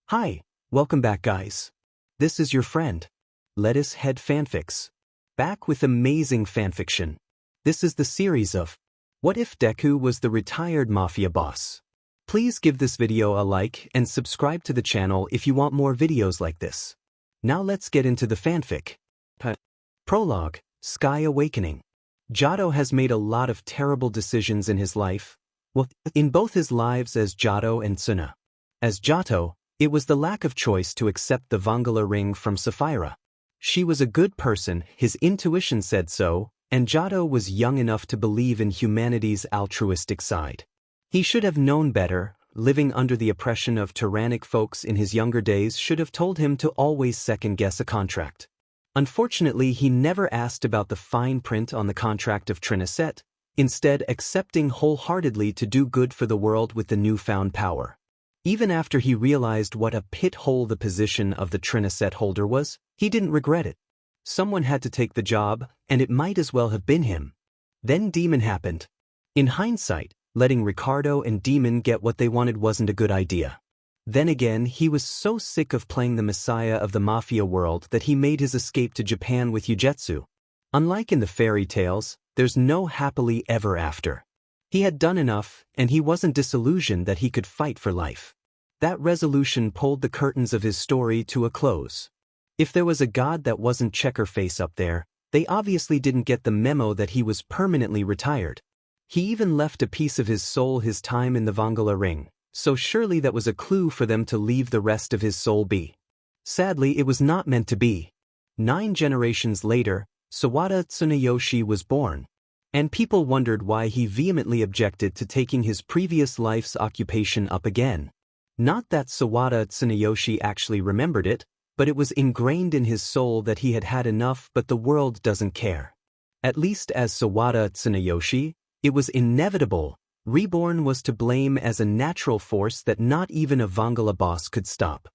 Hi, welcome back guys. This is your friend, Lettuce Head Fanfics. Back with amazing fanfiction. This is the series of What If Deku Was the Retired Mafia Boss? Please give this video a like and subscribe to the channel if you want more videos like this. Now let's get into the fanfic. Prologue, Sky Awakening. Giotto has made a lot of terrible decisions in his life. Well, in both his lives as Giotto and Tsuna. As Giotto, it was the lack of choice to accept the Vongola ring from Sapphira. She was a good person, his intuition said so, and Giotto was young enough to believe in humanity's altruistic side. He should have known better. Living under the oppression of tyrannic folks in his younger days should have told him to always second-guess a contract. Unfortunately, he never asked about the fine print on the contract of Trinacet, instead accepting wholeheartedly to do good for the world with the newfound power. Even after he realized what a pit hole the position of the Trinacet holder was, he didn't regret it. Someone had to take the job, and it might as well have been him. Then Demon happened. In hindsight, letting Ricardo and Demon get what they wanted wasn't a good idea. Then again, he was so sick of playing the messiah of the Mafia world that he made his escape to Japan with Yugetsu. Unlike in the fairy tales, there's no happily ever after. He had done enough, and he wasn't disillusioned that he could fight for life. That resolution pulled the curtains of his story to a close. If there was a god that wasn't Checkerface up there, they obviously didn't get the memo that he was permanently retired. He even left a piece of his soul his time in the Vongola ring, so surely that was a clue for them to leave the rest of his soul be. Sadly, it was not meant to be. 9 generations later, Sawada Tsunayoshi was born. And people wondered why he vehemently objected to taking his previous life's occupation up again. Not that Sawada Tsunayoshi actually remembered it, but it was ingrained in his soul that he had had enough, but the world doesn't care. At least as Sawada Tsunayoshi, it was inevitable. Reborn was to blame as a natural force that not even a Vongola boss could stop.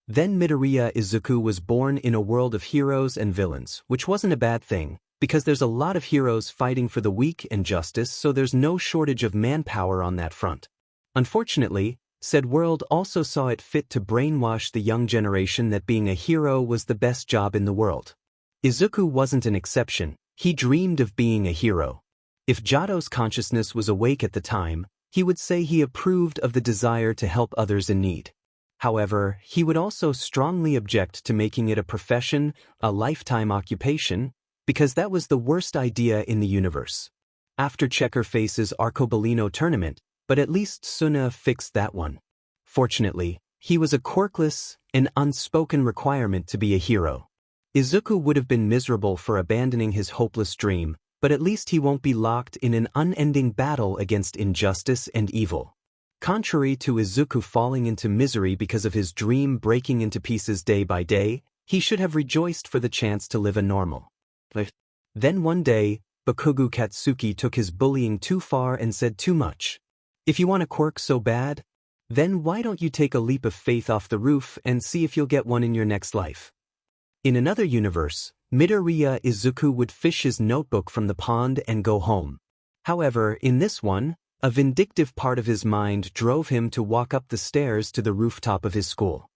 Then Midoriya Izuku was born in a world of heroes and villains, which wasn't a bad thing, because there's a lot of heroes fighting for the weak and justice, so there's no shortage of manpower on that front. Unfortunately, said world also saw it fit to brainwash the young generation that being a hero was the best job in the world. Izuku wasn't an exception. He dreamed of being a hero. If Giotto's consciousness was awake at the time, he would say he approved of the desire to help others in need. However, he would also strongly object to making it a profession, a lifetime occupation, because that was the worst idea in the universe. After Checkerface's Arcobaleno tournament, but at least Tsuna fixed that one. Fortunately, he was a quirkless, an unspoken requirement to be a hero. Izuku would have been miserable for abandoning his hopeless dream, but at least he won't be locked in an unending battle against injustice and evil. Contrary to Izuku falling into misery because of his dream breaking into pieces day by day, he should have rejoiced for the chance to live a normal. Then one day, Bakugo Katsuki took his bullying too far and said too much. If you want a quirk so bad, then why don't you take a leap of faith off the roof and see if you'll get one in your next life? In another universe, Midoriya Izuku would fish his notebook from the pond and go home. However, in this one, a vindictive part of his mind drove him to walk up the stairs to the rooftop of his school.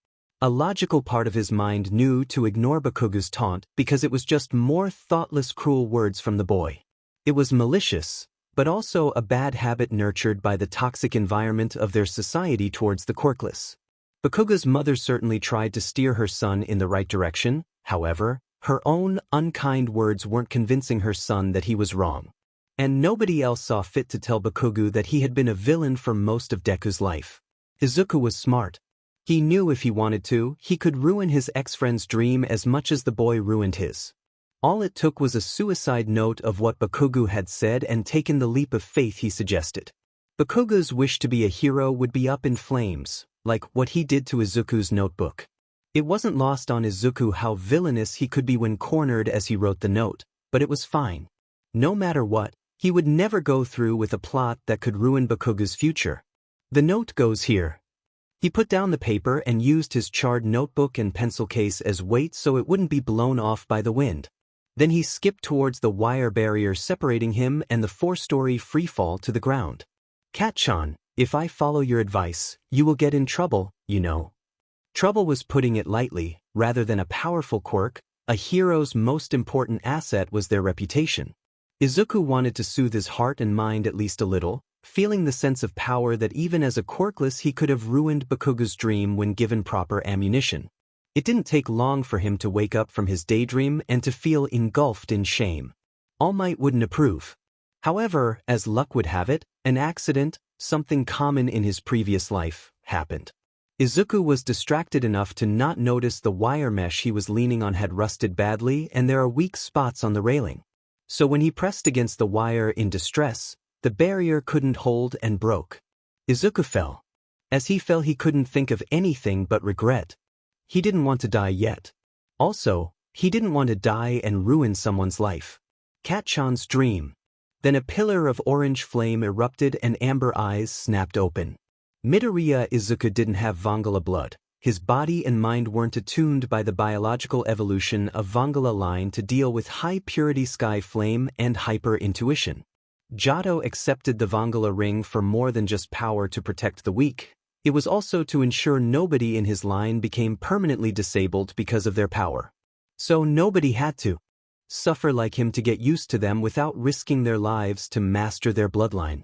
A logical part of his mind knew to ignore Bakugo's taunt because it was just more thoughtless, cruel words from the boy. It was malicious, but also a bad habit nurtured by the toxic environment of their society towards the quirkless. Bakugo's mother certainly tried to steer her son in the right direction. However, her own unkind words weren't convincing her son that he was wrong. And nobody else saw fit to tell Bakugo that he had been a villain for most of Deku's life. Izuku was smart. He knew if he wanted to, he could ruin his ex-friend's dream as much as the boy ruined his. All it took was a suicide note of what Bakugo had said and taken the leap of faith he suggested. Bakugo's wish to be a hero would be up in flames, like what he did to Izuku's notebook. It wasn't lost on Izuku how villainous he could be when cornered as he wrote the note, but it was fine. No matter what, he would never go through with a plot that could ruin Bakugo's future. The note goes here. He put down the paper and used his charred notebook and pencil case as weight so it wouldn't be blown off by the wind. Then he skipped towards the wire barrier separating him and the 4-story freefall to the ground. Katchan, if I follow your advice, you will get in trouble, you know. Trouble was putting it lightly. Rather than a powerful quirk, a hero's most important asset was their reputation. Izuku wanted to soothe his heart and mind at least a little, feeling the sense of power that even as a quirkless he could have ruined Bakugo's dream when given proper ammunition. It didn't take long for him to wake up from his daydream and to feel engulfed in shame. All Might wouldn't approve. However, as luck would have it, an accident, something common in his previous life, happened. Izuku was distracted enough to not notice the wire mesh he was leaning on had rusted badly and there are weak spots on the railing. So when he pressed against the wire in distress, the barrier couldn't hold and broke. Izuku fell. As he fell he couldn't think of anything but regret. He didn't want to die yet. Also, he didn't want to die and ruin someone's life. Katchan's dream. Then a pillar of orange flame erupted and amber eyes snapped open. Midoriya Izuku didn't have Vongola blood. His body and mind weren't attuned by the biological evolution of Vongola line to deal with high-purity sky flame and hyper-intuition. Giotto accepted the Vongola ring for more than just power to protect the weak. It was also to ensure nobody in his line became permanently disabled because of their power. So nobody had to suffer like him to get used to them without risking their lives to master their bloodline.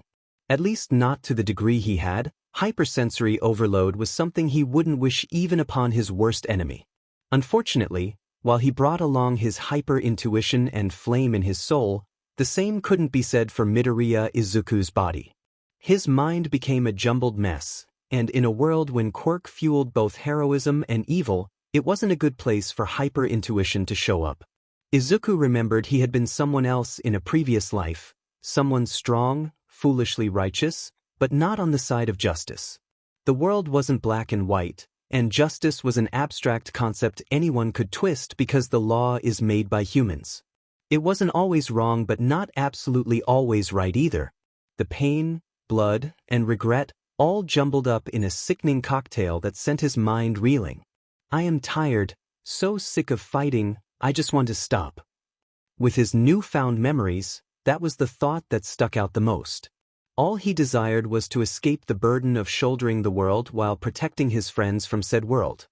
At least not to the degree he had. Hypersensory overload was something he wouldn't wish even upon his worst enemy. Unfortunately, while he brought along his hyper-intuition and flame in his soul, the same couldn't be said for Midoriya Izuku's body. His mind became a jumbled mess, and in a world when quirk fueled both heroism and evil, it wasn't a good place for hyper-intuition to show up. Izuku remembered he had been someone else in a previous life, someone strong, foolishly righteous, but not on the side of justice. The world wasn't black and white, and justice was an abstract concept anyone could twist because the law is made by humans. It wasn't always wrong but not absolutely always right either. The pain, blood, and regret all jumbled up in a sickening cocktail that sent his mind reeling. I am tired, so sick of fighting, I just want to stop. With his newfound memories, that was the thought that stuck out the most. All he desired was to escape the burden of shouldering the world while protecting his friends from said world.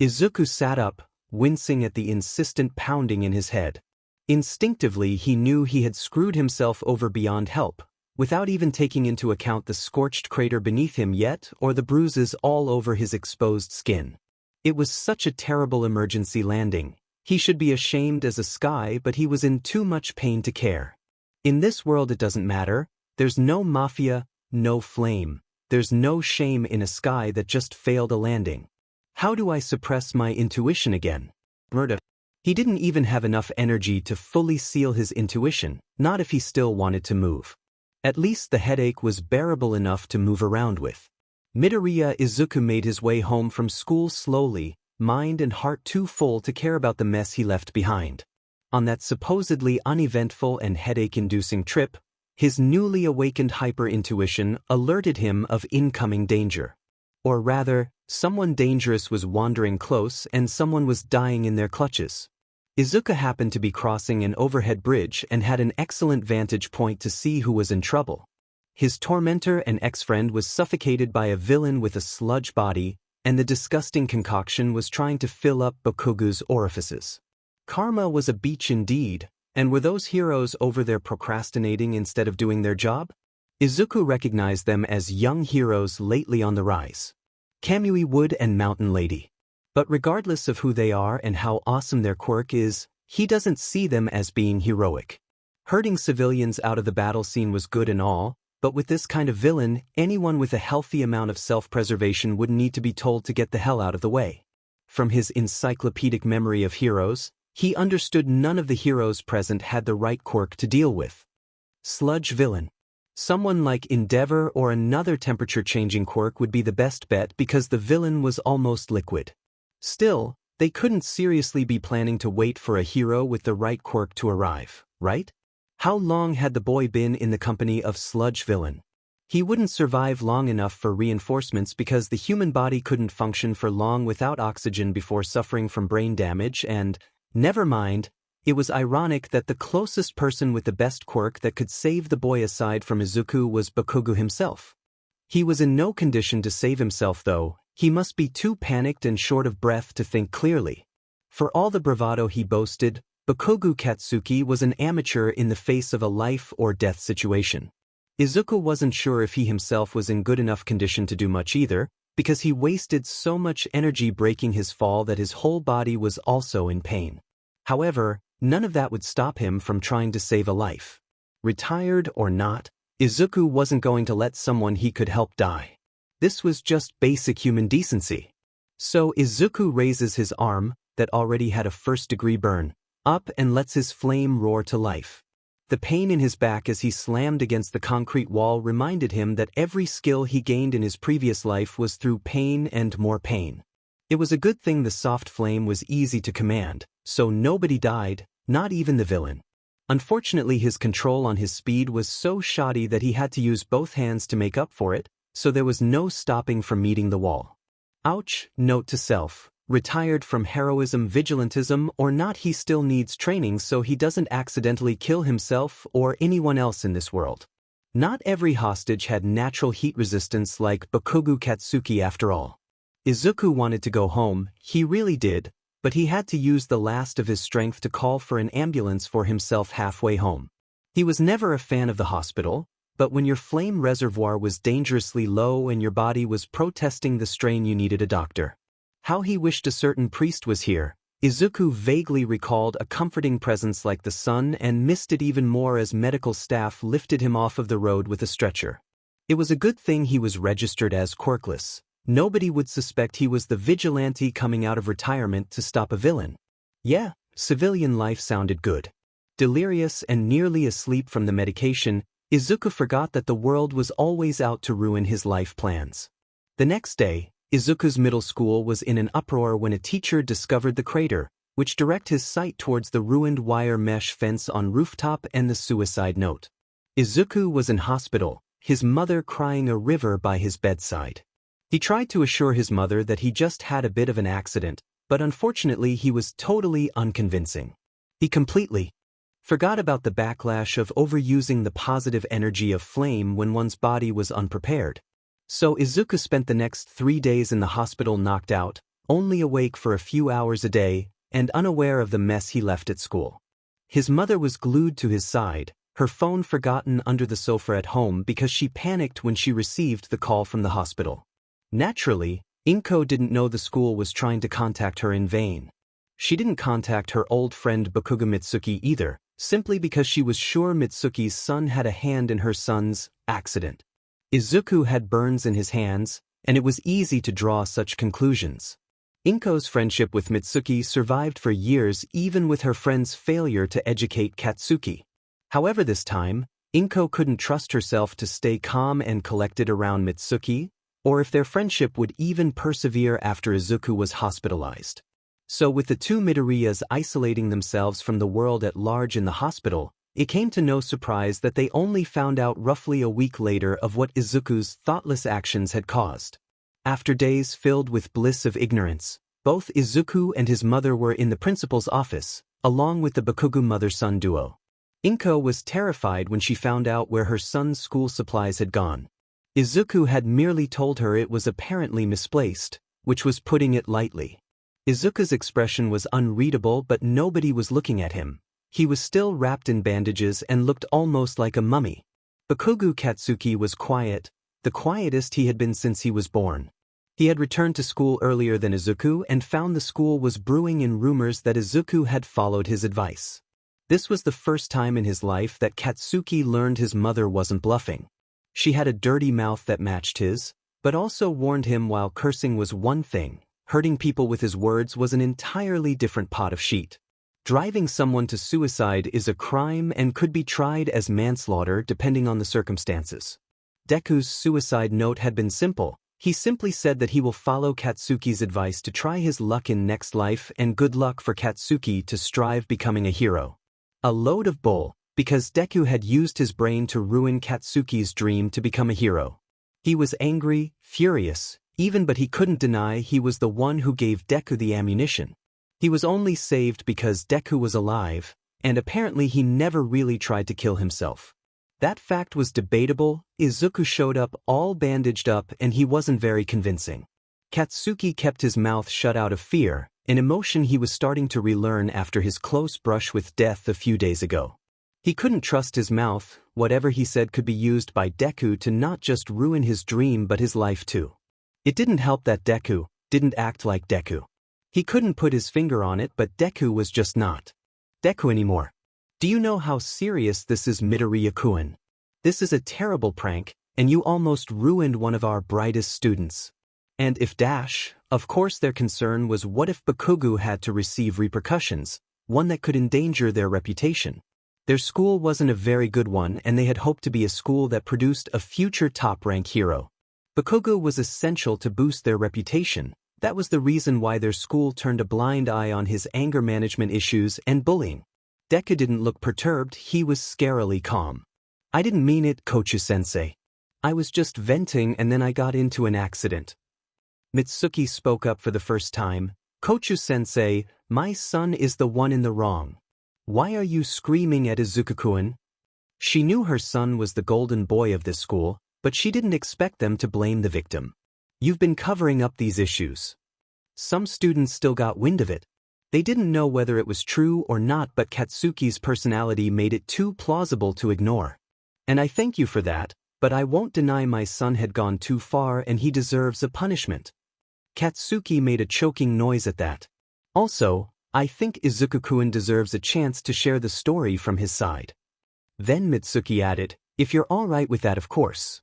Izuku sat up, wincing at the insistent pounding in his head. Instinctively he knew he had screwed himself over beyond help, without even taking into account the scorched crater beneath him yet or the bruises all over his exposed skin. It was such a terrible emergency landing. He should be ashamed as a sky, but he was in too much pain to care. In this world it doesn't matter. There's no mafia, no flame. There's no shame in a sky that just failed a landing. How do I suppress my intuition again? Murder. He didn't even have enough energy to fully seal his intuition, not if he still wanted to move. At least the headache was bearable enough to move around with. Midoriya Izuku made his way home from school slowly, mind and heart too full to care about the mess he left behind. On that supposedly uneventful and headache-inducing trip, his newly awakened hyper-intuition alerted him of incoming danger. Or rather, someone dangerous was wandering close and someone was dying in their clutches. Izuku happened to be crossing an overhead bridge and had an excellent vantage point to see who was in trouble. His tormentor and ex-friend was suffocated by a villain with a sludge body, and the disgusting concoction was trying to fill up Bakugo's orifices. Karma was a beach indeed. And were those heroes over there procrastinating instead of doing their job? Izuku recognized them as young heroes lately on the rise. Kamui Wood and Mountain Lady. But regardless of who they are and how awesome their quirk is, he doesn't see them as being heroic. Herding civilians out of the battle scene was good and all, but with this kind of villain, anyone with a healthy amount of self-preservation wouldn't need to be told to get the hell out of the way. From his encyclopedic memory of heroes, he understood none of the heroes present had the right quirk to deal with. Sludge villain. Someone like Endeavor or another temperature-changing quirk would be the best bet because the villain was almost liquid. Still, they couldn't seriously be planning to wait for a hero with the right quirk to arrive, right? How long had the boy been in the company of Sludge villain? He wouldn't survive long enough for reinforcements because the human body couldn't function for long without oxygen before suffering from brain damage and, never mind, it was ironic that the closest person with the best quirk that could save the boy aside from Izuku was Bakugo himself. He was in no condition to save himself though, He must be too panicked and short of breath to think clearly. For all the bravado he boasted, Bakugo Katsuki was an amateur in the face of a life-or-death situation. Izuku wasn't sure if he himself was in good enough condition to do much either, because he wasted so much energy breaking his fall that his whole body was also in pain. However, none of that would stop him from trying to save a life. Retired or not, Izuku wasn't going to let someone he could help die. This was just basic human decency. So Izuku raises his arm, that already had a first-degree burn, up and lets his flame roar to life. The pain in his back as he slammed against the concrete wall reminded him that every skill he gained in his previous life was through pain and more pain. It was a good thing the soft flame was easy to command, so nobody died, not even the villain. Unfortunately, his control on his speed was so shoddy that he had to use both hands to make up for it, so there was no stopping from meeting the wall. Ouch, note to self. Retired from heroism, vigilantism, or not, he still needs training so he doesn't accidentally kill himself or anyone else in this world. Not every hostage had natural heat resistance like Bakugo Katsuki after all. Izuku wanted to go home, he really did, but he had to use the last of his strength to call for an ambulance for himself halfway home. He was never a fan of the hospital, but when your flame reservoir was dangerously low and your body was protesting the strain, you needed a doctor. How he wished a certain priest was here. Izuku vaguely recalled a comforting presence like the sun and missed it even more as medical staff lifted him off of the road with a stretcher. It was a good thing he was registered as quirkless. Nobody would suspect he was the vigilante coming out of retirement to stop a villain. Yeah, civilian life sounded good. Delirious and nearly asleep from the medication, Izuku forgot that the world was always out to ruin his life plans. The next day, Izuku's middle school was in an uproar when a teacher discovered the crater, which directed his sight towards the ruined wire mesh fence on rooftop and the suicide note. Izuku was in hospital, his mother crying a river by his bedside. He tried to assure his mother that he just had a bit of an accident, but unfortunately he was totally unconvincing. He completely forgot about the backlash of overusing the positive energy of flame when one's body was unprepared. So Izuku spent the next 3 days in the hospital knocked out, only awake for a few hours a day, and unaware of the mess he left at school. His mother was glued to his side, her phone forgotten under the sofa at home because she panicked when she received the call from the hospital. Naturally, Inko didn't know the school was trying to contact her in vain. She didn't contact her old friend Bakugo Mitsuki either, simply because she was sure Mitsuki's son had a hand in her son's accident. Izuku had burns in his hands, and it was easy to draw such conclusions. Inko's friendship with Mitsuki survived for years even with her friend's failure to educate Katsuki. However, this time, Inko couldn't trust herself to stay calm and collected around Mitsuki, or if their friendship would even persevere after Izuku was hospitalized. So with the two Midoriyas isolating themselves from the world at large in the hospital, it came to no surprise that they only found out roughly a week later of what Izuku's thoughtless actions had caused. After days filled with bliss of ignorance, both Izuku and his mother were in the principal's office, along with the Bakugo mother-son duo. Inko was terrified when she found out where her son's school supplies had gone. Izuku had merely told her it was apparently misplaced, which was putting it lightly. Izuku's expression was unreadable, but nobody was looking at him. He was still wrapped in bandages and looked almost like a mummy. Bakugo Katsuki was quiet, the quietest he had been since he was born. He had returned to school earlier than Izuku and found the school was brewing in rumors that Izuku had followed his advice. This was the first time in his life that Katsuki learned his mother wasn't bluffing. She had a dirty mouth that matched his, but also warned him while cursing was one thing, hurting people with his words was an entirely different pot of shit. Driving someone to suicide is a crime and could be tried as manslaughter depending on the circumstances. Deku's suicide note had been simple. He simply said that he will follow Katsuki's advice to try his luck in next life and good luck for Katsuki to strive becoming a hero. A load of bull, because Deku had used his brain to ruin Katsuki's dream to become a hero. He was angry, furious, but he couldn't deny he was the one who gave Deku the ammunition. He was only saved because Deku was alive, and apparently he never really tried to kill himself. That fact was debatable. Izuku showed up all bandaged up and he wasn't very convincing. Katsuki kept his mouth shut out of fear, an emotion he was starting to relearn after his close brush with death a few days ago. He couldn't trust his mouth, whatever he said could be used by Deku to not just ruin his dream but his life too. It didn't help that Deku didn't act like Deku. He couldn't put his finger on it, but Deku was just not Deku anymore. Do you know how serious this is, Midoriya-kun? This is a terrible prank, and you almost ruined one of our brightest students. And if of course their concern was what if Bakugo had to receive repercussions, one that could endanger their reputation. Their school wasn't a very good one and they had hoped to be a school that produced a future top-rank hero. Bakugo was essential to boost their reputation. That was the reason why their school turned a blind eye on his anger management issues and bullying. Deku didn't look perturbed, he was scarily calm. I didn't mean it, Kochu-sensei. I was just venting and then I got into an accident. Mitsuki spoke up for the first time. Kochu-sensei, my son is the one in the wrong. Why are you screaming at Izuku-kun? She knew her son was the golden boy of this school, but she didn't expect them to blame the victim. You've been covering up these issues. Some students still got wind of it. They didn't know whether it was true or not, but Katsuki's personality made it too plausible to ignore. And I thank you for that, but I won't deny my son had gone too far and he deserves a punishment. Katsuki made a choking noise at that. Also, I think Izuku-kun deserves a chance to share the story from his side. Then Mitsuki added, if you're alright with that, of course.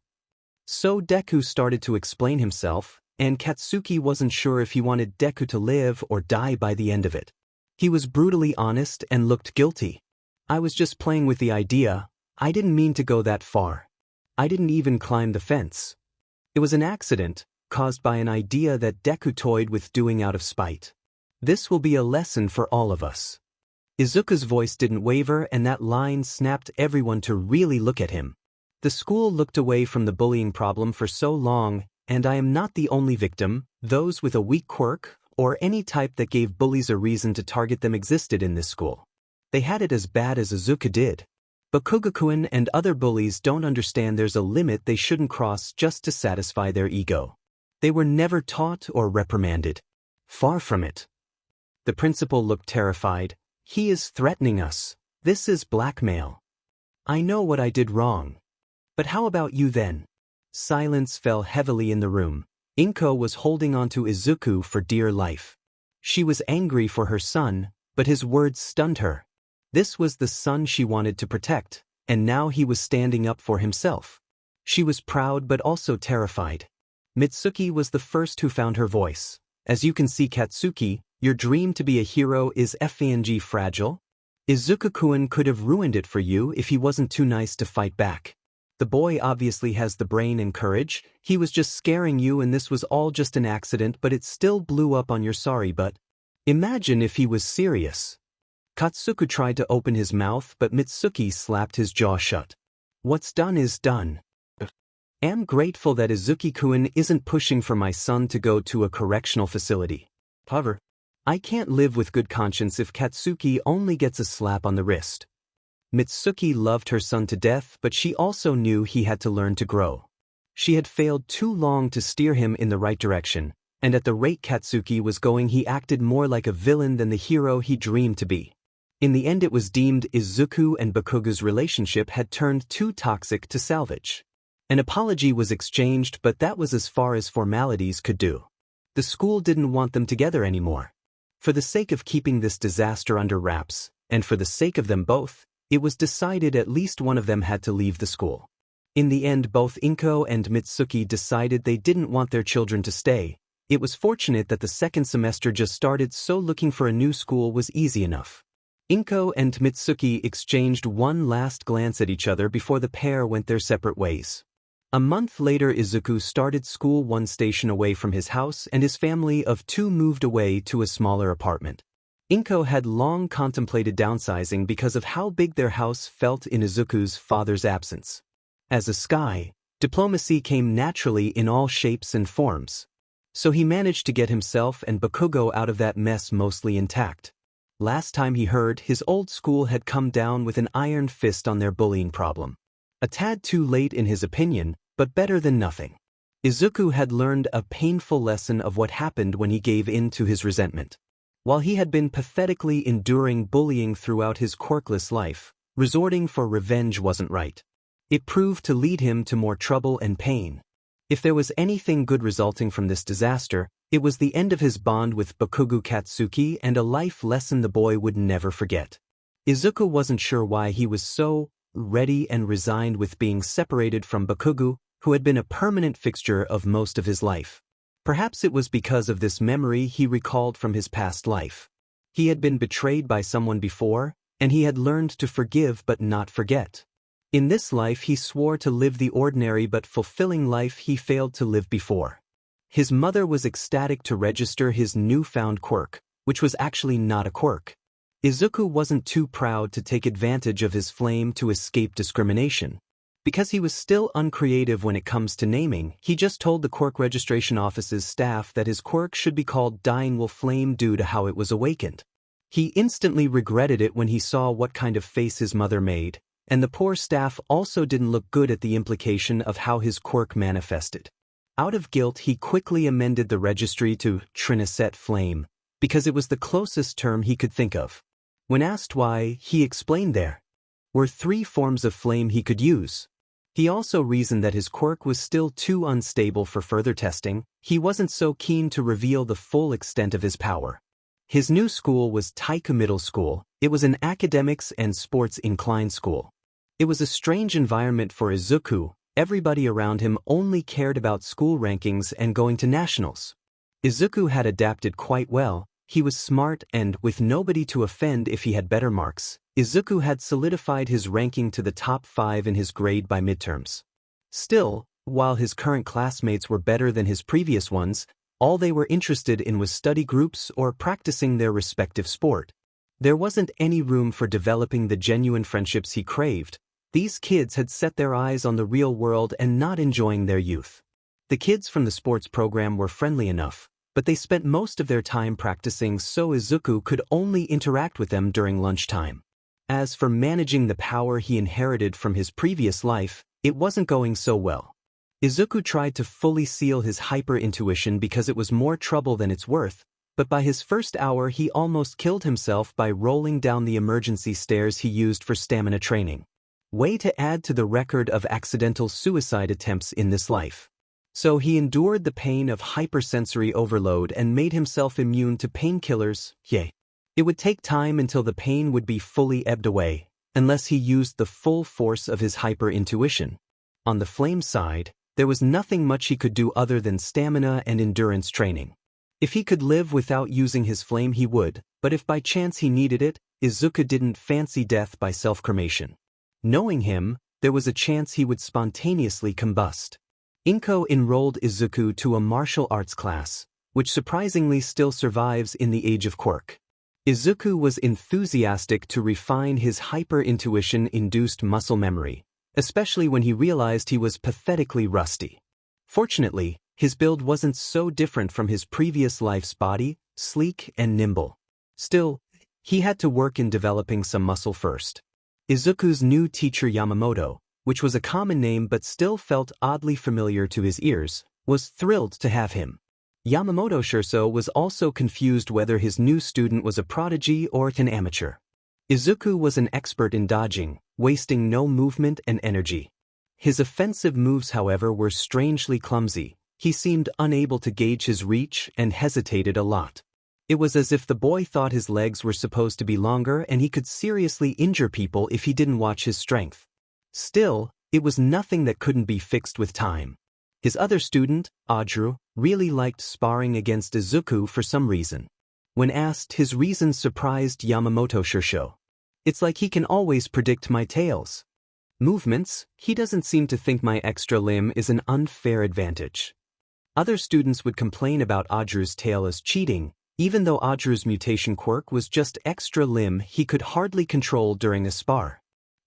So Deku started to explain himself, and Katsuki wasn't sure if he wanted Deku to live or die by the end of it. He was brutally honest and looked guilty. I was just playing with the idea. I didn't mean to go that far. I didn't even climb the fence. It was an accident, caused by an idea that Deku toyed with doing out of spite. This will be a lesson for all of us. Izuku's voice didn't waver and that line snapped everyone to really look at him. The school looked away from the bullying problem for so long, and I am not the only victim. Those with a weak quirk, or any type that gave bullies a reason to target them existed in this school. They had it as bad as Izuku did. Bakugo-kun and other bullies don't understand there's a limit they shouldn't cross just to satisfy their ego. They were never taught or reprimanded. Far from it. The principal looked terrified. He is threatening us. This is blackmail. I know what I did wrong. But how about you then? Silence fell heavily in the room. Inko was holding on to Izuku for dear life. She was angry for her son, but his words stunned her. This was the son she wanted to protect, and now he was standing up for himself. She was proud but also terrified. Mitsuki was the first who found her voice. As you can see, Katsuki, your dream to be a hero is fragile. Izuku-kun could have ruined it for you if he wasn't too nice to fight back. The boy obviously has the brain and courage. He was just scaring you and this was all just an accident, but it still blew up on your sorry butt. Imagine if he was serious. Katsuku tried to open his mouth, but Mitsuki slapped his jaw shut. What's done is done. Am grateful that Izuku-kun isn't pushing for my son to go to a correctional facility. However, I can't live with good conscience if Katsuki only gets a slap on the wrist. Mitsuki loved her son to death, but she also knew he had to learn to grow. She had failed too long to steer him in the right direction, and at the rate Katsuki was going he acted more like a villain than the hero he dreamed to be. In the end it was deemed Izuku and Bakugo's relationship had turned too toxic to salvage. An apology was exchanged, but that was as far as formalities could do. The school didn't want them together anymore. For the sake of keeping this disaster under wraps, and for the sake of them both, it was decided at least one of them had to leave the school. In the end, both Inko and Mitsuki decided they didn't want their children to stay. It was fortunate that the second semester just started, so looking for a new school was easy enough. Inko and Mitsuki exchanged one last glance at each other before the pair went their separate ways. A month later, Izuku started school 1 station away from his house, and his family of 2 moved away to a smaller apartment. Inko had long contemplated downsizing because of how big their house felt in Izuku's father's absence. As a sky, diplomacy came naturally in all shapes and forms. So he managed to get himself and Bakugo out of that mess mostly intact. Last time he heard, his old school had come down with an iron fist on their bullying problem. A tad too late in his opinion, but better than nothing. Izuku had learned a painful lesson of what happened when he gave in to his resentment. While he had been pathetically enduring bullying throughout his quirkless life, resorting for revenge wasn't right. It proved to lead him to more trouble and pain. If there was anything good resulting from this disaster, it was the end of his bond with Bakugo Katsuki and a life lesson the boy would never forget. Izuku wasn't sure why he was so ready and resigned with being separated from Bakugo, who had been a permanent fixture of most of his life. Perhaps it was because of this memory he recalled from his past life. He had been betrayed by someone before, and he had learned to forgive but not forget. In this life he swore to live the ordinary but fulfilling life he failed to live before. His mother was ecstatic to register his newfound quirk, which was actually not a quirk. Izuku wasn't too proud to take advantage of his flame to escape discrimination. Because he was still uncreative when it comes to naming, he just told the quirk registration office's staff that his quirk should be called Dying Wolf Flame due to how it was awakened. He instantly regretted it when he saw what kind of face his mother made, and the poor staff also didn't look good at the implication of how his quirk manifested. Out of guilt, he quickly amended the registry to Trinicet Flame, because it was the closest term he could think of. When asked why, he explained there were 3 forms of flame he could use. He also reasoned that his quirk was still too unstable for further testing. He wasn't so keen to reveal the full extent of his power. His new school was Taiku Middle School. It was an academics and sports inclined school. It was a strange environment for Izuku. Everybody around him only cared about school rankings and going to nationals. Izuku had adapted quite well. He was smart and, with nobody to offend if he had better marks, Izuku had solidified his ranking to the top 5 in his grade by midterms. Still, while his current classmates were better than his previous ones, all they were interested in was study groups or practicing their respective sport. There wasn't any room for developing the genuine friendships he craved. These kids had set their eyes on the real world and not enjoying their youth. The kids from the sports program were friendly enough, but they spent most of their time practicing, so Izuku could only interact with them during lunchtime. As for managing the power he inherited from his previous life, it wasn't going so well. Izuku tried to fully seal his hyper-intuition because it was more trouble than it's worth, but by his first hour he almost killed himself by rolling down the emergency stairs he used for stamina training. Way to add to the record of accidental suicide attempts in this life. So he endured the pain of hypersensory overload and made himself immune to painkillers. It would take time until the pain would be fully ebbed away, unless he used the full force of his hyper-intuition. On the flame side, there was nothing much he could do other than stamina and endurance training. If he could live without using his flame he would, but if by chance he needed it, Izuku didn't fancy death by self-cremation. Knowing him, there was a chance he would spontaneously combust. Inko enrolled Izuku to a martial arts class, which surprisingly still survives in the age of quirk. Izuku was enthusiastic to refine his hyper-intuition-induced muscle memory, especially when he realized he was pathetically rusty. Fortunately, his build wasn't so different from his previous life's body, sleek and nimble. Still, he had to work in developing some muscle first. Izuku's new teacher Yamamoto, which was a common name but still felt oddly familiar to his ears, was thrilled to have him. Yamamoto Shurso was also confused whether his new student was a prodigy or an amateur. Izuku was an expert in dodging, wasting no movement and energy. His offensive moves, however, were strangely clumsy. He seemed unable to gauge his reach and hesitated a lot. It was as if the boy thought his legs were supposed to be longer and he could seriously injure people if he didn't watch his strength. Still, it was nothing that couldn't be fixed with time. His other student, Ajuru, really liked sparring against Izuku for some reason. When asked, his reasons surprised Yamamoto Shurso. "It's like he can always predict my tails. Movements, he doesn't seem to think my extra limb is an unfair advantage." Other students would complain about Ajuru's tail as cheating, even though Ajuru's mutation quirk was just extra limb he could hardly control during a spar.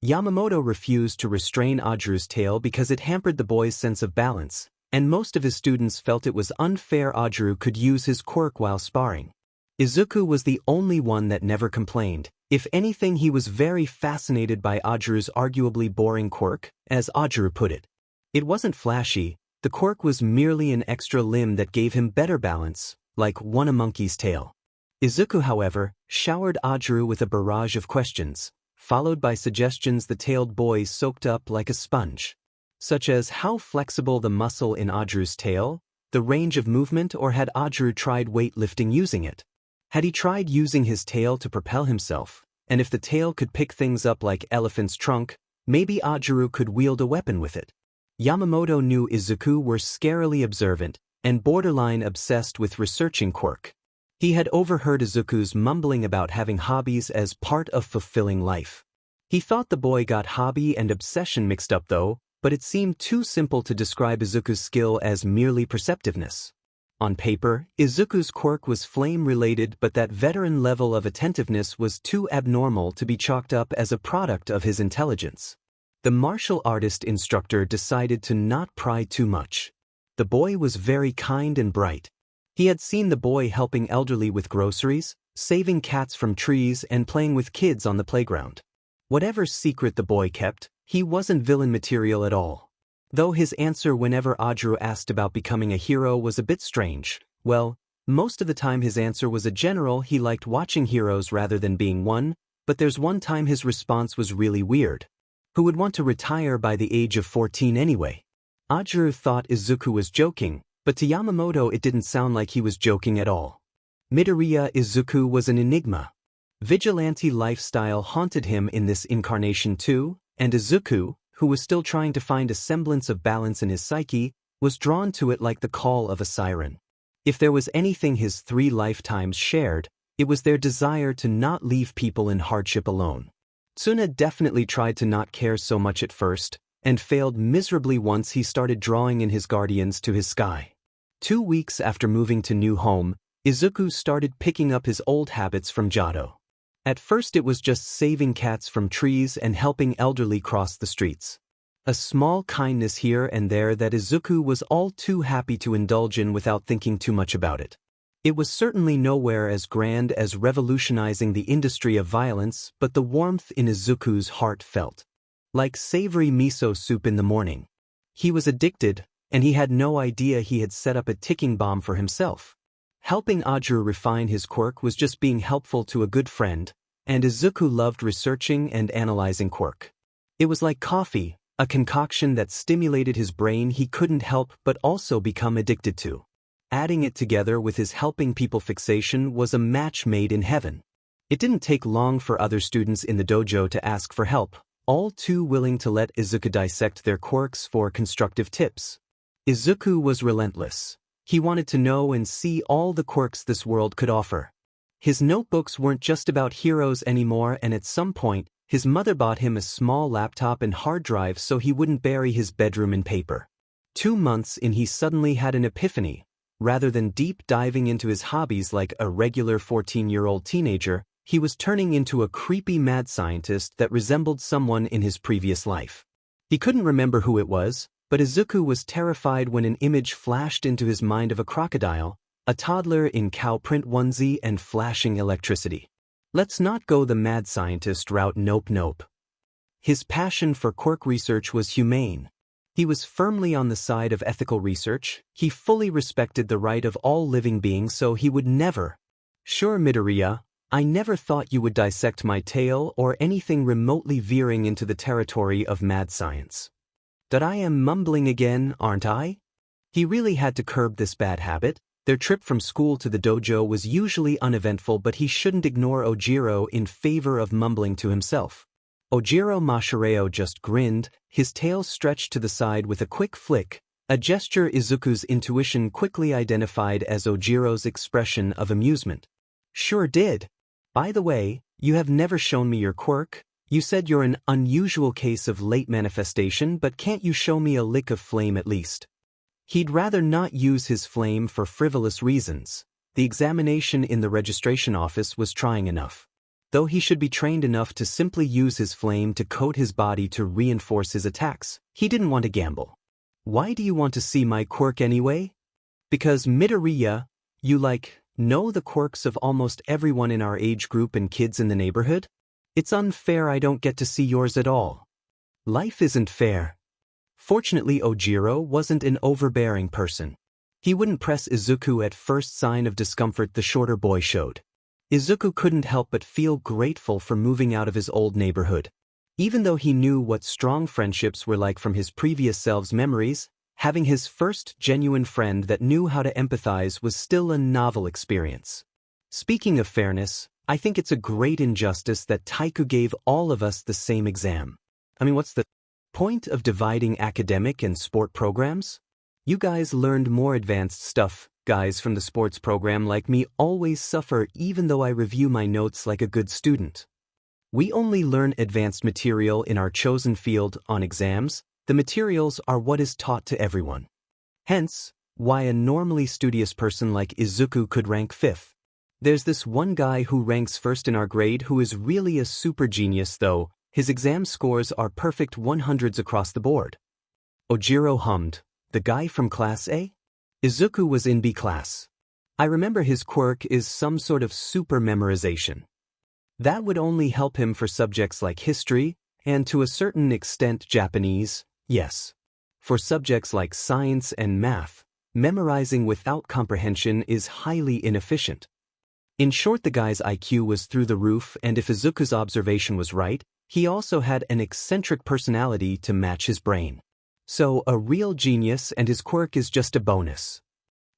Yamamoto refused to restrain Ajuru's tail because it hampered the boy's sense of balance, and most of his students felt it was unfair Ajuru could use his quirk while sparring. Izuku was the only one that never complained. If anything, he was very fascinated by Ajuru's arguably boring quirk, as Ajuru put it. It wasn't flashy, The quirk was merely an extra limb that gave him better balance, like a monkey's tail. Izuku, however, showered Ajiru with a barrage of questions, followed by suggestions the tailed boy soaked up like a sponge. Such as how flexible the muscle in Ajiru's tail, the range of movement, or had Ajiru tried weightlifting using it? Had he tried using his tail to propel himself, and if the tail could pick things up like elephant's trunk, maybe Ajiru could wield a weapon with it. Yamamoto knew Izuku were scarily observant and borderline obsessed with researching quirk. He had overheard Izuku's mumbling about having hobbies as part of fulfilling life. He thought the boy got hobby and obsession mixed up though, but it seemed too simple to describe Izuku's skill as merely perceptiveness. On paper, Izuku's quirk was flame-related, but that veteran level of attentiveness was too abnormal to be chalked up as a product of his intelligence. The martial artist instructor decided to not pry too much. The boy was very kind and bright. He had seen the boy helping elderly with groceries, saving cats from trees, and playing with kids on the playground. Whatever secret the boy kept, he wasn't villain material at all. Though his answer whenever Ajiru asked about becoming a hero was a bit strange, well, most of the time his answer was a general he liked watching heroes rather than being one, but there's one time his response was really weird. Who would want to retire by the age of 14 anyway? Ajiru thought Izuku was joking, but to Yamamoto it didn't sound like he was joking at all. Midoriya Izuku was an enigma. Vigilante lifestyle haunted him in this incarnation too, and Izuku, who was still trying to find a semblance of balance in his psyche, was drawn to it like the call of a siren. If there was anything his 3 lifetimes shared, it was their desire to not leave people in hardship alone. Tsuna definitely tried to not care so much at first, and failed miserably once he started drawing in his guardians to his sky. 2 weeks after moving to new home, Izuku started picking up his old habits from Jado. At first it was just saving cats from trees and helping elderly cross the streets. A small kindness here and there that Izuku was all too happy to indulge in without thinking too much about it. It was certainly nowhere as grand as revolutionizing the industry of violence, but the warmth in Izuku's heart felt like savory miso soup in the morning. He was addicted, and he had no idea he had set up a ticking bomb for himself. Helping Ajiru refine his quirk was just being helpful to a good friend, and Izuku loved researching and analyzing quirk. It was like coffee, a concoction that stimulated his brain he couldn't help but also become addicted to. Adding it together with his helping people fixation was a match made in heaven. It didn't take long for other students in the dojo to ask for help, all too willing to let Izuku dissect their quirks for constructive tips. Izuku was relentless. He wanted to know and see all the quirks this world could offer. His notebooks weren't just about heroes anymore, and at some point, his mother bought him a small laptop and hard drive so he wouldn't bury his bedroom in paper. 2 months in, he suddenly had an epiphany. Rather than deep diving into his hobbies like a regular 14-year-old teenager, he was turning into a creepy mad scientist that resembled someone in his previous life. He couldn't remember who it was, but Izuku was terrified when an image flashed into his mind of a crocodile, a toddler in cow print onesie and flashing electricity. Let's not go the mad scientist route, nope. His passion for quirk research was humane. He was firmly on the side of ethical research. He fully respected the right of all living beings, so he would never. Sure, Midoriya, I never thought you would dissect my tail or anything remotely veering into the territory of mad science. That I am mumbling again, aren't I? He really had to curb this bad habit. Their trip from school to the dojo was usually uneventful, but he shouldn't ignore Ojiro in favor of mumbling to himself. Ojiro Mashireo just grinned, his tail stretched to the side with a quick flick, a gesture Izuku's intuition quickly identified as Ojiro's expression of amusement. Sure did. By the way, you have never shown me your quirk. You said you're an unusual case of late manifestation, but can't you show me a lick of flame at least? He'd rather not use his flame for frivolous reasons. The examination in the registration office was trying enough. Though he should be trained enough to simply use his flame to coat his body to reinforce his attacks, he didn't want to gamble. Why do you want to see my quirk anyway? Because Midoriya, you know the quirks of almost everyone in our age group and kids in the neighborhood? It's unfair I don't get to see yours at all. Life isn't fair. Fortunately, Ojiro wasn't an overbearing person. He wouldn't press Izuku at first sign of discomfort the shorter boy showed. Izuku couldn't help but feel grateful for moving out of his old neighborhood. Even though he knew what strong friendships were like from his previous self's memories, having his first genuine friend that knew how to empathize was still a novel experience. Speaking of fairness, I think it's a great injustice that Taiku gave all of us the same exam. I mean, what's the point of dividing academic and sport programs? You guys learned more advanced stuff. Guys from the sports program like me always suffer even though I review my notes like a good student. We only learn advanced material in our chosen field on exams. The materials are what is taught to everyone. Hence, why a normally studious person like Izuku could rank 5th. There's this one guy who ranks 1st in our grade who is really a super genius though. His exam scores are perfect 100s across the board. Ojiro hummed. The guy from Class A? Izuku was in B class. I remember his quirk is some sort of super memorization. That would only help him for subjects like history, and to a certain extent Japanese, yes. For subjects like science and math, memorizing without comprehension is highly inefficient. In short, the guy's IQ was through the roof, and if Izuku's observation was right, he also had an eccentric personality to match his brain. So, a real genius and his quirk is just a bonus.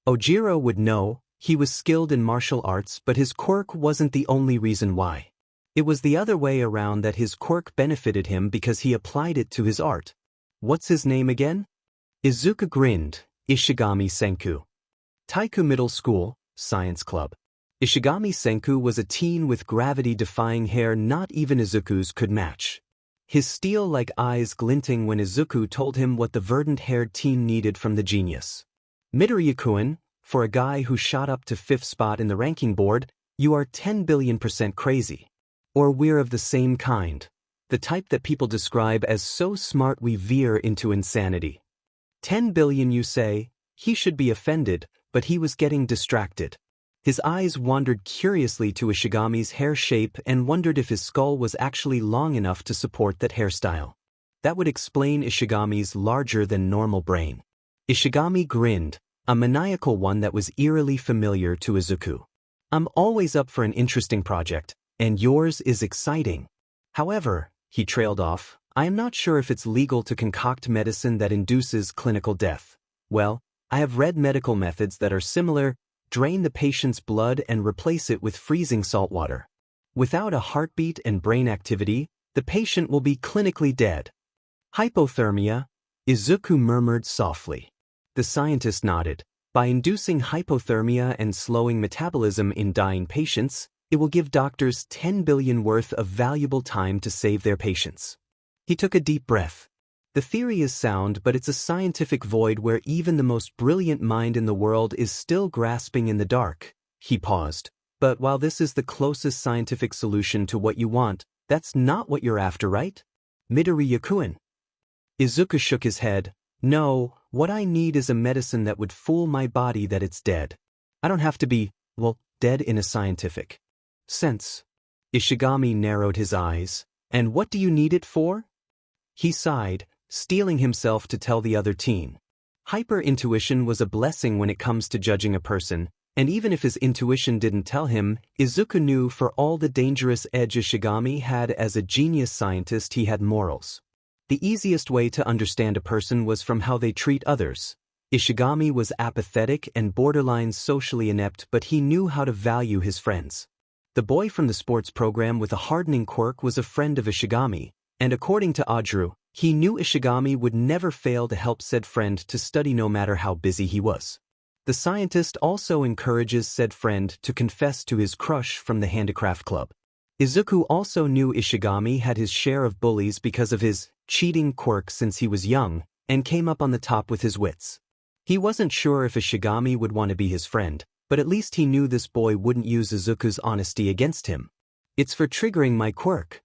Ojiro would know, he was skilled in martial arts, but his quirk wasn't the only reason why. It was the other way around that his quirk benefited him because he applied it to his art. What's his name again? Izuku grinned, Ishigami Senku. Taiku Middle School, Science Club. Ishigami Senku was a teen with gravity-defying hair not even Izuku's could match. His steel-like eyes glinting when Izuku told him what the verdant-haired teen needed from the genius. Midoriya-kun, for a guy who shot up to 5th spot in the ranking board, you are 10 billion% crazy. Or we're of the same kind. The type that people describe as so smart we veer into insanity. 10 billion you say, he should be offended, but he was getting distracted. His eyes wandered curiously to Ishigami's hair shape and wondered if his skull was actually long enough to support that hairstyle. That would explain Ishigami's larger-than-normal brain. Ishigami grinned, a maniacal one that was eerily familiar to Izuku. I'm always up for an interesting project, and yours is exciting. However, he trailed off, I am not sure if it's legal to concoct medicine that induces clinical death. Well, I have read medical methods that are similar. Drain the patient's blood and replace it with freezing salt water. Without a heartbeat and brain activity, the patient will be clinically dead. Hypothermia, Izuku murmured softly. The scientist nodded. By inducing hypothermia and slowing metabolism in dying patients, it will give doctors 10 billion worth of valuable time to save their patients. He took a deep breath. The theory is sound, but it's a scientific void where even the most brilliant mind in the world is still grasping in the dark. He paused. But while this is the closest scientific solution to what you want, that's not what you're after, right? Midoriya-kun. Izuku shook his head. No, what I need is a medicine that would fool my body that it's dead. I don't have to be, well, dead in a scientific sense. Ishigami narrowed his eyes. And what do you need it for? He sighed, steeling himself to tell the other teen. Hyper-intuition was a blessing when it comes to judging a person, and even if his intuition didn't tell him, Izuku knew for all the dangerous edge Ishigami had as a genius scientist he had morals. The easiest way to understand a person was from how they treat others. Ishigami was apathetic and borderline socially inept, but he knew how to value his friends. The boy from the sports program with a hardening quirk was a friend of Ishigami, and according to Ojiro, he knew Ishigami would never fail to help said friend to study no matter how busy he was. The scientist also encourages said friend to confess to his crush from the handicraft club. Izuku also knew Ishigami had his share of bullies because of his cheating quirk since he was young, and came up on the top with his wits. He wasn't sure if Ishigami would want to be his friend, but at least he knew this boy wouldn't use Izuku's honesty against him. It's for triggering my quirk.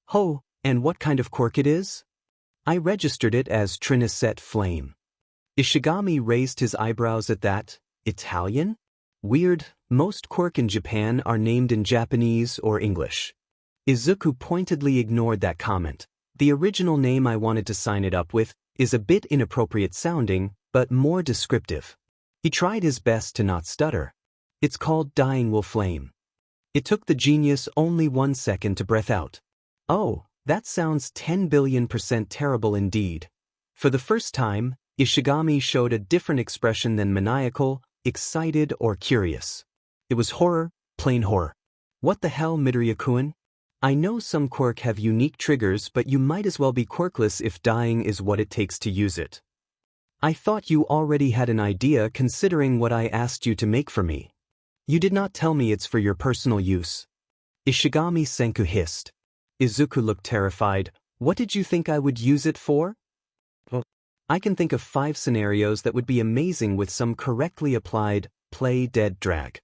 Ho, and what kind of quirk it is? I registered it as Trinicet Flame. Ishigami raised his eyebrows at that. Italian? Weird, most quirk in Japan are named in Japanese or English. Izuku pointedly ignored that comment. The original name I wanted to sign it up with, is a bit inappropriate sounding, but more descriptive. He tried his best to not stutter. It's called dying will flame. It took the genius only 1 second to breath out. Oh, that sounds 10 billion% terrible indeed. For the first time, Ishigami showed a different expression than maniacal, excited, or curious. It was horror, plain horror. What the hell, Midoriya-kun? I know some quirk have unique triggers, but you might as well be quirkless if dying is what it takes to use it. I thought you already had an idea considering what I asked you to make for me. You did not tell me it's for your personal use. Ishigami Senku hissed. Izuku looked terrified. What did you think I would use it for? I can think of 5 scenarios that would be amazing with some correctly applied, play-dead drag.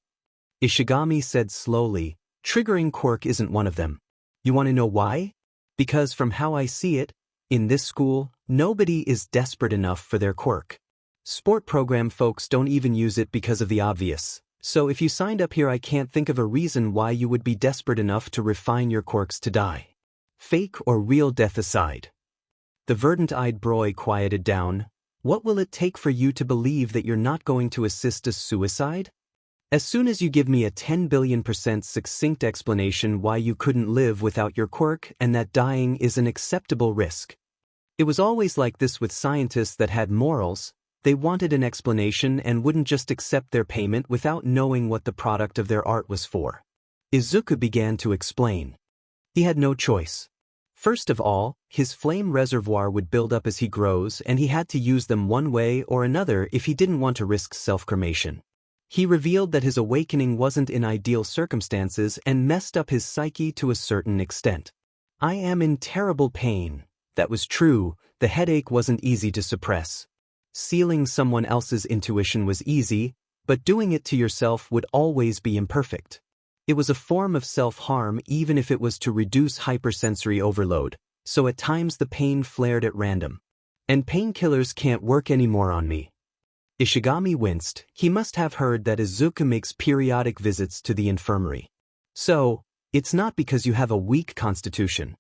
Ishigami said slowly, triggering quirk isn't one of them. You want to know why? Because from how I see it, in this school, nobody is desperate enough for their quirk. Sport program folks don't even use it because of the obvious. So if you signed up here, I can't think of a reason why you would be desperate enough to refine your quirks to die. Fake or real death aside. The verdant-eyed boy quieted down. What will it take for you to believe that you're not going to assist a suicide? As soon as you give me a 10 billion% succinct explanation why you couldn't live without your quirk and that dying is an acceptable risk. It was always like this with scientists that had morals. They wanted an explanation and wouldn't just accept their payment without knowing what the product of their art was for. Izuku began to explain. He had no choice. First of all, his flame reservoir would build up as he grows, and he had to use them one way or another if he didn't want to risk self-cremation. He revealed that his awakening wasn't in ideal circumstances and messed up his psyche to a certain extent. I am in terrible pain. That was true. The headache wasn't easy to suppress. Sealing someone else's intuition was easy, but doing it to yourself would always be imperfect. It was a form of self-harm even if it was to reduce hypersensory overload, so at times the pain flared at random. And painkillers can't work anymore on me. Ishigami winced. He must have heard that Izuku makes periodic visits to the infirmary. So, it's not because you have a weak constitution.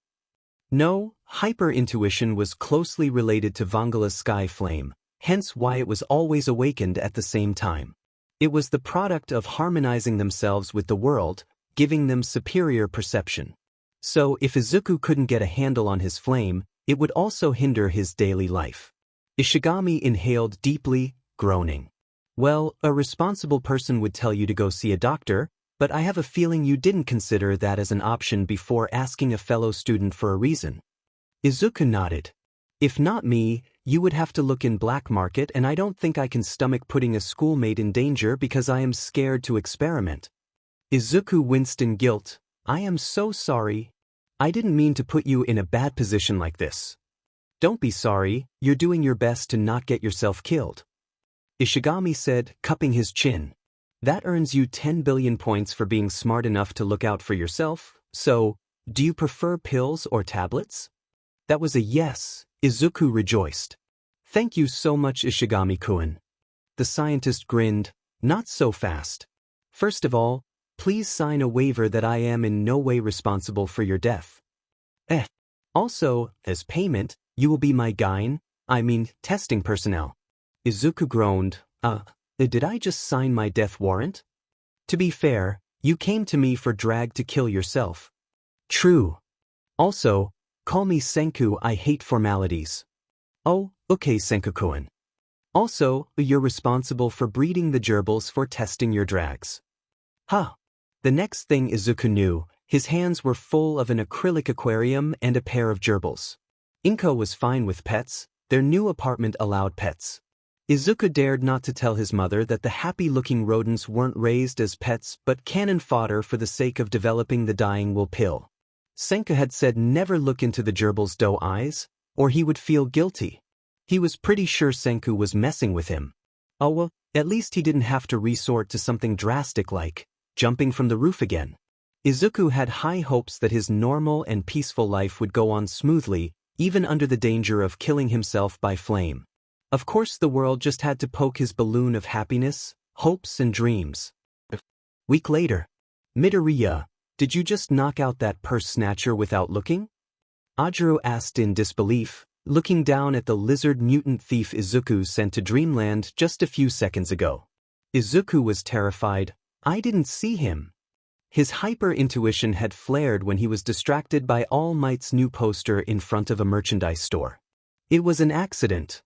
No, hyper-intuition was closely related to Vongola's sky flame, hence why it was always awakened at the same time. It was the product of harmonizing themselves with the world, giving them superior perception. So if Izuku couldn't get a handle on his flame, it would also hinder his daily life. Ishigami inhaled deeply, groaning. Well, a responsible person would tell you to go see a doctor, but I have a feeling you didn't consider that as an option before asking a fellow student for a reason. Izuku nodded. If not me, you would have to look in black market, and I don't think I can stomach putting a schoolmate in danger because I am scared to experiment. Izuku winced in guilt. I am so sorry. I didn't mean to put you in a bad position like this. Don't be sorry, you're doing your best to not get yourself killed. Ishigami said, cupping his chin. That earns you 10 billion points for being smart enough to look out for yourself, so, do you prefer pills or tablets? That was a yes. Izuku rejoiced. Thank you so much, Ishigami-kun. The scientist grinned. Not so fast. First of all, please sign a waiver that I am in no way responsible for your death. Also, as payment, you will be my testing personnel. Izuku groaned. Did I just sign my death warrant? To be fair, you came to me for drag to kill yourself. True. Also, call me Senku, I hate formalities. Oh, okay, Senku-kun. Also, you're responsible for breeding the gerbils for testing your drags. The next thing Izuku knew, his hands were full of an acrylic aquarium and a pair of gerbils. Inko was fine with pets, their new apartment allowed pets. Izuku dared not to tell his mother that the happy-looking rodents weren't raised as pets but cannon fodder for the sake of developing the dying will pill. Senku had said never look into the gerbil's doe eyes, or he would feel guilty. He was pretty sure Senku was messing with him. Oh well, at least he didn't have to resort to something drastic like jumping from the roof again. Izuku had high hopes that his normal and peaceful life would go on smoothly, even under the danger of killing himself by flame. Of course the world just had to poke his balloon of happiness, hopes and dreams. Week later. Midoriya, did you just knock out that purse snatcher without looking? Ajiro asked in disbelief. looking down at the lizard mutant thief Izuku sent to Dreamland just a few seconds ago. Izuku was terrified. I didn't see him. His hyper-intuition had flared when he was distracted by All Might's new poster in front of a merchandise store. It was an accident.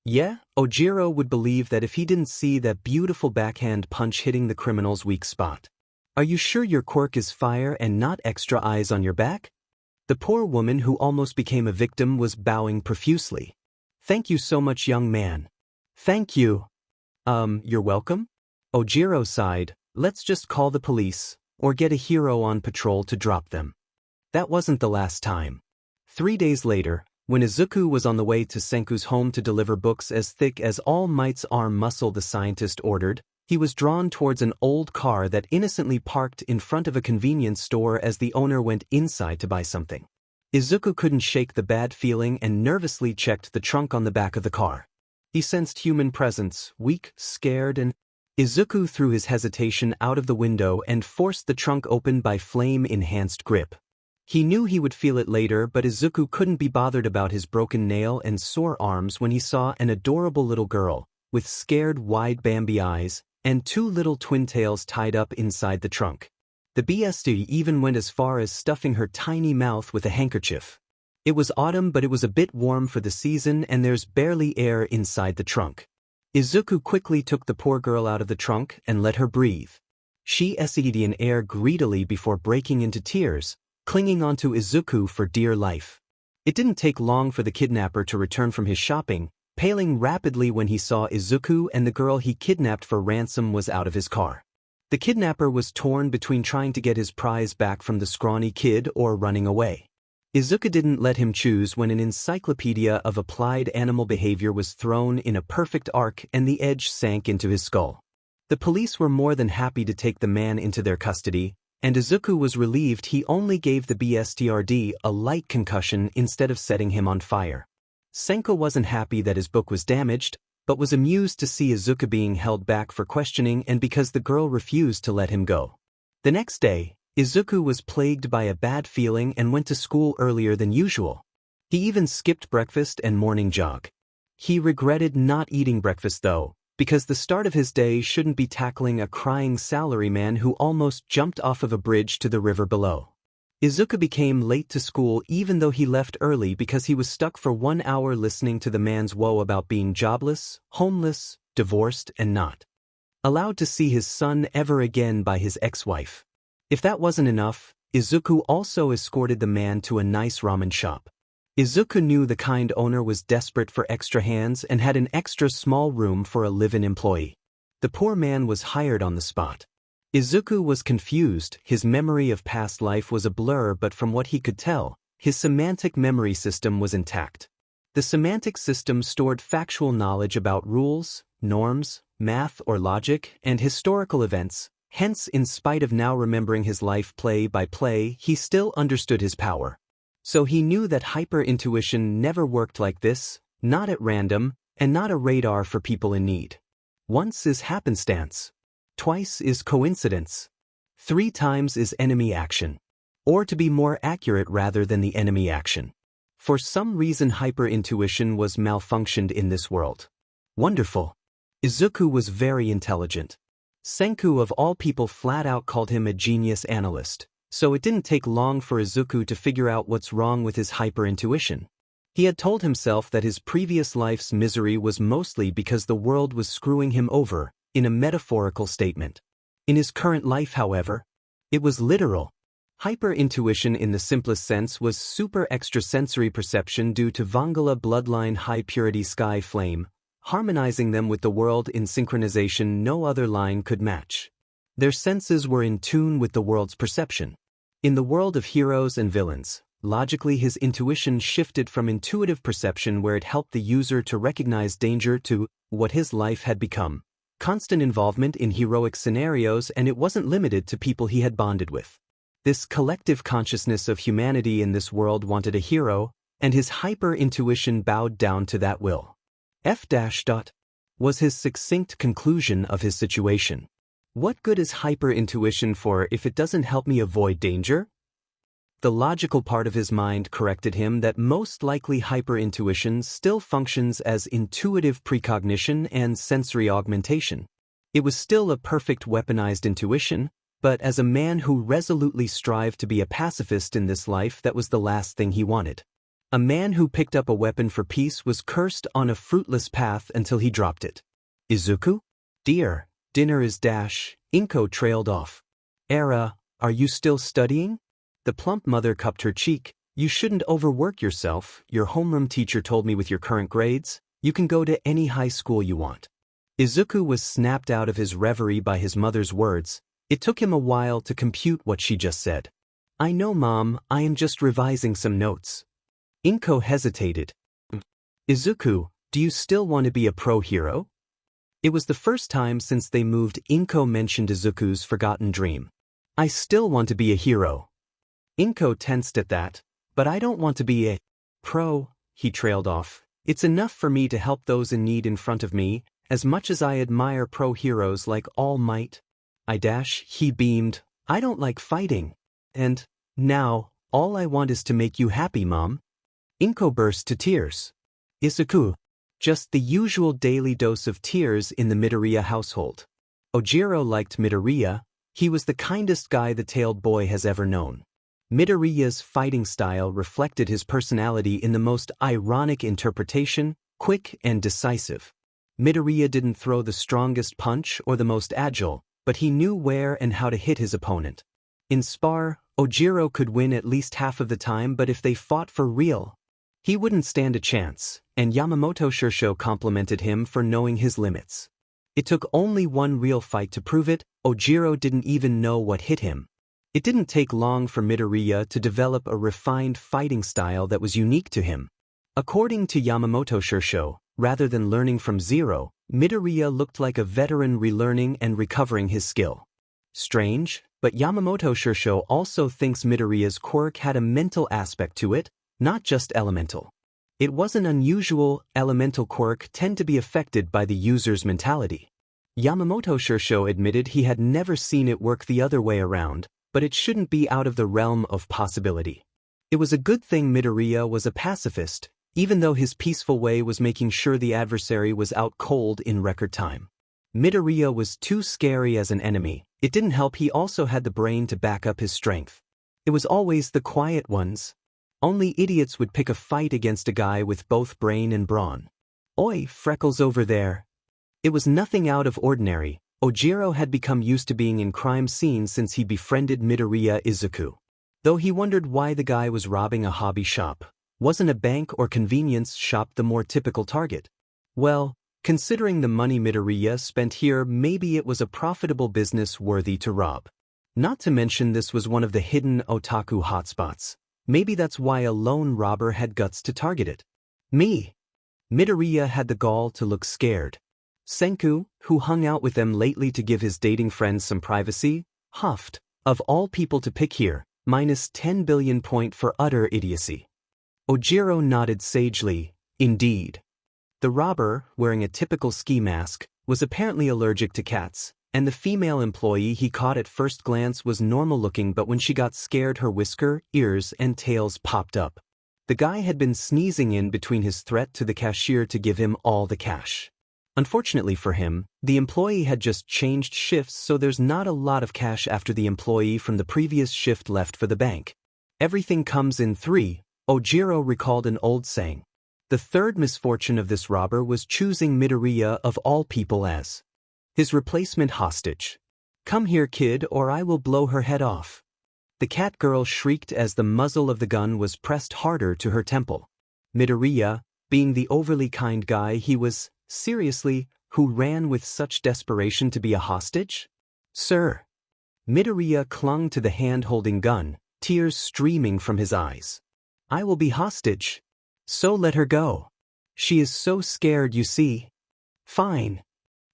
Yeah, Ojiro would believe that if he didn't see that beautiful backhand punch hitting the criminal's weak spot. Are you sure your quirk is fire and not extra eyes on your back? The poor woman who almost became a victim was bowing profusely. Thank you so much, young man. Thank you. You're welcome? Ojiro sighed. Let's just call the police, or get a hero on patrol to drop them. That wasn't the last time. 3 days later, when Izuku was on the way to Senku's home to deliver books as thick as All Might's arm muscle the scientist ordered, he was drawn towards an old car that innocently parked in front of a convenience store as the owner went inside to buy something. Izuku couldn't shake the bad feeling and nervously checked the trunk on the back of the car. He sensed human presence, weak, scared, and Izuku threw his hesitation out of the window and forced the trunk open by flame-enhanced grip. He knew he would feel it later, but Izuku couldn't be bothered about his broken nail and sore arms when he saw an adorable little girl, with scared wide Bambi eyes, and 2 little twin tails tied up inside the trunk. The BSD even went as far as stuffing her tiny mouth with a handkerchief. It was autumn, but it was a bit warm for the season and there's barely air inside the trunk. Izuku quickly took the poor girl out of the trunk and let her breathe. She exhaled in air greedily before breaking into tears, clinging onto Izuku for dear life. It didn't take long for the kidnapper to return from his shopping, paling rapidly when he saw Izuku and the girl he kidnapped for ransom was out of his car. The kidnapper was torn between trying to get his prize back from the scrawny kid or running away. Izuku didn't let him choose when an encyclopedia of applied animal behavior was thrown in a perfect arc and the edge sank into his skull. The police were more than happy to take the man into their custody, and Izuku was relieved he only gave the BSTRD a light concussion instead of setting him on fire. Senku wasn't happy that his book was damaged, but was amused to see Izuku being held back for questioning and because the girl refused to let him go. The next day, Izuku was plagued by a bad feeling and went to school earlier than usual. He even skipped breakfast and morning jog. He regretted not eating breakfast though, because the start of his day shouldn't be tackling a crying salaryman who almost jumped off of a bridge to the river below. Izuku became late to school even though he left early because he was stuck for 1 hour listening to the man's woe about being jobless, homeless, divorced, and not allowed to see his son ever again by his ex-wife. If that wasn't enough, Izuku also escorted the man to a nice ramen shop. Izuku knew the kind owner was desperate for extra hands and had an extra small room for a live-in employee. The poor man was hired on the spot. Izuku was confused. His memory of past life was a blur, but from what he could tell, his semantic memory system was intact. The semantic system stored factual knowledge about rules, norms, math or logic, and historical events. Hence, in spite of now remembering his life play by play, he still understood his power. So he knew that hyper-intuition never worked like this, not at random, and not a radar for people in need. Once is happenstance. Twice is coincidence. 3 times is enemy action. Or to be more accurate, rather than the enemy action. For some reason hyper-intuition was malfunctioned in this world. Wonderful. Izuku was very intelligent. Senku of all people flat out called him a genius analyst, so it didn't take long for Izuku to figure out what's wrong with his hyper-intuition. He had told himself that his previous life's misery was mostly because the world was screwing him over, in a metaphorical statement. In his current life, however, it was literal. Hyper-intuition in the simplest sense was super extrasensory perception due to Vongola bloodline high-purity sky flame, harmonizing them with the world in synchronization no other line could match. Their senses were in tune with the world's perception. In the world of heroes and villains, logically his intuition shifted from intuitive perception where it helped the user to recognize danger to what his life had become. Constant involvement in heroic scenarios, and it wasn't limited to people he had bonded with. This collective consciousness of humanity in this world wanted a hero, and his hyper-intuition bowed down to that will. Was his succinct conclusion of his situation. What good is hyper-intuition for if it doesn't help me avoid danger? the logical part of his mind corrected him that most likely hyper-intuition still functions as intuitive precognition and sensory augmentation. It was still a perfect weaponized intuition, but as a man who resolutely strived to be a pacifist in this life, that was the last thing he wanted. A man who picked up a weapon for peace was cursed on a fruitless path until he dropped it. Izuku? Dear, dinner is dash. Inko trailed off. Era, are you still studying? The plump mother cupped her cheek. You shouldn't overwork yourself. Your homeroom teacher told me with your current grades, you can go to any high school you want. Izuku was snapped out of his reverie by his mother's words. It took him a while to compute what she just said. I know, Mom, I am just revising some notes. Inko hesitated. Izuku, do you still want to be a pro hero? It was the first time since they moved Inko mentioned Izuku's forgotten dream. I still want to be a hero. Inko tensed at that, but I don't want to be a pro, he trailed off. It's enough for me to help those in need in front of me, as much as I admire pro heroes like All Might. He beamed, I don't like fighting. And, now, all I want is to make you happy, Mom. Inko burst to tears. Izuku. Just the usual daily dose of tears in the Midoriya household. Ojiro liked Midoriya. He was the kindest guy the tailed boy has ever known. Midoriya's fighting style reflected his personality in the most ironic interpretation, quick and decisive. Midoriya didn't throw the strongest punch or the most agile, but he knew where and how to hit his opponent. In spar, Ojiro could win at least half of the time, but if they fought for real, he wouldn't stand a chance, and Yamamoto Shirsho complimented him for knowing his limits. It took only one real fight to prove it. Ojiro didn't even know what hit him. It didn't take long for Midoriya to develop a refined fighting style that was unique to him. According to Yamamoto Shirsho, rather than learning from zero, Midoriya looked like a veteran relearning and recovering his skill. Strange, but Yamamoto Shirsho also thinks Midoriya's quirk had a mental aspect to it, not just elemental. It wasn't unusual. Elemental quirk tend to be affected by the user's mentality. Yamamoto Shirsho admitted he had never seen it work the other way around, but it shouldn't be out of the realm of possibility. It was a good thing Midoriya was a pacifist, even though his peaceful way was making sure the adversary was out cold in record time. Midoriya was too scary as an enemy. It didn't help he also had the brain to back up his strength. It was always the quiet ones. Only idiots would pick a fight against a guy with both brain and brawn. Oi, freckles over there. It was nothing out of ordinary. Ojiro had become used to being in crime scenes since he befriended Midoriya Izuku. Though he wondered why the guy was robbing a hobby shop. Wasn't a bank or convenience shop the more typical target? Well, considering the money Midoriya spent here, maybe it was a profitable business worthy to rob. Not to mention this was one of the hidden otaku hotspots. Maybe that's why a lone robber had guts to target it. Me. Midoriya had the gall to look scared. Senku, who hung out with them lately to give his dating friends some privacy, huffed, of all people to pick here, minus 10 billion point for utter idiocy. Ojiro nodded sagely, indeed. The robber, wearing a typical ski mask, was apparently allergic to cats, and the female employee he caught at first glance was normal-looking, but when she got scared her whisker, ears, and tails popped up. The guy had been sneezing in between his threat to the cashier to give him all the cash. Unfortunately for him, the employee had just changed shifts, so there's not a lot of cash after the employee from the previous shift left for the bank. Everything comes in three, Ojiro recalled an old saying. The third misfortune of this robber was choosing Midoriya of all people as his replacement hostage. Come here, kid, or I will blow her head off. The cat girl shrieked as the muzzle of the gun was pressed harder to her temple. Midoriya, being the overly kind guy he was, seriously, who ran with such desperation to be a hostage? Sir. Midoriya clung to the hand-holding gun, tears streaming from his eyes. I will be hostage. So let her go. She is so scared, you see. Fine.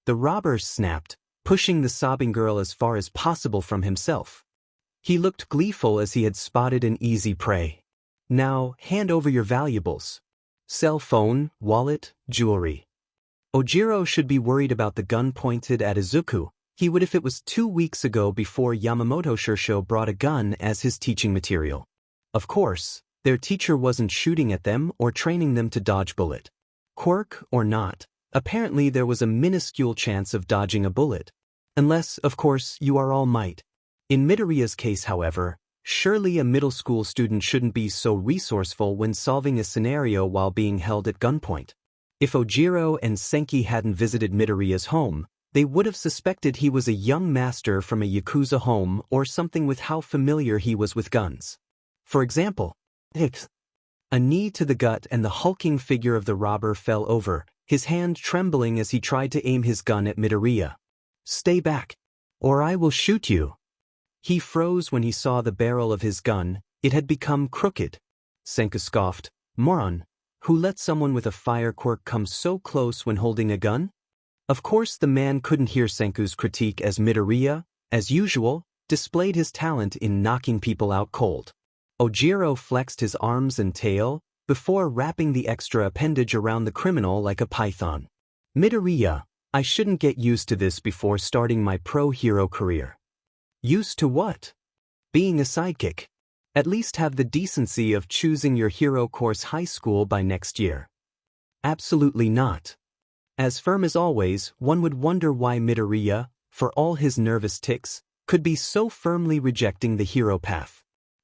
The robber snapped, pushing the sobbing girl as far as possible from himself. He looked gleeful as he had spotted an easy prey. Now, hand over your valuables. Cell phone, wallet, jewelry. Ojiro should be worried about the gun pointed at Izuku. He would if it was 2 weeks ago before Yamamoto Shirsho brought a gun as his teaching material. Of course, their teacher wasn't shooting at them or training them to dodge bullet. Quirk or not, apparently there was a minuscule chance of dodging a bullet. Unless, of course, you are All Might. In Midoriya's case, however, surely a middle school student shouldn't be so resourceful when solving a scenario while being held at gunpoint. If Ojiro and Senki hadn't visited Midoriya's home, they would have suspected he was a young master from a Yakuza home or something with how familiar he was with guns. For example, a knee to the gut and the hulking figure of the robber fell over, his hand trembling as he tried to aim his gun at Midoriya. "Stay back, or I will shoot you." He froze when he saw the barrel of his gun. It had become crooked. Senku scoffed, "Moron, who let someone with a fire quirk come so close when holding a gun?" Of course the man couldn't hear Senku's critique as Midoriya, as usual, displayed his talent in knocking people out cold. Ojiro flexed his arms and tail, before wrapping the extra appendage around the criminal like a python. "Midoriya, I shouldn't get used to this before starting my pro-hero career." "Used to what?" "Being a sidekick. At least have the decency of choosing your hero course high school by next year." "Absolutely not." As firm as always, one would wonder why Midoriya, for all his nervous tics, could be so firmly rejecting the hero path.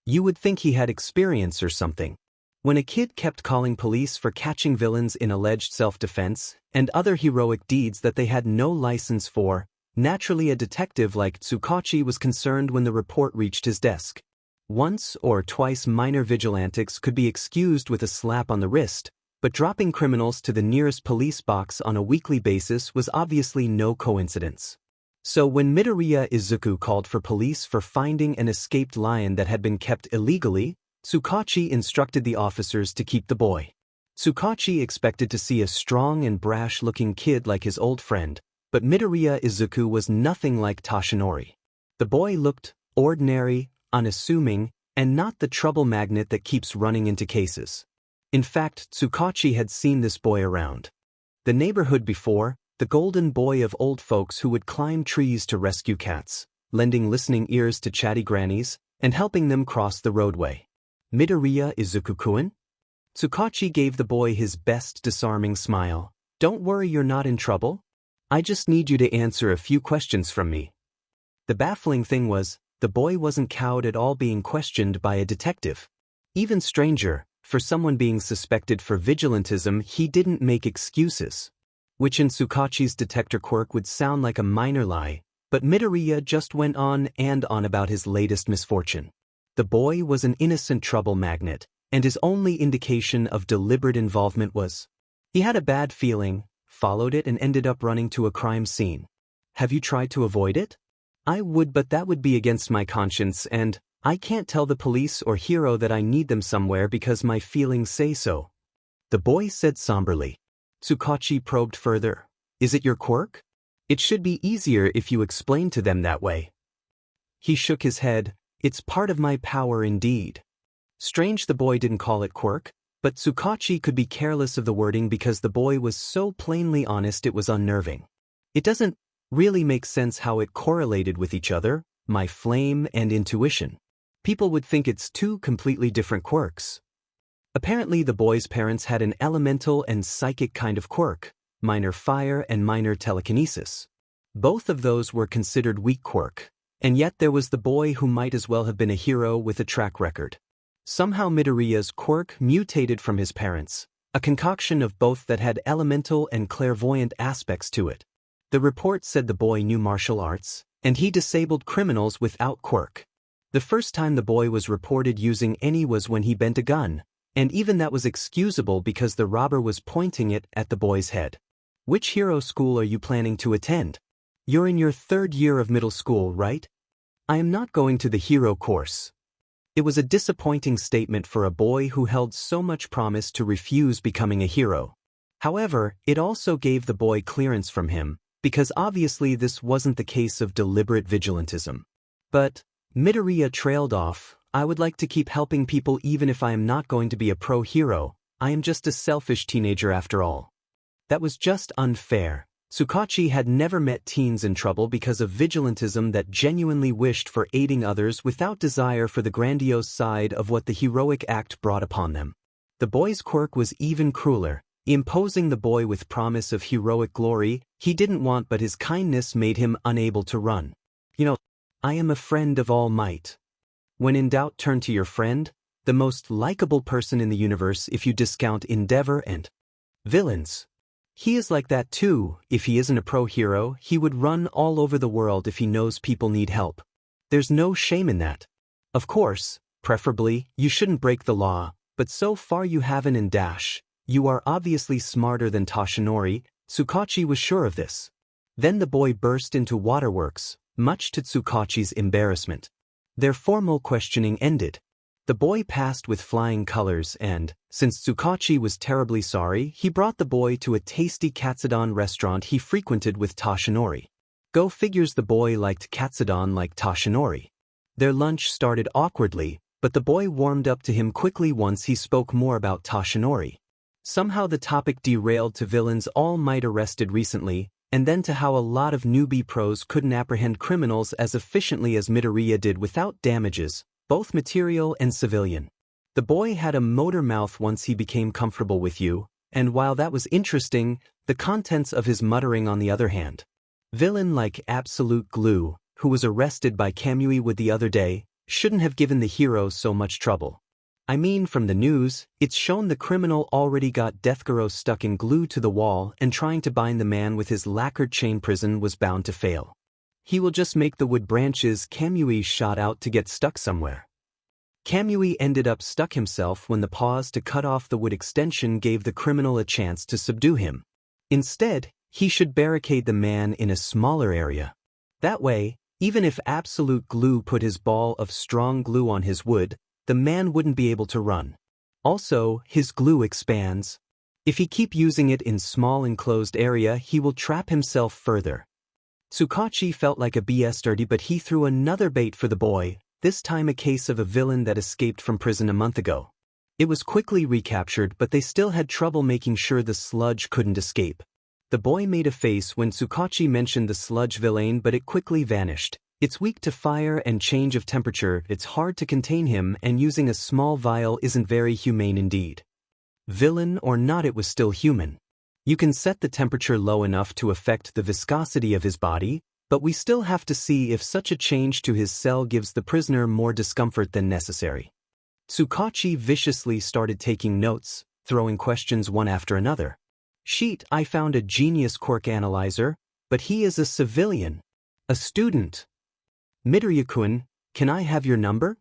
You would think he had experience or something. When a kid kept calling police for catching villains in alleged self-defense and other heroic deeds that they had no license for, naturally a detective like Tsukachi was concerned when the report reached his desk. Once or twice minor vigilantics could be excused with a slap on the wrist, but dropping criminals to the nearest police box on a weekly basis was obviously no coincidence. So when Midoriya Izuku called for police for finding an escaped lion that had been kept illegally, Tsukachi instructed the officers to keep the boy. Tsukachi expected to see a strong and brash-looking kid like his old friend, but Midoriya Izuku was nothing like Toshinori. The boy looked ordinary, unassuming, and not the trouble magnet that keeps running into cases. In fact, Tsukachi had seen this boy around the neighborhood before, the golden boy of old folks who would climb trees to rescue cats, lending listening ears to chatty grannies, and helping them cross the roadway. "Midoriya Izuku-kun?" Tsukachi gave the boy his best disarming smile. "Don't worry, you're not in trouble. I just need you to answer a few questions from me." The baffling thing was, the boy wasn't cowed at all being questioned by a detective. Even stranger, for someone being suspected for vigilantism, he didn't make excuses. Which in Tsukachi's detector quirk would sound like a minor lie, but Midoriya just went on and on about his latest misfortune. The boy was an innocent trouble magnet, and his only indication of deliberate involvement was he had a bad feeling, followed it and ended up running to a crime scene. "Have you tried to avoid it?" "I would, but that would be against my conscience, and I can't tell the police or hero that I need them somewhere because my feelings say so," the boy said somberly. Tsukachi probed further. "Is it your quirk? It should be easier if you explain to them that way." He shook his head. "It's part of my power indeed." Strange the boy didn't call it quirk, but Tsukachi could be careless of the wording because the boy was so plainly honest it was unnerving. It doesn't really make sense how it correlated with each other, my flame and intuition. People would think it's two completely different quirks. Apparently the boy's parents had an elemental and psychic kind of quirk, minor fire and minor telekinesis. Both of those were considered weak quirk, and yet there was the boy who might as well have been a hero with a track record. Somehow Midoriya's quirk mutated from his parents, a concoction of both that had elemental and clairvoyant aspects to it. The report said the boy knew martial arts, and he disabled criminals without quirk. The first time the boy was reported using any was when he bent a gun, and even that was excusable because the robber was pointing it at the boy's head. "Which hero school are you planning to attend?" "You're in your 3rd year of middle school, right?" "I am not going to the hero course." It was a disappointing statement for a boy who held so much promise to refuse becoming a hero. However, it also gave the boy clearance from him, because obviously this wasn't the case of deliberate vigilantism. But Midoriya trailed off. "I would like to keep helping people even if I am not going to be a pro-hero. I am just a selfish teenager after all." That was just unfair. Tsukachi had never met teens in trouble because of vigilantism that genuinely wished for aiding others without desire for the grandiose side of what the heroic act brought upon them. The boy's quirk was even crueler, imposing the boy with promise of heroic glory he didn't want, but his kindness made him unable to run. I am a friend of all might. When in doubt, turn to your friend, the most likable person in the universe if you discount endeavor and villains. He is like that too. If he isn't a pro hero, he would run all over the world if he knows people need help. There's no shame in that. Of course, preferably, you shouldn't break the law, but so far you haven't and dash. You are obviously smarter than Toshinori. Tsukachi was sure of this. Then the boy burst into waterworks, much to Tsukachi's embarrassment. Their formal questioning ended. The boy passed with flying colors and, since Tsukachi was terribly sorry, he brought the boy to a tasty katsudon restaurant he frequented with Toshinori. Go figures, the boy liked katsudon like Toshinori. Their lunch started awkwardly, but the boy warmed up to him quickly once he spoke more about Toshinori. Somehow the topic derailed to villains all might arrested recently, and then to how a lot of newbie pros couldn't apprehend criminals as efficiently as Midoriya did without damages, both material and civilian. The boy had a motor mouth once he became comfortable with you, and while that was interesting, the contents of his muttering on the other hand. Villain like Absolute Glue, who was arrested by Kamui Wood the other day, shouldn't have given the hero so much trouble. I mean, from the news, it's shown the criminal already got Deathgoro stuck in glue to the wall, and trying to bind the man with his lacquered chain prison was bound to fail. He will just make the wood branches Kamui shot out to get stuck somewhere. Kamui ended up stuck himself when the pause to cut off the wood extension gave the criminal a chance to subdue him. Instead, he should barricade the man in a smaller area. That way, even if Absolute Glue put his ball of strong glue on his wood, the man wouldn't be able to run. Also, his glue expands. If he keep using it in small enclosed area, he will trap himself further. Tsukachi felt like a BS dirty, but he threw another bait for the boy, this time a case of a villain that escaped from prison a month ago. It was quickly recaptured, but they still had trouble making sure the sludge couldn't escape. The boy made a face when Tsukachi mentioned the sludge villain, but it quickly vanished. It's weak to fire and change of temperature, it's hard to contain him, and using a small vial isn't very humane indeed. Villain or not, it was still human. You can set the temperature low enough to affect the viscosity of his body, but we still have to see if such a change to his cell gives the prisoner more discomfort than necessary. Tsukachi viciously started taking notes, throwing questions one after another. Sheet, I found a genius quirk analyzer, but he is a civilian. A student. Midoriya-kun, can I have your number?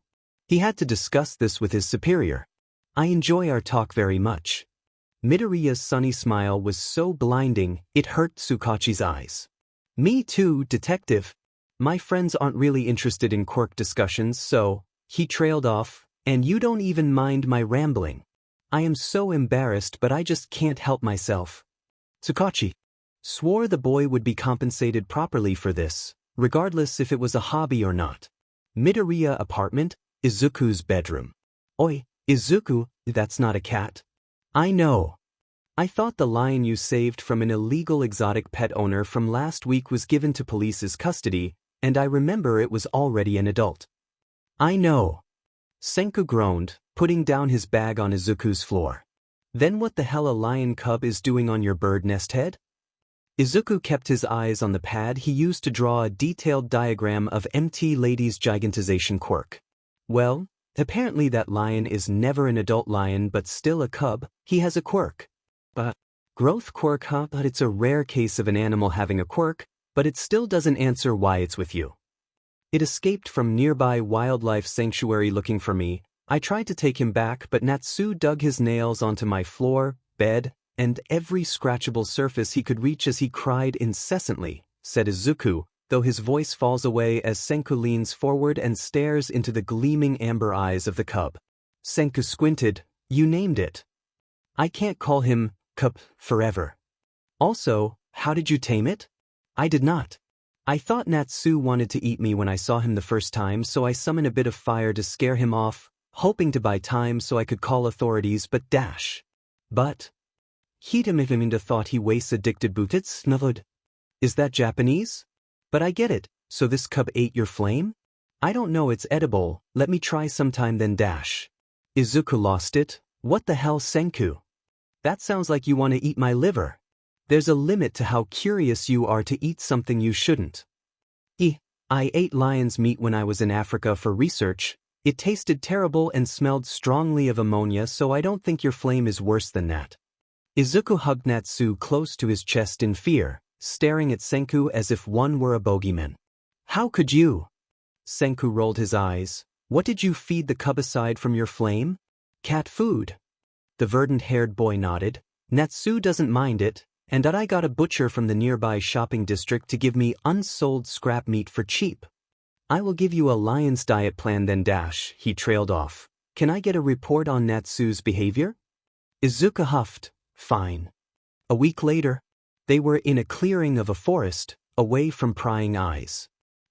He had to discuss this with his superior. I enjoy our talk very much. Midoriya's sunny smile was so blinding, it hurt Tsukachi's eyes. Me too, detective. My friends aren't really interested in quirk discussions, so, he trailed off, and you don't even mind my rambling. I am so embarrassed, but I just can't help myself. Tsukachi swore the boy would be compensated properly for this, regardless if it was a hobby or not. Midoriya apartment, Izuku's bedroom. Oi, Izuku, that's not a cat. I know. I thought the lion you saved from an illegal exotic pet owner from last week was given to police's custody, and I remember it was already an adult. I know. Senku groaned, putting down his bag on Izuku's floor. Then what the hell a lion cub is doing on your bird nest head? Izuku kept his eyes on the pad he used to draw a detailed diagram of MT Lady's gigantization quirk. Well, apparently that lion is never an adult lion but still a cub, he has a quirk. Growth quirk, huh? But it's a rare case of an animal having a quirk, but it still doesn't answer why it's with you. It escaped from nearby wildlife sanctuary looking for me. I tried to take him back, but Natsu dug his nails onto my floor, bed, and every scratchable surface he could reach as he cried incessantly, said Izuku, though his voice falls away as Senku leans forward and stares into the gleaming amber eyes of the cub. Senku squinted. You named it. I can't call him cub forever. Also, how did you tame it? I did not. I thought Natsu wanted to eat me when I saw him the first time, so I summoned a bit of fire to scare him off, hoping to buy time so I could call authorities, but dash. But Hitamiminda thought he wastes addicted butits, snuvud. Is that Japanese? But I get it, so this cub ate your flame? I don't know, it's edible, let me try sometime then dash. Izuku lost it. What the hell, Senku? That sounds like you want to eat my liver. There's a limit to how curious you are to eat something you shouldn't. I ate lion's meat when I was in Africa for research. It tasted terrible and smelled strongly of ammonia, so I don't think your flame is worse than that. Izuku hugged Natsu close to his chest in fear, staring at Senku as if one were a bogeyman. How could you? Senku rolled his eyes. What did you feed the cub aside from your flame? Cat food. The verdant-haired boy nodded. Natsu doesn't mind it, and I got a butcher from the nearby shopping district to give me unsold scrap meat for cheap. I will give you a lion's diet plan then dash, he trailed off. Can I get a report on Natsu's behavior? Izuku huffed. Fine. A week later, they were in a clearing of a forest, away from prying eyes.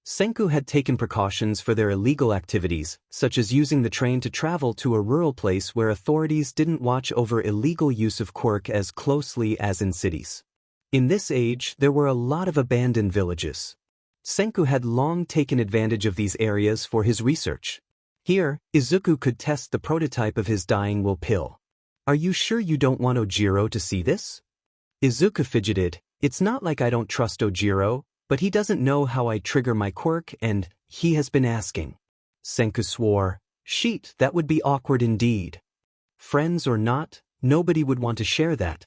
Senku had taken precautions for their illegal activities, such as using the train to travel to a rural place where authorities didn't watch over illegal use of quirk as closely as in cities. In this age, there were a lot of abandoned villages. Senku had long taken advantage of these areas for his research. Here, Izuku could test the prototype of his dying will pill. Are you sure you don't want Ojiro to see this? Izuku fidgeted. It's not like I don't trust Ojiro, but he doesn't know how I trigger my quirk and he has been asking. Senku swore. Sheet, that would be awkward indeed. Friends or not, nobody would want to share that.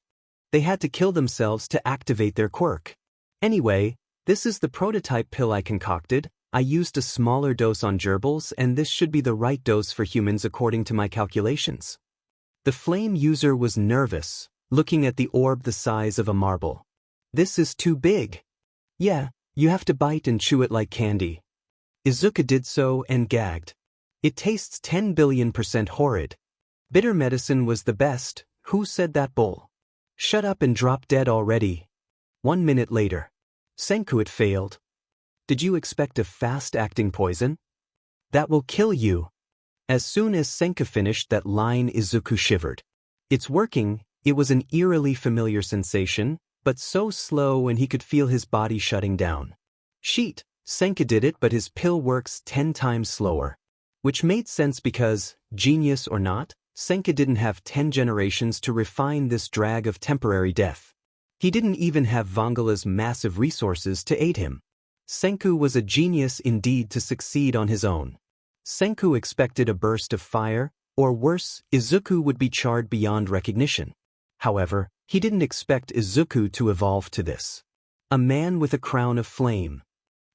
They had to kill themselves to activate their quirk. Anyway, this is the prototype pill I concocted. I used a smaller dose on gerbils and this should be the right dose for humans according to my calculations. The flame user was nervous, looking at the orb the size of a marble. This is too big. Yeah, you have to bite and chew it like candy. Izuku did so and gagged. It tastes 10 billion% horrid. Bitter medicine was the best. Who said that bull? Shut up and drop dead already. 1 minute later. Senku, it failed. Did you expect a fast-acting poison? That will kill you. As soon as Senku finished that line, Izuku shivered. It's working. It was an eerily familiar sensation, but so slow and he could feel his body shutting down. Sheet, Senku did it, but his pill works 10 times slower. Which made sense because, genius or not, Senku didn't have 10 generations to refine this drag of temporary death. He didn't even have Vongola's massive resources to aid him. Senku was a genius indeed to succeed on his own. Senku expected a burst of fire, or worse, Izuku would be charred beyond recognition. However, he didn't expect Izuku to evolve to this. A man with a crown of flame.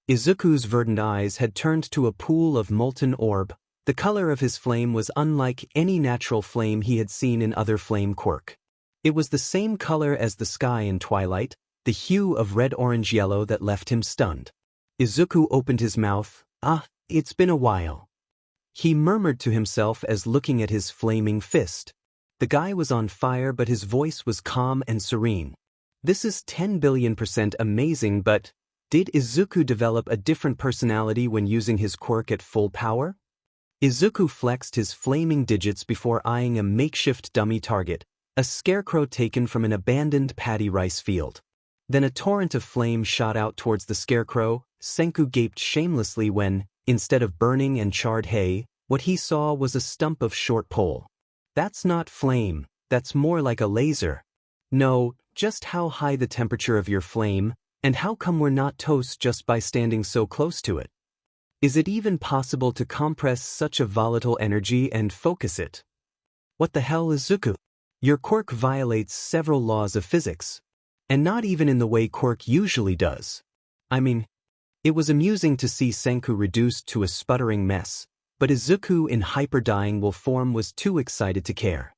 Izuku's verdant eyes had turned to a pool of molten orb. The color of his flame was unlike any natural flame he had seen in other flame quirk. It was the same color as the sky in twilight, the hue of red-orange-yellow that left him stunned. Izuku opened his mouth. It's been a while. He murmured to himself as looking at his flaming fist. The guy was on fire, but his voice was calm and serene. This is 10 billion% amazing, but did Izuku develop a different personality when using his quirk at full power? Izuku flexed his flaming digits before eyeing a makeshift dummy target, a scarecrow taken from an abandoned paddy rice field. Then a torrent of flame shot out towards the scarecrow. Senku gaped shamelessly when, instead of burning and charred hay, what he saw was a stump of short pole. That's not flame, that's more like a laser. No, just how high the temperature of your flame, and how come we're not toast just by standing so close to it? Is it even possible to compress such a volatile energy and focus it? What the hell, Izuku? Your quirk violates several laws of physics. And not even in the way quirk usually does. I mean, it was amusing to see Senku reduced to a sputtering mess, but Izuku in hyper-dying will form was too excited to care.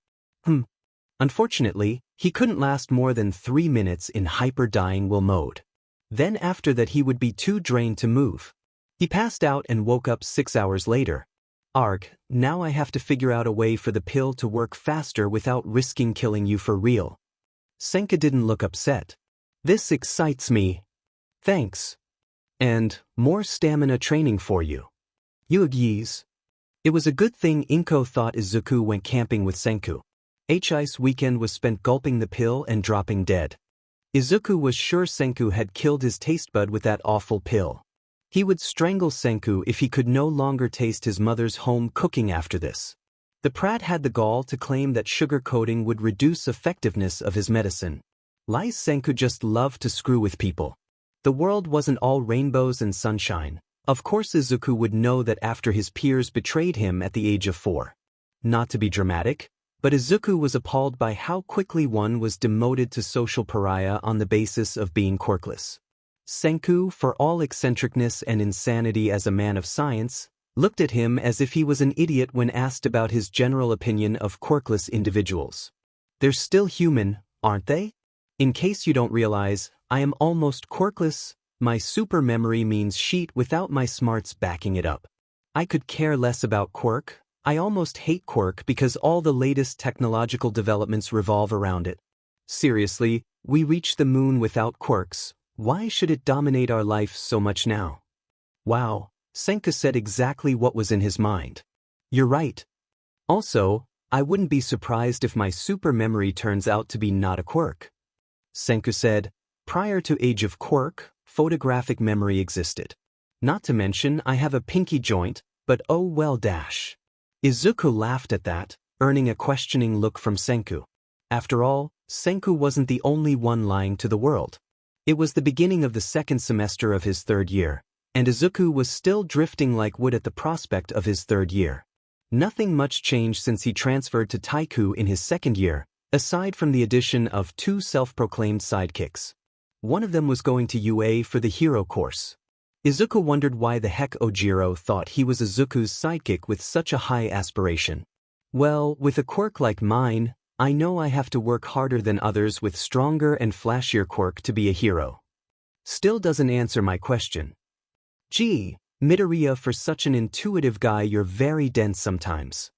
Unfortunately, he couldn't last more than 3 minutes in hyper-dying will mode. Then after that he would be too drained to move. He passed out and woke up 6 hours later. Arg, now I have to figure out a way for the pill to work faster without risking killing you for real. Senku didn't look upset. This excites me. Thanks. And more stamina training for you. You agrees. It was a good thing Inko thought Izuku went camping with Senku. His weekend was spent gulping the pill and dropping dead. Izuku was sure Senku had killed his taste bud with that awful pill. He would strangle Senku if he could no longer taste his mother's home cooking after this. The prat had the gall to claim that sugar coating would reduce effectiveness of his medicine. Lies. Senku just loved to screw with people. The world wasn't all rainbows and sunshine. Of course Izuku would know that after his peers betrayed him at the age of 4. Not to be dramatic, but Izuku was appalled by how quickly one was demoted to social pariah on the basis of being quirkless. Senku, for all eccentricness and insanity as a man of science, looked at him as if he was an idiot when asked about his general opinion of quirkless individuals. They're still human, aren't they? In case you don't realize, I am almost quirkless. My super memory means sheet without my smarts backing it up. I could care less about quirk. I almost hate quirk because all the latest technological developments revolve around it. Seriously, we reached the moon without quirks. Why should it dominate our life so much now? Wow, Senku said exactly what was in his mind. You're right. Also, I wouldn't be surprised if my super memory turns out to be not a quirk. Senku said, prior to age of quirk, photographic memory existed. Not to mention I have a pinky joint, but oh well dash. Izuku laughed at that, earning a questioning look from Senku. After all, Senku wasn't the only one lying to the world. It was the beginning of the second semester of his 3rd year, and Izuku was still drifting like wood at the prospect of his 3rd year. Nothing much changed since he transferred to Taiku in his 2nd year, aside from the addition of 2 self-proclaimed sidekicks. One of them was going to UA for the hero course. Izuku wondered why the heck Ojiro thought he was Izuku's sidekick with such a high aspiration. Well, with a quirk like mine, I know I have to work harder than others with stronger and flashier quirk to be a hero. Still doesn't answer my question. Gee, Midoriya, for such an intuitive guy you're very dense sometimes.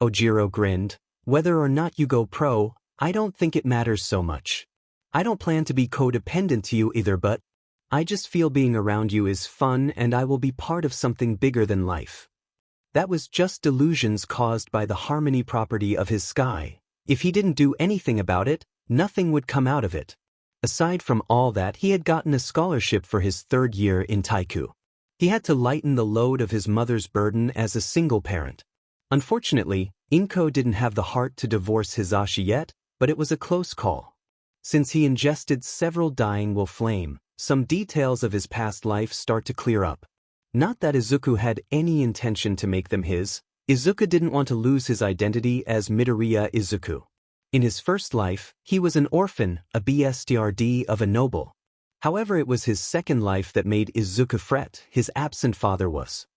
Ojiro grinned. Whether or not you go pro, I don't think it matters so much. I don't plan to be codependent to you either, but I just feel being around you is fun and I will be part of something bigger than life. That was just delusions caused by the harmony property of his sky. If he didn't do anything about it, nothing would come out of it. Aside from all that, he had gotten a scholarship for his 3rd year in Taiku. He had to lighten the load of his mother's burden as a single parent. Unfortunately, Inko didn't have the heart to divorce Hisashi yet, but it was a close call. Since he ingested several dying will flame, some details of his past life start to clear up. Not that Izuku had any intention to make them his. Izuku didn't want to lose his identity as Midoriya Izuku. In his first life, he was an orphan, a bastard of a noble. However, it was his second life that made Izuku fret. His absent father was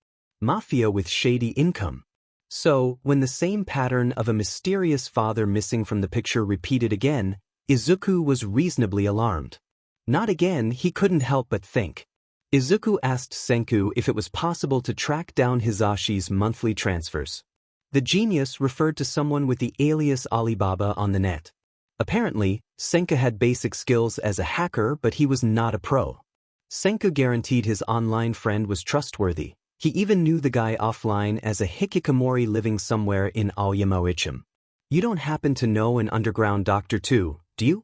Mafia with shady income. So, when the same pattern of a mysterious father missing from the picture repeated again, Izuku was reasonably alarmed. Not again, he couldn't help but think. Izuku asked Senku if it was possible to track down Hisashi's monthly transfers. The genius referred to someone with the alias Alibaba on the net. Apparently, Senku had basic skills as a hacker, but he was not a pro. Senku guaranteed his online friend was trustworthy. He even knew the guy offline as a hikikomori living somewhere in Aoyama-ichim. You don't happen to know an underground doctor too, do you?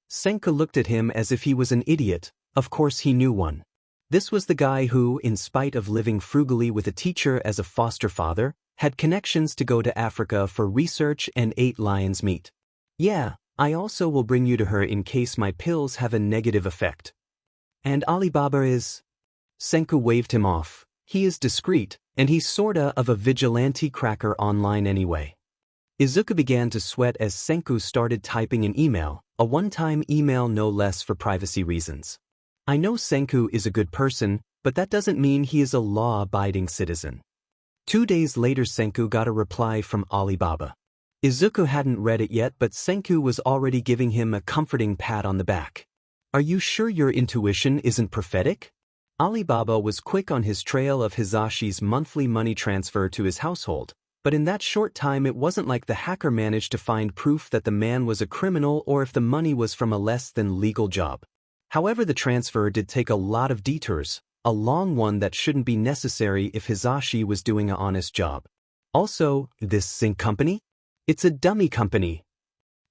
Senku looked at him as if he was an idiot. Of course he knew one. This was the guy who, in spite of living frugally with a teacher as a foster father, had connections to go to Africa for research and ate lion's meat. Yeah, I also will bring you to her in case my pills have a negative effect. And Alibaba is? Senku waved him off. He is discreet, and he's sorta of a vigilante cracker online anyway. Izuku began to sweat as Senku started typing an email, a one-time email no less for privacy reasons. I know Senku is a good person, but that doesn't mean he is a law-abiding citizen. 2 days later Senku got a reply from Alibaba. Izuku hadn't read it yet, but Senku was already giving him a comforting pat on the back. Are you sure your intuition isn't prophetic? Alibaba was quick on his trail of Hisashi's monthly money transfer to his household, but in that short time it wasn't like the hacker managed to find proof that the man was a criminal or if the money was from a less than legal job. However, the transfer did take a lot of detours, a long one that shouldn't be necessary if Hisashi was doing an honest job. Also, this zinc company? It's a dummy company.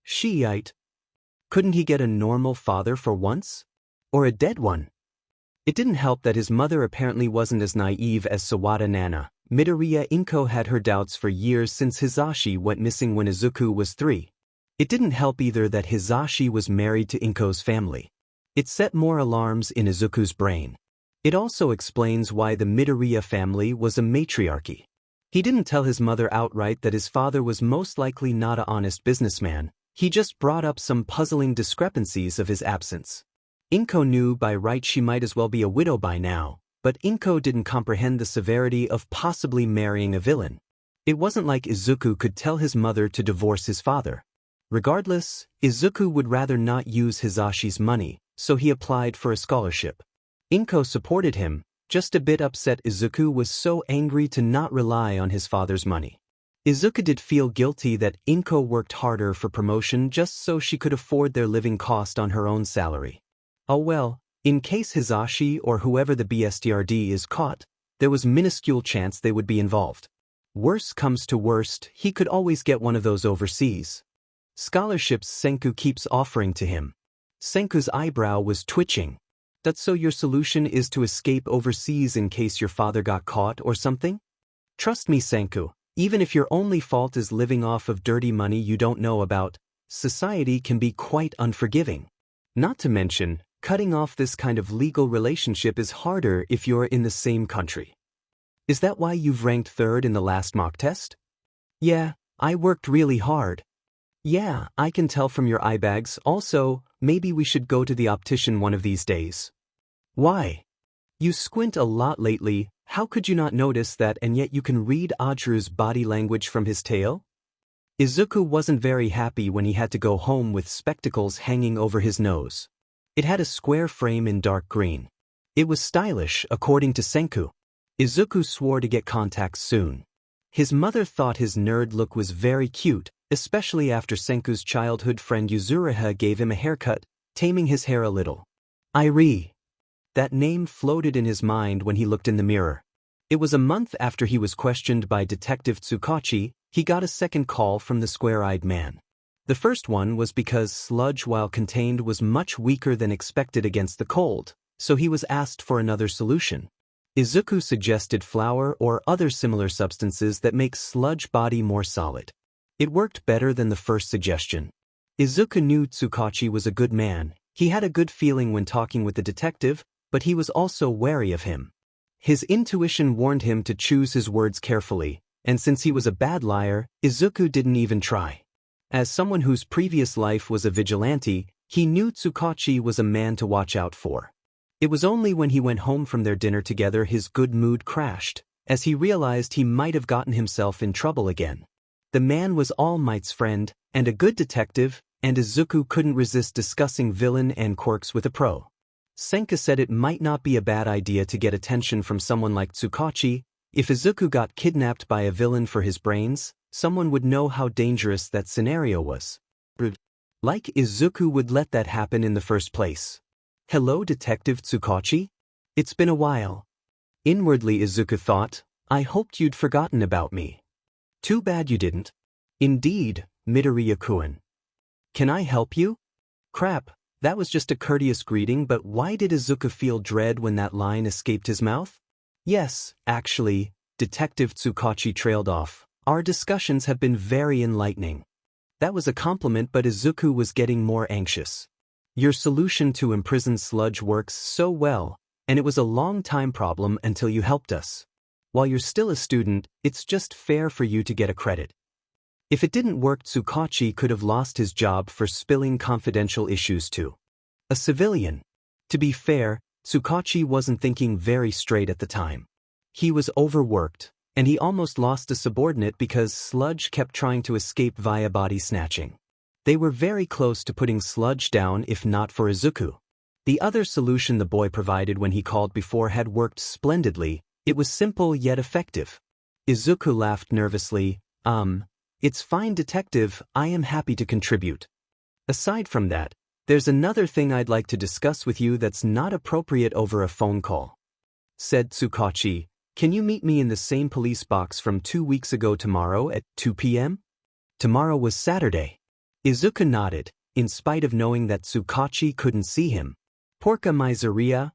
Shiite. Couldn't he get a normal father for once? Or a dead one? It didn't help that his mother apparently wasn't as naive as Sawada Nana. Midoriya Inko had her doubts for years since Hisashi went missing when Izuku was 3. It didn't help either that Hisashi was married to Inko's family. It set more alarms in Izuku's brain. It also explains why the Midoriya family was a matriarchy. He didn't tell his mother outright that his father was most likely not an honest businessman. He just brought up some puzzling discrepancies of his absence. Inko knew by right she might as well be a widow by now, but Inko didn't comprehend the severity of possibly marrying a villain. It wasn't like Izuku could tell his mother to divorce his father. Regardless, Izuku would rather not use Hisashi's money, so he applied for a scholarship. Inko supported him, just a bit upset Izuku was so angry to not rely on his father's money. Izuku did feel guilty that Inko worked harder for promotion just so she could afford their living cost on her own salary. Oh well, in case Hisashi or whoever the BSTRD is caught, there was minuscule chance they would be involved. Worst comes to worst, he could always get one of those overseas scholarships Senku keeps offering to him. Senku's eyebrow was twitching. That's so your solution is to escape overseas in case your father got caught or something? Trust me, Senku, even if your only fault is living off of dirty money you don't know about, society can be quite unforgiving. Not to mention, cutting off this kind of legal relationship is harder if you're in the same country. Is that why you've ranked 3rd in the last mock test? Yeah, I worked really hard. Yeah, I can tell from your eye bags. Also, maybe we should go to the optician one of these days. Why? You squint a lot lately, how could you not notice that and yet you can read Ajuru's body language from his tail? Izuku wasn't very happy when he had to go home with spectacles hanging over his nose. It had a square frame in dark green. It was stylish, according to Senku. Izuku swore to get contacts soon. His mother thought his nerd look was very cute, especially after Senku's childhood friend Yuzuriha gave him a haircut, taming his hair a little. Irie. That name floated in his mind when he looked in the mirror. It was a month after he was questioned by Detective Tsukachi, he got a second call from the square-eyed man. The first one was because sludge while contained was much weaker than expected against the cold, so he was asked for another solution. Izuku suggested flour or other similar substances that make sludge body more solid. It worked better than the first suggestion. Izuku knew Tsukachi was a good man, he had a good feeling when talking with the detective, but he was also wary of him. His intuition warned him to choose his words carefully, and since he was a bad liar, Izuku didn't even try. As someone whose previous life was a vigilante, he knew Tsukachi was a man to watch out for. It was only when he went home from their dinner together his good mood crashed, as he realized he might have gotten himself in trouble again. The man was All Might's friend, and a good detective, and Izuku couldn't resist discussing villain and quirks with a pro. Senka said it might not be a bad idea to get attention from someone like Tsukachi. If Izuku got kidnapped by a villain for his brains, someone would know how dangerous that scenario was. Like Izuku would let that happen in the first place. Hello, Detective Tsukachi? It's been a while. Inwardly Izuku thought, I hoped you'd forgotten about me. Too bad you didn't. Indeed, Midoriya-kun. Can I help you? Crap, that was just a courteous greeting, but why did Izuku feel dread when that line escaped his mouth? Yes, actually, Detective Tsukachi trailed off. Our discussions have been very enlightening. That was a compliment, but Izuku was getting more anxious. Your solution to imprison sludge works so well, and it was a long-time problem until you helped us. While you're still a student, it's just fair for you to get a credit. If it didn't work, Tsukachi could have lost his job for spilling confidential issues to a civilian. To be fair, Tsukachi wasn't thinking very straight at the time. He was overworked, and he almost lost a subordinate because Sludge kept trying to escape via body snatching. They were very close to putting Sludge down if not for Izuku. The other solution the boy provided when he called before had worked splendidly. It was simple yet effective. Izuku laughed nervously. It's fine, Detective, I am happy to contribute. Aside from that, there's another thing I'd like to discuss with you that's not appropriate over a phone call. Said Tsukachi, can you meet me in the same police box from 2 weeks ago tomorrow at 2 p.m.? Tomorrow was Saturday. Izuku nodded. in spite of knowing that Tsukachi couldn't see him. Porca miseria.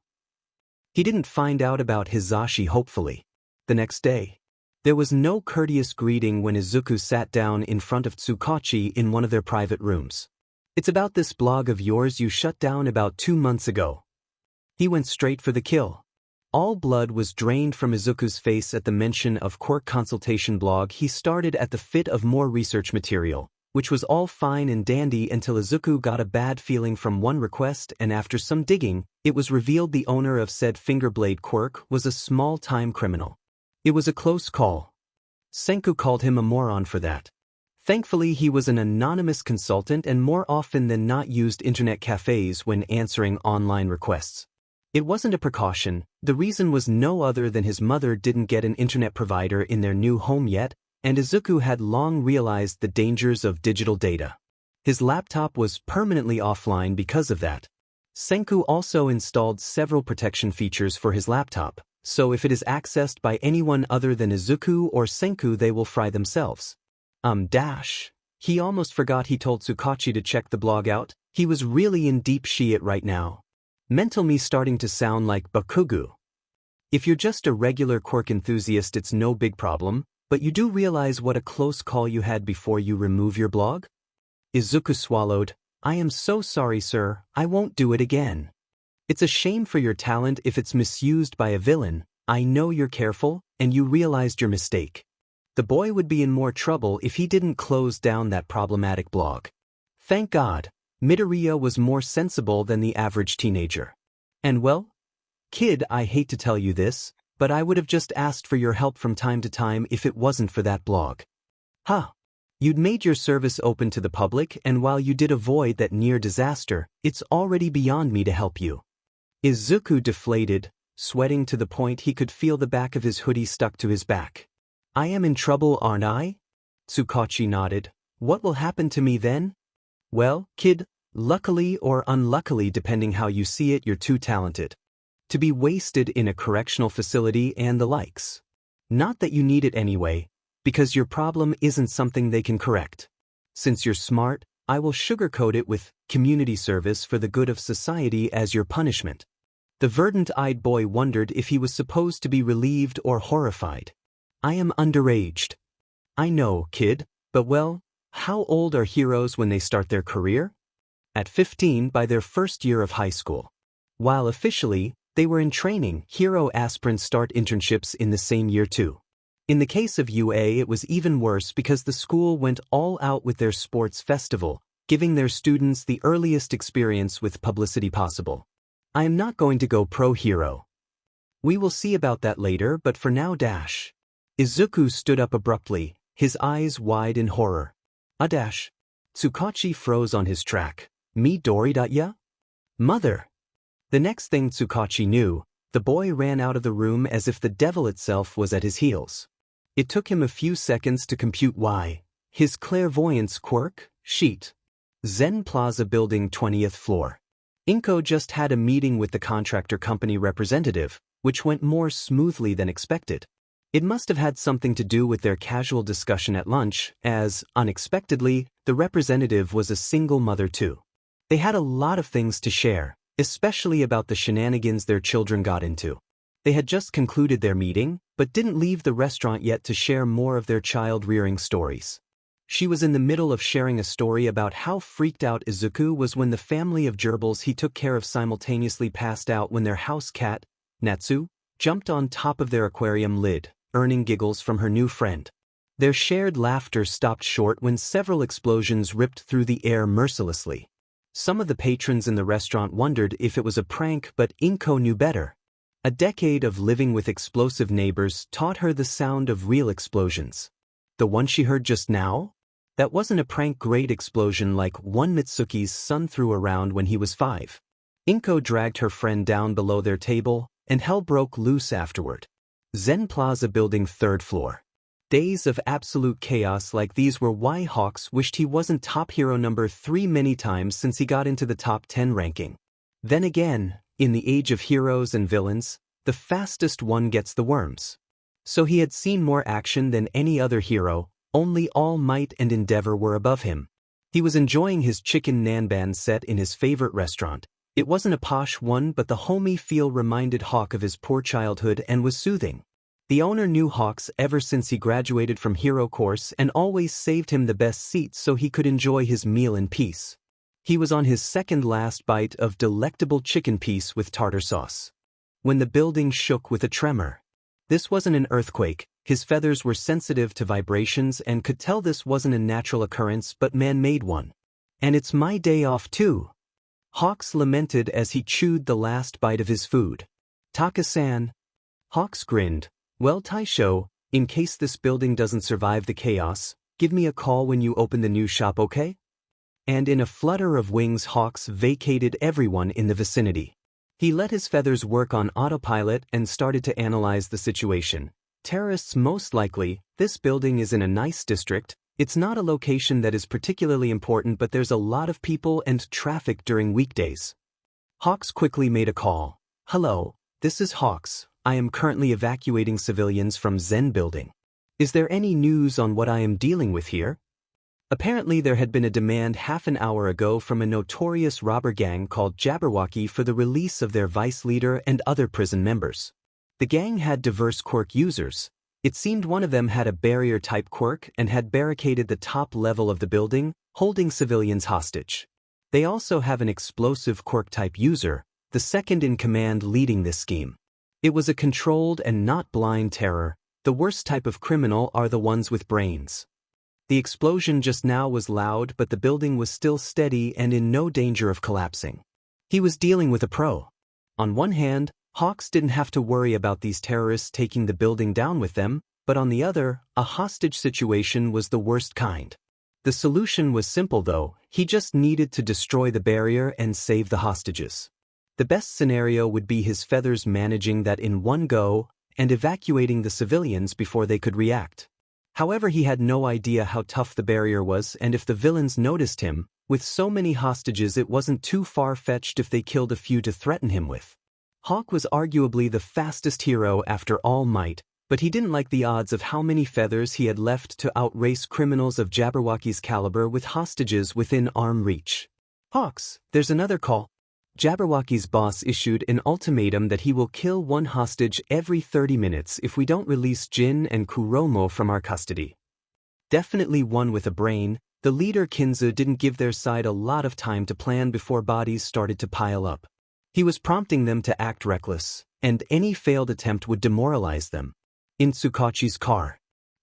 He didn't find out about Hisashi hopefully. The next day, there was no courteous greeting when Izuku sat down in front of Tsukachi in one of their private rooms. It's about this blog of yours you shut down about 2 months ago. He went straight for the kill. All blood was drained from Izuku's face at the mention of quirk consultation blog. He started at the fit of more research material, which was all fine and dandy until Izuku got a bad feeling from one request, and after some digging, it was revealed the owner of said fingerblade quirk was a small-time criminal. It was a close call. Senku called him a moron for that. Thankfully, he was an anonymous consultant and more often than not used internet cafes when answering online requests. It wasn't a precaution. The reason was no other than his mother didn't get an internet provider in their new home yet, and Izuku had long realized the dangers of digital data. His laptop was permanently offline because of that. Senku also installed several protection features for his laptop, so if it is accessed by anyone other than Izuku or Senku, they will fry themselves. He almost forgot he told Tsukachi to check the blog out. He was really in deep shit right now. Mental me starting to sound like Bakugu. If you're just a regular quirk enthusiast, it's no big problem, but you do realize what a close call you had before you remove your blog? Izuku swallowed. I am so sorry, sir, I won't do it again. It's a shame for your talent if it's misused by a villain. I know you're careful, and you realized your mistake. The boy would be in more trouble if he didn't close down that problematic blog. Thank God, Midoriya was more sensible than the average teenager. And well, kid, I hate to tell you this, but I would have just asked for your help from time to time if it wasn't for that blog. You'd made your service open to the public, and while you did avoid that near disaster, it's already beyond me to help you. Izuku deflated, sweating to the point he could feel the back of his hoodie stuck to his back. I am in trouble, aren't I? Tsukachi nodded. What will happen to me then? Well, kid, luckily or unluckily depending how you see it, you're too talented to be wasted in a correctional facility and the likes. Not that you need it anyway, because your problem isn't something they can correct. Since you're smart, I will sugarcoat it with community service for the good of society as your punishment. The verdant-eyed boy wondered if he was supposed to be relieved or horrified. I am underaged. I know, kid, but well, how old are heroes when they start their career? At 15 by their first year of high school. While officially, they were in training, hero aspirants start internships in the same year too. In the case of UA, it was even worse because the school went all out with their sports festival, giving their students the earliest experience with publicity possible. I am not going to go pro-hero. We will see about that later, but for now Izuku stood up abruptly, his eyes wide in horror. Tsukachi froze on his track. Midoriya? Mother! The next thing Tsukachi knew, the boy ran out of the room as if the devil itself was at his heels. It took him a few seconds to compute why. His clairvoyance quirk, sheet. Zen Plaza building 20th floor. Inko just had a meeting with the contractor company representative, which went more smoothly than expected. It must have had something to do with their casual discussion at lunch, as, unexpectedly, the representative was a single mother too. They had a lot of things to share, especially about the shenanigans their children got into. They had just concluded their meeting, but didn't leave the restaurant yet to share more of their child-rearing stories. She was in the middle of sharing a story about how freaked out Izuku was when the family of gerbils he took care of simultaneously passed out when their house cat, Natsu, jumped on top of their aquarium lid, earning giggles from her new friend. Their shared laughter stopped short when several explosions ripped through the air mercilessly. Some of the patrons in the restaurant wondered if it was a prank, but Inko knew better. A decade of living with explosive neighbors taught her the sound of real explosions. The one she heard just now? That wasn't a prank-grade explosion like one Mitsuki's son threw around when he was 5. Inko dragged her friend down below their table, and hell broke loose afterward. Zen Plaza building 3rd floor. Days of absolute chaos like these were why Hawks wished he wasn't top hero number 3 many times since he got into the top 10 ranking. Then again, in the age of heroes and villains, the fastest one gets the worms. So he had seen more action than any other hero, only All Might and Endeavor were above him. He was enjoying his chicken nanban set in his favorite restaurant. It wasn't a posh one, but the homey feel reminded Hawk of his poor childhood and was soothing. The owner knew Hawks ever since he graduated from hero course and always saved him the best seats so he could enjoy his meal in peace. He was on his second last bite of delectable chicken piece with tartar sauce when the building shook with a tremor. This wasn't an earthquake. His feathers were sensitive to vibrations and could tell this wasn't a natural occurrence but man-made one. And it's my day off too. Hawks lamented as he chewed the last bite of his food. Taka-san. Hawks grinned. Well, Taisho, in case this building doesn't survive the chaos, give me a call when you open the new shop, okay? And in a flutter of wings, Hawks vacated everyone in the vicinity. He let his feathers work on autopilot and started to analyze the situation. Terrorists most likely. This building is in a nice district. It's not a location that is particularly important, but there's a lot of people and traffic during weekdays. Hawks quickly made a call. Hello, this is Hawks. I am currently evacuating civilians from Zen building. Is there any news on what I am dealing with here? Apparently there had been a demand half an hour ago from a notorious robber gang called Jabberwocky for the release of their vice leader and other prison members. The gang had diverse quirk users. It seemed one of them had a barrier-type quirk and had barricaded the top level of the building, holding civilians hostage. They also have an explosive quirk-type user, the second in command leading this scheme. It was a controlled and not blind terror. The worst type of criminal are the ones with brains. The explosion just now was loud, but the building was still steady and in no danger of collapsing. He was dealing with a pro. On one hand, Hawks didn't have to worry about these terrorists taking the building down with them, but on the other, a hostage situation was the worst kind. The solution was simple though. He just needed to destroy the barrier and save the hostages. The best scenario would be his feathers managing that in one go and evacuating the civilians before they could react. However, he had no idea how tough the barrier was, and if the villains noticed him, with so many hostages it wasn't too far-fetched if they killed a few to threaten him with. Hawk was arguably the fastest hero after All Might, but he didn't like the odds of how many feathers he had left to outrace criminals of Jabberwocky's caliber with hostages within arm reach. Hawks, there's another call. Jabberwocky's boss issued an ultimatum that he will kill one hostage every 30 minutes if we don't release Jin and Kuromo from our custody. Definitely one with a brain, the leader Kinzu didn't give their side a lot of time to plan before bodies started to pile up. He was prompting them to act reckless, and any failed attempt would demoralize them. In Tsukachi's car.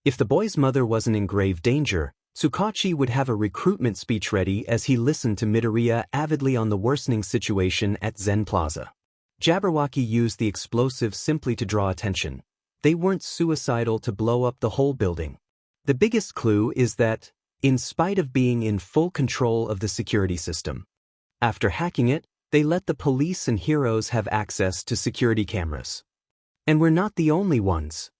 If the boy's mother wasn't in grave danger, Tsukachi would have a recruitment speech ready as he listened to Midoriya avidly on the worsening situation at Zen Plaza. Jabberwocky used the explosive simply to draw attention. They weren't suicidal to blow up the whole building. The biggest clue is that, in spite of being in full control of the security system, after hacking it, they let the police and heroes have access to security cameras. And we're not the only ones.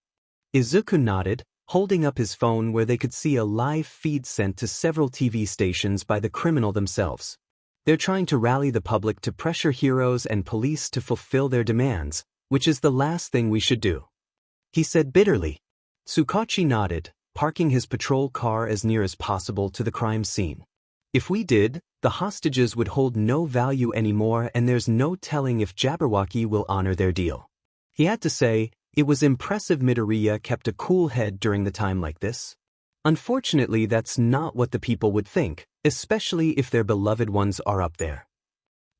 Izuku nodded, holding up his phone where they could see a live feed sent to several TV stations by the criminal themselves. They're trying to rally the public to pressure heroes and police to fulfill their demands, which is the last thing we should do. He said bitterly. Tsukachi nodded, parking his patrol car as near as possible to the crime scene. If we did, the hostages would hold no value anymore, and there's no telling if Jabberwocky will honor their deal. He had to say, it was impressive Midoriya kept a cool head during the time like this. Unfortunately, that's not what the people would think, especially if their beloved ones are up there.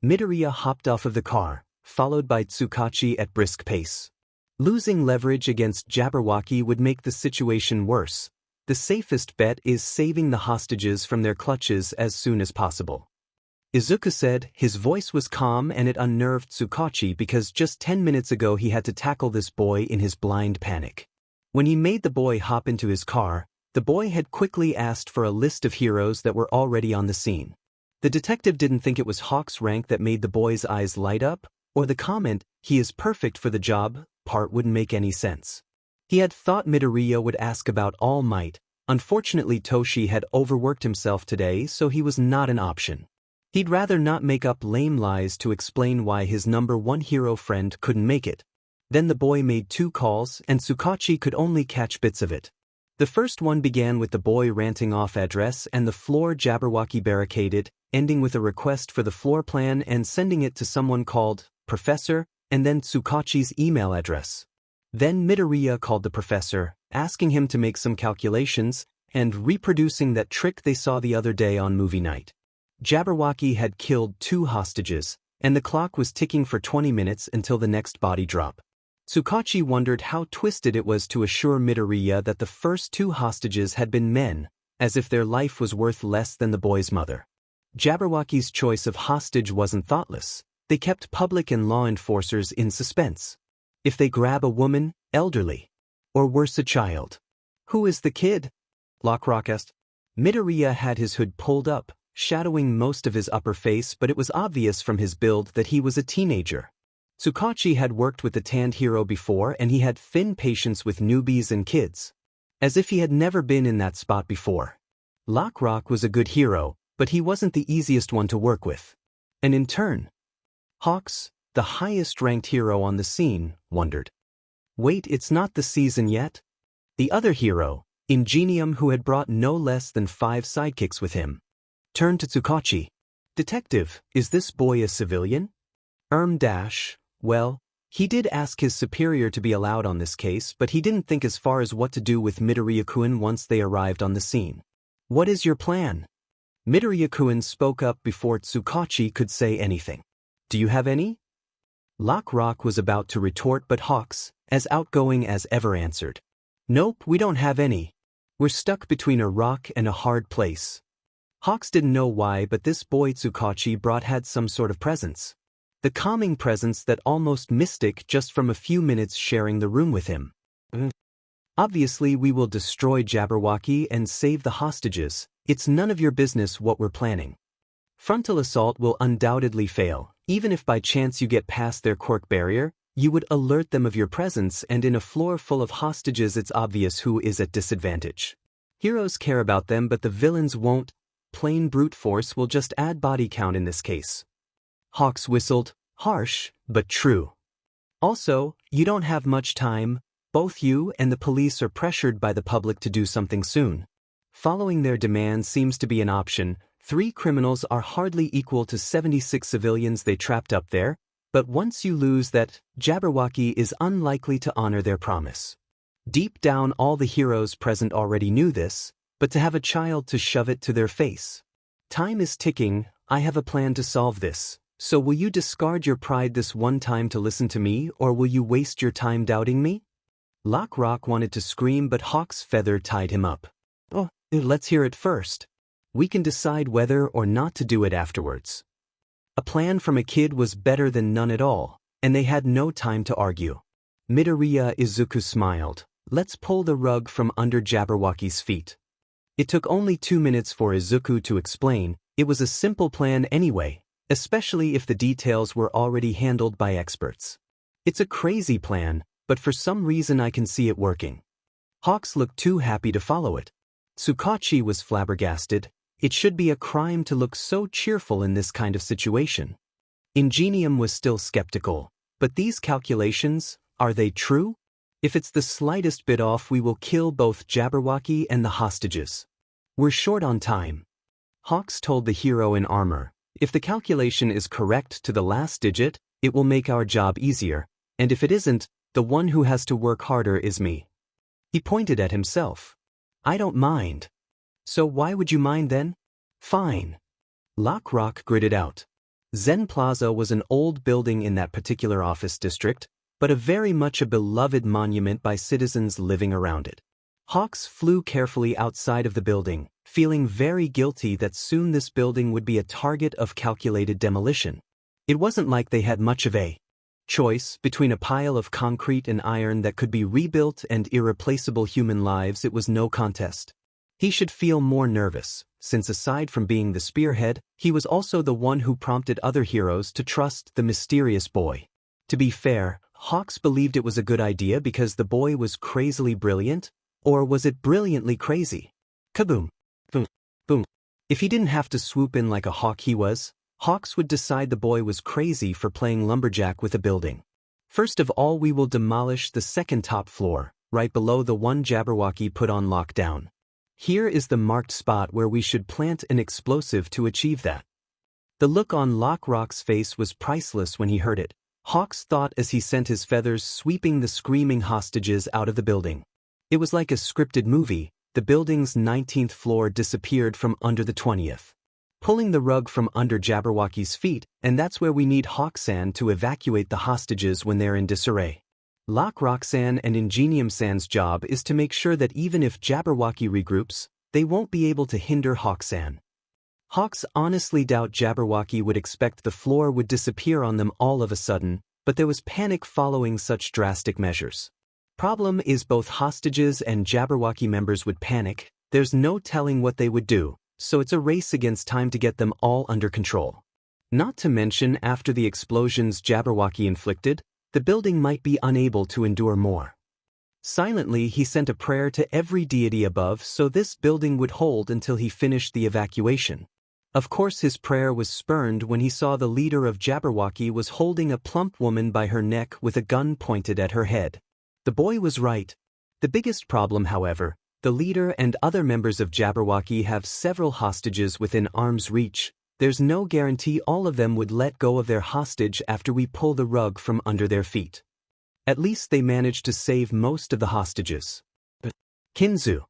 Midoriya hopped off of the car, followed by Tsukachi at brisk pace. Losing leverage against Jabberwocky would make the situation worse. The safest bet is saving the hostages from their clutches as soon as possible. Izuku said. His voice was calm, and it unnerved Tsukachi because just 10 minutes ago he had to tackle this boy in his blind panic. When he made the boy hop into his car, the boy had quickly asked for a list of heroes that were already on the scene. The detective didn't think it was Hawk's rank that made the boy's eyes light up, or the comment, "he is perfect for the job," part wouldn't make any sense. He had thought Midoriya would ask about All Might. Unfortunately, Toshi had overworked himself today, so he was not an option. He'd rather not make up lame lies to explain why his number one hero friend couldn't make it. Then the boy made 2 calls, and Tsukachi could only catch bits of it. The first one began with the boy ranting off address and the floor Jabberwocky barricaded, ending with a request for the floor plan and sending it to someone called Professor, and then Tsukachi's email address. Then Midoriya called the professor, asking him to make some calculations, and reproducing that trick they saw the other day on movie night. Jabberwocky had killed 2 hostages, and the clock was ticking for 20 minutes until the next body drop. Tsukachi wondered how twisted it was to assure Midoriya that the first 2 hostages had been men, as if their life was worth less than the boy's mother. Jabberwocky's choice of hostage wasn't thoughtless. They kept public and law enforcers in suspense. If they grab a woman, elderly, or worse a child. Who is the kid? Lockrock asked. Midoriya had his hood pulled up, shadowing most of his upper face, but it was obvious from his build that he was a teenager. Tsukachi had worked with the tanned hero before, and he had thin patience with newbies and kids. As if he had never been in that spot before. Lockrock was a good hero, but he wasn't the easiest one to work with. And in turn, Hawks, the highest-ranked hero on the scene, wondered. Wait, it's not the season yet? The other hero, Ingenium, who had brought no less than 5 sidekicks with him, turned to Tsukachi. Detective, is this boy a civilian? Well, he did ask his superior to be allowed on this case, but he didn't think as far as what to do with Midoriya-kun once they arrived on the scene. What is your plan? Midoriya-kun spoke up before Tsukachi could say anything. Do you have any? Lockrock was about to retort, but Hawks, as outgoing as ever, answered. Nope, we don't have any. We're stuck between a rock and a hard place. Hawks didn't know why, but this boy Tsukachi brought had some sort of presence. The calming presence that almost mystic just from a few minutes sharing the room with him. Obviously we will destroy Jabberwocky and save the hostages. It's none of your business what we're planning. Frontal assault will undoubtedly fail. Even if by chance you get past their quirk barrier, you would alert them of your presence, and in a floor full of hostages it's obvious who is at disadvantage. Heroes care about them, but the villains won't. Plain brute force will just add body count in this case. Hawks whistled, harsh, but true. Also, you don't have much time. Both you and the police are pressured by the public to do something soon. Following their demand seems to be an option. 3 criminals are hardly equal to 76 civilians they trapped up there, but once you lose that, Jabberwocky is unlikely to honor their promise. Deep down all the heroes present already knew this, but to have a child to shove it to their face. Time is ticking. I have a plan to solve this. So will you discard your pride this one time to listen to me, or will you waste your time doubting me? Lockrock wanted to scream, but Hawk's feather tied him up. Oh, let's hear it first. We can decide whether or not to do it afterwards. A plan from a kid was better than none at all, and they had no time to argue. Midoriya Izuku smiled. Let's pull the rug from under Jabberwocky's feet. It took only 2 minutes for Izuku to explain. It was a simple plan anyway, especially if the details were already handled by experts. It's a crazy plan, but for some reason I can see it working. Hawks looked too happy to follow it. Tsukachi was flabbergasted. It should be a crime to look so cheerful in this kind of situation. Ingenium was still skeptical. But these calculations, are they true? If it's the slightest bit off, we will kill both Jabberwocky and the hostages. We're short on time. Hawks told the hero in armor. If the calculation is correct to the last digit, it will make our job easier, and if it isn't, the one who has to work harder is me. He pointed at himself. I don't mind. So why would you mind then? Fine. Lockrock gritted out. Zen Plaza was an old building in that particular office district, but very much a beloved monument by citizens living around it. Hawks flew carefully outside of the building, feeling very guilty that soon this building would be a target of calculated demolition. It wasn't like they had much of a choice between a pile of concrete and iron that could be rebuilt and irreplaceable human lives. It was no contest. He should feel more nervous, since aside from being the spearhead, he was also the one who prompted other heroes to trust the mysterious boy. To be fair, Hawks believed it was a good idea because the boy was crazily brilliant, or was it brilliantly crazy? Kaboom! Boom! Boom! If he didn't have to swoop in like a hawk he was, Hawks would decide the boy was crazy for playing lumberjack with a building. First of all, we will demolish the second top floor. right below the one Jabberwocky put on lockdown. Here is the marked spot where we should plant an explosive to achieve that. The look on Lockrock's face was priceless when he heard it. Hawks thought as he sent his feathers sweeping the screaming hostages out of the building. It was like a scripted movie. The building's 19th floor disappeared from under the 20th. Pulling the rug from under Jabberwocky's feet, and that's where we need Hawk-san to evacuate the hostages when they're in disarray. Lockrock-san and Ingenium-san's job is to make sure that even if Jabberwocky regroups, they won't be able to hinder Hawk-san. Hawks honestly doubt Jabberwocky would expect the floor would disappear on them all of a sudden, but there was panic following such drastic measures. Problem is both hostages and Jabberwocky members would panic. There's no telling what they would do, so it's a race against time to get them all under control. Not to mention, after the explosions Jabberwocky inflicted, the building might be unable to endure more. Silently, he sent a prayer to every deity above so this building would hold until he finished the evacuation. Of course, his prayer was spurned when he saw the leader of Jabberwocky was holding a plump woman by her neck with a gun pointed at her head. The boy was right. The biggest problem, however, the leader and other members of Jabberwocky have several hostages within arm's reach. There's no guarantee all of them would let go of their hostage after we pull the rug from under their feet. At least they managed to save most of the hostages. But Kinzu.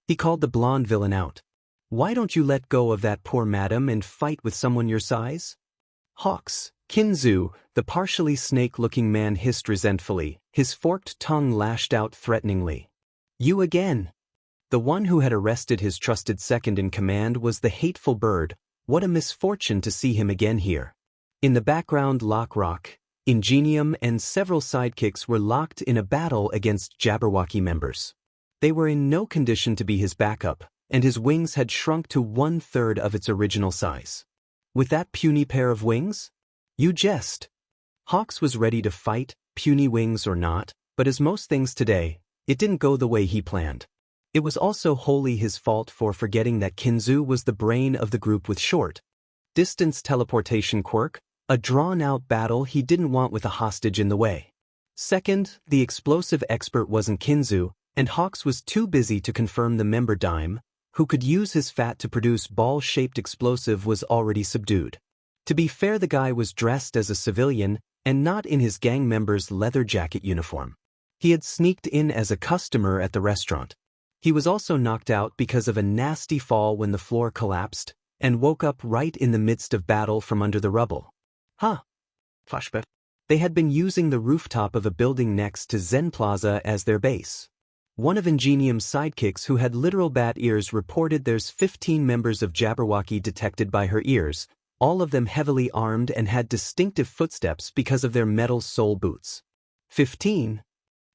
He called the blonde villain out. Why don't you let go of that poor madam and fight with someone your size? Hawks. Kinzu, the partially snake-looking man, hissed resentfully. His forked tongue lashed out threateningly. You again. The one who had arrested his trusted second-in-command was the hateful bird. What a misfortune to see him again here. In the background, Lockrock, Ingenium, and several sidekicks were locked in a battle against Jabberwocky members. They were in no condition to be his backup, and his wings had shrunk to 1/3 of its original size. With that puny pair of wings? You jest. Hawks was ready to fight, puny wings or not, but as most things today, it didn't go the way he planned. It was also wholly his fault for forgetting that Kinzu was the brain of the group with short-distance teleportation quirk, a drawn-out battle he didn't want with a hostage in the way. Second, the explosive expert wasn't Kinzu, and Hawks was too busy to confirm the member Dime, who could use his fat to produce ball-shaped explosive, was already subdued. To be fair, the guy was dressed as a civilian and not in his gang member's leather jacket uniform. He had sneaked in as a customer at the restaurant. He was also knocked out because of a nasty fall when the floor collapsed and woke up right in the midst of battle from under the rubble. Flashback. They had been using the rooftop of a building next to Zen Plaza as their base. One of Ingenium's sidekicks, who had literal bat ears, reported there's 15 members of Jabberwocky detected by her ears, all of them heavily armed and had distinctive footsteps because of their metal sole boots. 15?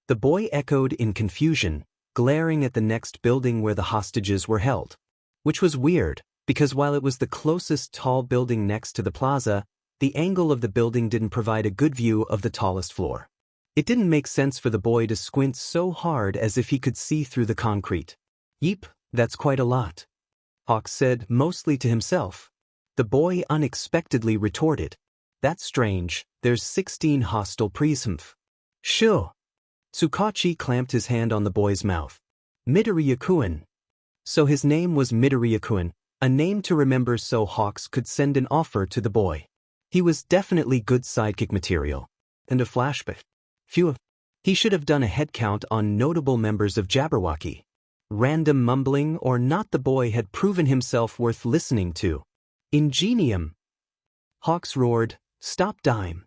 The boy echoed in confusion, glaring at the next building where the hostages were held. Which was weird, because while it was the closest tall building next to the plaza, the angle of the building didn't provide a good view of the tallest floor. It didn't make sense for the boy to squint so hard as if he could see through the concrete. Yeep, that's quite a lot. Hawks said, mostly to himself. The boy unexpectedly retorted. That's strange, there's 16 hostile prisms. Sure. Tsukachi clamped his hand on the boy's mouth. Midoriya-kun. So his name was Midoriya-kun, a name to remember so Hawks could send an offer to the boy. He was definitely good sidekick material. And a flashback. Phew. He should have done a headcount on notable members of Jabberwocky. Random mumbling or not, the boy had proven himself worth listening to. Ingenium. Hawks roared, stop Dime.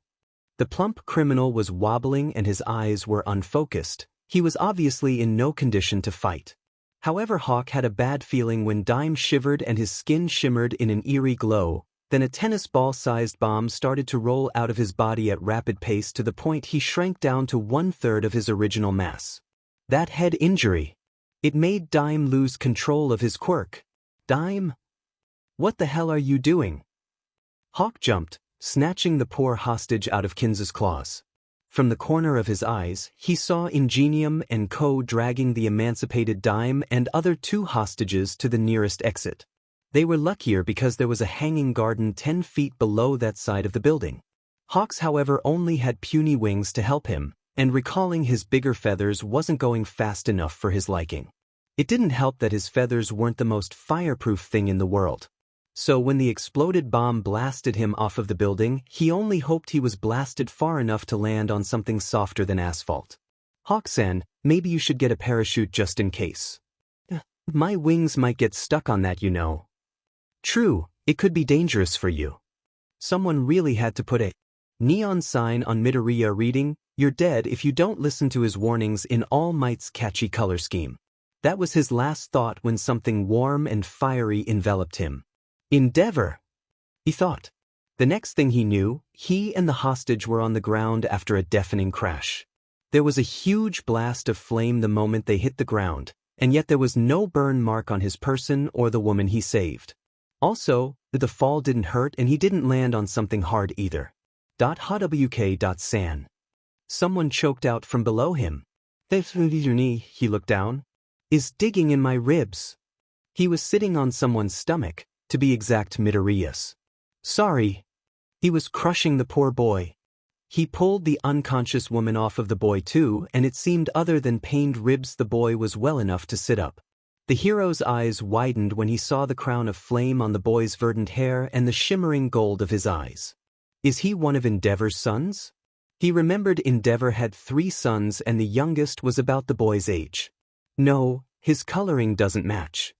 The plump criminal was wobbling and his eyes were unfocused. He was obviously in no condition to fight. However, Hawk had a bad feeling when Dime shivered and his skin shimmered in an eerie glow. Then a tennis ball-sized bomb started to roll out of his body at rapid pace to the point he shrank down to 1/3 of his original mass. That head injury. It made Dime lose control of his quirk. Dime? What the hell are you doing? Hawk jumped, snatching the poor hostage out of Kinzu's claws. From the corner of his eyes, he saw Ingenium and Co. dragging the emancipated Dime and other 2 hostages to the nearest exit. They were luckier because there was a hanging garden 10 feet below that side of the building. Hawks, however, only had puny wings to help him, and recalling his bigger feathers wasn't going fast enough for his liking. It didn't help that his feathers weren't the most fireproof thing in the world. So when the exploded bomb blasted him off of the building, he only hoped he was blasted far enough to land on something softer than asphalt. Hawk-san, maybe you should get a parachute just in case. My wings might get stuck on that, you know. True, it could be dangerous for you. Someone really had to put a neon sign on Midoriya reading, "You're dead if you don't listen to his warnings" in All Might's catchy color scheme. That was his last thought when something warm and fiery enveloped him. Endeavor, he thought. The next thing he knew, he and the hostage were on the ground after a deafening crash. There was a huge blast of flame the moment they hit the ground, and yet there was no burn mark on his person or the woman he saved. Also, the fall didn't hurt and he didn't land on something hard either. Hwk.san. Someone choked out from below him. He looked down. Is digging in my ribs. He was sitting on someone's stomach, to be exact Midoriya's. Sorry. He was crushing the poor boy. He pulled the unconscious woman off of the boy too, and it seemed other than pained ribs the boy was well enough to sit up. The hero's eyes widened when he saw the crown of flame on the boy's verdant hair and the shimmering gold of his eyes. Is he one of Endeavor's sons? He remembered Endeavor had 3 sons and the youngest was about the boy's age. No, his coloring doesn't match.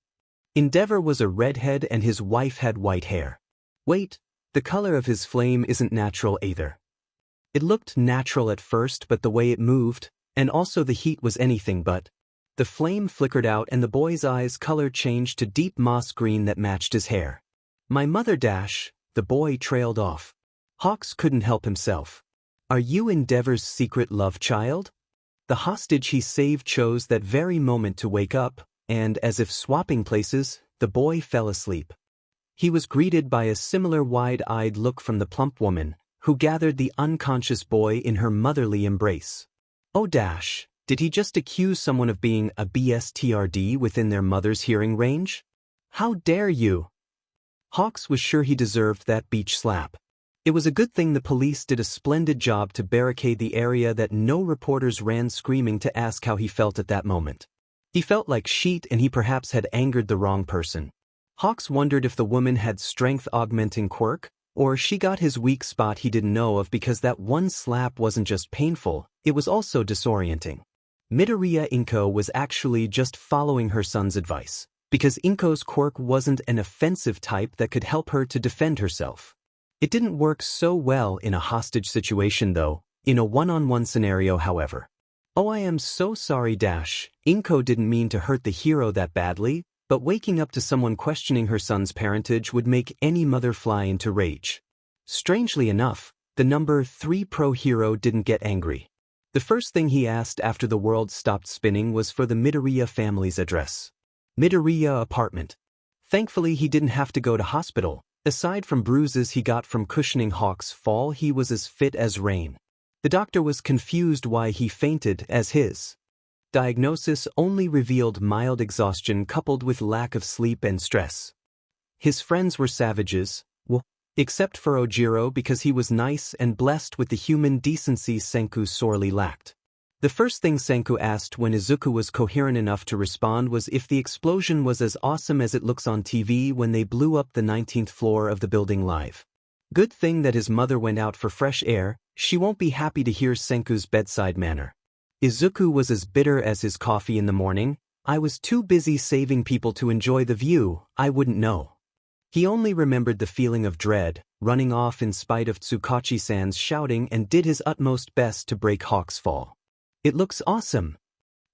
Endeavor was a redhead and his wife had white hair. Wait, the color of his flame isn't natural either. It looked natural at first, but the way it moved, and also the heat was anything but. The flame flickered out and the boy's eyes' color changed to deep moss green that matched his hair. My mother dash, the boy trailed off. Hawks couldn't help himself. Are you Endeavor's secret love child? The hostage he saved chose that very moment to wake up, and as if swapping places, the boy fell asleep. He was greeted by a similar wide-eyed look from the plump woman, who gathered the unconscious boy in her motherly embrace. Oh dash, did he just accuse someone of being a BSTRD within their mother's hearing range? How dare you? Hawks was sure he deserved that beach slap. It was a good thing the police did a splendid job to barricade the area that no reporters ran screaming to ask how he felt at that moment. He felt like shit and he perhaps had angered the wrong person. Hawks wondered if the woman had strength-augmenting quirk, or she got his weak spot he didn't know of because that one slap wasn't just painful, it was also disorienting. Midoriya Inko was actually just following her son's advice, because Inko's quirk wasn't an offensive type that could help her to defend herself. It didn't work so well in a hostage situation though, in a one-on-one scenario however. Oh, I am so sorry dash, Inko didn't mean to hurt the hero that badly, but waking up to someone questioning her son's parentage would make any mother fly into rage. Strangely enough, the number 3 pro hero didn't get angry. The first thing he asked after the world stopped spinning was for the Midoriya family's address. Midoriya apartment. Thankfully he didn't have to go to hospital. Aside from bruises he got from cushioning Hawk's fall, he was as fit as rain. The doctor was confused why he fainted, as his diagnosis only revealed mild exhaustion coupled with lack of sleep and stress. His friends were savages, well, except for Ojiro because he was nice and blessed with the human decency Senku sorely lacked. The first thing Senku asked when Izuku was coherent enough to respond was if the explosion was as awesome as it looks on TV when they blew up the 19th floor of the building live. Good thing that his mother went out for fresh air, she won't be happy to hear Senku's bedside manner. Izuku was as bitter as his coffee in the morning. I was too busy saving people to enjoy the view, I wouldn't know. He only remembered the feeling of dread, running off in spite of Tsukachi-san's shouting and did his utmost best to break Hawk's fall. It looks awesome,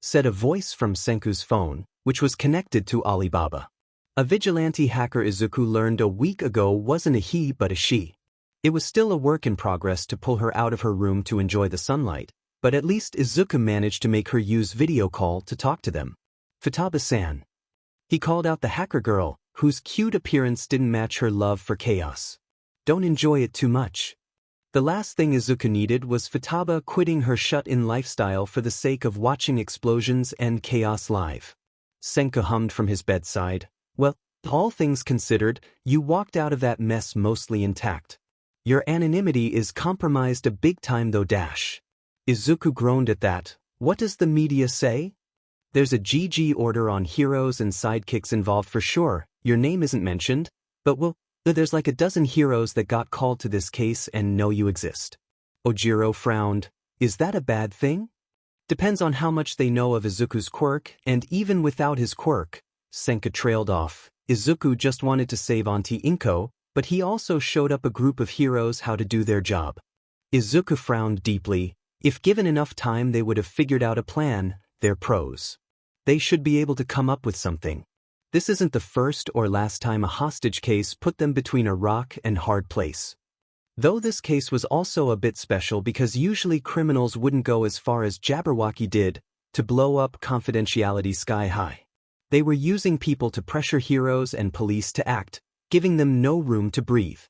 said a voice from Senku's phone, which was connected to Alibaba. A vigilante hacker Izuku learned a week ago wasn't a he but a she. It was still a work in progress to pull her out of her room to enjoy the sunlight, but at least Izuku managed to make her use video call to talk to them. Futaba-san. He called out the hacker girl, whose cute appearance didn't match her love for chaos. Don't enjoy it too much. The last thing Izuku needed was Futaba quitting her shut-in lifestyle for the sake of watching explosions and chaos live. Senku hummed from his bedside. Well, all things considered, you walked out of that mess mostly intact. Your anonymity is compromised a big time though dash. Izuku groaned at that. What does the media say? There's a GG order on heroes and sidekicks involved for sure. Your name isn't mentioned, but there's like a dozen heroes that got called to this case and know you exist. Ojiro frowned. Is that a bad thing? Depends on how much they know of Izuku's quirk, and even without his quirk, Senka trailed off. Izuku just wanted to save Auntie Inko, but he also showed up a group of heroes how to do their job. Izuku frowned deeply. If given enough time they would have figured out a plan. They're pros. They should be able to come up with something. This isn't the first or last time a hostage case put them between a rock and hard place. Though this case was also a bit special because usually criminals wouldn't go as far as Jabberwocky did, to blow up confidentiality sky high. They were using people to pressure heroes and police to act, giving them no room to breathe.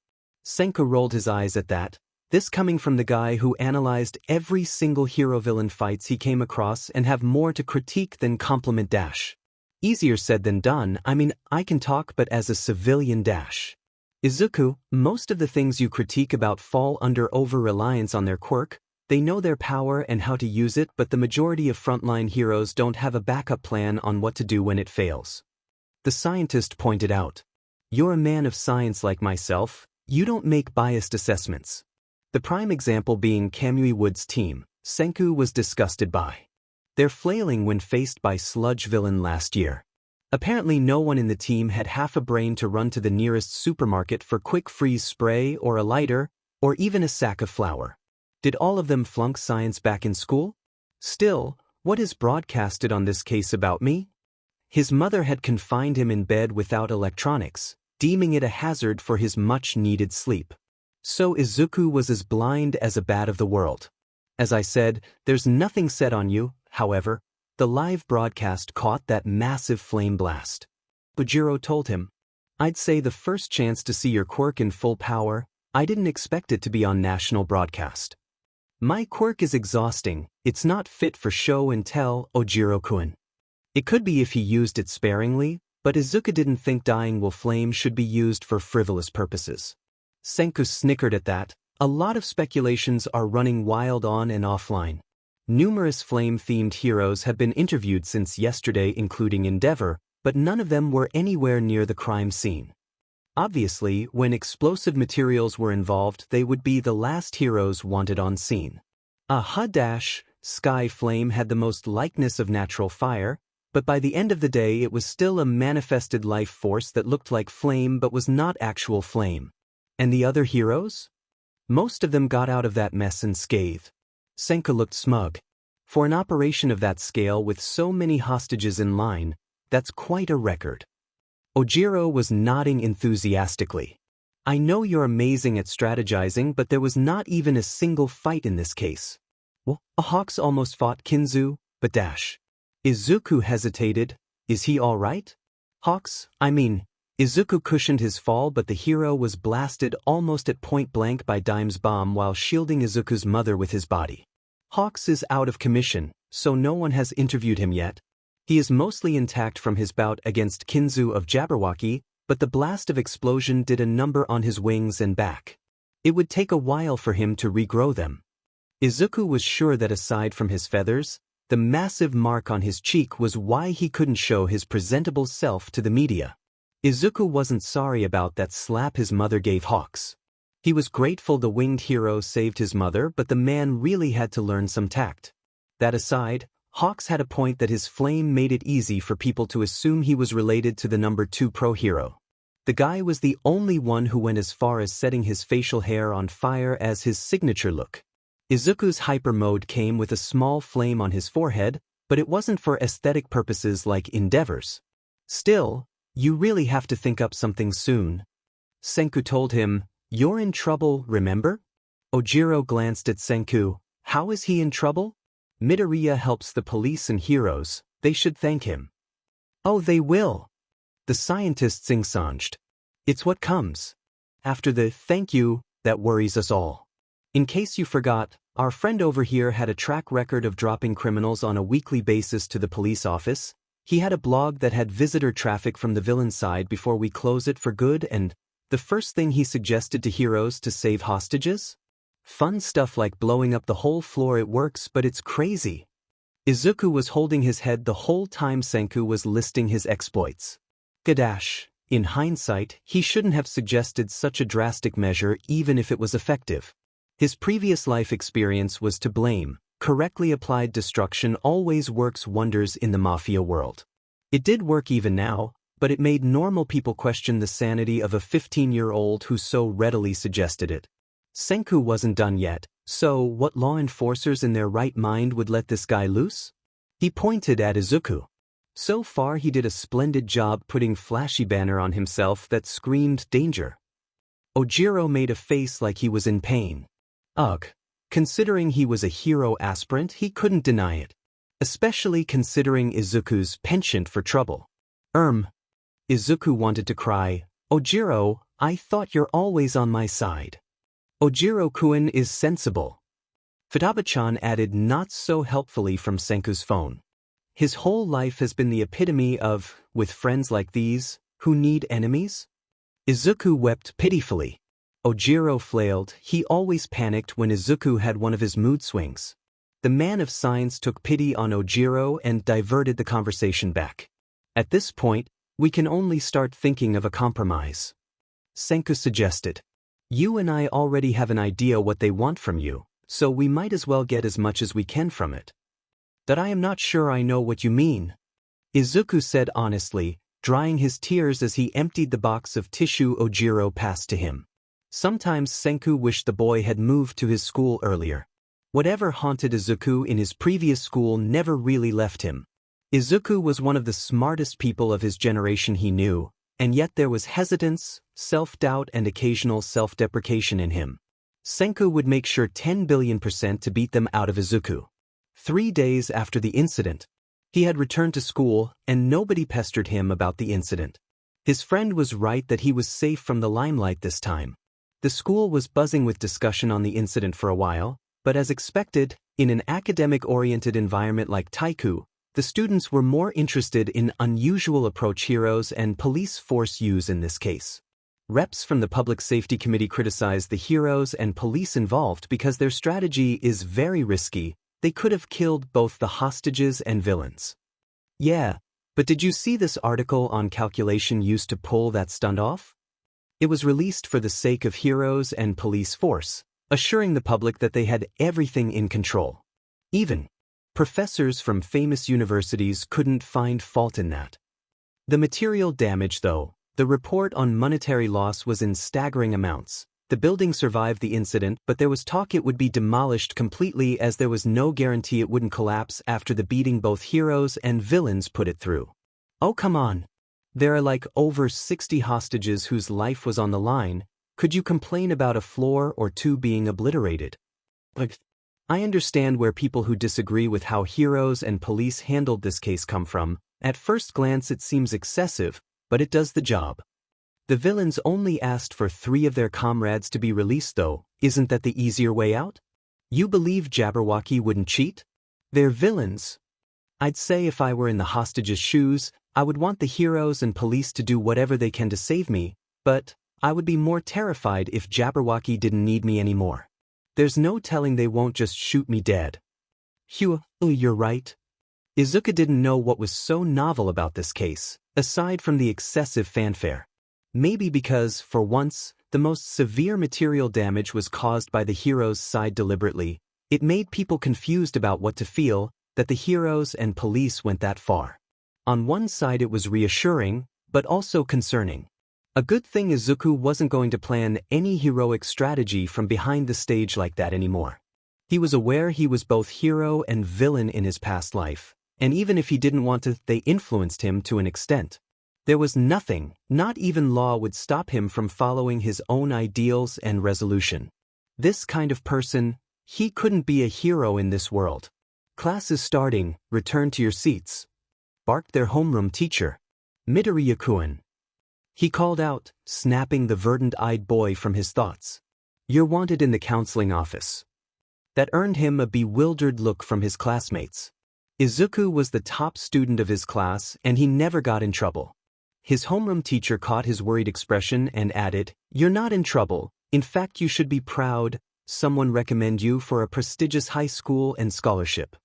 Senka rolled his eyes at that, this coming from the guy who analyzed every single hero-villain fights he came across and have more to critique than compliment dash. Easier said than done. I mean, I can talk but as a civilian dash. Izuku, most of the things you critique about fall under over-reliance on their quirk. They know their power and how to use it, but the majority of frontline heroes don't have a backup plan on what to do when it fails. The scientist pointed out. You're a man of science like myself, you don't make biased assessments. The prime example being Kamui Wood's team, Senku was disgusted by. They're flailing when faced by Sludge Villain last year. Apparently no one in the team had half a brain to run to the nearest supermarket for quick freeze spray or a lighter, or even a sack of flour. Did all of them flunk science back in school? Still, what is broadcasted on this case about me? His mother had confined him in bed without electronics, deeming it a hazard for his much-needed sleep. So Izuku was as blind as a bat of the world. As I said, there's nothing said on you, however. The live broadcast caught that massive flame blast. Bujiro told him, I'd say the first chance to see your quirk in full power, I didn't expect it to be on national broadcast. My quirk is exhausting, it's not fit for show and tell, Ojiro-kun. It could be if he used it sparingly, but Izuku didn't think dying will flame should be used for frivolous purposes. Senku snickered at that. A lot of speculations are running wild on and offline. Numerous flame-themed heroes have been interviewed since yesterday, including Endeavor, but none of them were anywhere near the crime scene. Obviously, when explosive materials were involved, they would be the last heroes wanted on scene. Sky Flame had the most likeness of natural fire, but by the end of the day it was still a manifested life force that looked like flame but was not actual flame. And the other heroes? Most of them got out of that mess unscathed. Senka looked smug. For an operation of that scale with so many hostages in line, that's quite a record. Ojiro was nodding enthusiastically. I know you're amazing at strategizing, but there was not even a single fight in this case. Well, Hawks almost fought Kinzu, but dash. Izuku hesitated. Is he all right? Izuku cushioned his fall, but the hero was blasted almost at point blank by Dime's bomb while shielding Izuku's mother with his body. Hawks is out of commission, so no one has interviewed him yet. He is mostly intact from his bout against Kinzu of Jabberwocky, but the blast of explosion did a number on his wings and back. It would take a while for him to regrow them. Izuku was sure that aside from his feathers, the massive mark on his cheek was why he couldn't show his presentable self to the media. Izuku wasn't sorry about that slap his mother gave Hawks. He was grateful the winged hero saved his mother, but the man really had to learn some tact. That aside, Hawks had a point that his flame made it easy for people to assume he was related to the number 2 pro hero. The guy was the only one who went as far as setting his facial hair on fire as his signature look. Izuku's hyper mode came with a small flame on his forehead, but it wasn't for aesthetic purposes like Endeavor's. Still, you really have to think up something soon. Senku told him, you're in trouble, remember? Ojiro glanced at Senku. How is he in trouble? Midoriya helps the police and heroes, they should thank him. Oh, they will. The scientist sing-songed. It's what comes after the thank you that worries us all. In case you forgot, our friend over here had a track record of dropping criminals on a weekly basis to the police office. He had a blog that had visitor traffic from the villain side before we close it for good, and the first thing he suggested to heroes to save hostages? Fun stuff like blowing up the whole floor, it works, but it's crazy. Izuku was holding his head the whole time Senku was listing his exploits. Gadash. In hindsight, he shouldn't have suggested such a drastic measure even if it was effective. His previous life experience was to blame. Correctly applied destruction always works wonders in the Mafia world. It did work even now, but it made normal people question the sanity of a 15-year-old who so readily suggested it. Senku wasn't done yet, so what law enforcers in their right mind would let this guy loose? He pointed at Izuku. So far he did a splendid job putting flashy banner on himself that screamed danger. Ojiro made a face like he was in pain. Ugh. Considering he was a hero aspirant, he couldn't deny it. Especially considering Izuku's penchant for trouble. Izuku wanted to cry, Ojiro, I thought you're always on my side. Ojiro-kun is sensible. Futaba-chan added not so helpfully from Senku's phone. His whole life has been the epitome of, with friends like these, who need enemies? Izuku wept pitifully. Ojiro flailed, he always panicked when Izuku had one of his mood swings. The man of science took pity on Ojiro and diverted the conversation back. At this point, we can only start thinking of a compromise. Senku suggested. You and I already have an idea what they want from you, so we might as well get as much as we can from it. That I am not sure I know what you mean. Izuku said honestly, drying his tears as he emptied the box of tissue Ojiro passed to him. Sometimes Senku wished the boy had moved to his school earlier. Whatever haunted Izuku in his previous school never really left him. Izuku was one of the smartest people of his generation he knew, and yet there was hesitance, self-doubt and occasional self-deprecation in him. Senku would make sure 10 billion% to beat them out of Izuku. 3 days after the incident, he had returned to school and nobody pestered him about the incident. His friend was right that he was safe from the limelight this time. The school was buzzing with discussion on the incident for a while, but as expected, in an academic-oriented environment like Taiku, the students were more interested in unusual approach heroes and police force use in this case. Reps from the Public Safety Committee criticized the heroes and police involved because their strategy is very risky. They could have killed both the hostages and villains. Yeah, but did you see this article on calculation used to pull that stunt off? It was released for the sake of heroes and police force, assuring the public that they had everything in control. Even professors from famous universities couldn't find fault in that. The material damage, though, the report on monetary loss was in staggering amounts. The building survived the incident, but there was talk it would be demolished completely as there was no guarantee it wouldn't collapse after the beating both heroes and villains put it through. Oh come on. There are like over 60 hostages whose life was on the line. Could you complain about a floor or two being obliterated? I understand where people who disagree with how heroes and police handled this case come from. At first glance it seems excessive, but it does the job. The villains only asked for 3 of their comrades to be released though. Isn't that the easier way out? You believe Jabberwocky wouldn't cheat? They're villains. I'd say if I were in the hostages' shoes, I would want the heroes and police to do whatever they can to save me, but I would be more terrified if Jabberwocky didn't need me anymore. There's no telling they won't just shoot me dead. You're right. Izuku didn't know what was so novel about this case, aside from the excessive fanfare. Maybe because, for once, the most severe material damage was caused by the heroes' side deliberately. It made people confused about what to feel, that the heroes and police went that far. On one side it was reassuring, but also concerning. A good thing Izuku wasn't going to plan any heroic strategy from behind the stage like that anymore. He was aware he was both hero and villain in his past life, and even if he didn't want to, they influenced him to an extent. There was nothing, not even law, would stop him from following his own ideals and resolution. This kind of person, he couldn't be a hero in this world. Class is starting, return to your seats, barked their homeroom teacher. Midoriya-kun. He called out, snapping the verdant-eyed boy from his thoughts. You're wanted in the counseling office. That earned him a bewildered look from his classmates. Izuku was the top student of his class and he never got in trouble. His homeroom teacher caught his worried expression and added, You're not in trouble, in fact you should be proud. Someone recommend you for a prestigious high school and scholarship.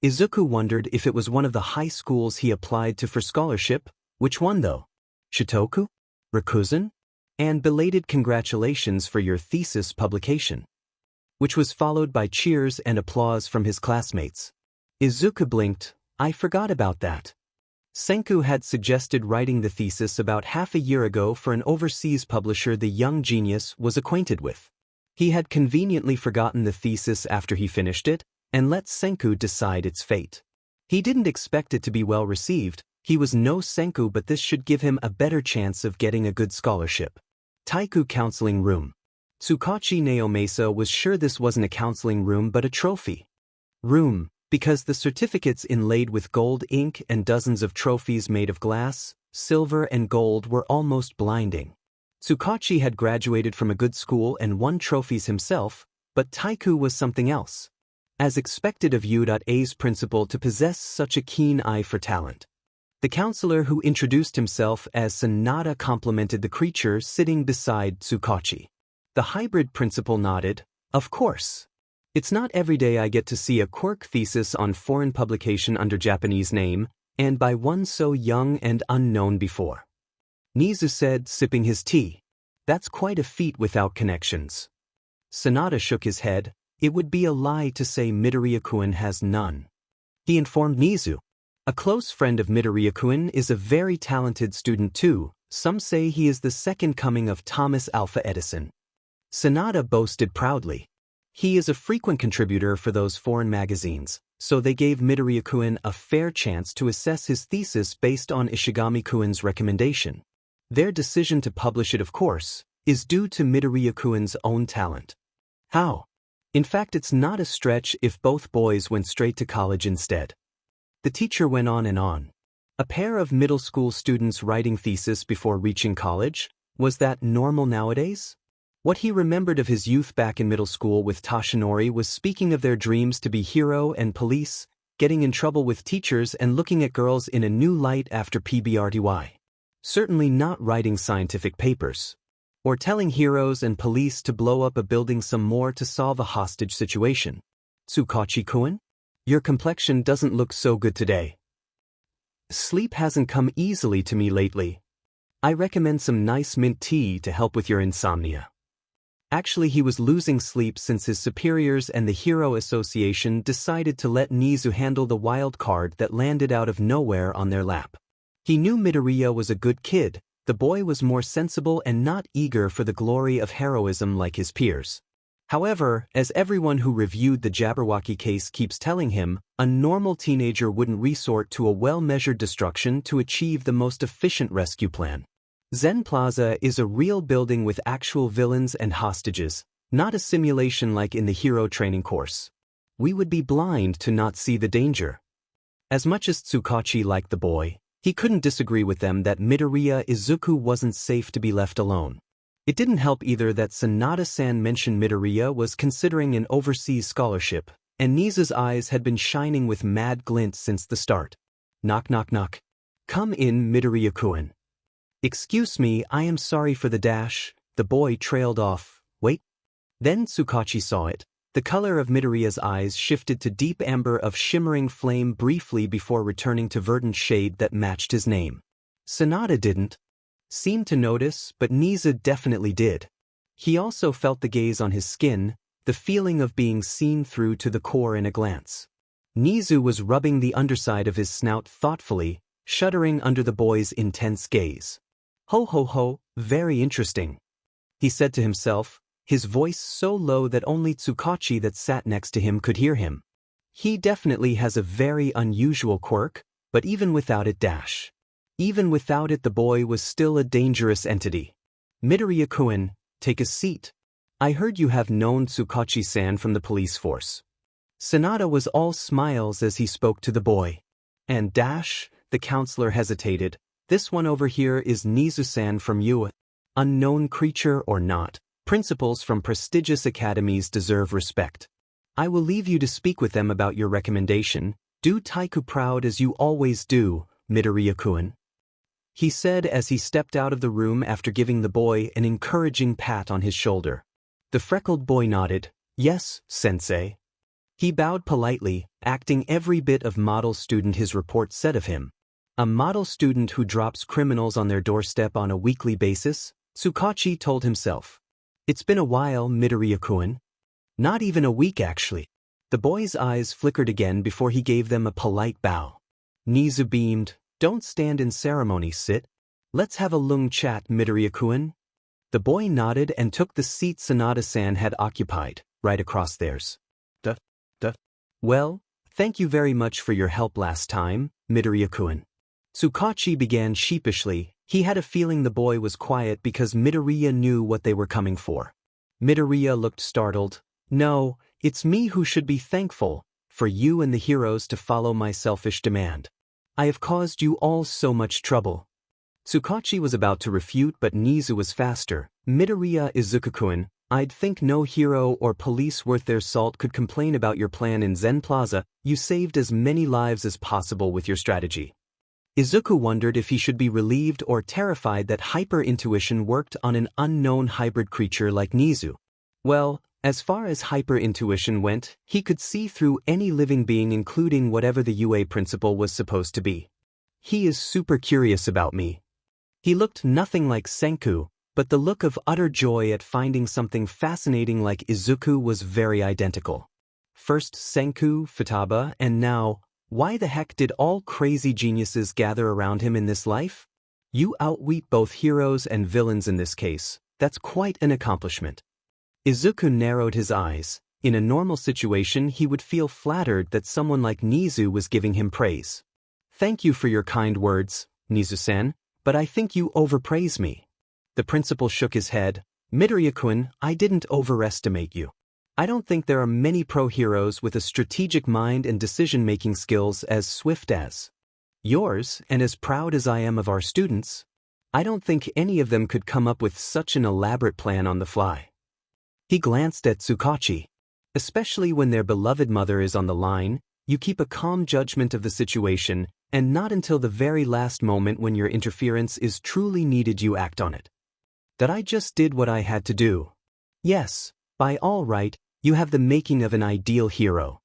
Izuku wondered if it was one of the high schools he applied to for scholarship. Which one though? Shitoku? Rikuzen? And belated congratulations for your thesis publication. Which was followed by cheers and applause from his classmates. Izuku blinked. I forgot about that. Senku had suggested writing the thesis about half a year ago for an overseas publisher the young genius was acquainted with. He had conveniently forgotten the thesis after he finished it, and let Senku decide its fate. He didn't expect it to be well received. He was no Senku, but this should give him a better chance of getting a good scholarship. Taiku Counseling Room. Tsukachi Naomasa was sure this wasn't a counseling room but a trophy room, because the certificates inlaid with gold ink and dozens of trophies made of glass, silver and gold were almost blinding. Tsukachi had graduated from a good school and won trophies himself, but Taiku was something else. As expected of U.A's principal to possess such a keen eye for talent. The counselor who introduced himself as Sanada complimented the creature sitting beside Tsukachi. The hybrid principal nodded. Of course. It's not every day I get to see a quirk thesis on foreign publication under Japanese name, and by one so young and unknown before. Nizu said, sipping his tea. That's quite a feat without connections. Sanada shook his head. It would be a lie to say Midoriya-kun has none. He informed Nizu. A close friend of Midoriya-kun is a very talented student too. Some say he is the second coming of Thomas Alva Edison. Sanada boasted proudly. He is a frequent contributor for those foreign magazines, so they gave Midoriya-kun a fair chance to assess his thesis based on Ishigami-kun's recommendation. Their decision to publish it, of course, is due to Midoriya-kun's own talent. How? In fact, it's not a stretch if both boys went straight to college instead. The teacher went on and on. A pair of middle school students writing thesis before reaching college? Was that normal nowadays? What he remembered of his youth back in middle school with Toshinori was speaking of their dreams to be hero and police, getting in trouble with teachers and looking at girls in a new light after PBRTY. Certainly not writing scientific papers. Or telling heroes and police to blow up a building some more to solve a hostage situation. Tsukachi-kun? Your complexion doesn't look so good today. Sleep hasn't come easily to me lately. I recommend some nice mint tea to help with your insomnia. Actually, he was losing sleep since his superiors and the Hero Association decided to let Nizu handle the wild card that landed out of nowhere on their lap. He knew Midoriya was a good kid. The boy was more sensible and not eager for the glory of heroism like his peers. However, as everyone who reviewed the Jabberwocky case keeps telling him, a normal teenager wouldn't resort to a well-measured destruction to achieve the most efficient rescue plan. Zen Plaza is a real building with actual villains and hostages, not a simulation like in the hero training course. We would be blind to not see the danger. As much as Tsukachi liked the boy, he couldn't disagree with them that Midoriya Izuku wasn't safe to be left alone. It didn't help either that Sanada-san mentioned Midoriya was considering an overseas scholarship, and Nizu's eyes had been shining with mad glint since the start. Knock knock knock. Come in, Midoriya-kun. Excuse me, I am sorry for the dash. The boy trailed off. Wait. Then Tsukachi saw it. The color of Midoriya's eyes shifted to deep amber of shimmering flame briefly before returning to verdant shade that matched his name. Sanada didn't seem to notice, but Nizu definitely did. He also felt the gaze on his skin, the feeling of being seen through to the core in a glance. Nizu was rubbing the underside of his snout thoughtfully, shuddering under the boy's intense gaze. Ho ho ho, very interesting, he said to himself, his voice so low that only Tsukachi that sat next to him could hear him. He definitely has a very unusual quirk, but even without it Even without it the boy was still a dangerous entity. Midoriya-kun, take a seat. I heard you have known Tsukachi-san from the police force. Sanada was all smiles as he spoke to the boy. And the counselor hesitated. This one over here is Nizu-san from UA. Unknown creature or not, principals from prestigious academies deserve respect. I will leave you to speak with them about your recommendation. Do Taiku proud as you always do, Midoriya-kun. He said as he stepped out of the room after giving the boy an encouraging pat on his shoulder. The freckled boy nodded. Yes, sensei. He bowed politely, acting every bit of model student his report said of him. A model student who drops criminals on their doorstep on a weekly basis, Tsukachi told himself. It's been a while, Midoriya-kun. Not even a week actually. The boy's eyes flickered again before he gave them a polite bow. Nizu beamed. Don't stand in ceremony, sit. Let's have a long chat, Midoriya-kun. The boy nodded and took the seat Sanada-san had occupied, right across theirs. Well, thank you very much for your help last time, Midoriya-kun. Tsukachi began sheepishly. He had a feeling the boy was quiet because Midoriya knew what they were coming for. Midoriya looked startled. No, it's me who should be thankful, for you and the heroes to follow my selfish demand. I have caused you all so much trouble. Tsukachi was about to refute, but Nizu was faster. Midoriya Izuku-kun, I'd think no hero or police worth their salt could complain about your plan in Zen Plaza. You saved as many lives as possible with your strategy. Izuku wondered if he should be relieved or terrified that hyper-intuition worked on an unknown hybrid creature like Nizu. Well, as far as hyper-intuition went, he could see through any living being, including whatever the UA principle was supposed to be. He is super curious about me. He looked nothing like Senku, but the look of utter joy at finding something fascinating like Izuku was very identical. First Senku, Futaba, and now, why the heck did all crazy geniuses gather around him in this life? You outwit both heroes and villains in this case. That's quite an accomplishment. Izuku narrowed his eyes. In a normal situation he would feel flattered that someone like Nizu was giving him praise. Thank you for your kind words, Nizu-san, but I think you overpraise me. The principal shook his head. Midoriya-kun, I didn't overestimate you. I don't think there are many pro-heroes with a strategic mind and decision-making skills as swift as yours, and as proud as I am of our students. I don't think any of them could come up with such an elaborate plan on the fly. He glanced at Tsukachi. Especially when their beloved mother is on the line, you keep a calm judgment of the situation, and not until the very last moment when your interference is truly needed you act on it. That I just did what I had to do. Yes, by all right, you have the making of an ideal hero.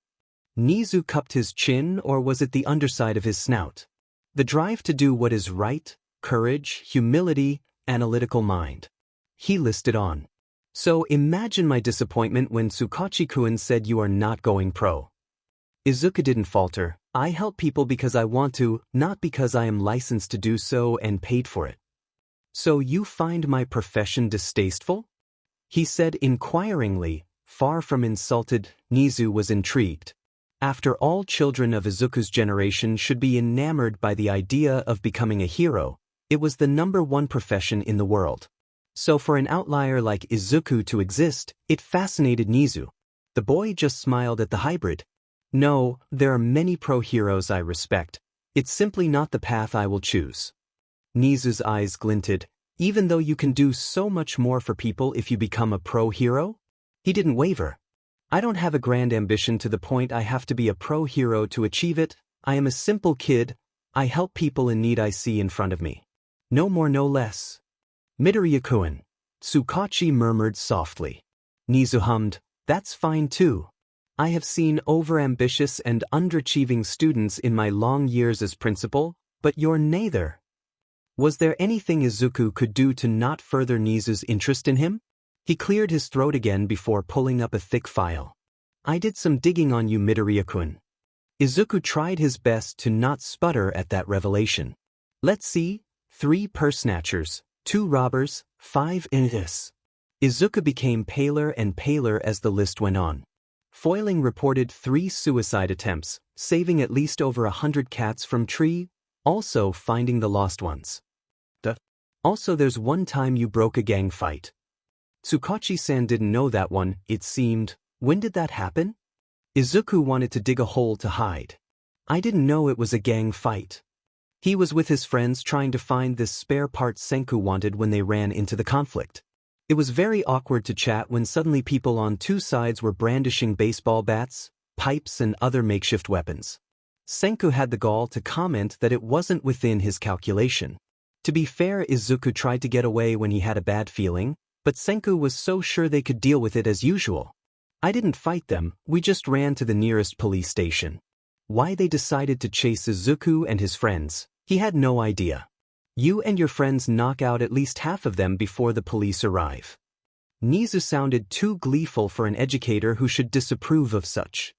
Nizu cupped his chin, or was it the underside of his snout? The drive to do what is right, courage, humility, analytical mind. He listed on. So imagine my disappointment when Tsukachi-kun said you are not going pro. Izuku didn't falter. I help people because I want to, not because I am licensed to do so and paid for it. So you find my profession distasteful? He said inquiringly. Far from insulted, Nizu was intrigued. After all, children of Izuku's generation should be enamored by the idea of becoming a hero. It was the #1 profession in the world. So for an outlier like Izuku to exist, it fascinated Nizu. The boy just smiled at the hybrid. No, there are many pro-heroes I respect. It's simply not the path I will choose. Nizu's eyes glinted. Even though you can do so much more for people if you become a pro-hero? He didn't waver. I don't have a grand ambition to the point I have to be a pro-hero to achieve it. I am a simple kid. I help people in need I see in front of me. No more, no less. Midoriya-kun. Tsukachi murmured softly. Nizu hummed. That's fine too. I have seen overambitious and underachieving students in my long years as principal, but you're neither. Was there anything Izuku could do to not further Nizu's interest in him? He cleared his throat again before pulling up a thick file. I did some digging on you, Midoriya-kun. Izuku tried his best to not sputter at that revelation. Let's see. 3 purse snatchers, 2 robbers, 5 intis. Izuku became paler and paler as the list went on. Foiling reported 3 suicide attempts, saving at least over 100 cats from tree, also finding the lost ones. Also there's one time you broke a gang fight. Tsukachi-san didn't know that one, it seemed. When did that happen? Izuku wanted to dig a hole to hide. I didn't know it was a gang fight. He was with his friends trying to find this spare part Senku wanted when they ran into the conflict. It was very awkward to chat when suddenly people on 2 sides were brandishing baseball bats, pipes and other makeshift weapons. Senku had the gall to comment that it wasn't within his calculation. To be fair, Izuku tried to get away when he had a bad feeling, but Senku was so sure they could deal with it as usual. I didn't fight them, we just ran to the nearest police station. Why they decided to chase Izuku and his friends, he had no idea. You and your friends knock out at least half of them before the police arrive. Nizu sounded too gleeful for an educator who should disapprove of such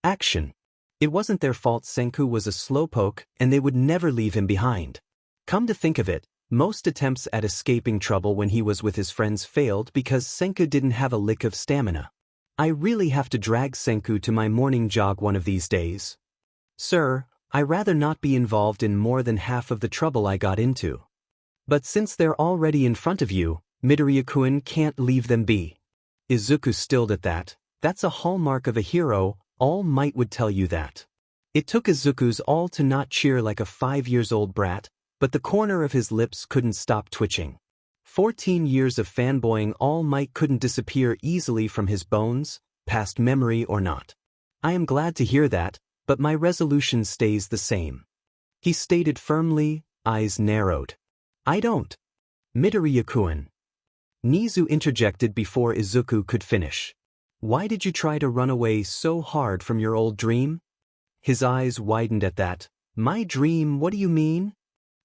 action. It wasn't their fault Senku was a slowpoke and they would never leave him behind. Come to think of it, most attempts at escaping trouble when he was with his friends failed because Senku didn't have a lick of stamina. I really have to drag Senku to my morning jog one of these days. Sir, I'd rather not be involved in more than half of the trouble I got into. But since they're already in front of you, Midoriya-kun can't leave them be. Izuku stilled at that. That's a hallmark of a hero, All Might would tell you that. It took Izuku's all to not cheer like a 5-year-old brat, but the corner of his lips couldn't stop twitching. 14 years of fanboying All Might couldn't disappear easily from his bones, past memory or not. I am glad to hear that, but my resolution stays the same. He stated firmly, eyes narrowed. I don't. Midoriya-kun. Nizu interjected before Izuku could finish. Why did you try to run away so hard from your old dream? His eyes widened at that. My dream, what do you mean?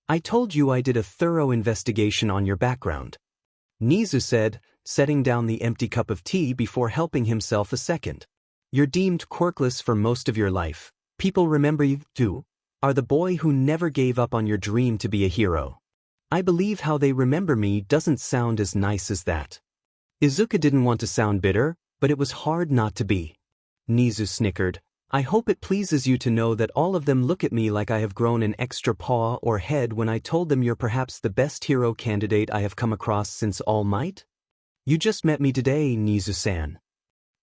I told you I did a thorough investigation on your background. Nizu said, setting down the empty cup of tea before helping himself a second. You're deemed quirkless for most of your life. People remember you, too, are the boy who never gave up on your dream to be a hero. I believe how they remember me doesn't sound as nice as that. Izuku didn't want to sound bitter, but it was hard not to be. Nizu snickered. I hope it pleases you to know that all of them look at me like I have grown an extra paw or head when I told them you're perhaps the best hero candidate I have come across since All Might? You just met me today, Nizu-san.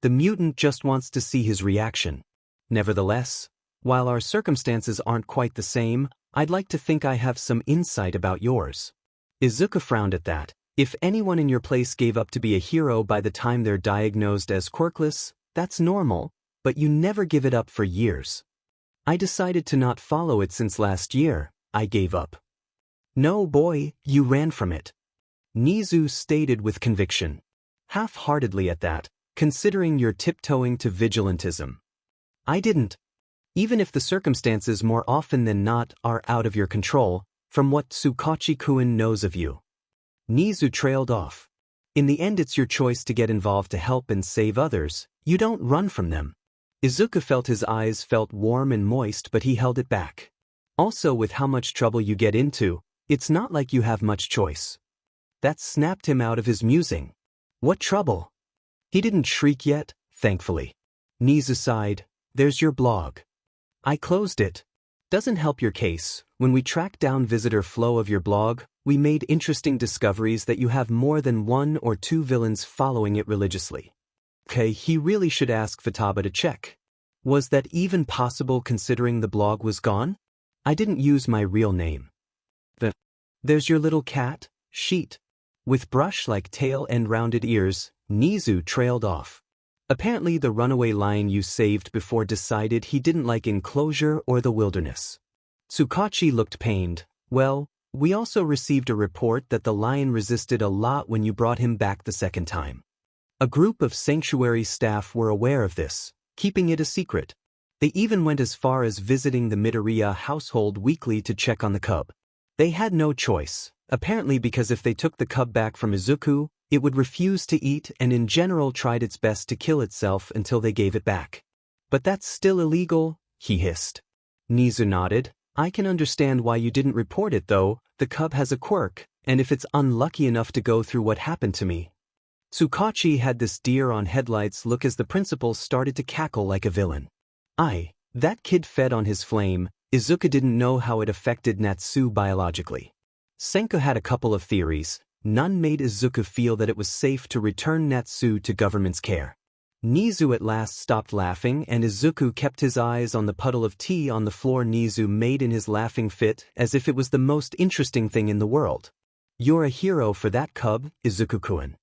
The mutant just wants to see his reaction. Nevertheless, while our circumstances aren't quite the same, I'd like to think I have some insight about yours. Izuku frowned at that. If anyone in your place gave up to be a hero by the time they're diagnosed as quirkless, that's normal, but you never give it up for years. I decided to not follow it since last year. I gave up. No, boy, you ran from it. Nizu stated with conviction. Half-heartedly at that, considering you're tiptoeing to vigilantism. I didn't. Even if the circumstances more often than not are out of your control, from what Tsukachi-kun knows of you. Nizu trailed off. In the end it's your choice to get involved to help and save others, you don't run from them. Izuku felt his eyes felt warm and moist but he held it back. Also with how much trouble you get into, it's not like you have much choice. That snapped him out of his musing. What trouble? He didn't shriek yet, thankfully. Nizu sighed. There's your blog. I closed it. Doesn't help your case. When we tracked down visitor flow of your blog, we made interesting discoveries that you have more than 1 or 2 villains following it religiously. Okay, he really should ask Futaba to check. Was that even possible considering the blog was gone? I didn't use my real name. There's your little cat, Sheet. With brush-like tail and rounded ears, Nizu trailed off. Apparently the runaway lion you saved before decided he didn't like enclosure or the wilderness. Tsukachi looked pained. Well, we also received a report that the lion resisted a lot when you brought him back the second time. A group of sanctuary staff were aware of this, keeping it a secret. They even went as far as visiting the Midoriya household weekly to check on the cub. They had no choice, apparently because if they took the cub back from Izuku, it would refuse to eat and in general tried its best to kill itself until they gave it back. But that's still illegal, he hissed. Nizu nodded. I can understand why you didn't report it though, the cub has a quirk, and if it's unlucky enough to go through what happened to me. Tsukachi had this deer on headlights look as the principal started to cackle like a villain. That kid fed on his flame. Izuku didn't know how it affected Natsu biologically. Senku had a couple of theories. None made Izuku feel that it was safe to return Natsu to government's care. Nizu at last stopped laughing and Izuku kept his eyes on the puddle of tea on the floor Nizu made in his laughing fit as if it was the most interesting thing in the world. You're a hero for that cub, Izuku-kun.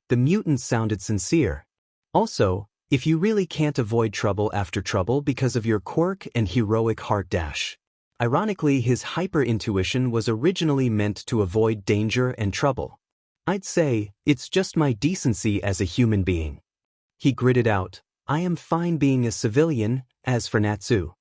The mutant sounded sincere. Also, if you really can't avoid trouble after trouble because of your quirk and heroic heart dash. Ironically, his hyper-intuition was originally meant to avoid danger and trouble. I'd say, it's just my decency as a human being. He gritted out, I am fine being a civilian. As for Natsu,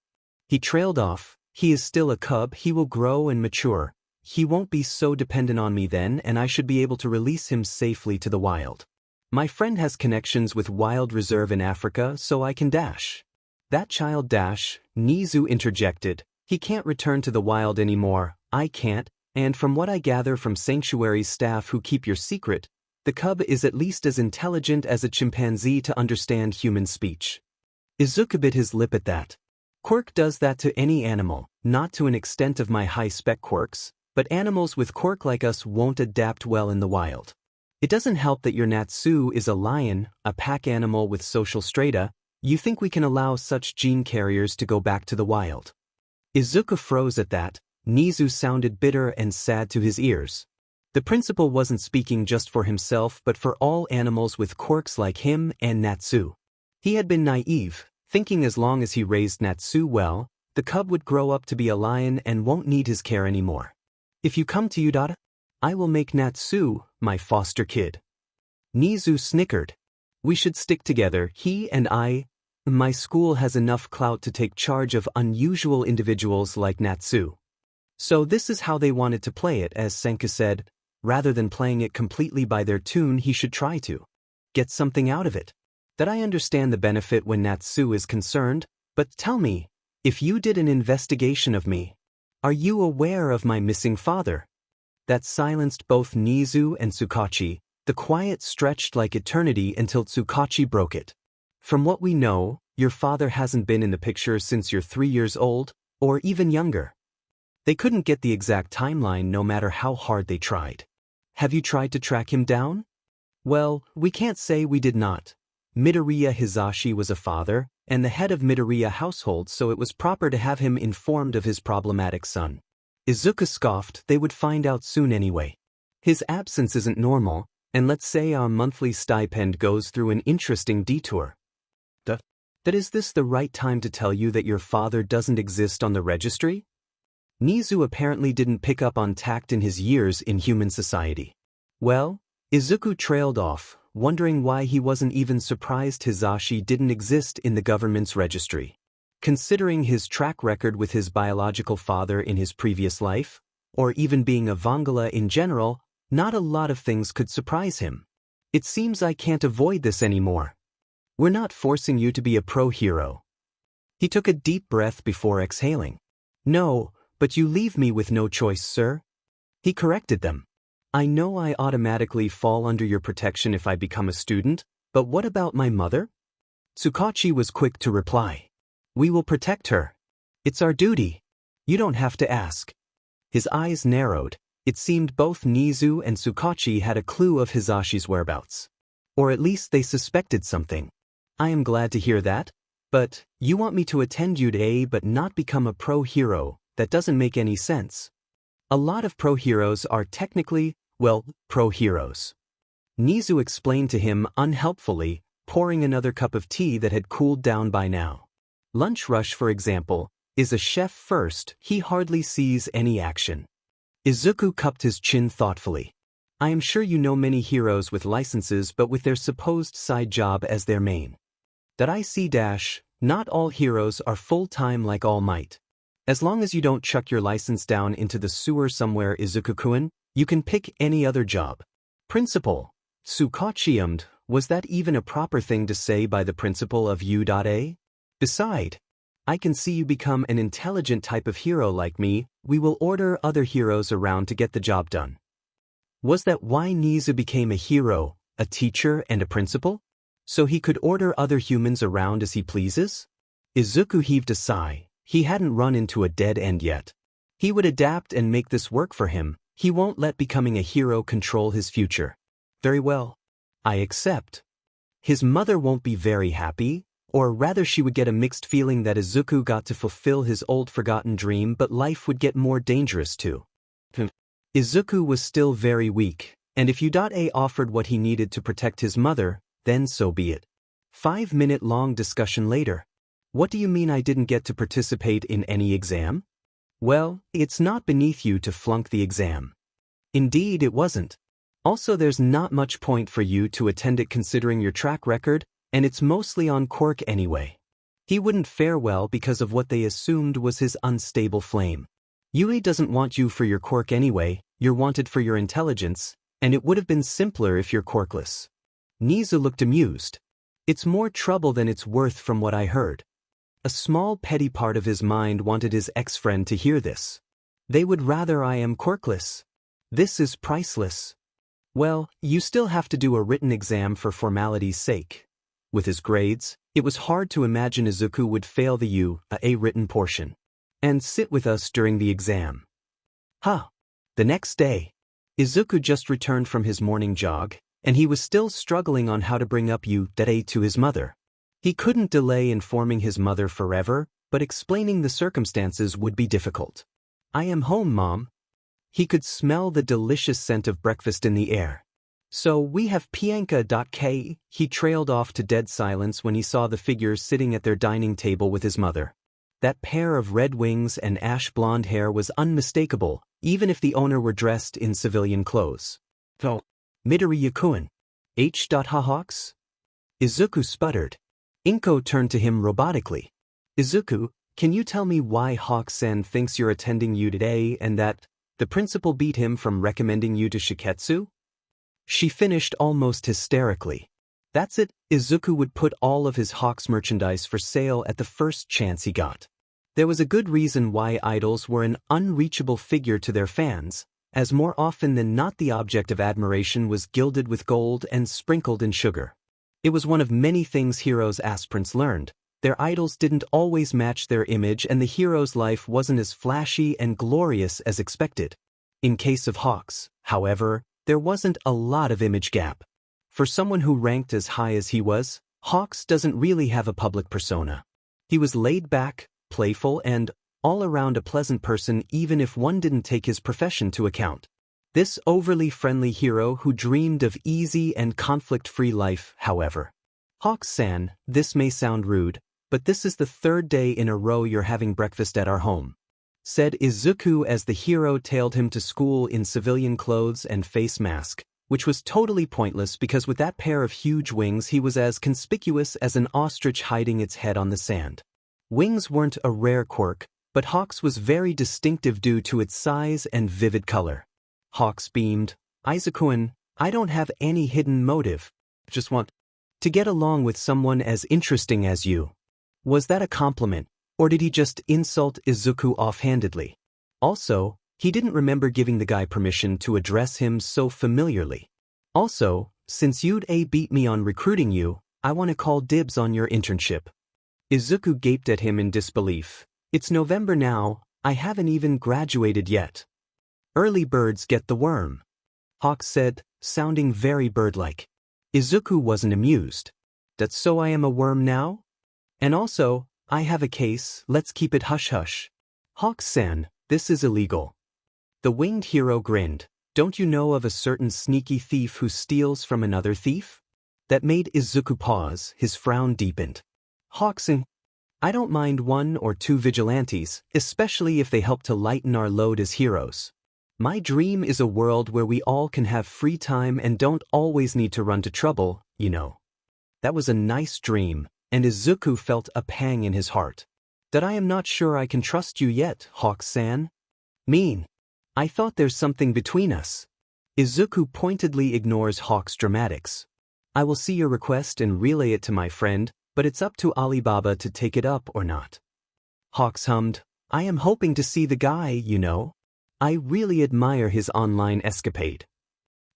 he trailed off, he is still a cub, he will grow and mature. He won't be so dependent on me then, and I should be able to release him safely to the wild. My friend has connections with Wild Reserve in Africa, so I can dash. That child dash, Nizu interjected. He can't return to the wild anymore, I can't, and from what I gather from Sanctuary's staff who keep your secret, the cub is at least as intelligent as a chimpanzee to understand human speech. Izuku bit his lip at that. Quirk does that to any animal, not to an extent of my high-spec quirks, but animals with quirk like us won't adapt well in the wild. It doesn't help that your Natsu is a lion, a pack animal with social strata. You think we can allow such gene carriers to go back to the wild? Izuku froze at that. Nizu sounded bitter and sad to his ears. The principal wasn't speaking just for himself but for all animals with quirks like him and Natsu. He had been naive, thinking as long as he raised Natsu well, the cub would grow up to be a lion and won't need his care anymore. If you come to Udata, I will make Natsu my foster kid. Nizu snickered. We should stick together, he and I. My school has enough clout to take charge of unusual individuals like Natsu. So this is how they wanted to play it, as Senku said. Rather than playing it completely by their tune, he should try to get something out of it. That I understand the benefit when Natsu is concerned, but tell me, if you did an investigation of me, are you aware of my missing father? That silenced both Nizu and Tsukachi. The quiet stretched like eternity until Tsukachi broke it. From what we know, your father hasn't been in the picture since you're 3 years old, or even younger. They couldn't get the exact timeline no matter how hard they tried. Have you tried to track him down? Well, we can't say we did not. Midoriya Hisashi was a father, and the head of Midoriya household, so it was proper to have him informed of his problematic son. Izuku scoffed. They would find out soon anyway. His absence isn't normal, and let's say our monthly stipend goes through an interesting detour. That is this the right time to tell you that your father doesn't exist on the registry? Nizu apparently didn't pick up on tact in his years in human society. Well, Izuku trailed off, wondering why he wasn't even surprised Hisashi didn't exist in the government's registry. Considering his track record with his biological father in his previous life, or even being a Vongola in general, not a lot of things could surprise him. It seems I can't avoid this anymore. We're not forcing you to be a pro-hero. He took a deep breath before exhaling. No, but you leave me with no choice, sir. He corrected them. I know I automatically fall under your protection if I become a student, but what about my mother? Tsukachi was quick to reply. We will protect her. It's our duty. You don't have to ask. His eyes narrowed. It seemed both Nizu and Tsukachi had a clue of Hisashi's whereabouts. Or at least they suspected something. I am glad to hear that. But, you want me to attend Uda but not become a pro-hero? That doesn't make any sense. A lot of pro-heroes are technically, well, pro-heroes. Nizu explained to him unhelpfully, pouring another cup of tea that had cooled down by now. Lunch Rush, for example, is a chef first. He hardly sees any action. Izuku cupped his chin thoughtfully. I am sure you know many heroes with licenses but with their supposed side job as their main. That I see dash, not all heroes are full-time like All Might. As long as you don't chuck your license down into the sewer somewhere, Izuku-kun, you can pick any other job. Principal. Tsukachi. Was that even a proper thing to say by the principal of U.A? Beside, I can see you become an intelligent type of hero like me. We will order other heroes around to get the job done. Was that why Nizu became a hero, a teacher and a principal? So he could order other humans around as he pleases? Izuku heaved a sigh. He hadn't run into a dead end yet. He would adapt and make this work for him. He won't let becoming a hero control his future. Very well. I accept. His mother won't be very happy, or rather she would get a mixed feeling that Izuku got to fulfill his old forgotten dream, but life would get more dangerous too. Izuku was still very weak, and if U.A offered what he needed to protect his mother, then so be it. 5-minute-long discussion later. What do you mean I didn't get to participate in any exam? Well, it's not beneath you to flunk the exam. Indeed it wasn't. Also there's not much point for you to attend it considering your track record, and it's mostly on Quirk anyway. He wouldn't fare well because of what they assumed was his unstable flame. Yui doesn't want you for your quirk anyway, you're wanted for your intelligence, and it would have been simpler if you're quirkless. Nizu looked amused. It's more trouble than it's worth from what I heard. A small petty part of his mind wanted his ex-friend to hear this. They would rather I am quirkless. This is priceless. Well, you still have to do a written exam for formality's sake. With his grades, it was hard to imagine Izuku would fail the UA written portion and sit with us during the exam. The next day, Izuku just returned from his morning jog, and he was still struggling on how to bring up UA to his mother. He couldn't delay informing his mother forever, but explaining the circumstances would be difficult. I am home, Mom. He could smell the delicious scent of breakfast in the air. So we have Pianka.k. He trailed off to dead silence when he saw the figures sitting at their dining table with his mother. That pair of red wings and ash blonde hair was unmistakable, even if the owner were dressed in civilian clothes. Midori Yakuin. Hawks? Izuku sputtered. Inko turned to him robotically. Izuku, can you tell me why Hawk-san thinks you're attending you today and that the principal beat him from recommending you to Shiketsu? She finished almost hysterically. That's it, Izuku would put all of his Hawks merchandise for sale at the first chance he got. There was a good reason why idols were an unreachable figure to their fans, as more often than not the object of admiration was gilded with gold and sprinkled in sugar. It was one of many things heroes' aspirants learned. Their idols didn't always match their image and the hero's life wasn't as flashy and glorious as expected. In case of Hawks, however, there wasn't a lot of image gap. For someone who ranked as high as he was, Hawks doesn't really have a public persona. He was laid back, playful, and all around a pleasant person even if one didn't take his profession to account. This overly friendly hero who dreamed of easy and conflict-free life, however. Hawks-san, this may sound rude, but this is the third day in a row you're having breakfast at our home, said Izuku as the hero tailed him to school in civilian clothes and face mask, which was totally pointless because with that pair of huge wings he was as conspicuous as an ostrich hiding its head on the sand. Wings weren't a rare quirk, but Hawks was very distinctive due to its size and vivid color. Hawks beamed. Izuku-an, I don't have any hidden motive. Just want to get along with someone as interesting as you. Was that a compliment, or did he just insult Izuku offhandedly? Also, he didn't remember giving the guy permission to address him so familiarly. Also, since you'd beat me on recruiting you, I want to call dibs on your internship. Izuku gaped at him in disbelief. It's November now, I haven't even graduated yet. Early birds get the worm, Hawks said, sounding very bird-like. Izuku wasn't amused. That's so I am a worm now? And also, I have a case, let's keep it hush-hush. Hawks-san, this is illegal. The winged hero grinned. Don't you know of a certain sneaky thief who steals from another thief? That made Izuku pause, his frown deepened. Hawks-san, I don't mind 1 or 2 vigilantes, especially if they help to lighten our load as heroes. My dream is a world where we all can have free time and don't always need to run to trouble, you know. That was a nice dream, and Izuku felt a pang in his heart. That I am not sure I can trust you yet, Hawks-san. Mean. I thought there's something between us. Izuku pointedly ignores Hawk's dramatics. I will see your request and relay it to my friend, but it's up to Alibaba to take it up or not. Hawks hummed. I am hoping to see the guy, you know. I really admire his online escapade.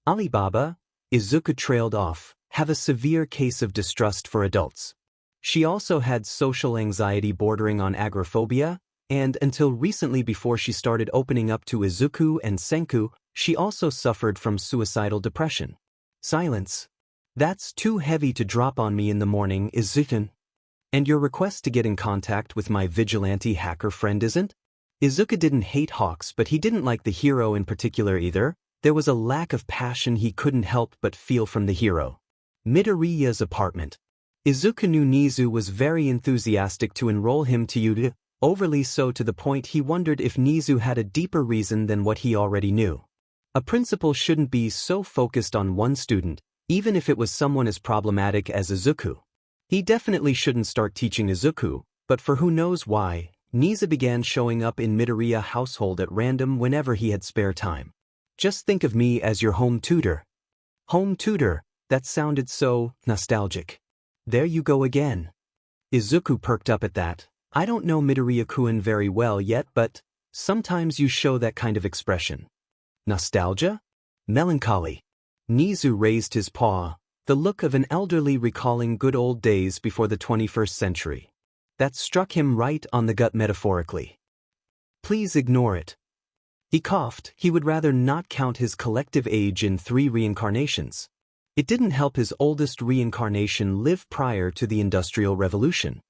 Alibaba, Izuku trailed off, have a severe case of distrust for adults. She also had social anxiety bordering on agoraphobia, and until recently before she started opening up to Izuku and Senku, she also suffered from suicidal depression. Silence. That's too heavy to drop on me in the morning, Izuku. And your request to get in contact with my vigilante hacker friend isn't? Izuku didn't hate Hawks, but he didn't like the hero in particular either. There was a lack of passion he couldn't help but feel from the hero. Midoriya's apartment. Izuku knew Nizu was very enthusiastic to enroll him to UDA, overly so to the point he wondered if Nizu had a deeper reason than what he already knew. A principal shouldn't be so focused on one student, even if it was someone as problematic as Izuku. He definitely shouldn't start teaching Izuku, but for who knows why, Niza began showing up in Midoriya household at random whenever he had spare time. Just think of me as your home tutor. Home tutor, that sounded so nostalgic. There you go again. Izuku perked up at that. I don't know Midoriya-kun very well yet, but sometimes you show that kind of expression. Nostalgia? Melancholy. Nizu raised his paw, the look of an elderly recalling good old days before the 21st century. That struck him right on the gut metaphorically. Please ignore it. He coughed. He would rather not count his collective age in 3 reincarnations. It didn't help his oldest reincarnation live prior to the Industrial Revolution.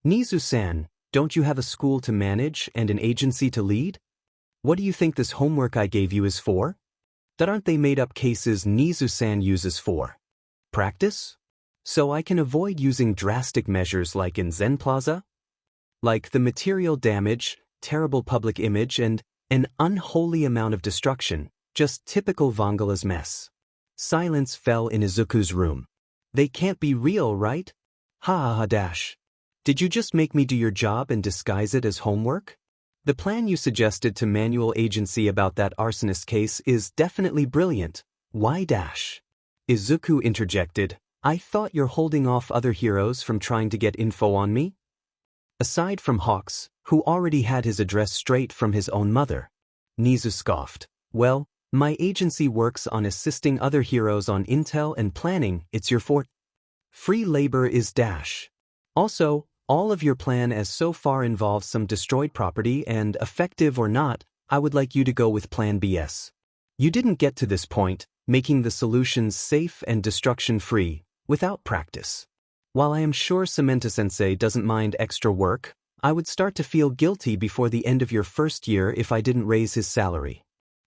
Nizu-san, don't you have a school to manage and an agency to lead? What do you think this homework I gave you is for? That aren't they made-up cases Nizu-san uses for practice? So I can avoid using drastic measures like in Zen Plaza? Like the material damage, terrible public image, and an unholy amount of destruction, just typical Vongola's mess. Silence fell in Izuku's room. They can't be real, right? Ha ha ha dash. Did you just make me do your job and disguise it as homework? The plan you suggested to manual agency about that arsonist case is definitely brilliant. Why dash? Izuku interjected. I thought you're holding off other heroes from trying to get info on me? Aside from Hawks, who already had his address straight from his own mother. Nizu scoffed. Well, my agency works on assisting other heroes on intel and planning. It's your forte. Free labor is dash. Also, all of your plan as so far involves some destroyed property and, effective or not, I would like you to go with Plan BS. You didn't get to this point, making the solutions safe and destruction-free, without practice. While I am sure Samantha-sensei doesn't mind extra work, I would start to feel guilty before the end of your first year if I didn't raise his salary.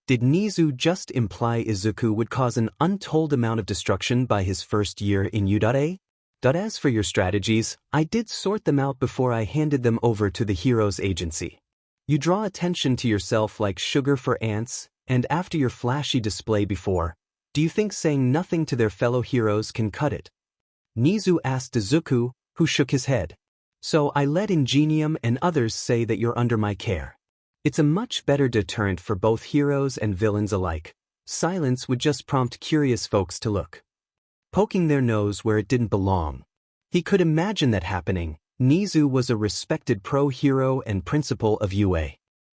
Did Nizu just imply Izuku would cause an untold amount of destruction by his first year in U.A? As for your strategies, I did sort them out before I handed them over to the Heroes Agency. You draw attention to yourself like sugar for ants, and after your flashy display before, do you think saying nothing to their fellow heroes can cut it? Nizu asked Izuku, who shook his head. So I let Ingenium and others say that you're under my care. It's a much better deterrent for both heroes and villains alike. Silence would just prompt curious folks to look, poking their nose where it didn't belong. He could imagine that happening. Nizu was a respected pro-hero and principal of UA.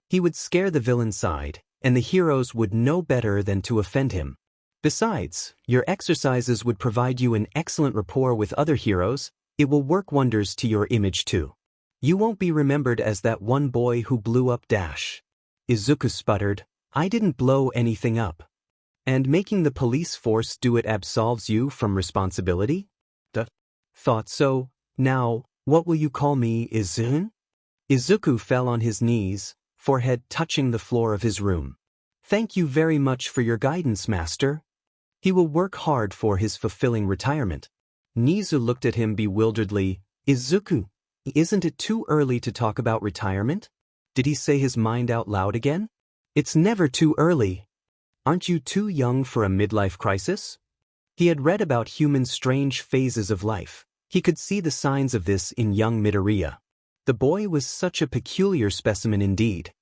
He would scare the villain side, and the heroes would know better than to offend him. Besides, your exercises would provide you an excellent rapport with other heroes. It will work wonders to your image too. You won't be remembered as that one boy who blew up dash. Izuku sputtered, I didn't blow anything up. And making the police force do it absolves you from responsibility? Thought so. Now, what will you call me, Izun? Izuku fell on his knees, forehead touching the floor of his room. Thank you very much for your guidance, master. He will work hard for his fulfilling retirement. Nizu looked at him bewilderedly. Izuku, isn't it too early to talk about retirement? Did he say his mind out loud again? It's never too early. Aren't you too young for a midlife crisis? He had read about humans' strange phases of life. He could see the signs of this in young Midoriya. The boy was such a peculiar specimen indeed.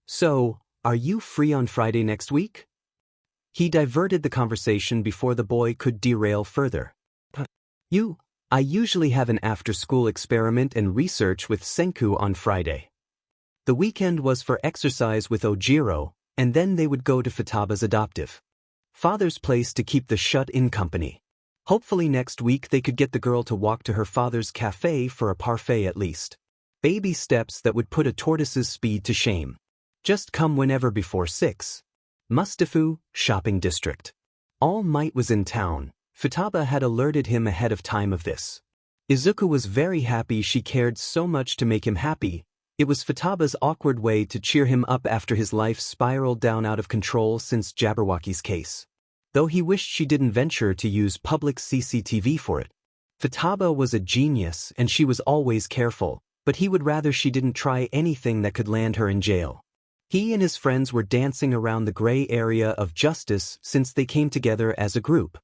So, are you free on Friday next week? He diverted the conversation before the boy could derail further. I usually have an after-school experiment and research with Senku on Friday. The weekend was for exercise with Ojiro, and then they would go to Futaba's adoptive father's place to keep the shut-in company. Hopefully next week they could get the girl to walk to her father's cafe for a parfait at least. Baby steps that would put a tortoise's speed to shame. Just come whenever before 6. Mustafu, shopping district. All Might was in town. Futaba had alerted him ahead of time of this. Izuku was very happy she cared so much to make him happy. It was Futaba's awkward way to cheer him up after his life spiraled down out of control since Jabberwocky's case. Though he wished she didn't venture to use public CCTV for it. Futaba was a genius and she was always careful, but he would rather she didn't try anything that could land her in jail. He and his friends were dancing around the gray area of justice since they came together as a group.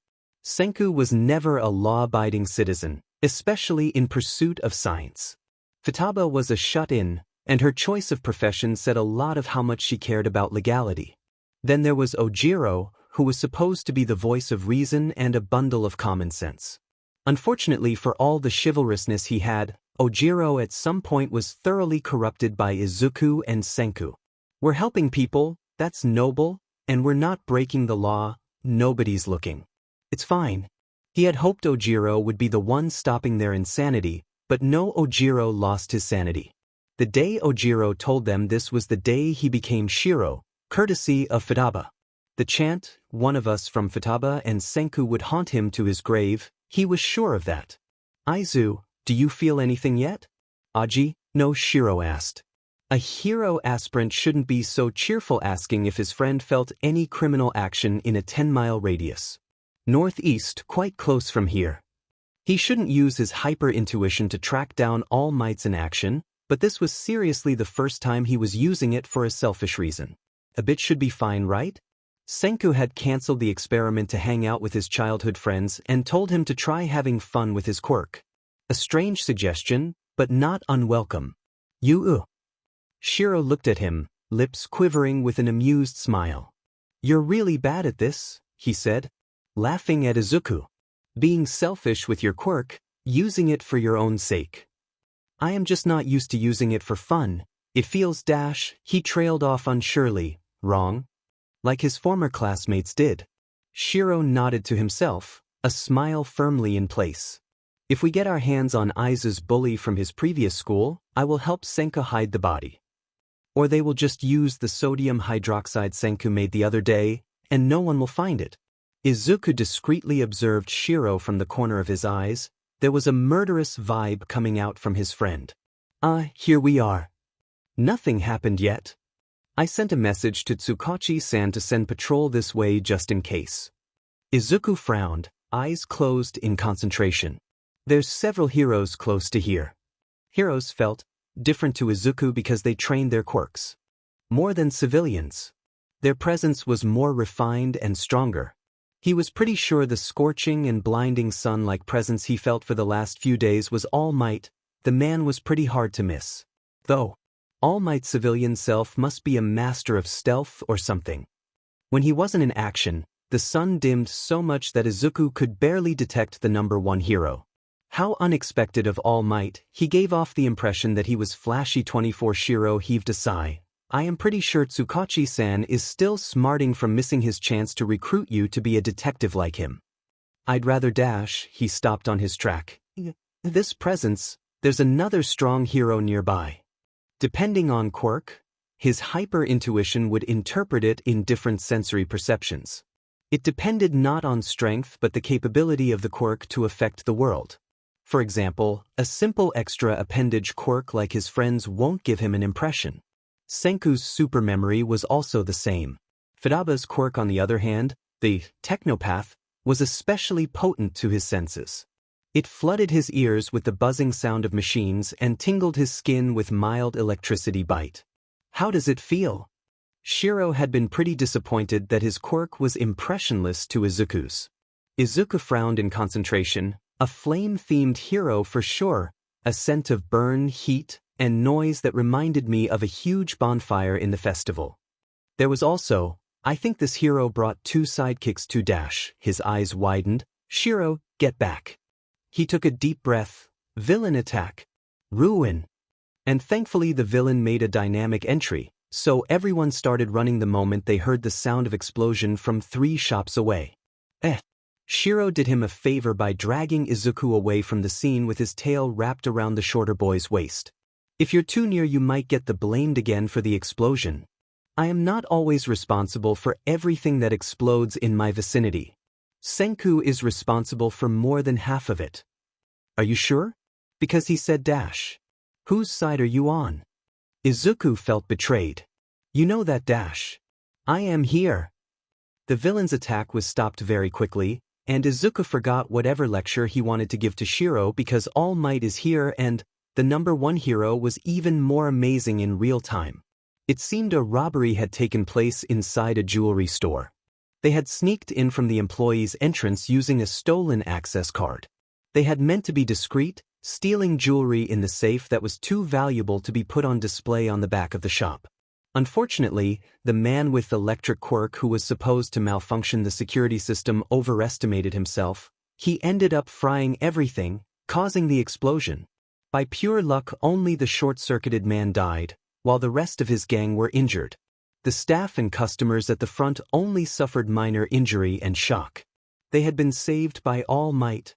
Senku was never a law-abiding citizen. especially in pursuit of science. Futaba was a shut-in, and her choice of profession said a lot of how much she cared about legality. Then there was Ojiro, who was supposed to be the voice of reason and a bundle of common sense. Unfortunately for all the chivalrousness he had, Ojiro at some point was thoroughly corrupted by Izuku and Senku. We're helping people, that's noble, and we're not breaking the law, nobody's looking. It's fine. He had hoped Ojiro would be the one stopping their insanity, but no, Ojiro lost his sanity. The day Ojiro told them this was the day he became Shiro, courtesy of Futaba. The chant, "One of us from Futaba and Senku," would haunt him to his grave, he was sure of that. "Aizu, do you feel anything yet?" "Aji, no," Shiro asked. A hero aspirant shouldn't be so cheerful asking if his friend felt any criminal action in a 10-mile radius. Northeast, quite close from here. He shouldn't use his hyper-intuition to track down All Might's in action, but this was seriously the first time he was using it for a selfish reason. A bit should be fine, right? Senku had cancelled the experiment to hang out with his childhood friends and told him to try having fun with his quirk. A strange suggestion, but not unwelcome. Shiro looked at him, lips quivering with an amused smile. "You're really bad at this," he said, laughing at Izuku. "Being selfish with your quirk, using it for your own sake. I am just not used to using it for fun. It feels " he trailed off unsurely, "wrong? Like his former classmates did." Shiro nodded to himself, a smile firmly in place. "If we get our hands on Aizu's bully from his previous school, I will help Senku hide the body. Or they will just use the sodium hydroxide Senku made the other day, and no one will find it." Izuku discreetly observed Shiro from the corner of his eyes. There was a murderous vibe coming out from his friend. Here we are. Nothing happened yet. I sent a message to Tsukachi-san to send patrol this way just in case." Izuku frowned, eyes closed in concentration. There's several heroes close to here. Heroes felt different to Izuku because they trained their quirks. More than civilians. Their presence was more refined and stronger. He was pretty sure the scorching and blinding sun-like presence he felt for the last few days was All Might. The man was pretty hard to miss. Though, All Might's civilian self must be a master of stealth or something. When he wasn't in action, the sun dimmed so much that Izuku could barely detect the number one hero. How unexpected of All Might, he gave off the impression that he was flashy. 24 Shiro heaved a sigh. "I am pretty sure Tsukachi-san is still smarting from missing his chance to recruit you to be a detective like him." "I'd rather " he stopped on his track. "This presence, there's another strong hero nearby." Depending on quirk, his hyper-intuition would interpret it in different sensory perceptions. It depended not on strength but the capability of the quirk to affect the world. For example, a simple extra appendage quirk like his friends won't give him an impression. Senku's supermemory was also the same. Futaba's quirk, on the other hand, the technopath, was especially potent to his senses. It flooded his ears with the buzzing sound of machines and tingled his skin with mild electricity bite. "How does it feel?" Shiro had been pretty disappointed that his quirk was impressionless to Izuku's. Izuku frowned in concentration. A flame-themed hero for sure, a scent of burn, heat, and noise that reminded me of a huge bonfire in the festival. There was also, I think this hero brought 2 sidekicks to - his eyes widened. "Shiro, get back." He took a deep breath. "Villain attack. Ruin." And thankfully the villain made a dynamic entry, so everyone started running the moment they heard the sound of explosion from 3 shops away. Shiro did him a favor by dragging Izuku away from the scene with his tail wrapped around the shorter boy's waist. "If you're too near you might get the blamed again for the explosion. I am not always responsible for everything that explodes in my vicinity. Senku is responsible for more than half of it." "Are you sure?" "Because he said " "Whose side are you on?" Izuku felt betrayed. "You know that " "I am here." The villain's attack was stopped very quickly, and Izuku forgot whatever lecture he wanted to give to Shiro because All Might is here and the number one hero was even more amazing in real time. It seemed a robbery had taken place inside a jewelry store. They had sneaked in from the employee's entrance using a stolen access card. They had meant to be discreet, stealing jewelry in the safe that was too valuable to be put on display on the back of the shop. Unfortunately, the man with the electric quirk who was supposed to malfunction the security system overestimated himself. He ended up frying everything, causing the explosion. By pure luck, only the short-circuited man died, while the rest of his gang were injured. The staff and customers at the front only suffered minor injury and shock. They had been saved by All Might,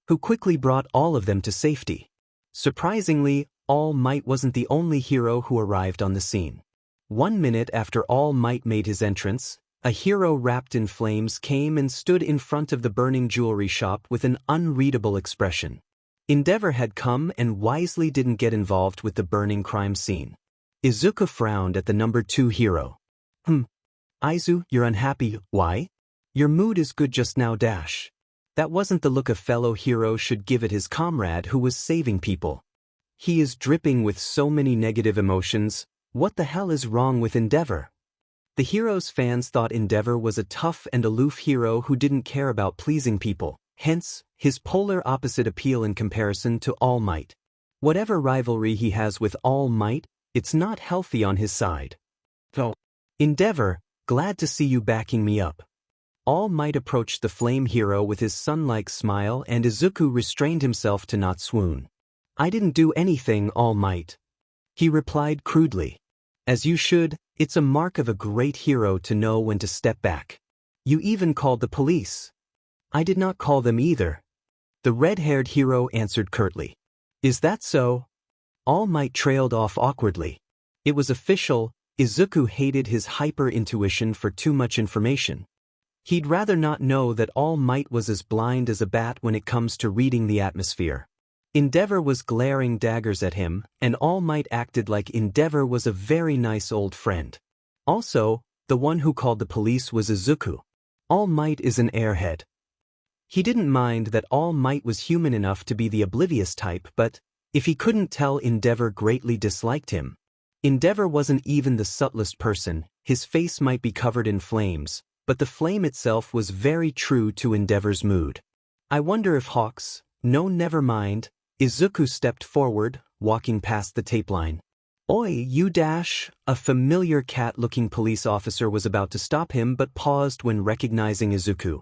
who quickly brought all of them to safety. Surprisingly, All Might wasn't the only hero who arrived on the scene. 1 minute after All Might made his entrance, a hero wrapped in flames came and stood in front of the burning jewelry shop with an unreadable expression. Endeavor had come and wisely didn't get involved with the burning crime scene. Izuku frowned at the number 2 hero. Izu, you're unhappy, why? Your mood is good just now dash. That wasn't the look a fellow hero should give at his comrade who was saving people. He is dripping with so many negative emotions. What the hell is wrong with Endeavor? The hero's fans thought Endeavor was a tough and aloof hero who didn't care about pleasing people, hence, his polar opposite appeal in comparison to All Might. Whatever rivalry he has with All Might, it's not healthy on his side. So, Endeavor, glad to see you backing me up. All Might approached the flame hero with his sun-like smile and Izuku restrained himself to not swoon. I didn't do anything, All Might. He replied crudely. As you should, it's a mark of a great hero to know when to step back. You even called the police. I did not call them either. The red-haired hero answered curtly. Is that so? All Might trailed off awkwardly. It was official, Izuku hated his hyper-intuition for too much information. He'd rather not know that All Might was as blind as a bat when it comes to reading the atmosphere. Endeavor was glaring daggers at him, and All Might acted like Endeavor was a very nice old friend. Also, the one who called the police was Izuku. All Might is an airhead. He didn't mind that All Might was human enough to be the oblivious type, but if he couldn't tell Endeavor greatly disliked him. Endeavor wasn't even the subtlest person, his face might be covered in flames, but the flame itself was very true to Endeavor's mood. I wonder if Hawks, no never mind. Izuku stepped forward, walking past the tape line. Oi, you dash! A familiar cat-looking police officer was about to stop him but paused when recognizing Izuku.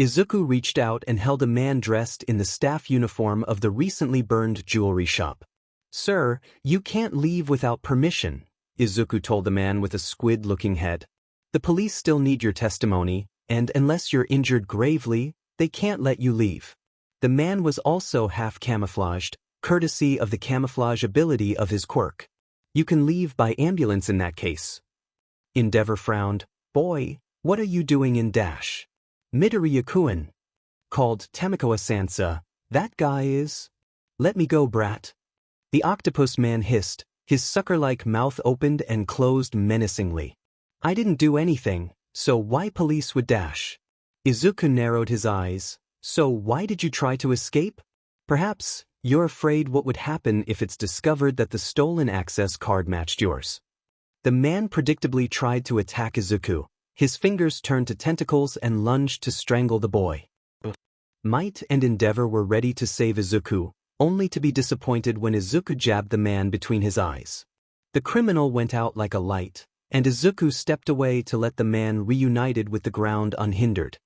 Izuku reached out and held a man dressed in the staff uniform of the recently burned jewelry shop. Sir, you can't leave without permission, Izuku told the man with a squid-looking head. The police still need your testimony, and unless you're injured gravely, they can't let you leave. The man was also half camouflaged, courtesy of the camouflage ability of his quirk. You can leave by ambulance in that case. Endeavor frowned. Boy, what are you doing in dash? Midoriya-kun. Called Temikoa-sansa. That guy is? Let me go, brat. The octopus man hissed, his sucker-like mouth opened and closed menacingly. I didn't do anything, so why police would dash? Izuku narrowed his eyes. So why did you try to escape? Perhaps, you're afraid what would happen if it's discovered that the stolen access card matched yours. The man predictably tried to attack Izuku. His fingers turned to tentacles and lunged to strangle the boy. Might and Endeavor were ready to save Izuku, only to be disappointed when Izuku jabbed the man between his eyes. The criminal went out like a light, and Izuku stepped away to let the man reunited with the ground unhindered.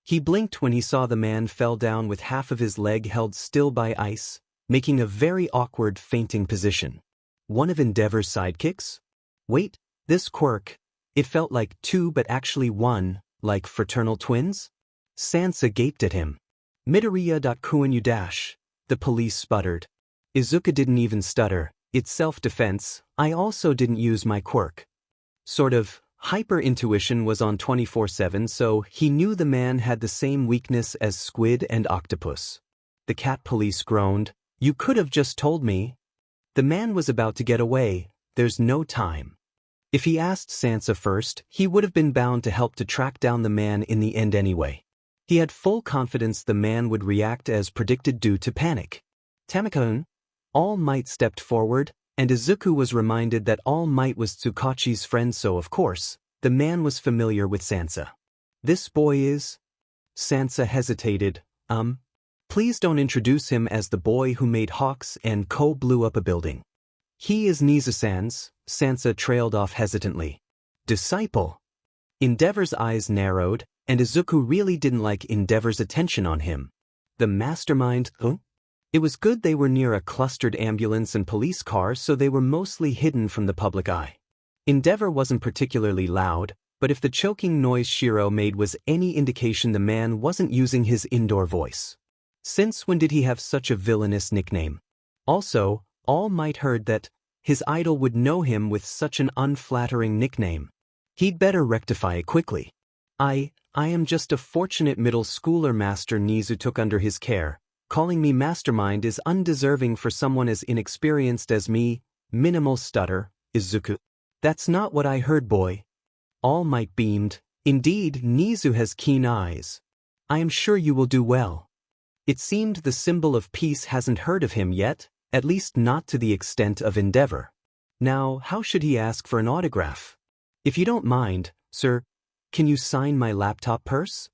He blinked when he saw the man fell down with half of his leg held still by ice, making a very awkward fainting position. One of Endeavor's sidekicks? Wait, this quirk. It felt like 2 but actually 1, like fraternal twins? Sansa gaped at him. Midoriya-kun you dash. The police sputtered. Izuku didn't even stutter. It's self-defense. I also didn't use my quirk. Sort of. Hyper-intuition was on 24/7, so he knew the man had the same weakness as squid and octopus. The cat police groaned. You could have just told me. The man was about to get away. There's no time. If he asked Sansa first, he would have been bound to help to track down the man in the end anyway. He had full confidence the man would react as predicted due to panic. Temiko-kun? All Might stepped forward, and Izuku was reminded that All Might was Tsukachi's friend, so of course, the man was familiar with Sansa. This boy is? Sansa hesitated. Please don't introduce him as the boy who made Hawks and Co. blew up a building. He is Nizu-san's, Sansa trailed off hesitantly. Disciple. Endeavor's eyes narrowed, and Izuku really didn't like Endeavor's attention on him. The mastermind, It was good they were near a clustered ambulance and police car, so they were mostly hidden from the public eye. Endeavor wasn't particularly loud, but if the choking noise Shiro made was any indication, the man wasn't using his indoor voice. Since when did he have such a villainous nickname? Also, All Might heard that his idol would know him with such an unflattering nickname. He'd better rectify it quickly. I am just a fortunate middle schooler, Master Nizu took under his care. Calling me mastermind is undeserving for someone as inexperienced as me. Minimal stutter, Izuku. That's not what I heard, boy. All Might beamed. Indeed, Nizu has keen eyes. I am sure you will do well. It seemed the symbol of peace hasn't heard of him yet, at least not to the extent of Endeavor. Now, how should he ask for an autograph? If you don't mind, sir, can you sign my laptop purse?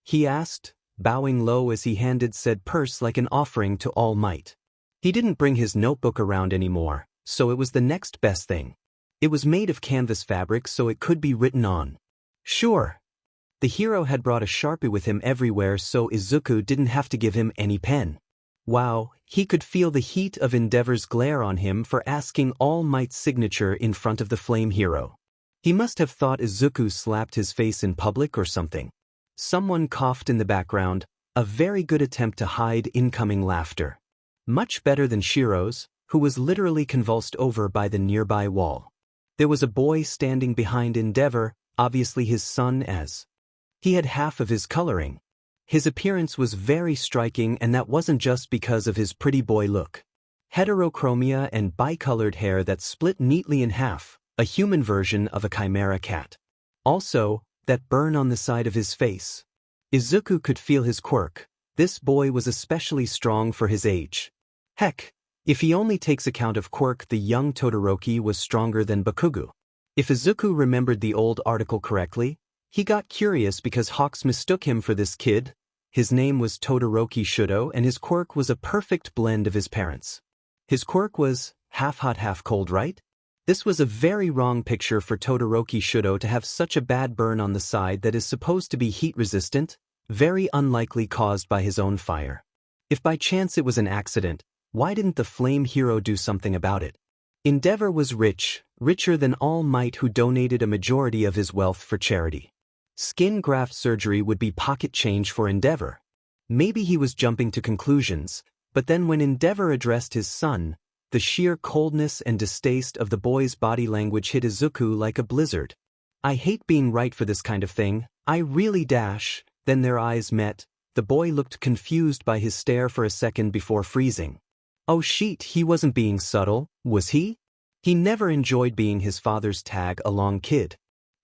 He asked, bowing low as he handed said purse like an offering to All Might. He didn't bring his notebook around anymore, so it was the next best thing. It was made of canvas fabric so it could be written on. Sure. The hero had brought a Sharpie with him everywhere, so Izuku didn't have to give him any pen. Wow, he could feel the heat of Endeavor's glare on him for asking All Might's signature in front of the flame hero. He must have thought Izuku slapped his face in public or something. Someone coughed in the background, a very good attempt to hide incoming laughter. Much better than Shiro's, who was literally convulsed over by the nearby wall. There was a boy standing behind Endeavor, obviously his son, as he had half of his coloring. His appearance was very striking, and that wasn't just because of his pretty boy look. Heterochromia and bicolored hair that split neatly in half, a human version of a chimera cat. Also, that burn on the side of his face. Izuku could feel his quirk. This boy was especially strong for his age. Heck, if he only takes account of quirk, the young Todoroki was stronger than Bakugo. If Izuku remembered the old article correctly, he got curious because Hawks mistook him for this kid. His name was Todoroki Shudo, and his quirk was a perfect blend of his parents. His quirk was half hot, half cold, right? This was a very wrong picture for Todoroki Shudo to have such a bad burn on the side that is supposed to be heat-resistant, very unlikely caused by his own fire. If by chance it was an accident, why didn't the flame hero do something about it? Endeavor was rich, richer than All Might, who donated a majority of his wealth for charity. Skin graft surgery would be pocket change for Endeavor. Maybe he was jumping to conclusions, but then when Endeavor addressed his son, the sheer coldness and distaste of the boy's body language hit Izuku like a blizzard. I hate being right for this kind of thing, I really dash. Then their eyes met. The boy looked confused by his stare for a second before freezing. Oh shit, he wasn't being subtle, was he? He never enjoyed being his father's tag-along kid.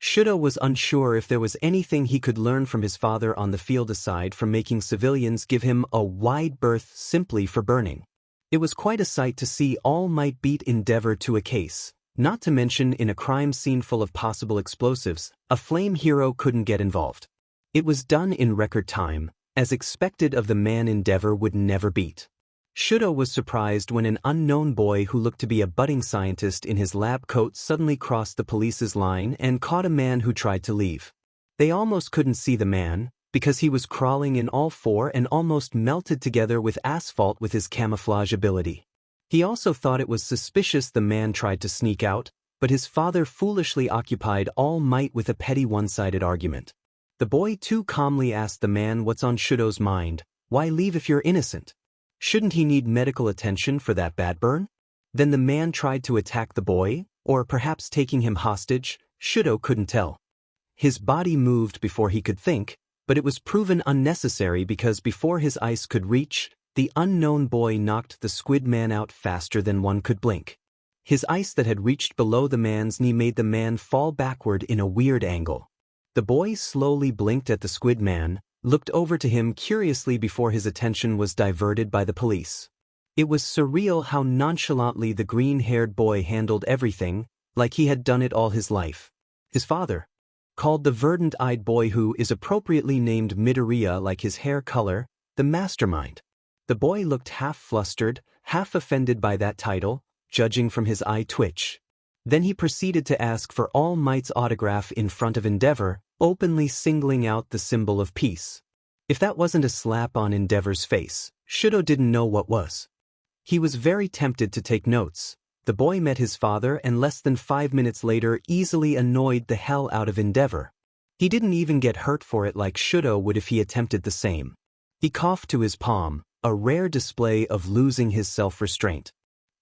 Shudo was unsure if there was anything he could learn from his father on the field aside from making civilians give him a wide berth simply for burning. It was quite a sight to see All Might beat Endeavor to a case, not to mention in a crime scene full of possible explosives, a flame hero couldn't get involved. It was done in record time, as expected of the man Endeavor would never beat. Shudo was surprised when an unknown boy who looked to be a budding scientist in his lab coat suddenly crossed the police's line and caught a man who tried to leave. They almost couldn't see the man, because he was crawling in all four and almost melted together with asphalt with his camouflage ability. He also thought it was suspicious the man tried to sneak out, but his father foolishly occupied All Might with a petty one-sided argument. The boy too calmly asked the man what's on Shudo's mind. Why leave if you're innocent? Shouldn't he need medical attention for that bad burn? Then the man tried to attack the boy, or perhaps taking him hostage. Shudo couldn't tell. His body moved before he could think, but it was proven unnecessary because before his ice could reach, the unknown boy knocked the squid man out faster than one could blink. His ice that had reached below the man's knee made the man fall backward in a weird angle. The boy slowly blinked at the squid man, looked over to him curiously before his attention was diverted by the police. It was surreal how nonchalantly the green-haired boy handled everything, like he had done it all his life. His father, called the verdant-eyed boy who is appropriately named Midoriya like his hair color, the mastermind. The boy looked half flustered, half offended by that title, judging from his eye twitch. Then he proceeded to ask for All Might's autograph in front of Endeavor, openly singling out the symbol of peace. If that wasn't a slap on Endeavor's face, Shudo didn't know what was. He was very tempted to take notes. The boy met his father and less than 5 minutes later easily annoyed the hell out of Endeavor. He didn't even get hurt for it like Shudo would if he attempted the same. He coughed to his palm, a rare display of losing his self-restraint.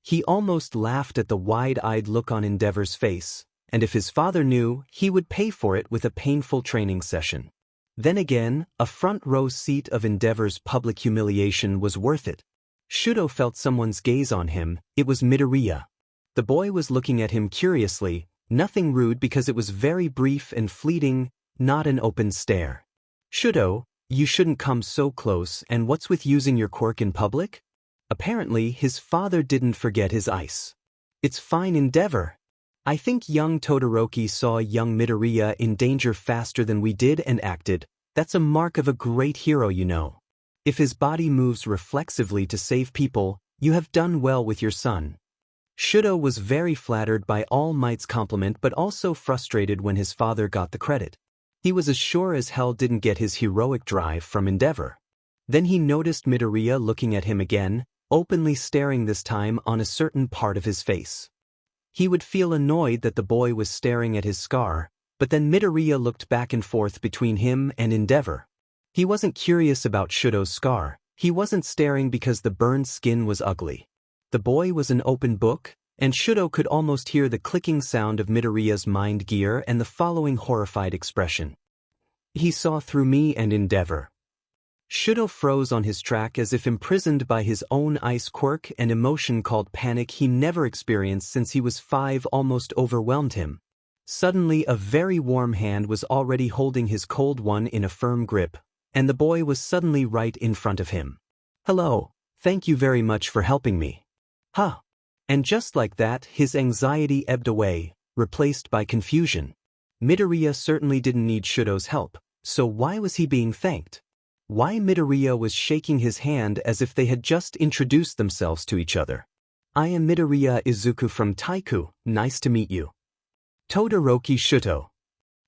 He almost laughed at the wide-eyed look on Endeavor's face, and if his father knew, he would pay for it with a painful training session. Then again, a front-row seat of Endeavor's public humiliation was worth it. Shudo felt someone's gaze on him. It was Midoriya. The boy was looking at him curiously, nothing rude because it was very brief and fleeting, not an open stare. "Shudo, you shouldn't come so close, and what's with using your quirk in public?" Apparently, his father didn't forget his ice. "It's fine, Endeavor. I think young Todoroki saw young Midoriya in danger faster than we did and acted. That's a mark of a great hero, you know. If his body moves reflexively to save people, you have done well with your son." Shudo was very flattered by All Might's compliment but also frustrated when his father got the credit. He was as sure as hell didn't get his heroic drive from Endeavor. Then he noticed Midoriya looking at him again, openly staring this time on a certain part of his face. He would feel annoyed that the boy was staring at his scar, but then Midoriya looked back and forth between him and Endeavor. He wasn't curious about Shudo's scar. He wasn't staring because the burned skin was ugly. The boy was an open book, and Shudo could almost hear the clicking sound of Midoriya's mind gear and the following horrified expression. "He saw through me and Endeavor." Shudo froze on his track as if imprisoned by his own ice quirk, and emotion called panic he never experienced since he was 5 almost overwhelmed him. Suddenly a very warm hand was already holding his cold one in a firm grip, and the boy was suddenly right in front of him. "Hello, thank you very much for helping me." "Huh." And just like that, his anxiety ebbed away, replaced by confusion. Midoriya certainly didn't need Shudo's help, so why was he being thanked? Why Midoriya was shaking his hand as if they had just introduced themselves to each other. "I am Midoriya Izuku from Taiku, nice to meet you." Todoroki Shuto.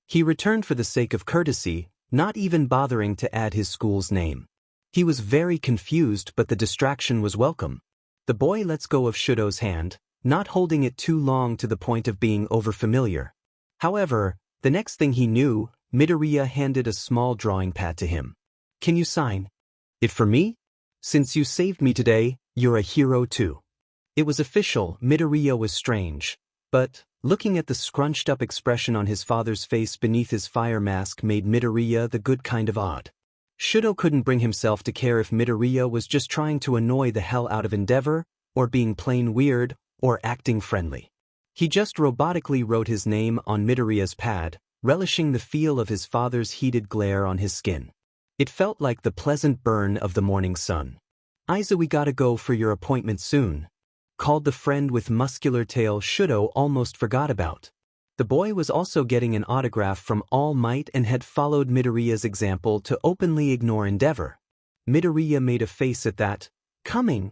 He returned for the sake of courtesy, not even bothering to add his school's name. He was very confused, but the distraction was welcome. The boy lets go of Shudo's hand, not holding it too long to the point of being overfamiliar. However, the next thing he knew, Midoriya handed a small drawing pad to him. "Can you sign it for me? Since you saved me today, you're a hero too." It was official. Midoriya was strange, but looking at the scrunched-up expression on his father's face beneath his fire mask made Midoriya the good kind of odd. Shudo couldn't bring himself to care if Midoriya was just trying to annoy the hell out of Endeavor, or being plain weird, or acting friendly. He just robotically wrote his name on Midoriya's pad, relishing the feel of his father's heated glare on his skin. It felt like the pleasant burn of the morning sun. "Izuku, we gotta go for your appointment soon," called the friend with muscular tail Shudo almost forgot about. The boy was also getting an autograph from All Might and had followed Midoriya's example to openly ignore Endeavor. Midoriya made a face at that. "Coming!"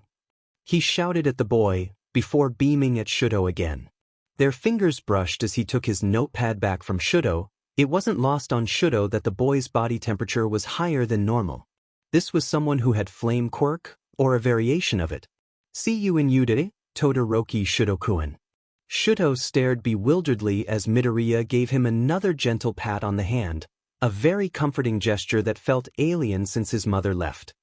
He shouted at the boy, before beaming at Shudo again. Their fingers brushed as he took his notepad back from Shudo. It wasn't lost on Shudo that the boy's body temperature was higher than normal. This was someone who had flame quirk, or a variation of it. "See you in Yudere, Todoroki Shudo-kun." Shudo stared bewilderedly as Midoriya gave him another gentle pat on the hand, a very comforting gesture that felt alien since his mother left.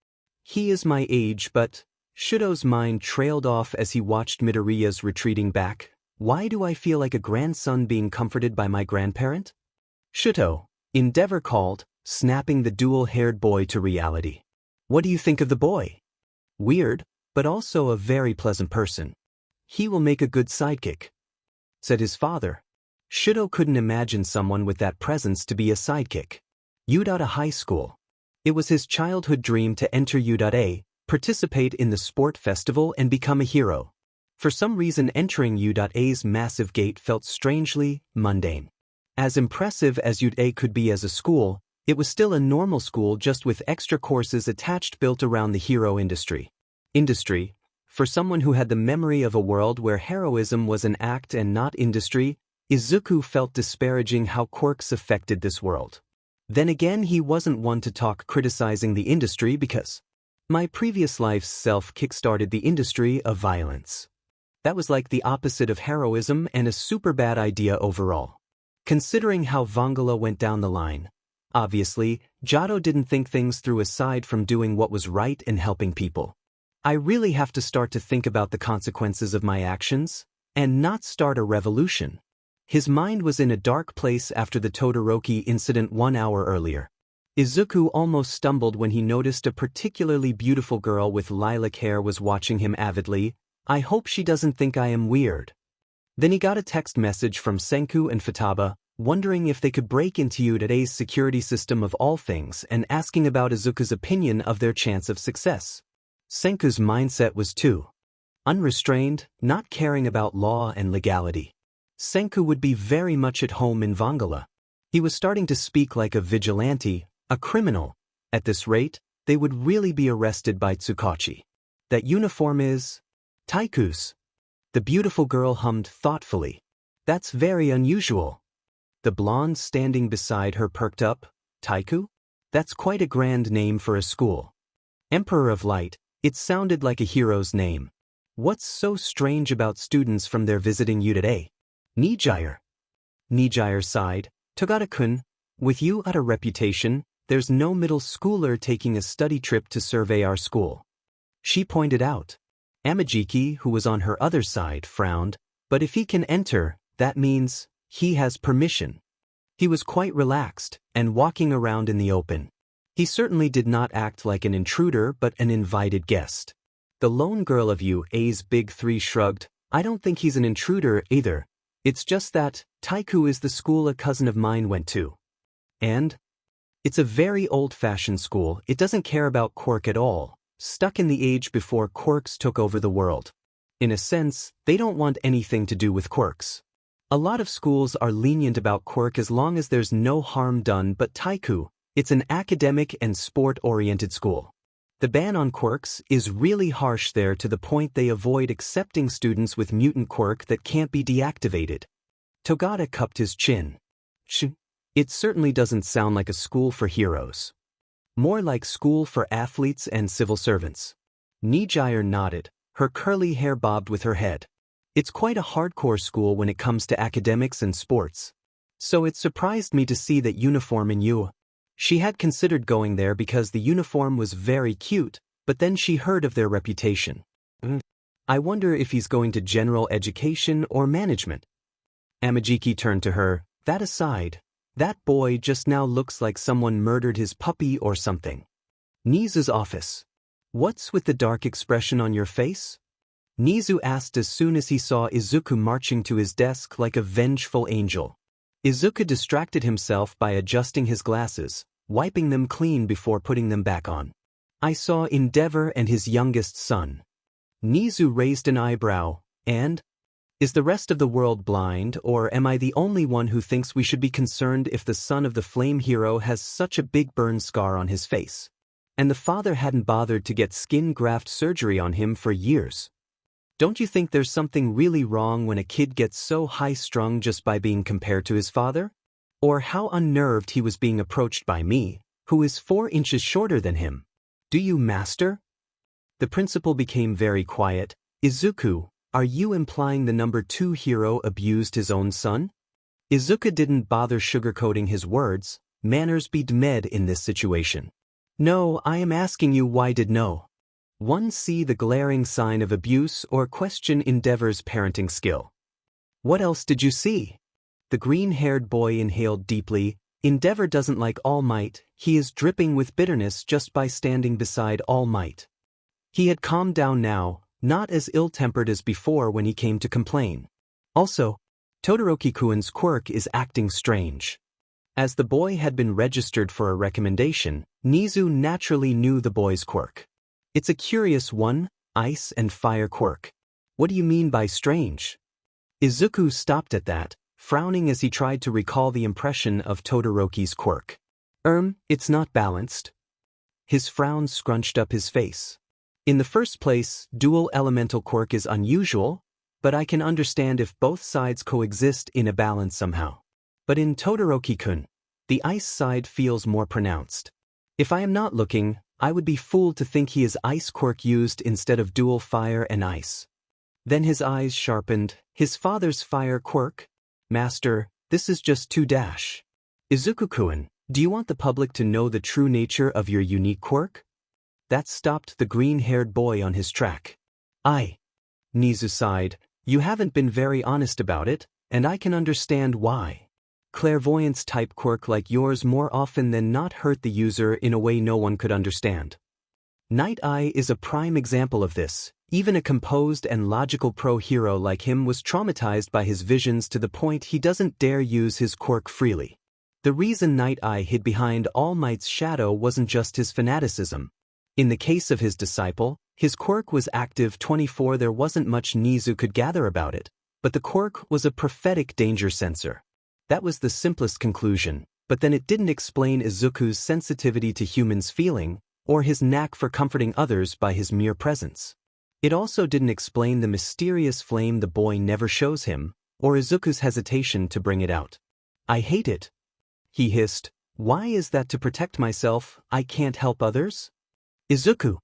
"He is my age, but..." Shudo's mind trailed off as he watched Midoriya's retreating back. "Why do I feel like a grandson being comforted by my grandparent?" "Shudo," Endeavor called, snapping the dual-haired boy to reality. "What do you think of the boy?" "Weird, but also a very pleasant person. He will make a good sidekick," said his father. Shudo couldn't imagine someone with that presence to be a sidekick. Yudata High School. It was his childhood dream to enter Yudata, participate in the sport festival and become a hero. For some reason entering Yudata's massive gate felt strangely mundane. As impressive as Yudata could be as a school, It was still a normal school just with extra courses attached built around the hero industry. Industry, for someone who had the memory of a world where heroism was an act and not industry, Izuku felt disparaging how quirks affected this world. Then again, he wasn't one to talk criticizing the industry because my previous life's self kickstarted the industry of violence. That was like the opposite of heroism and a super bad idea overall. Considering how Vongola went down the line, obviously, Giotto didn't think things through aside from doing what was right and helping people. I really have to start to think about the consequences of my actions, and not start a revolution. His mind was in a dark place after the Todoroki incident 1 hour earlier. Izuku almost stumbled when he noticed a particularly beautiful girl with lilac hair was watching him avidly. I hope she doesn't think I am weird. Then he got a text message from Senku and Futaba, wondering if they could break into Udate's security system of all things and asking about Izuku's opinion of their chance of success. Senku's mindset was too unrestrained, not caring about law and legality. Senku would be very much at home in Vongola. He was starting to speak like a vigilante, a criminal. At this rate, they would really be arrested by Tsukachi. That uniform is Taiku's. The beautiful girl hummed thoughtfully. That's very unusual. The blonde standing beside her perked up. Taiku? That's quite a grand name for a school. Emperor of Light, it sounded like a hero's name. What's so strange about students from there visiting Udate? Nijire. Nijire sighed. Togata-kun, with you at a reputation, there's no middle schooler taking a study trip to survey our school. She pointed out. Amajiki, who was on her other side, frowned, but if he can enter, that means he has permission. He was quite relaxed and walking around in the open. He certainly did not act like an intruder but an invited guest. The lone girl of UA's big three shrugged. I don't think he's an intruder either. It's just that Taiku is the school a cousin of mine went to. And? It's a very old-fashioned school. It doesn't care about quirk at all. Stuck in the age before quirks took over the world. In a sense, they don't want anything to do with quirks. A lot of schools are lenient about quirk as long as there's no harm done, but Taiku, it's an academic and sport-oriented school. The ban on quirks is really harsh there to the point they avoid accepting students with mutant quirk that can't be deactivated. Togata cupped his chin. It certainly doesn't sound like a school for heroes. More like school for athletes and civil servants. Nijire nodded, her curly hair bobbed with her head. It's quite a hardcore school when it comes to academics and sports. So it surprised me to see that uniform in you. She had considered going there because the uniform was very cute, but then she heard of their reputation. I wonder if he's going to general education or management. Amajiki turned to her. That aside, that boy just now looks like someone murdered his puppy or something. Nizu's office. What's with the dark expression on your face? Nizu asked as soon as he saw Izuku marching to his desk like a vengeful angel. Izuku distracted himself by adjusting his glasses, wiping them clean before putting them back on. I saw Endeavor and his youngest son. Nizu raised an eyebrow, and? Is the rest of the world blind, or am I the only one who thinks we should be concerned if the son of the flame hero has such a big burn scar on his face? And the father hadn't bothered to get skin graft surgery on him for years. Don't you think there's something really wrong when a kid gets so high-strung just by being compared to his father? Or how unnerved he was being approached by me, who is 4 inches shorter than him. Do you master? The principal became very quiet. Izuku, are you implying the number 2 hero abused his own son? Izuku didn't bother sugarcoating his words. Manners be d'med in this situation. No, I am asking you why did no one see the glaring sign of abuse or question Endeavor's parenting skill? What else did you see? The green-haired boy inhaled deeply. Endeavor doesn't like All Might. He is dripping with bitterness just by standing beside All Might. He had calmed down now, not as ill-tempered as before when he came to complain. Also, Todoroki-kun's quirk is acting strange. As the boy had been registered for a recommendation, Nizu naturally knew the boy's quirk. It's a curious one, ice and fire quirk. What do you mean by strange? Izuku stopped at that, frowning as he tried to recall the impression of Todoroki's quirk. It's not balanced. His frown scrunched up his face. In the first place, dual elemental quirk is unusual, but I can understand if both sides coexist in a balance somehow. But in Todoroki-kun, the ice side feels more pronounced. If I am not looking, I would be fooled to think he is ice quirk used instead of dual fire and ice. Then his eyes sharpened. His father's fire quirk? Master, this is just too dash. Izuku-kun, do you want the public to know the true nature of your unique quirk? That stopped the green-haired boy on his track. Nizu sighed, you haven't been very honest about it, and I can understand why. Clairvoyance-type quirk like yours more often than not hurt the user in a way no one could understand. Night Eye is a prime example of this. Even a composed and logical pro-hero like him was traumatized by his visions to the point he doesn't dare use his quirk freely. The reason Night Eye hid behind All Might's shadow wasn't just his fanaticism. In the case of his disciple, his quirk was active 24. There wasn't much Nizu could gather about it, but the quirk was a prophetic danger sensor. That was the simplest conclusion, but then it didn't explain Izuku's sensitivity to humans' feeling, or his knack for comforting others by his mere presence. It also didn't explain the mysterious flame the boy never shows him, or Izuku's hesitation to bring it out. I hate it. He hissed, why is that to protect myself? I can't help others? Izuku.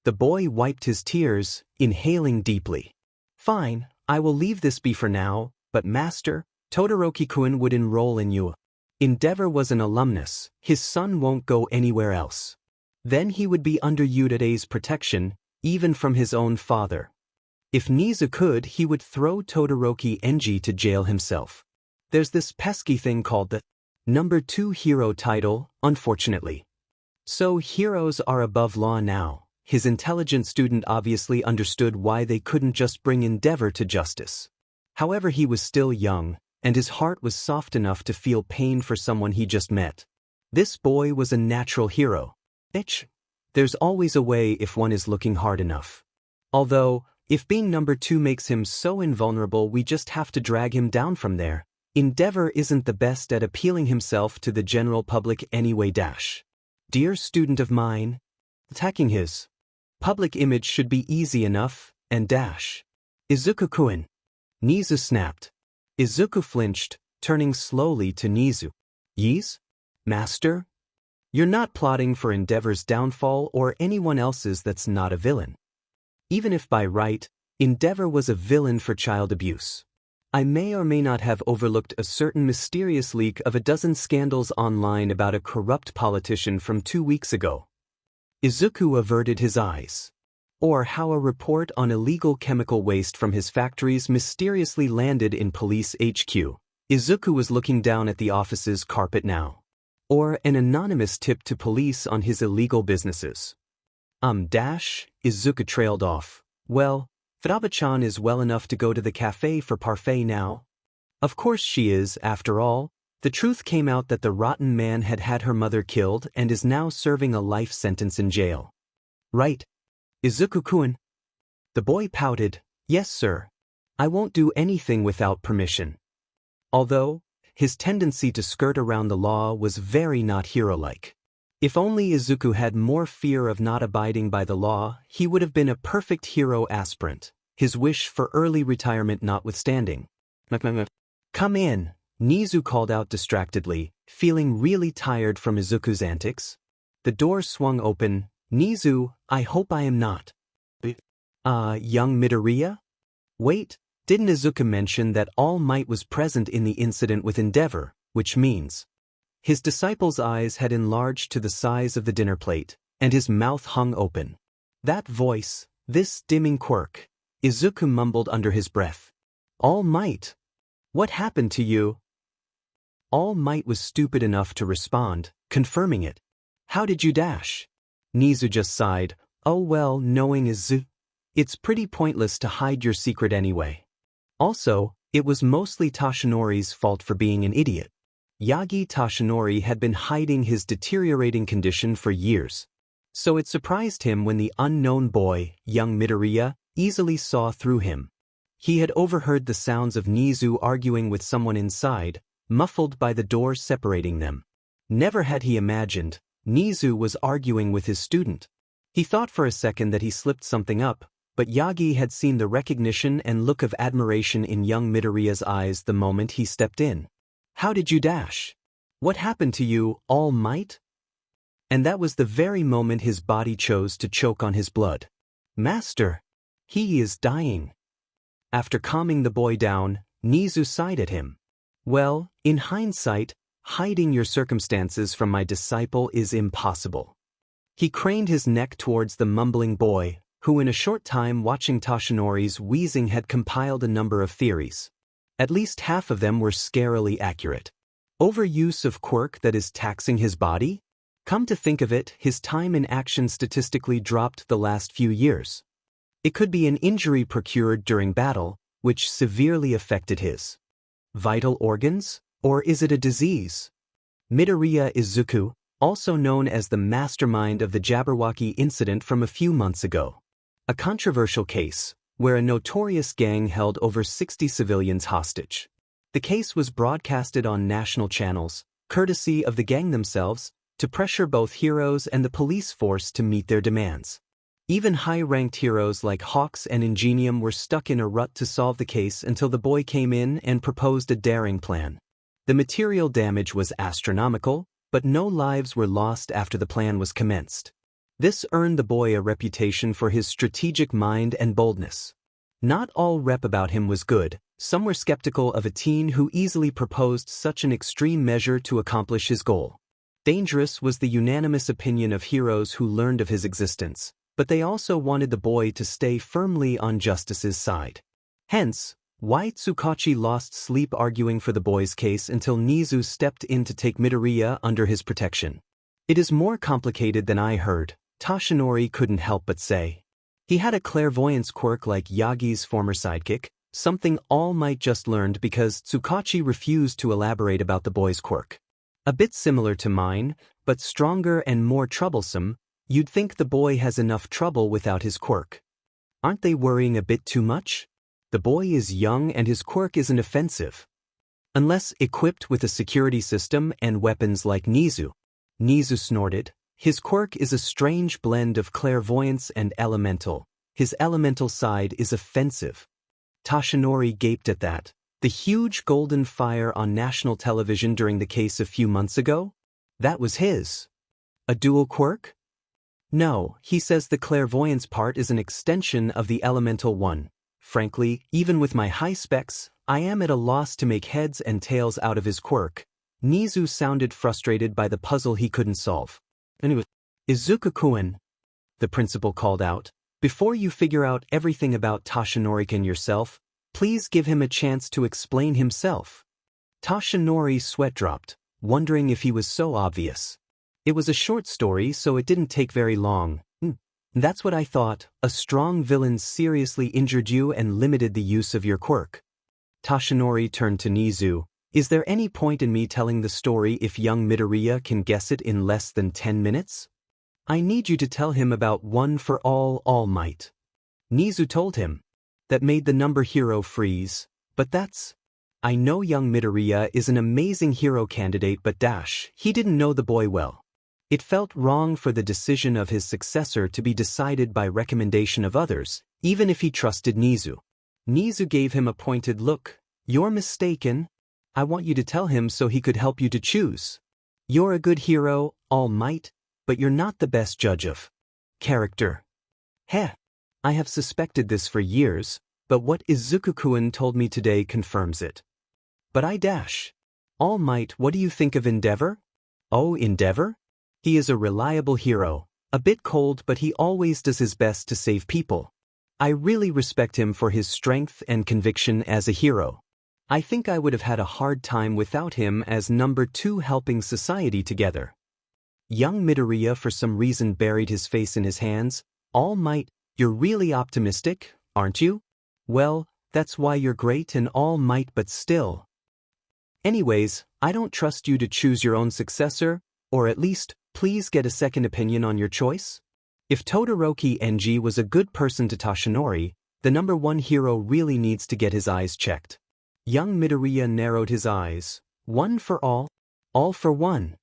The boy wiped his tears, inhaling deeply. Fine, I will leave this be for now, but Master, Todoroki-kun would enroll in you. Endeavor was an alumnus, his son won't go anywhere else. Then he would be under Yudade's protection, even from his own father. If Nizu could, he would throw Todoroki Enji to jail himself. There's this pesky thing called the number 2 hero title, unfortunately. So heroes are above law now. His intelligent student obviously understood why they couldn't just bring Endeavor to justice. However, he was still young, and his heart was soft enough to feel pain for someone he just met. This boy was a natural hero. There's always a way if one is looking hard enough. Although, if being number 2 makes him so invulnerable, we just have to drag him down from there. Endeavor isn't the best at appealing himself to the general public anyway. Dear student of mine, attacking his public image should be easy enough, and Izuku-kun. Nizu snapped. Izuku flinched, turning slowly to Nizu. Yes? Master? You're not plotting for Endeavor's downfall or anyone else's that's not a villain. Even if by right, Endeavor was a villain for child abuse. I may or may not have overlooked a certain mysterious leak of a dozen scandals online about a corrupt politician from 2 weeks ago. Izuku averted his eyes. Or how a report on illegal chemical waste from his factories mysteriously landed in police HQ. Izuku was looking down at the office's carpet now. Or an anonymous tip to police on his illegal businesses. Izuku trailed off. Well, Futaba-chan is well enough to go to the cafe for parfait now. Of course she is, after all. The truth came out that the rotten man had had her mother killed and is now serving a life sentence in jail. Right. Izuku-kun. The boy pouted, yes sir. I won't do anything without permission. Although, his tendency to skirt around the law was very not hero-like. If only Izuku had more fear of not abiding by the law, he would have been a perfect hero aspirant, his wish for early retirement notwithstanding. Come in, Nizu called out distractedly, feeling really tired from Izuku's antics. The door swung open. Nizu, I hope I am not. Young Midoriya? Wait, didn't Izuku mention that All Might was present in the incident with Endeavor, which means... His disciple's eyes had enlarged to the size of the dinner plate, and his mouth hung open. That voice, this dimming quirk, Izuku mumbled under his breath. All Might? What happened to you? All Might was stupid enough to respond, confirming it. How did you dash? Nizu just sighed. Oh well, knowing Izuku, it's pretty pointless to hide your secret anyway. Also, it was mostly Toshinori's fault for being an idiot. Yagi Toshinori had been hiding his deteriorating condition for years. So it surprised him when the unknown boy, young Midoriya, easily saw through him. He had overheard the sounds of Nizu arguing with someone inside, muffled by the door separating them. Never had he imagined Nizu was arguing with his student. He thought for a second that he slipped something up, but Yagi had seen the recognition and look of admiration in young Midoriya's eyes the moment he stepped in. "How did you dash? What happened to you, All Might?" And that was the very moment his body chose to choke on his blood. "Master, he is dying." After calming the boy down, Nizu sighed at him. "Well, in hindsight, hiding your circumstances from my disciple is impossible." He craned his neck towards the mumbling boy, who in a short time watching Toshinori's wheezing had compiled a number of theories. At least half of them were scarily accurate. Overuse of quirk that is taxing his body? Come to think of it, his time in action statistically dropped the last few years. It could be an injury procured during battle, which severely affected his vital organs, or is it a disease? Midoriya Izuku, also known as the mastermind of the Jabberwocky incident from a few months ago. A controversial case, where a notorious gang held over 60 civilians hostage. The case was broadcasted on national channels, courtesy of the gang themselves, to pressure both heroes and the police force to meet their demands. Even high-ranked heroes like Hawks and Ingenium were stuck in a rut to solve the case until the boy came in and proposed a daring plan. The material damage was astronomical, but no lives were lost after the plan was commenced. This earned the boy a reputation for his strategic mind and boldness. Not all rep about him was good. Some were skeptical of a teen who easily proposed such an extreme measure to accomplish his goal. Dangerous was the unanimous opinion of heroes who learned of his existence, but they also wanted the boy to stay firmly on justice's side. Hence, why Tsukachi lost sleep arguing for the boy's case until Nizu stepped in to take Midoriya under his protection. "It is more complicated than I heard," Toshinori couldn't help but say. He had a clairvoyance quirk like Yagi's former sidekick, something All Might just learned because Tsukachi refused to elaborate about the boy's quirk. "A bit similar to mine, but stronger and more troublesome. You'd think the boy has enough trouble without his quirk. Aren't they worrying a bit too much? The boy is young and his quirk isn't offensive. Unless equipped with a security system and weapons like Nizu." Nizu snorted. "His quirk is a strange blend of clairvoyance and elemental. His elemental side is offensive." Toshinori gaped at that. The huge golden fire on national television during the case a few months ago? That was his. A dual quirk? No, he says the clairvoyance part is an extension of the elemental one. Frankly, even with my high specs, I am at a loss to make heads and tails out of his quirk. Nizu sounded frustrated by the puzzle he couldn't solve. "Anyway, Izuku-kun," the principal called out, "before you figure out everything about Toshinori-kun yourself, please give him a chance to explain himself." Toshinori sweat dropped, wondering if he was so obvious. It was a short story, so it didn't take very long. "That's what I thought. A strong villain seriously injured you and limited the use of your quirk." Toshinori turned to Nizu. "Is there any point in me telling the story if young Midoriya can guess it in less than 10 minutes? I need you to tell him about One for All Might." Nizu told him. That made the number hero freeze. "But that's... I know young Midoriya is an amazing hero candidate, but he didn't know the boy well. It felt wrong for the decision of his successor to be decided by recommendation of others, even if he trusted Nizu." Nizu gave him a pointed look. "You're mistaken. I want you to tell him so he could help you to choose. You're a good hero, All Might, but you're not the best judge of character." "Heh. I have suspected this for years, but what Izuku-kun told me today confirms it." "But All Might, what do you think of Endeavor?" "Oh, Endeavor? He is a reliable hero, a bit cold, but he always does his best to save people. I really respect him for his strength and conviction as a hero. I think I would have had a hard time without him as number 2 helping society together." Young Midoriya for some reason buried his face in his hands. "All Might, you're really optimistic, aren't you? Well, that's why you're great and All Might, but still. Anyways, I don't trust you to choose your own successor, or at least, please get a second opinion on your choice." If Todoroki Enji was a good person to Toshinori, the number 1 hero really needs to get his eyes checked. Young Midoriya narrowed his eyes. "One for all for one."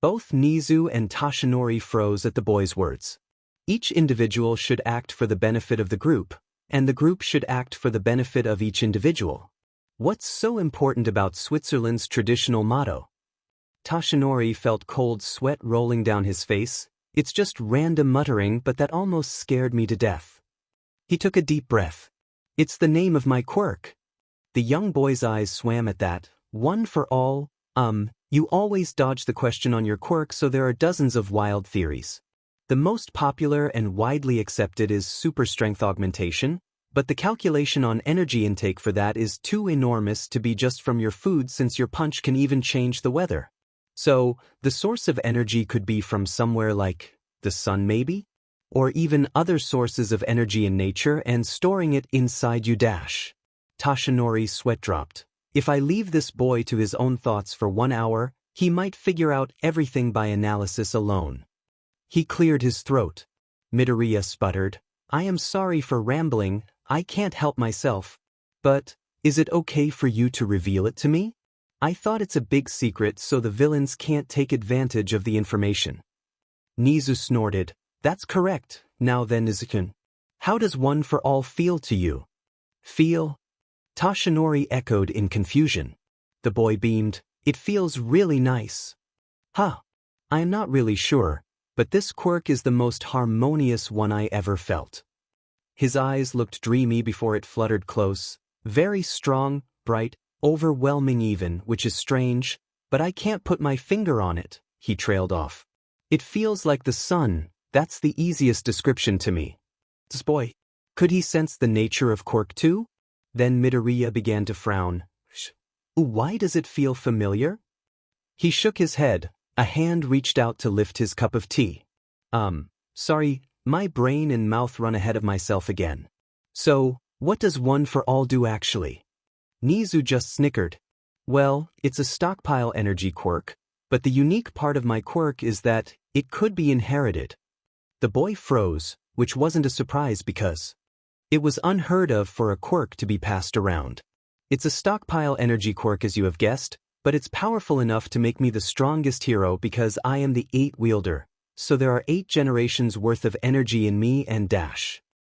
Both Nizu and Toshinori froze at the boy's words. Each individual should act for the benefit of the group, and the group should act for the benefit of each individual. What's so important about Switzerland's traditional motto? Toshinori felt cold sweat rolling down his face. It's just random muttering, but that almost scared me to death. He took a deep breath. It's the name of my quirk. The young boy's eyes swam at that. One for all. You always dodge the question on your quirk, so there are dozens of wild theories. The most popular and widely accepted is super strength augmentation, but the calculation on energy intake for that is too enormous to be just from your food, since your punch can even change the weather. So, the source of energy could be from somewhere like the sun maybe? Or even other sources of energy in nature and storing it inside you. Toshinori's sweat dropped. If I leave this boy to his own thoughts for 1 hour, he might figure out everything by analysis alone. He cleared his throat. Midoriya sputtered, I am sorry for rambling, I can't help myself. But, is it okay for you to reveal it to me? I thought it's a big secret so the villains can't take advantage of the information. Nizu snorted, that's correct. Now then, Izuku. How does one for all feel to you? Feel? Toshinori echoed in confusion. The boy beamed, it feels really nice. Huh. I am not really sure, but this quirk is the most harmonious one I ever felt. His eyes looked dreamy before it fluttered close, very strong, bright, overwhelming even, which is strange, but I can't put my finger on it, he trailed off. It feels like the sun, that's the easiest description to me. This boy, could he sense the nature of quirk too? Then Midoriya began to frown. Why does it feel familiar? He shook his head, a hand reached out to lift his cup of tea. Sorry, my brain and mouth run ahead of myself again. So, what does one for all do actually? Nizu just snickered. Well, it's a stockpile energy quirk, but the unique part of my quirk is that it could be inherited. The boy froze, which wasn't a surprise because it was unheard of for a quirk to be passed around. It's a stockpile energy quirk, as you have guessed, but it's powerful enough to make me the strongest hero because I am the 8 wielder, so there are 8 generations worth of energy in me and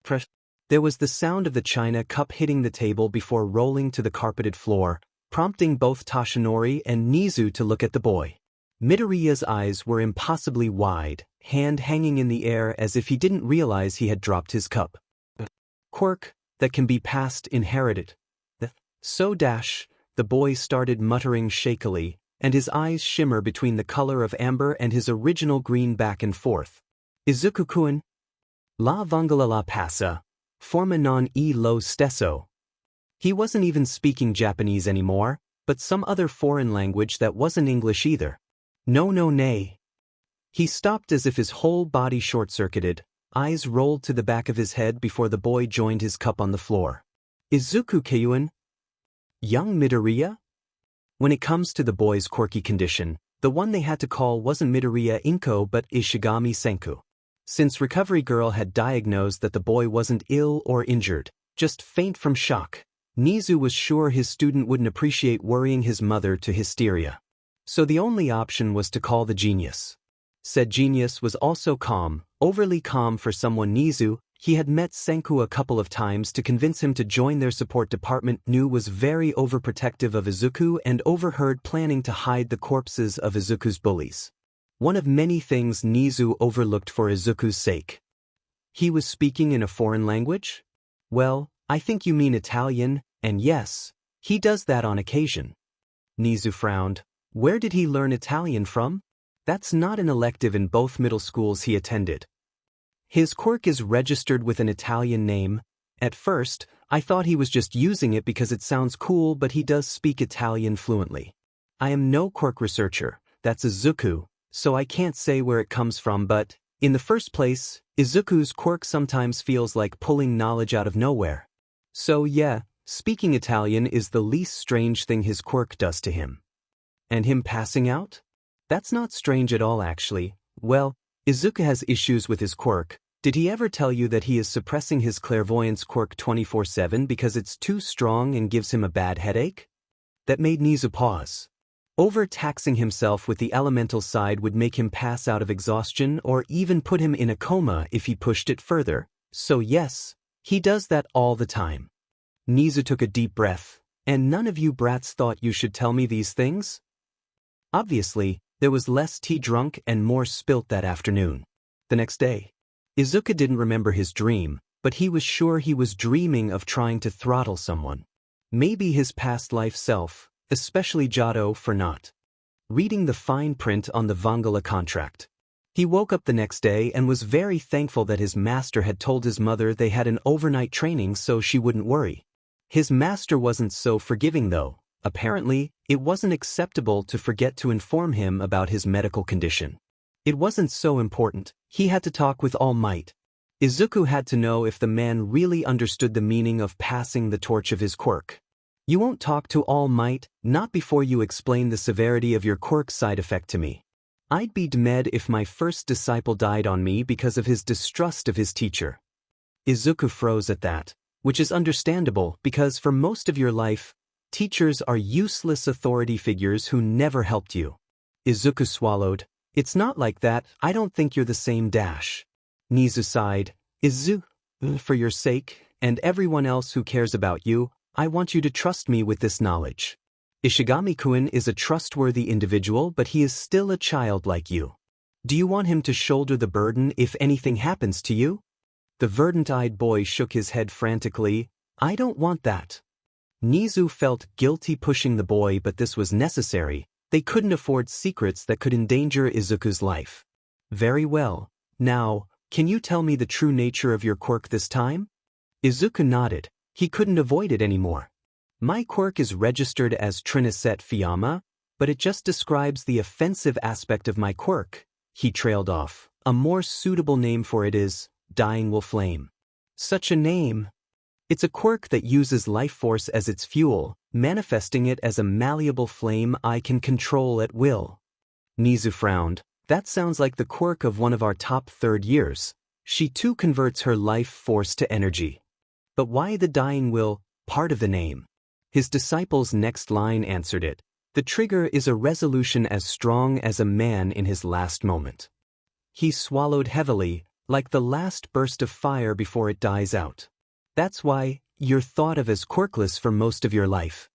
Press. There was the sound of the china cup hitting the table before rolling to the carpeted floor, prompting both Toshinori and Nizu to look at the boy. Midoriya's eyes were impossibly wide, hand hanging in the air as if he didn't realize he had dropped his cup. Quirk that can be passed inherited. So the boy started muttering shakily, and his eyes shimmer between the color of amber and his original green back and forth. Izuku-kun? La Vongola la passa. Forma non e lo stesso. He wasn't even speaking Japanese anymore, but some other foreign language that wasn't English either. No, nay. He stopped as if his whole body short-circuited, eyes rolled to the back of his head before the boy joined his cup on the floor. Izuku Keiun? Young Midoriya? When it comes to the boy's quirky condition, the one they had to call wasn't Midoriya Inko but Ishigami Senku. Since Recovery Girl had diagnosed that the boy wasn't ill or injured, just faint from shock, Nizu was sure his student wouldn't appreciate worrying his mother to hysteria. So the only option was to call the genius. Said genius was also calm, overly calm for someone Nizu. He had met Senku a couple of times to convince him to join their support department. Knew was very overprotective of Izuku and overheard planning to hide the corpses of Izuku's bullies. One of many things Nizu overlooked for Izuku's sake. He was speaking in a foreign language? Well, I think you mean Italian, and yes, he does that on occasion. Nizu frowned. Where did he learn Italian from? That's not an elective in both middle schools he attended. His quirk is registered with an Italian name. At first, I thought he was just using it because it sounds cool, but he does speak Italian fluently. I am no quirk researcher, that's Izuku, so I can't say where it comes from, but, in the first place, Izuku's quirk sometimes feels like pulling knowledge out of nowhere. So yeah, speaking Italian is the least strange thing his quirk does to him. And him passing out? That's not strange at all actually. Well, Izuku has issues with his quirk. Did he ever tell you that he is suppressing his clairvoyance quirk 24/7 because it's too strong and gives him a bad headache? That made Nizu pause. Overtaxing himself with the elemental side would make him pass out of exhaustion or even put him in a coma if he pushed it further, so yes, he does that all the time. Nizu took a deep breath. And none of you brats thought you should tell me these things? Obviously, there was less tea drunk and more spilt that afternoon. The next day, Izuku didn't remember his dream, but he was sure he was dreaming of trying to throttle someone. Maybe his past life self, especially Jado for not reading the fine print on the Vongola contract. He woke up the next day and was very thankful that his master had told his mother they had an overnight training so she wouldn't worry. His master wasn't so forgiving though. Apparently, it wasn't acceptable to forget to inform him about his medical condition. It wasn't so important. He had to talk with All Might. Izuku had to know if the man really understood the meaning of passing the torch of his quirk. You won't talk to All Might, not before you explain the severity of your quirk side effect to me. I'd be dead if my first disciple died on me because of his distrust of his teacher. Izuku froze at that, which is understandable because for most of your life, teachers are useless authority figures who never helped you. Izuku swallowed. It's not like that, I don't think you're the same dash. Nizu sighed. Izuku, for your sake, and everyone else who cares about you, I want you to trust me with this knowledge. Ishigami-kun is a trustworthy individual, but he is still a child like you. Do you want him to shoulder the burden if anything happens to you? The verdant-eyed boy shook his head frantically. I don't want that. Nizu felt guilty pushing the boy, but this was necessary. They couldn't afford secrets that could endanger Izuku's life. Very well. Now, can you tell me the true nature of your quirk this time? Izuku nodded. He couldn't avoid it anymore. My quirk is registered as Triniset Fiyama, but it just describes the offensive aspect of my quirk. He trailed off. A more suitable name for it is Dying Will Flame. Such a name. It's a quirk that uses life force as its fuel, manifesting it as a malleable flame I can control at will. Nizu frowned. That sounds like the quirk of one of our top third years. She too converts her life force to energy. But why the dying will, part of the name? His disciple's next line answered it. The trigger is a resolution as strong as a man in his last moment. He swallowed heavily, like the last burst of fire before it dies out. That's why you're thought of as quirkless for most of your life.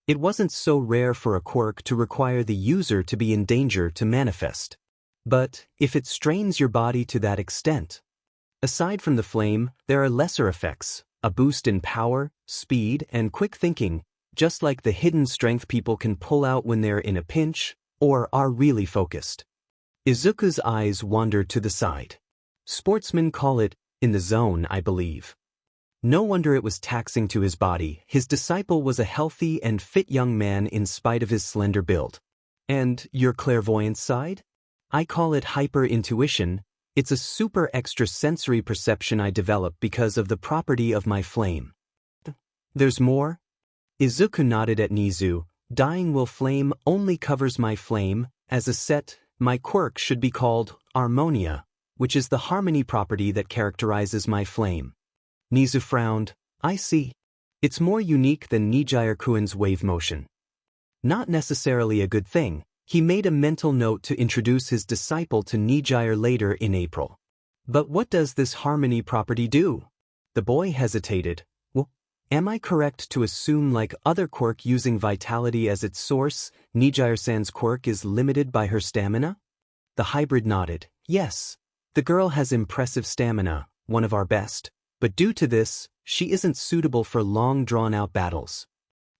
It wasn't so rare for a quirk to require the user to be in danger to manifest. But if it strains your body to that extent, aside from the flame, there are lesser effects. A boost in power, speed, and quick thinking, just like the hidden strength people can pull out when they're in a pinch, or are really focused. Izuku's eyes wandered to the side. Sportsmen call it, in the zone, I believe. No wonder it was taxing to his body. His disciple was a healthy and fit young man in spite of his slender build. And your clairvoyant side? I call it hyper-intuition. It's a super extra sensory perception I develop because of the property of my flame. There's more? Izuku nodded at Nizu. Dying Will Flame only covers my flame. As a set, my quirk should be called Harmonia, which is the harmony property that characterizes my flame. Nizu frowned. I see. It's more unique than Nijire-kun's wave motion. Not necessarily a good thing. He made a mental note to introduce his disciple to Nijire later in April. But what does this harmony property do? The boy hesitated. Well, am I correct to assume like other quirk using vitality as its source, Nijire-san's quirk is limited by her stamina? The hybrid nodded. Yes. The girl has impressive stamina, one of our best. But due to this, she isn't suitable for long drawn-out battles.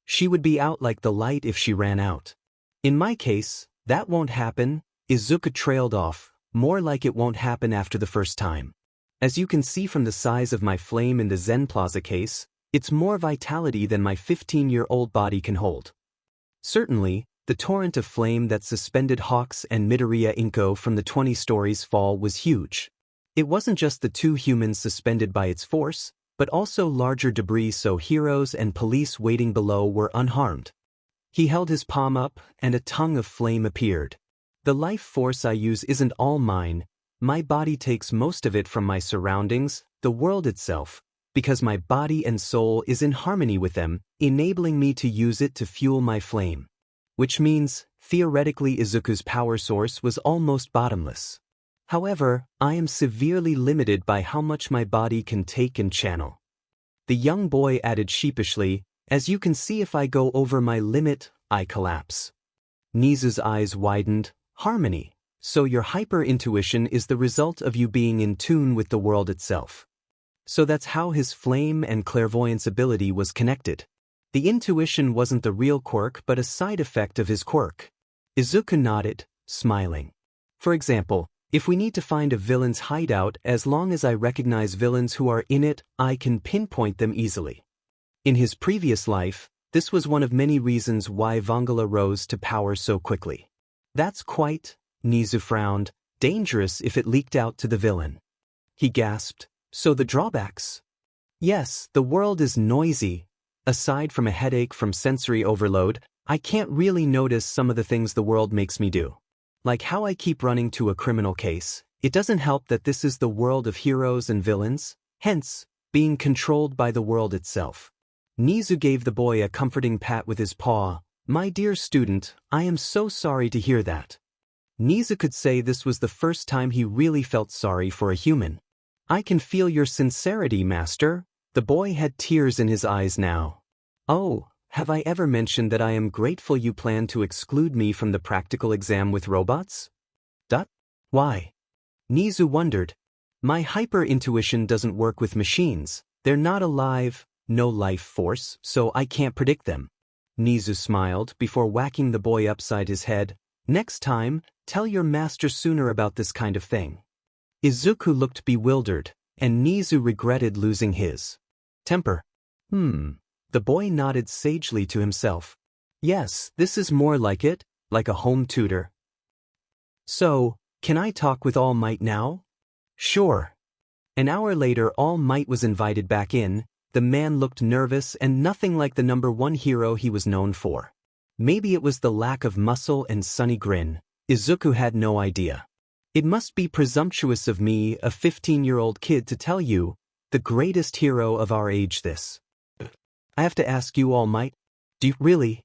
She would be out like the light if she ran out. In my case, that won't happen. Izuku trailed off, more like it won't happen after the first time. As you can see from the size of my flame in the Zen Plaza case, it's more vitality than my 15-year-old body can hold. Certainly, the torrent of flame that suspended Hawks and Midoriya Inko from the 20 stories fall was huge. It wasn't just the two humans suspended by its force, but also larger debris so heroes and police waiting below were unharmed. He held his palm up, and a tongue of flame appeared. The life force I use isn't all mine. My body takes most of it from my surroundings, the world itself, because my body and soul is in harmony with them, enabling me to use it to fuel my flame. which means, theoretically Izuku's power source was almost bottomless. However, I am severely limited by how much my body can take and channel. The young boy added sheepishly, as you can see if I go over my limit, I collapse. Nizu's eyes widened. Harmony. So your hyper-intuition is the result of you being in tune with the world itself. So that's how his flame and clairvoyance ability was connected. The intuition wasn't the real quirk but a side effect of his quirk. Izuku nodded, smiling. For example, if we need to find a villain's hideout, as long as I recognize villains who are in it, I can pinpoint them easily. In his previous life, this was one of many reasons why Vongola rose to power so quickly. That's quite, Nizu frowned, dangerous if it leaked out to the villain. He gasped, so the drawbacks? Yes, the world is noisy. Aside from a headache from sensory overload, I can't really notice some of the things the world makes me do. Like how I keep running to a criminal case. It doesn't help that this is the world of heroes and villains, hence, being controlled by the world itself. Nizu gave the boy a comforting pat with his paw. My dear student, I am so sorry to hear that. Nizu could say this was the first time he really felt sorry for a human. I can feel your sincerity, master. The boy had tears in his eyes now. Oh, have I ever mentioned that I am grateful you plan to exclude me from the practical exam with robots? Why? Nizu wondered. My hyper-intuition doesn't work with machines. They're not alive, no life force, so I can't predict them. Nizu smiled before whacking the boy upside his head. Next time, tell your master sooner about this kind of thing. Izuku looked bewildered, and Nizu regretted losing his temper. The boy nodded sagely to himself. Yes, this is more like it, like a home tutor. So, can I talk with All Might now? Sure. An hour later All Might was invited back in. The man looked nervous and nothing like the #1 hero he was known for. Maybe it was the lack of muscle and sunny grin. Izuku had no idea. It must be presumptuous of me, a 15-year-old kid, to tell you, the greatest hero of our age this. I have to ask you, All Might. Do you really?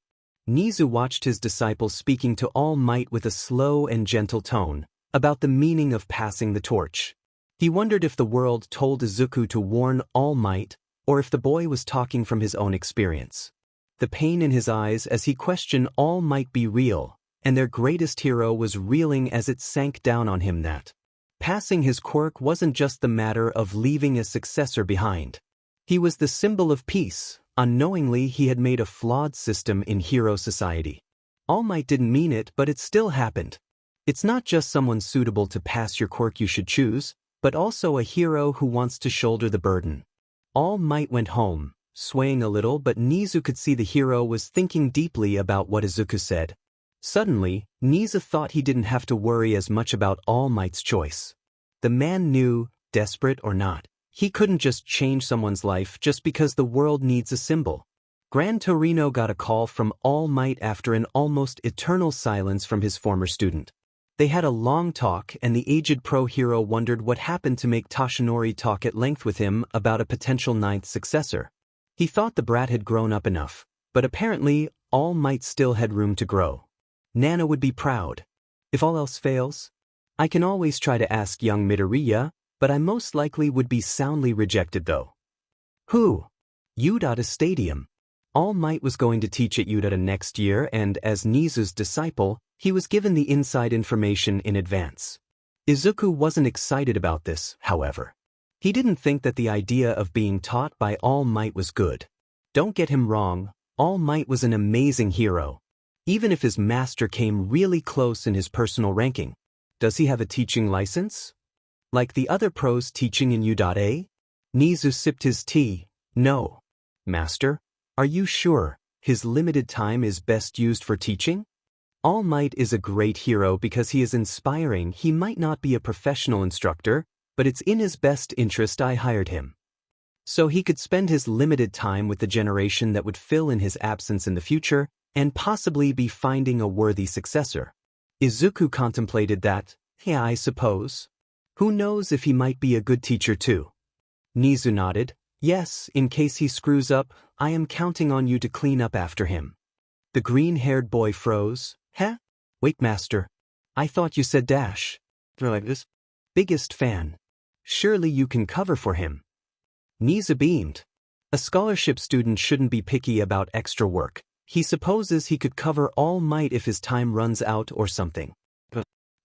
Nizu watched his disciple speaking to All Might with a slow and gentle tone, about the meaning of passing the torch. He wondered if the world told Izuku to warn All Might, or if the boy was talking from his own experience. The pain in his eyes as he questioned All might be real, and their greatest hero was reeling as it sank down on him that passing his quirk wasn't just the matter of leaving a successor behind. He was the symbol of peace. Unknowingly he had made a flawed system in hero society. All Might didn't mean it, but it still happened. It's not just someone suitable to pass your quirk you should choose, but also a hero who wants to shoulder the burden. All Might went home, swaying a little, but Nizu could see the hero was thinking deeply about what Izuku said. Suddenly, Nizu thought he didn't have to worry as much about All Might's choice. The man knew, desperate or not, he couldn't just change someone's life just because the world needs a symbol. Gran Torino got a call from All Might after an almost eternal silence from his former student. They had a long talk, and the aged pro-hero wondered what happened to make Toshinori talk at length with him about a potential 9th successor. He thought the brat had grown up enough, but apparently, All Might still had room to grow. Nana would be proud. If all else fails, I can always try to ask young Midoriya, but I most likely would be soundly rejected though. Who? Udata Stadium. All Might was going to teach at Udata next year, and as Nizu's disciple, he was given the inside information in advance. Izuku wasn't excited about this, however. He didn't think that the idea of being taught by All Might was good. Don't get him wrong, All Might was an amazing hero. Even if his master came really close in his personal ranking. Does he have a teaching license? Like the other pros teaching in Udata? Nizu sipped his tea. No. Master, are you sure his limited time is best used for teaching? All Might is a great hero because he is inspiring. He might not be a professional instructor, but it's in his best interest I hired him. So he could spend his limited time with the generation that would fill in his absence in the future, and possibly be finding a worthy successor. Izuku contemplated that. Yeah, I suppose. Who knows if he might be a good teacher too? Nizu nodded. Yes, in case he screws up, I am counting on you to clean up after him. The green-haired boy froze. Huh? Wait, master. I thought you said Dash. They're like this. Biggest fan. Surely you can cover for him. Niza beamed. A scholarship student shouldn't be picky about extra work. He supposes he could cover All Might if his time runs out or something.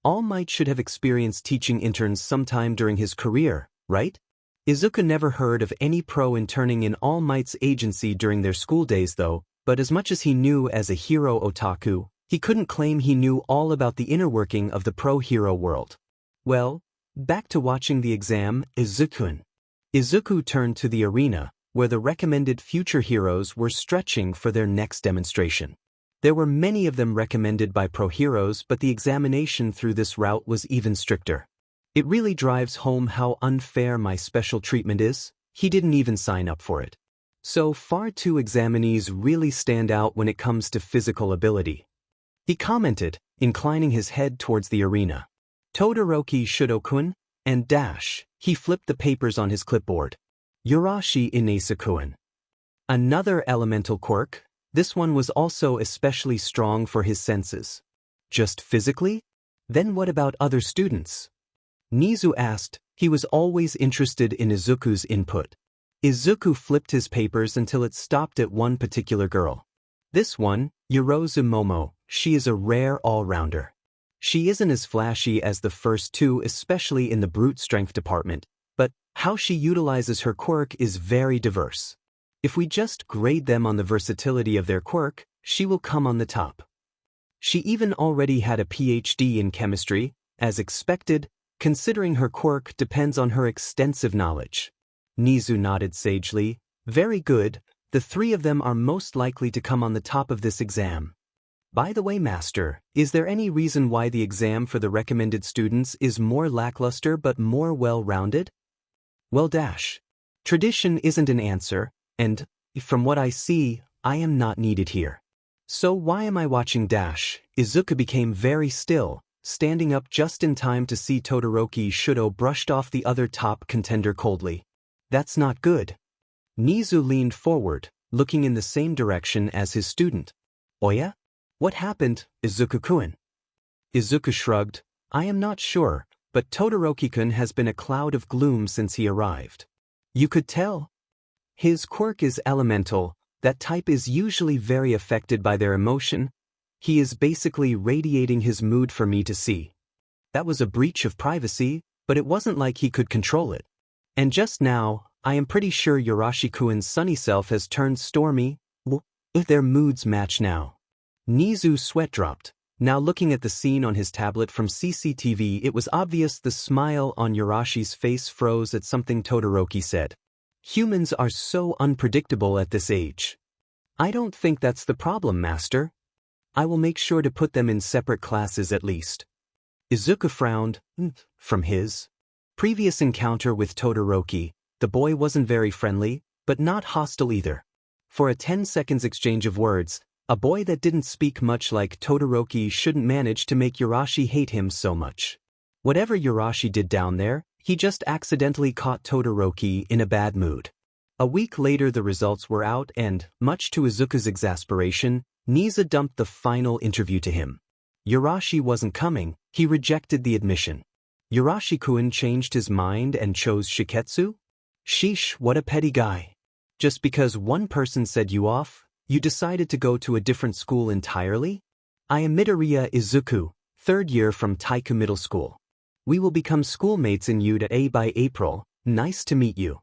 All Might should have experienced teaching interns sometime during his career, right? Izuku never heard of any pro interning in All Might's agency during their school days though, but as much as he knew as a hero otaku, he couldn't claim he knew all about the inner working of the pro-hero world. Well, back to watching the exam, Izuku turned to the arena, where the recommended future heroes were stretching for their next demonstration. There were many of them recommended by pro-heroes, but the examination through this route was even stricter. It really drives home how unfair my special treatment is. He didn't even sign up for it. So far, 2 examinees really stand out when it comes to physical ability. He commented, inclining his head towards the arena. Todoroki Shudo-kun and Dash. He flipped the papers on his clipboard. Yurashi Inesa-kun. Another elemental quirk. This one was also especially strong for his senses. Just physically? Then what about other students? Nizu asked. He was always interested in Izuku's input. Izuku flipped his papers until it stopped at one particular girl. This one, Yorozu Momo, she is a rare all-rounder. She isn't as flashy as the first 2, especially in the brute strength department, but how she utilizes her quirk is very diverse. If we just grade them on the versatility of their quirk, she will come on the top. She even already had a PhD in chemistry, as expected, considering her quirk depends on her extensive knowledge. Nizu nodded sagely. Very good, the 3 of them are most likely to come on the top of this exam. By the way, master, is there any reason why the exam for the recommended students is more lackluster but more well-rounded? Well, Dash. Tradition isn't an answer, and, from what I see, I am not needed here. So why am I watching Dash? Izuku became very still, standing up just in time to see Todoroki Shudo brushed off the other top contender coldly. That's not good. Nizu leaned forward, looking in the same direction as his student. Oya? What happened, Izuku-kun? Izuku shrugged. I am not sure, but Todoroki-kun has been a cloud of gloom since he arrived. You could tell. His quirk is elemental. That type is usually very affected by their emotion. He is basically radiating his mood for me to see. That was a breach of privacy, but it wasn't like he could control it. And just now, I am pretty sure Yurashi-kun's sunny self has turned stormy. Their moods match now. Nizu's sweat dropped. Now looking at the scene on his tablet from CCTV, it was obvious the smile on Yurashi's face froze at something Todoroki said. Humans are so unpredictable at this age. I don't think that's the problem, master. I will make sure to put them in separate classes at least. Izuku frowned. From his previous encounter with Todoroki, the boy wasn't very friendly, but not hostile either. For a 10 seconds exchange of words, a boy that didn't speak much like Todoroki shouldn't manage to make Yurashi hate him so much. Whatever Yurashi did down there, he just accidentally caught Todoroki in a bad mood. A week later the results were out and, much to Izuku's exasperation, Niza dumped the final interview to him. Yurashi wasn't coming, he rejected the admission. Yurashi-kun changed his mind and chose Shiketsu? Sheesh, what a petty guy. Just because one person said you off, you decided to go to a different school entirely? I am Midoriya Izuku, 3rd year from Taiku Middle School. We will become schoolmates in UDA by April. Nice to meet you.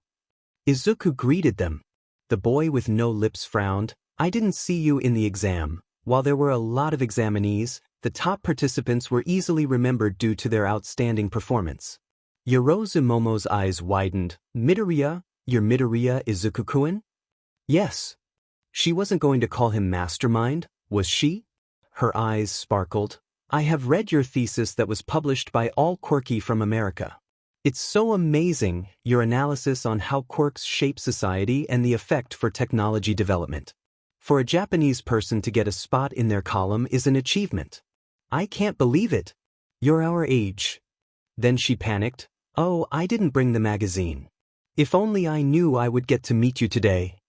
Izuku greeted them. The boy with no lips frowned. I didn't see you in the exam. While there were a lot of examinees, the top participants were easily remembered due to their outstanding performance. Yorozu Momo's eyes widened. Midoriya? You're Midoriya Izuku-kun? Yes. She wasn't going to call him mastermind, was she? Her eyes sparkled. I have read your thesis that was published by All Quirky from America. It's so amazing, your analysis on how quirks shape society and the effect for technology development. For a Japanese person to get a spot in their column is an achievement. I can't believe it. You're our age. Then she panicked. Oh, I didn't bring the magazine. If only I knew I would get to meet you today.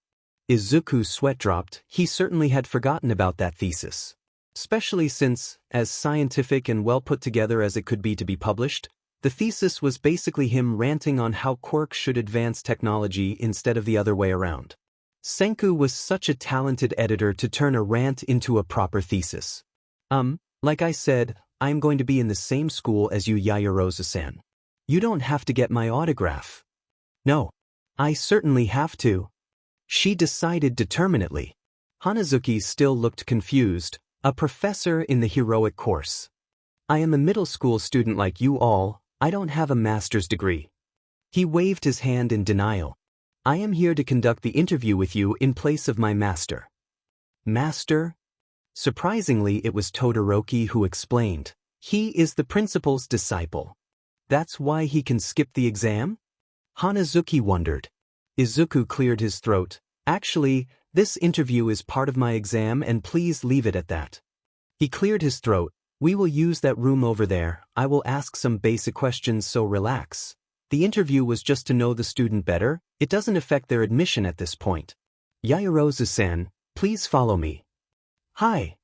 Izuku's sweat dropped. He certainly had forgotten about that thesis. Especially since, as scientific and well put together as it could be to be published, the thesis was basically him ranting on how quirks should advance technology instead of the other way around. Senku was such a talented editor to turn a rant into a proper thesis. Like I said, I'm going to be in the same school as you, Yaoyorozu-san. You don't have to get my autograph. No. I certainly have to. She decided determinedly. Hanazuki still looked confused, a professor in the heroic course. I am a middle school student like you all, I don't have a master's degree. He waved his hand in denial. I am here to conduct the interview with you in place of my master. Master? Surprisingly, it was Todoroki who explained. He is the principal's disciple. That's why he can skip the exam? Hanazuki wondered. Izuku cleared his throat. Actually, this interview is part of my exam and please leave it at that. He cleared his throat. We will use that room over there. I will ask some basic questions, so relax. The interview was just to know the student better. It doesn't affect their admission at this point. Yaoyorozu-san, please follow me. Hi.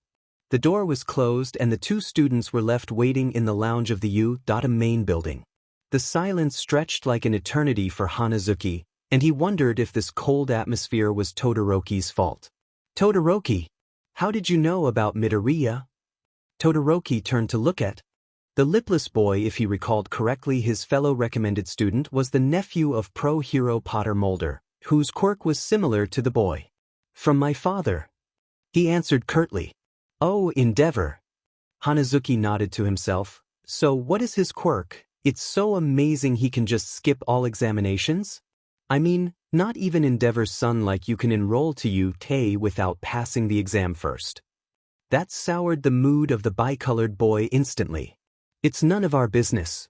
The door was closed and the two students were left waiting in the lounge of the main building. The silence stretched like an eternity for Hanazuki, and he wondered if this cold atmosphere was Todoroki's fault. Todoroki, how did you know about Midoriya? Todoroki turned to look at. The lipless boy, if he recalled correctly, his fellow recommended student was the nephew of pro-hero Potter Mulder, whose quirk was similar to the boy. From my father. He answered curtly. Oh, Endeavor. Hanazuki nodded to himself. So what is his quirk? It's so amazing he can just skip all examinations? I mean, not even Endeavor's son like you can enroll to UT without passing the exam first. That soured the mood of the bicolored boy instantly. It's none of our business.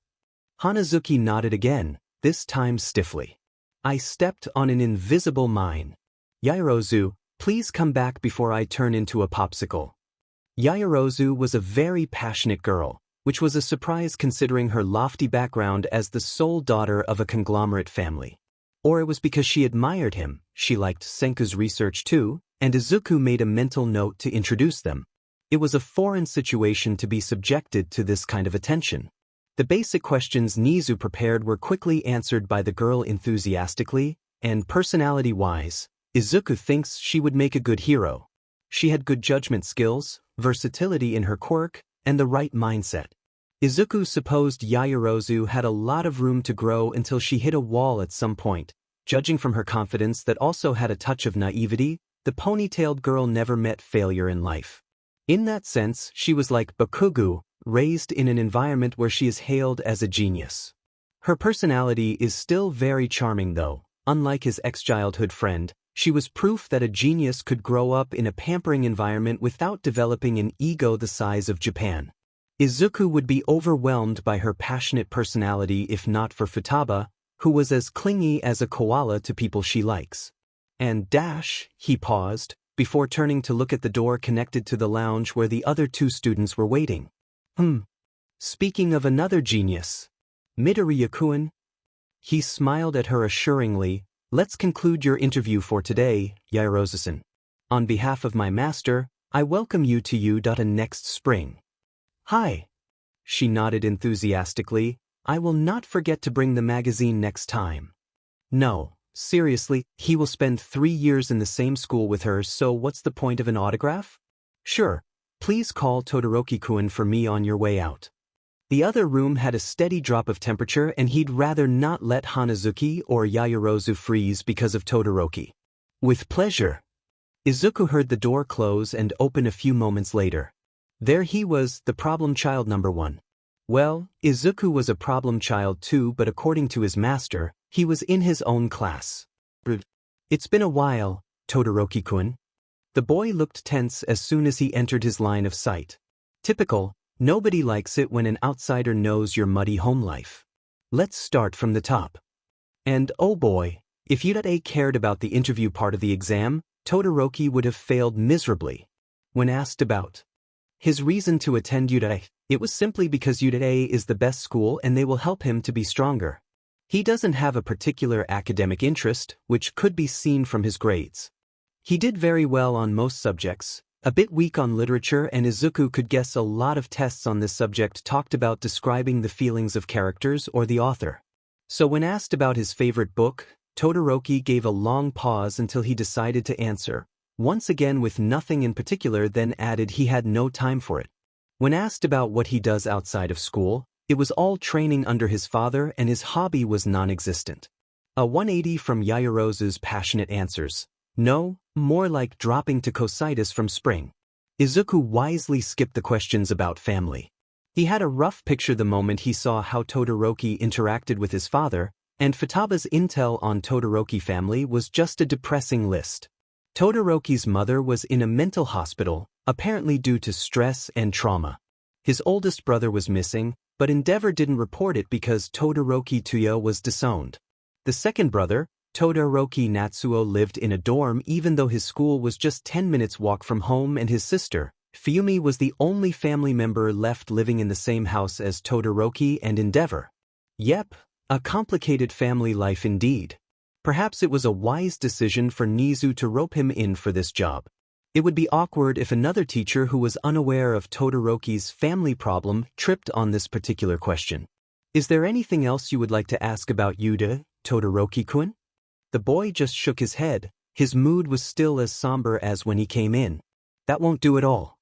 Hanazuki nodded again, this time stiffly. I stepped on an invisible mine. Yaoyorozu, please come back before I turn into a popsicle. Yaoyorozu was a very passionate girl, which was a surprise considering her lofty background as the sole daughter of a conglomerate family. Or it was because she admired him, she liked Senku's research too, and Izuku made a mental note to introduce them. It was a foreign situation to be subjected to this kind of attention. The basic questions Nizu prepared were quickly answered by the girl enthusiastically, and personality-wise, Izuku thinks she would make a good hero. She had good judgment skills, versatility in her quirk, and the right mindset. Izuku supposed Yaoyorozu had a lot of room to grow until she hit a wall at some point. Judging from her confidence that also had a touch of naivety, the ponytailed girl never met failure in life. In that sense, she was like Bakugo, raised in an environment where she is hailed as a genius. Her personality is still very charming though. Unlike his ex-childhood friend, she was proof that a genius could grow up in a pampering environment without developing an ego the size of Japan. Izuku would be overwhelmed by her passionate personality if not for Futaba, who was as clingy as a koala to people she likes. And he paused, before turning to look at the door connected to the lounge where the other two students were waiting. Speaking of another genius. Midoriya-kun? He smiled at her assuringly. Let's conclude your interview for today, Yaoyorozu-san. On behalf of my master, I welcome you to next spring. Hi. She nodded enthusiastically. I will not forget to bring the magazine next time. No, seriously, he will spend 3 years in the same school with her, so what's the point of an autograph? Sure, please call Todoroki-kun for me on your way out. The other room had a steady drop of temperature and he'd rather not let Hanazuki or Yaoyorozu freeze because of Todoroki. With pleasure. Izuku heard the door close and open a few moments later. There he was, the problem child number 1. Well, Izuku was a problem child too, but according to his master, he was in his own class. It's been a while, Todoroki-kun. The boy looked tense as soon as he entered his line of sight. Typical, nobody likes it when an outsider knows your muddy home life. Let's start from the top. And oh boy, if you'd cared about the interview part of the exam, Todoroki would have failed miserably. When asked about his reason to attend UDA, it was simply because UDA is the best school and they will help him to be stronger. He doesn't have a particular academic interest, which could be seen from his grades. He did very well on most subjects, a bit weak on literature, and Izuku could guess a lot of tests on this subject talked about describing the feelings of characters or the author. So when asked about his favorite book, Todoroki gave a long pause until he decided to answer, once again with nothing in particular, then added he had no time for it. When asked about what he does outside of school, it was all training under his father and his hobby was non-existent. A 180 from Yaoyorozu's passionate answers. No, more like dropping to Cositus from spring. Izuku wisely skipped the questions about family. He had a rough picture the moment he saw how Todoroki interacted with his father, and Futaba's intel on Todoroki family was just a depressing list. Todoroki's mother was in a mental hospital, apparently due to stress and trauma. His oldest brother was missing, but Endeavor didn't report it because Todoroki Tuyo was disowned. The second brother, Todoroki Natsuo, lived in a dorm even though his school was just 10 minutes walk from home, and his sister, Fuyumi, was the only family member left living in the same house as Todoroki and Endeavor. Yep, a complicated family life indeed. Perhaps it was a wise decision for Nizu to rope him in for this job. It would be awkward if another teacher who was unaware of Todoroki's family problem tripped on this particular question. Is there anything else you would like to ask about Yuda, Todoroki-kun? The boy just shook his head. His mood was still as somber as when he came in. That won't do at all.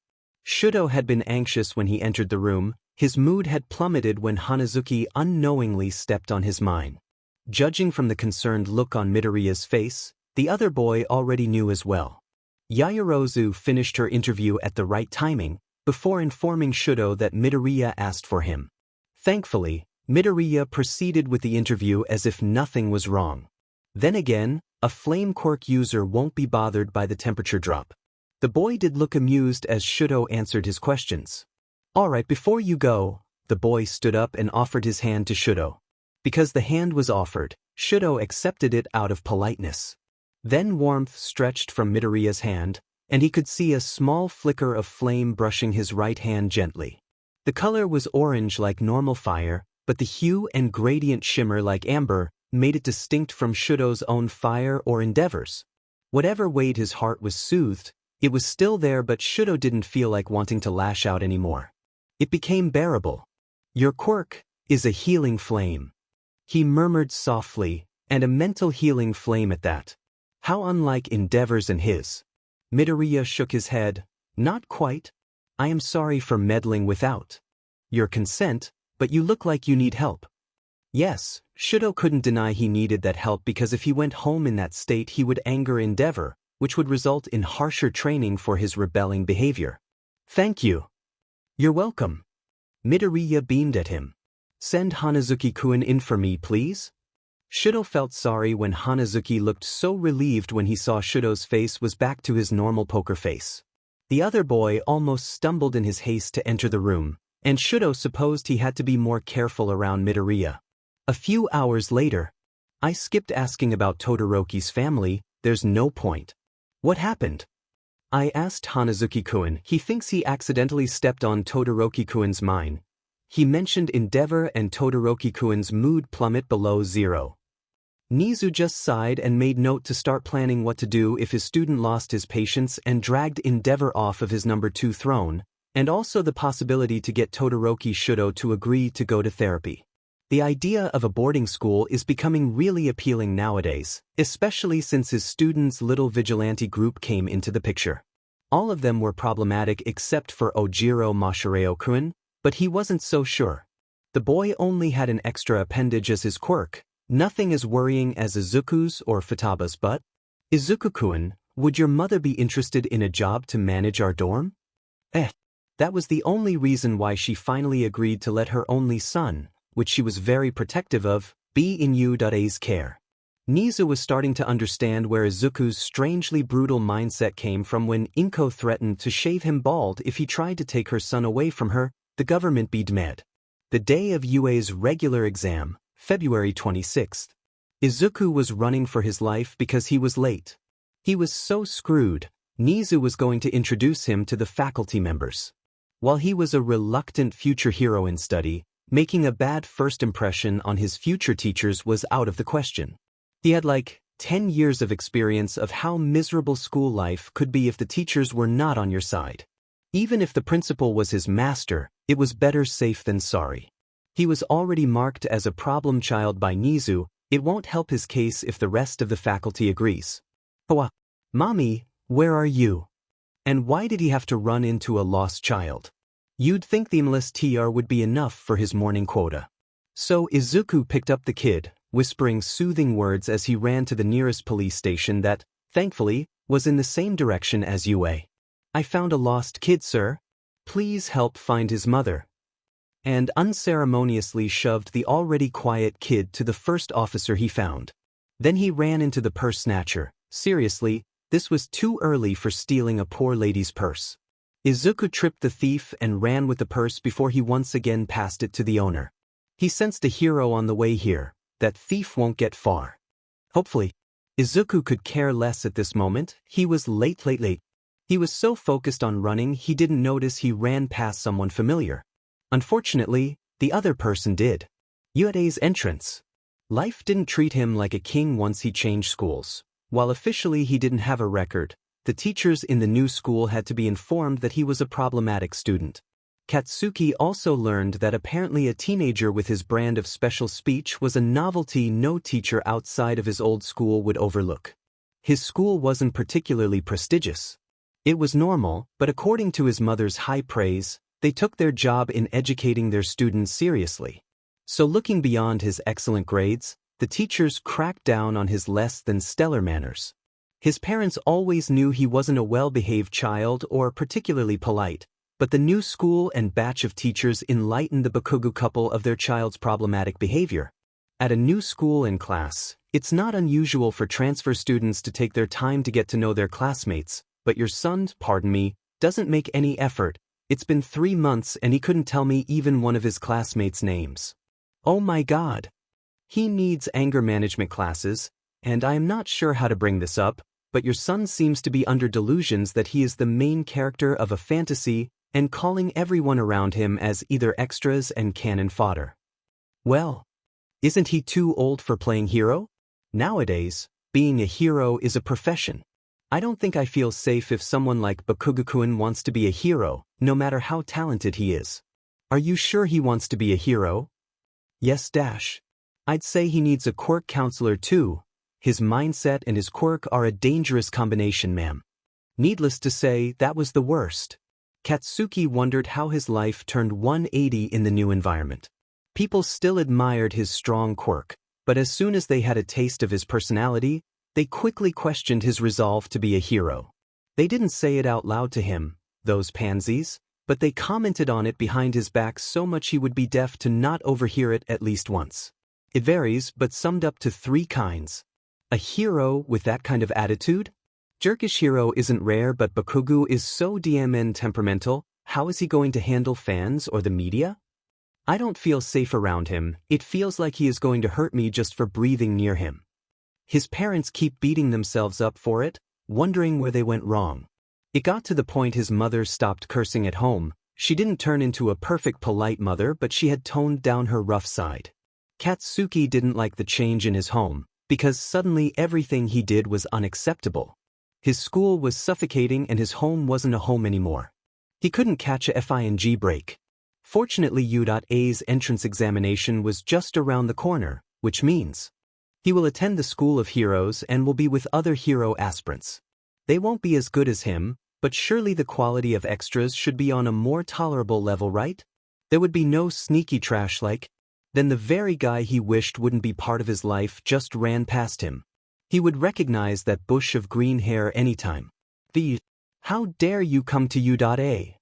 Shudo had been anxious when he entered the room. His mood had plummeted when Hanazuki unknowingly stepped on his mine. Judging from the concerned look on Midoriya's face, the other boy already knew as well. Yaoyorozu finished her interview at the right timing, before informing Shudo that Midoriya asked for him. Thankfully, Midoriya proceeded with the interview as if nothing was wrong. Then again, a flame quirk user won't be bothered by the temperature drop. The boy did look amused as Shudo answered his questions. Alright, before you go, the boy stood up and offered his hand to Shudo. Because the hand was offered, Shudo accepted it out of politeness. Then warmth stretched from Midoriya's hand, and he could see a small flicker of flame brushing his right hand gently. The color was orange like normal fire, but the hue and gradient shimmer like amber made it distinct from Shudo's own fire or endeavors. Whatever weighed his heart was soothed. It was still there, but Shudo didn't feel like wanting to lash out anymore. It became bearable. Your quirk is a healing flame, he murmured softly, and a mental healing flame at that. How unlike Endeavor's and his. Midoriya shook his head. Not quite. I am sorry for meddling without your consent, but you look like you need help. Yes, Shudo couldn't deny he needed that help because if he went home in that state he would anger Endeavor, which would result in harsher training for his rebelling behavior. Thank you. You're welcome. Midoriya beamed at him. Send Hanazuki-kun in for me, please. Shudo felt sorry when Hanazuki looked so relieved when he saw Shudo's face was back to his normal poker face. The other boy almost stumbled in his haste to enter the room, and Shudo supposed he had to be more careful around Midoriya. A few hours later, I skipped asking about Todoroki's family. There's no point. What happened? I asked Hanazuki-kun. He thinks he accidentally stepped on Todoroki-kun's mine. He mentioned Endeavor and Todoroki-kun's mood plummet below zero. Nizu just sighed and made note to start planning what to do if his student lost his patience and dragged Endeavor off of his number 2 throne, and also the possibility to get Todoroki Shudo to agree to go to therapy. The idea of a boarding school is becoming really appealing nowadays, especially since his students' little vigilante group came into the picture. All of them were problematic except for Ojiro Mashireo-kun, but he wasn't so sure. The boy only had an extra appendage as his quirk, nothing as worrying as Izuku's or Futaba's, but, Izuku-kun, would your mother be interested in a job to manage our dorm? That was the only reason why she finally agreed to let her only son, which she was very protective of, be in Yuda's care. Nizu was starting to understand where Izuku's strangely brutal mindset came from when Inko threatened to shave him bald if he tried to take her son away from her. The government be dmed. The day of Yue's regular exam, February 26th. Izuku was running for his life because he was late. He was so screwed, Nizu was going to introduce him to the faculty members. While he was a reluctant future hero in study, making a bad first impression on his future teachers was out of the question. He had 10 years of experience of how miserable school life could be if the teachers were not on your side. Even if the principal was his master, it was better safe than sorry. He was already marked as a problem child by Nizu. It won't help his case if the rest of the faculty agrees. Oh, Mommy, where are you? And why did he have to run into a lost child? You'd think the MLSTR would be enough for his morning quota. So Izuku picked up the kid, whispering soothing words as he ran to the nearest police station that, thankfully, was in the same direction as UA. I found a lost kid, sir. Please help find his mother. And unceremoniously shoved the already quiet kid to the first officer he found. Then he ran into the purse snatcher. Seriously, this was too early for stealing a poor lady's purse. Izuku tripped the thief and ran with the purse before he once again passed it to the owner. He sensed a hero on the way here. That thief won't get far. Hopefully. Izuku could care less at this moment. He was late. He was so focused on running he didn't notice he ran past someone familiar. Unfortunately, the other person did. Yuadei's entrance. Life didn't treat him like a king once he changed schools. While officially he didn't have a record, the teachers in the new school had to be informed that he was a problematic student. Katsuki also learned that apparently a teenager with his brand of special speech was a novelty no teacher outside of his old school would overlook. His school wasn't particularly prestigious. It was normal, but according to his mother's high praise, they took their job in educating their students seriously. So looking beyond his excellent grades, the teachers cracked down on his less than stellar manners. His parents always knew he wasn't a well-behaved child or particularly polite, but the new school and batch of teachers enlightened the Bakugo couple of their child's problematic behavior. At a new school and class, it's not unusual for transfer students to take their time to get to know their classmates, but your son, pardon me, doesn't make any effort. It's been 3 months and he couldn't tell me even one of his classmates' names. Oh my God. He needs anger management classes, and I am not sure how to bring this up, but your son seems to be under delusions that he is the main character of a fantasy and calling everyone around him as either extras and cannon fodder. Well, isn't he too old for playing hero? Nowadays, being a hero is a profession. I don't think I feel safe if someone like Bakugo-kun wants to be a hero, no matter how talented he is. Are you sure he wants to be a hero? Yes. I'd say he needs a quirk counselor too. His mindset and his quirk are a dangerous combination, ma'am. Needless to say, that was the worst. Katsuki wondered how his life turned 180 in the new environment. People still admired his strong quirk, but as soon as they had a taste of his personality, they quickly questioned his resolve to be a hero. They didn't say it out loud to him, those pansies, but they commented on it behind his back so much he would be deaf to not overhear it at least once. It varies, but summed up to 3 kinds. A hero with that kind of attitude? Jerkish hero isn't rare, but Bakugo is so DMN temperamental. How is he going to handle fans or the media? I don't feel safe around him. It feels like he is going to hurt me just for breathing near him. His parents keep beating themselves up for it, wondering where they went wrong. It got to the point his mother stopped cursing at home. She didn't turn into a perfect polite mother, but she had toned down her rough side. Katsuki didn't like the change in his home, because suddenly everything he did was unacceptable. His school was suffocating and his home wasn't a home anymore. He couldn't catch a FING break. Fortunately, U.A's entrance examination was just around the corner, which means he will attend the School of Heroes and will be with other hero aspirants. They won't be as good as him, but surely the quality of extras should be on a more tolerable level, right? There would be no sneaky trash like. Then the very guy he wished wouldn't be part of his life just ran past him. He would recognize that bush of green hair anytime. How dare you come to U.A?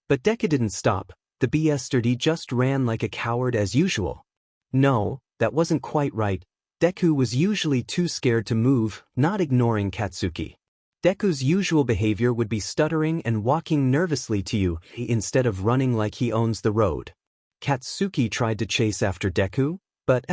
But Deku didn't stop. The bastard just ran like a coward as usual. No, that wasn't quite right. Deku was usually too scared to move, not ignoring Katsuki. Deku's usual behavior would be stuttering and walking nervously to you, instead of running like he owns the road. Katsuki tried to chase after Deku, but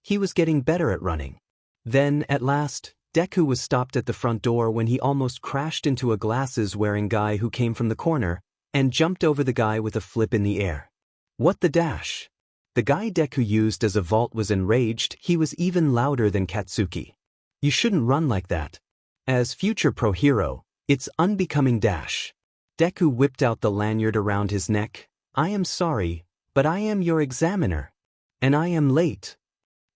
he was getting better at running. Then, at last, Deku was stopped at the front door when he almost crashed into a glasses-wearing guy who came from the corner, and jumped over the guy with a flip in the air. What the dash? The guy Deku used as a vault was enraged. He was even louder than Katsuki. You shouldn't run like that. As future pro hero, it's unbecoming dash. Deku whipped out the lanyard around his neck. I am sorry, but I am your examiner. And I am late.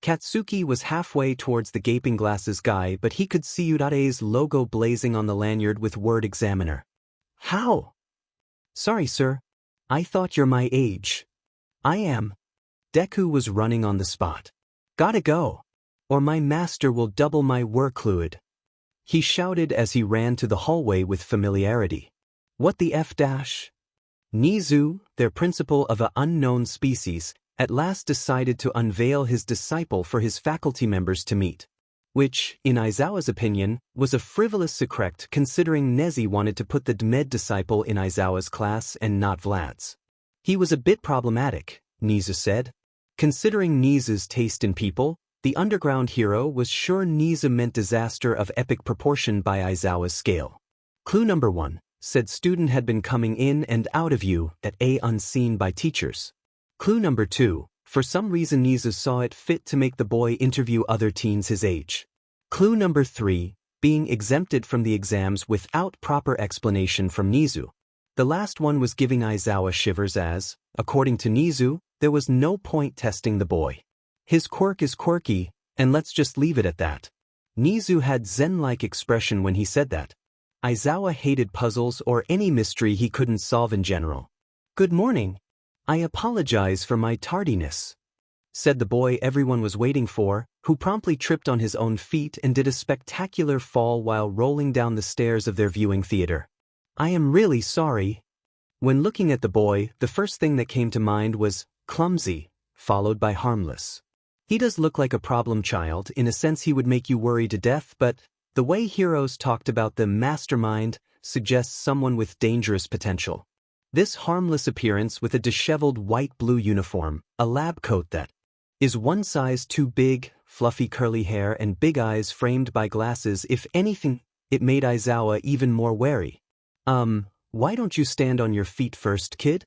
Katsuki was halfway towards the gaping glasses guy, but he could see Udate's logo blazing on the lanyard with word examiner. How? Sorry, sir. I thought you're my age. I am. Deku was running on the spot. Gotta go, or my master will double my workload. He shouted as he ran to the hallway with familiarity. What the F dash? Nizu, their principal of an unknown species, at last decided to unveil his disciple for his faculty members to meet. Which, in Aizawa's opinion, was a frivolous secret considering Nezi wanted to put the med disciple in Aizawa's class and not Vlad's. He was a bit problematic, Nizu said. Considering Nizu's taste in people, the underground hero was sure Nizu meant disaster of epic proportion by Aizawa's scale. Clue number 1, said student had been coming in and out of you at A unseen by teachers. Clue number 2, for some reason Nizu saw it fit to make the boy interview other teens his age. Clue number 3, being exempted from the exams without proper explanation from Nizu. The last one was giving Aizawa shivers as, according to Nizu, there was no point testing the boy. His quirk is quirky, and let's just leave it at that. Nizu had zen-like expression when he said that. Aizawa hated puzzles or any mystery he couldn't solve in general. Good morning. I apologize for my tardiness, said the boy everyone was waiting for, who promptly tripped on his own feet and did a spectacular fall while rolling down the stairs of their viewing theater. I am really sorry. When looking at the boy, the first thing that came to mind was clumsy, followed by harmless. He does look like a problem child, in a sense he would make you worry to death, but the way heroes talked about the mastermind suggests someone with dangerous potential. This harmless appearance with a disheveled white-blue uniform, a lab coat that is one size too big, fluffy curly hair and big eyes framed by glasses. If anything, it made Aizawa even more wary. Why don't you stand on your feet first, kid?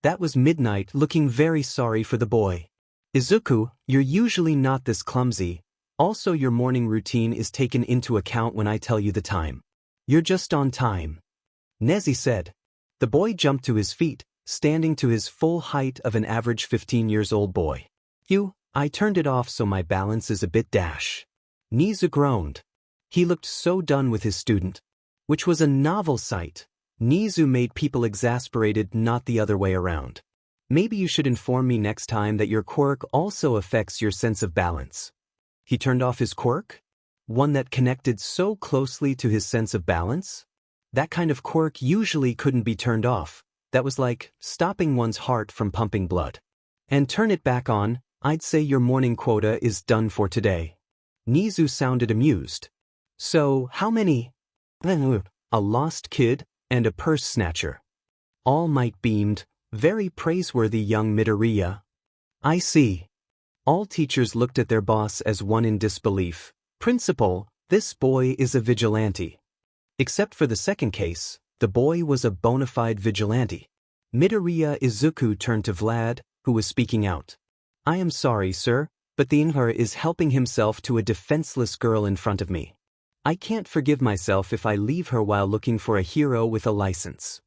That was Midnight, looking very sorry for the boy. Izuku, you're usually not this clumsy. Also, your morning routine is taken into account when I tell you the time. You're just on time. Nezi said. The boy jumped to his feet, standing to his full height of an average 15-year-old boy. I turned it off so my balance is a bit dash. Nizu groaned. He looked so done with his student. Which was a novel sight. Nizu made people exasperated, not the other way around. Maybe you should inform me next time that your quirk also affects your sense of balance. He turned off his quirk? One that connected so closely to his sense of balance? That kind of quirk usually couldn't be turned off. That was like stopping one's heart from pumping blood. And turn it back on, I'd say your morning quota is done for today. Nizu sounded amused. So, how many? A lost kid and a purse snatcher. All Might beamed, very praiseworthy young Midoriya. I see. All teachers looked at their boss as one in disbelief. Principal, this boy is a vigilante. Except for the second case, the boy was a bona fide vigilante. Midoriya Izuku turned to Vlad, who was speaking out. I am sorry, sir, but the Inhar is helping himself to a defenseless girl in front of me. I can't forgive myself if I leave her while looking for a hero with a license.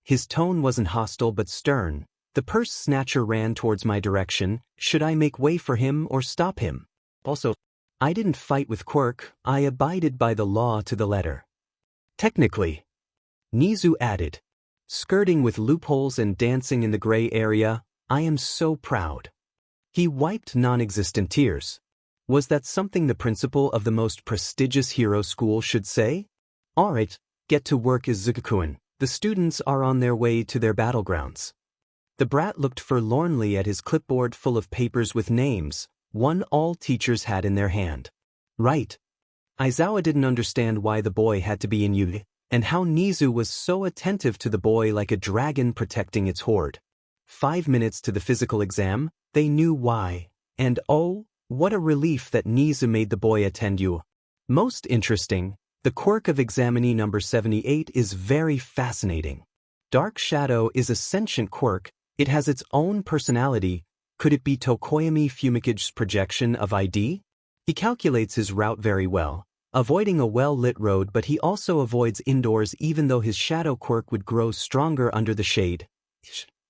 His tone wasn't hostile but stern. The purse snatcher ran towards my direction. Should I make way for him or stop him? Also, I didn't fight with quirk, I abided by the law to the letter. Technically, Nizu added, skirting with loopholes and dancing in the gray area, I am so proud. He wiped non-existent tears. Was that something the principal of the most prestigious hero school should say? Alright, get to work, Izuku-kun. The students are on their way to their battlegrounds. The brat looked forlornly at his clipboard full of papers with names, one all teachers had in their hand. Right. Aizawa didn't understand why the boy had to be in Yugi, and how Nizu was so attentive to the boy like a dragon protecting its hoard. 5 minutes to the physical exam, they knew why, and oh, what a relief that Nizu made the boy attend you. Most interesting, the quirk of examinee number 78 is very fascinating. Dark Shadow is a sentient quirk, it has its own personality. Could it be Tokoyami Fumicage's projection of ID? He calculates his route very well, avoiding a well-lit road, but he also avoids indoors even though his shadow quirk would grow stronger under the shade.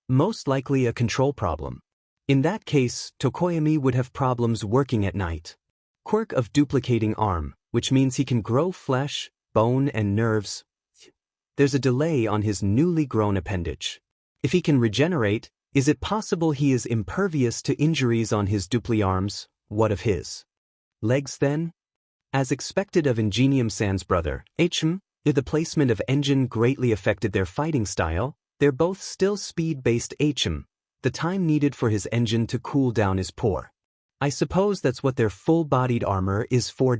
Most likely a control problem. In that case, Tokoyami would have problems working at night. Quirk of duplicating arm, which means he can grow flesh, bone and nerves. There's a delay on his newly grown appendage. If he can regenerate, is it possible he is impervious to injuries on his dupli arms? What of his legs then? As expected of Ingenium-san's brother, HM, if the placement of engine greatly affected their fighting style, they're both still speed-based HM. The time needed for his engine to cool down is poor. I suppose that's what their full-bodied armor is for.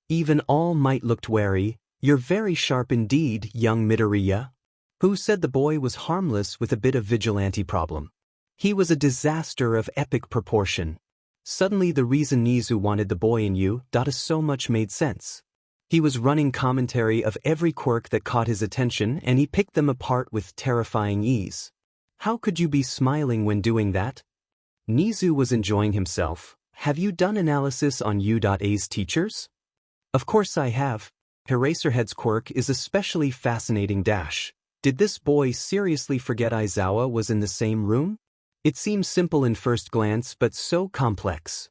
Even All Might looked wary. You're very sharp indeed, young Midoriya. Who said the boy was harmless with a bit of vigilante problem? He was a disaster of epic proportion. Suddenly the reason Nizu wanted the boy in you, so much made sense. He was running commentary of every quirk that caught his attention and he picked them apart with terrifying ease. How could you be smiling when doing that? Nizu was enjoying himself. Have you done analysis on U.A's teachers? Of course I have. Eraserhead's quirk is especially fascinating. Did this boy seriously forget Aizawa was in the same room? It seems simple in first glance but so complex.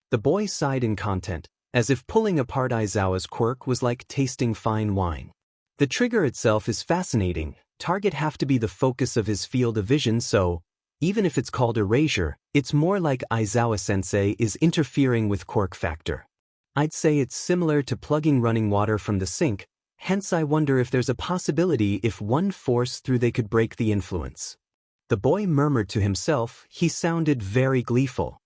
The boy sighed in content, as if pulling apart Aizawa's quirk was like tasting fine wine. The trigger itself is fascinating. Target have to be the focus of his field of vision, so, even if it's called erasure, it's more like Aizawa-sensei is interfering with quirk factor. I'd say it's similar to plugging running water from the sink, hence I wonder if there's a possibility if one force through they could break the influence. The boy murmured to himself. He sounded very gleeful.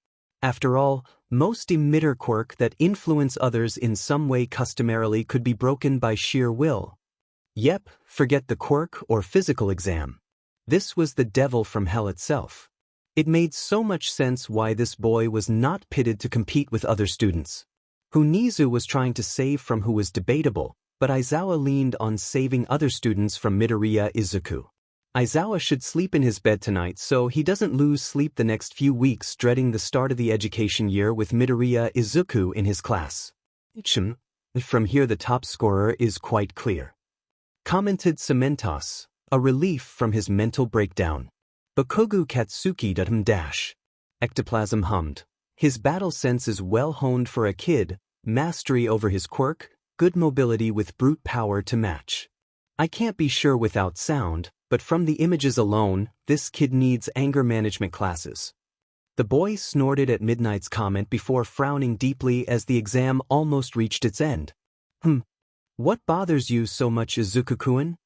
After all, most emitter quirk that influence others in some way customarily could be broken by sheer will. Yep, forget the quirk or physical exam. This was the devil from hell itself. It made so much sense why this boy was not pitted to compete with other students. Who Nizu was trying to save from who was debatable, but Aizawa leaned on saving other students from Midoriya Izuku. Aizawa should sleep in his bed tonight so he doesn't lose sleep the next few weeks dreading the start of the education year with Midoriya Izuku in his class. From here the top scorer is quite clear. Commented Cementos, a relief from his mental breakdown. Bakugu Katsuki dash. Ectoplasm hummed. His battle sense is well honed for a kid, mastery over his quirk, good mobility with brute power to match. I can't be sure without sound, but from the images alone, this kid needs anger management classes. The boy snorted at Midnight's comment before frowning deeply as the exam almost reached its end. What bothers you so much, Izuku-kun?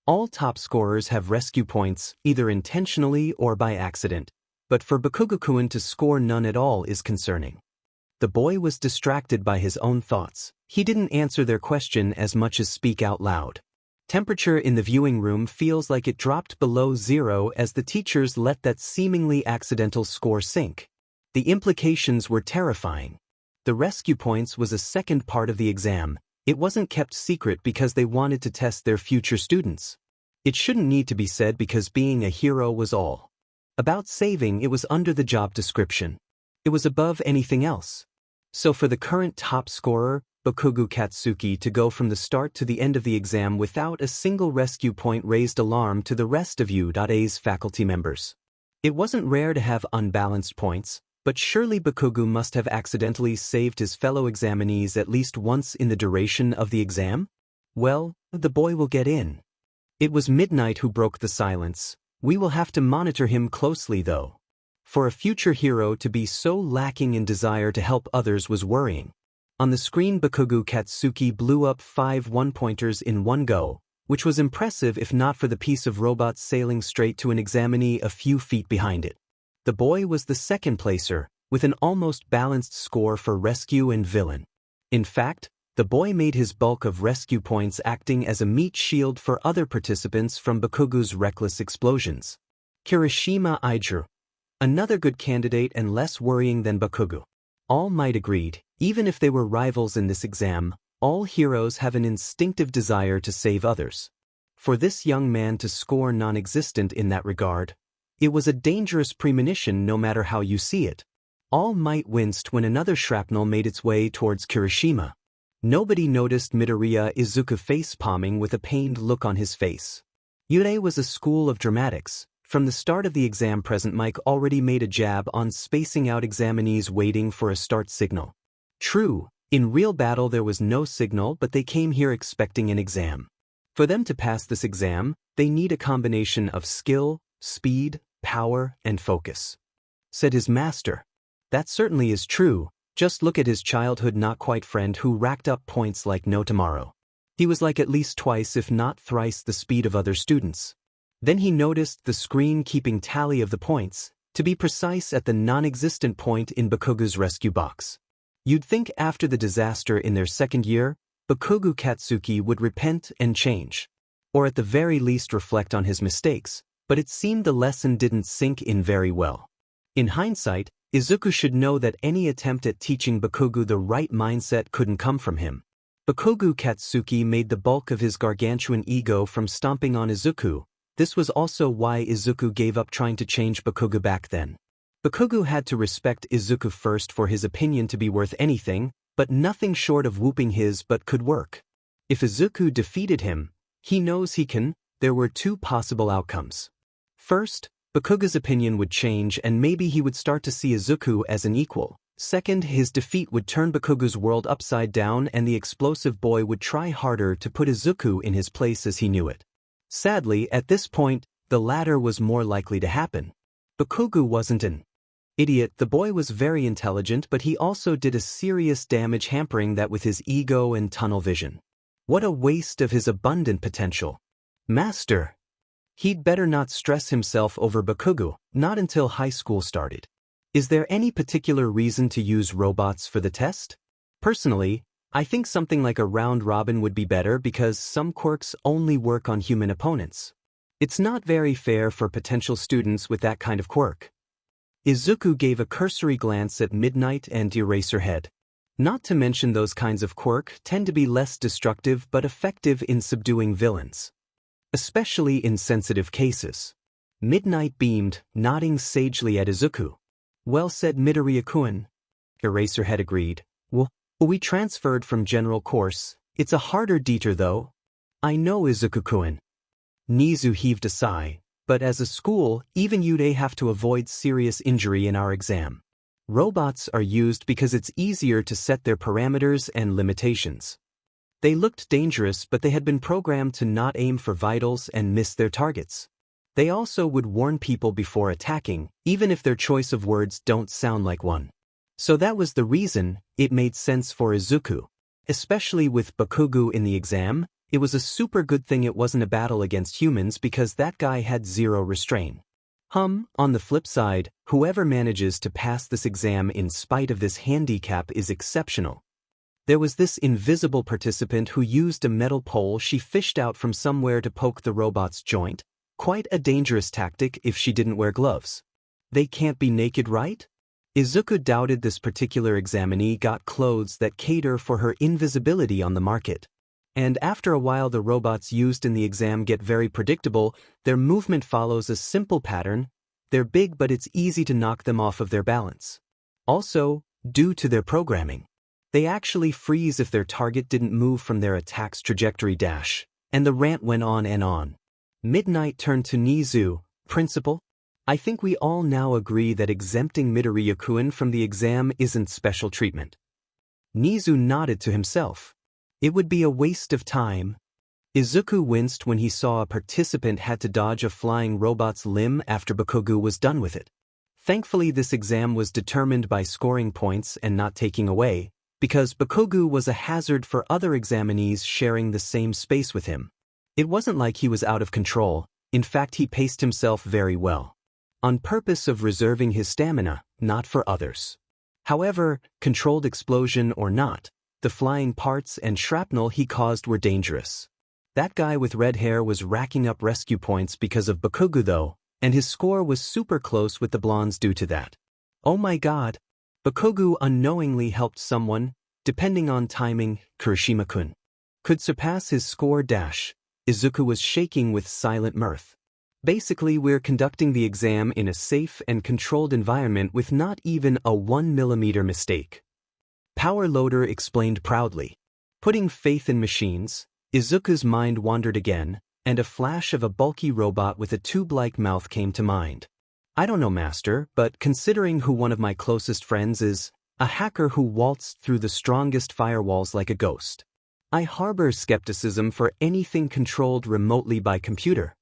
All top scorers have rescue points, either intentionally or by accident, but for Bakugo-kun to score none at all is concerning. The boy was distracted by his own thoughts. He didn't answer their question as much as speak out loud. Temperature in the viewing room feels like it dropped below zero as the teachers let that seemingly accidental score sink. The implications were terrifying. The rescue points was a second part of the exam. It wasn't kept secret because they wanted to test their future students. It shouldn't need to be said because being a hero was all about saving. It was under the job description. It was above anything else. So for the current top scorer, Bakugu Katsuki, to go from the start to the end of the exam without a single rescue point raised alarm to the rest of U.A's faculty members. It wasn't rare to have unbalanced points, but surely Bakugu must have accidentally saved his fellow examinees at least once in the duration of the exam? Well, the boy will get in. It was Midnight who broke the silence. We will have to monitor him closely though. For a future hero to be so lacking in desire to help others was worrying. On the screen Bakugu Katsuki blew up 5 one-pointers in one go, which was impressive if not for the piece of robot sailing straight to an examinee a few feet behind it. The boy was the second placer, with an almost balanced score for rescue and villain. In fact, the boy made his bulk of rescue points acting as a meat shield for other participants from Bakugu's reckless explosions. Kirishima Ijuru, another good candidate and less worrying than Bakugu. All Might agreed, even if they were rivals in this exam, all heroes have an instinctive desire to save others. For this young man to score non-existent in that regard, it was a dangerous premonition no matter how you see it. All Might winced when another shrapnel made its way towards Kirishima. Nobody noticed Midoriya Izuku face-palming with a pained look on his face. Yurei was a school of dramatics. From the start of the exam, Present Mike already made a jab on spacing out examinees waiting for a start signal. True, in real battle there was no signal, but they came here expecting an exam. For them to pass this exam, they need a combination of skill, speed, power, and focus. Said his master. That certainly is true. Just look at his childhood not-quite friend who racked up points like no tomorrow. He was like at least twice if not thrice the speed of other students. Then he noticed the screen keeping tally of the points, to be precise at the non-existent point in Bakugu's rescue box. You'd think after the disaster in their second year, Bakugo Katsuki would repent and change. Or at the very least reflect on his mistakes, but it seemed the lesson didn't sink in very well. In hindsight, Izuku should know that any attempt at teaching Bakugo the right mindset couldn't come from him. Bakugo Katsuki made the bulk of his gargantuan ego from stomping on Izuku. This was also why Izuku gave up trying to change Bakugo back then. Bakugo had to respect Izuku first for his opinion to be worth anything, but nothing short of whooping his butt could work. If Izuku defeated him, he knows he can. There were two possible outcomes. First, Bakugo's opinion would change and maybe he would start to see Izuku as an equal. Second, his defeat would turn Bakugo's world upside down and the explosive boy would try harder to put Izuku in his place as he knew it. Sadly, at this point, the latter was more likely to happen. Bakugo wasn't an idiot. The boy was very intelligent, but he also did a serious damage, hampering that with his ego and tunnel vision. What a waste of his abundant potential. Master. He'd better not stress himself over Bakugo, not until high school started. Is there any particular reason to use robots for the test? Personally, I think something like a round robin would be better because some quirks only work on human opponents. It's not very fair for potential students with that kind of quirk. Izuku gave a cursory glance at Midnight and Eraserhead. Not to mention those kinds of quirk tend to be less destructive but effective in subduing villains. Especially in sensitive cases. Midnight beamed, nodding sagely at Izuku. Well said, Midoriya-kun. Eraserhead agreed. Well, we transferred from general course. It's a harder detour though. I know, Izuku-kun. Nizu heaved a sigh. But as a school, even you'd have to avoid serious injury in our exam. Robots are used because it's easier to set their parameters and limitations. They looked dangerous, but they had been programmed to not aim for vitals and miss their targets. They also would warn people before attacking, even if their choice of words don't sound like one. So that was the reason it made sense for Izuku. Especially with Bakugo in the exam, it was a super good thing it wasn't a battle against humans because that guy had zero restraint. On the flip side, whoever manages to pass this exam in spite of this handicap is exceptional. There was this invisible participant who used a metal pole she fished out from somewhere to poke the robot's joint. Quite a dangerous tactic if she didn't wear gloves. They can't be naked, right? Izuku doubted this particular examinee got clothes that cater for her invisibility on the market. And after a while the robots used in the exam get very predictable. Their movement follows a simple pattern. They're big, but it's easy to knock them off of their balance. Also, due to their programming, they actually freeze if their target didn't move from their attack's trajectory dash. And the rant went on and on. Midnight turned to Nizu. Principal? I think we all now agree that exempting Midoriya-kun from the exam isn't special treatment. Nizu nodded to himself. It would be a waste of time. Izuku winced when he saw a participant had to dodge a flying robot's limb after Bakugo was done with it. Thankfully this exam was determined by scoring points and not taking away, because Bakugo was a hazard for other examinees sharing the same space with him. It wasn't like he was out of control. In fact, he paced himself very well. On purpose of reserving his stamina, not for others. However, controlled explosion or not, the flying parts and shrapnel he caused were dangerous. That guy with red hair was racking up rescue points because of Bakugo though, and his score was super close with the blondes due to that. Oh my god. Bakugo unknowingly helped someone, depending on timing, Kirishima-kun. Could surpass his score dash. Izuku was shaking with silent mirth. Basically, we're conducting the exam in a safe and controlled environment with not even a 1 mm mistake. Power Loader explained proudly. Putting faith in machines, Izuku's mind wandered again, and a flash of a bulky robot with a tube-like mouth came to mind. I don't know, Master, but considering who one of my closest friends is, a hacker who waltzed through the strongest firewalls like a ghost, I harbor skepticism for anything controlled remotely by computer.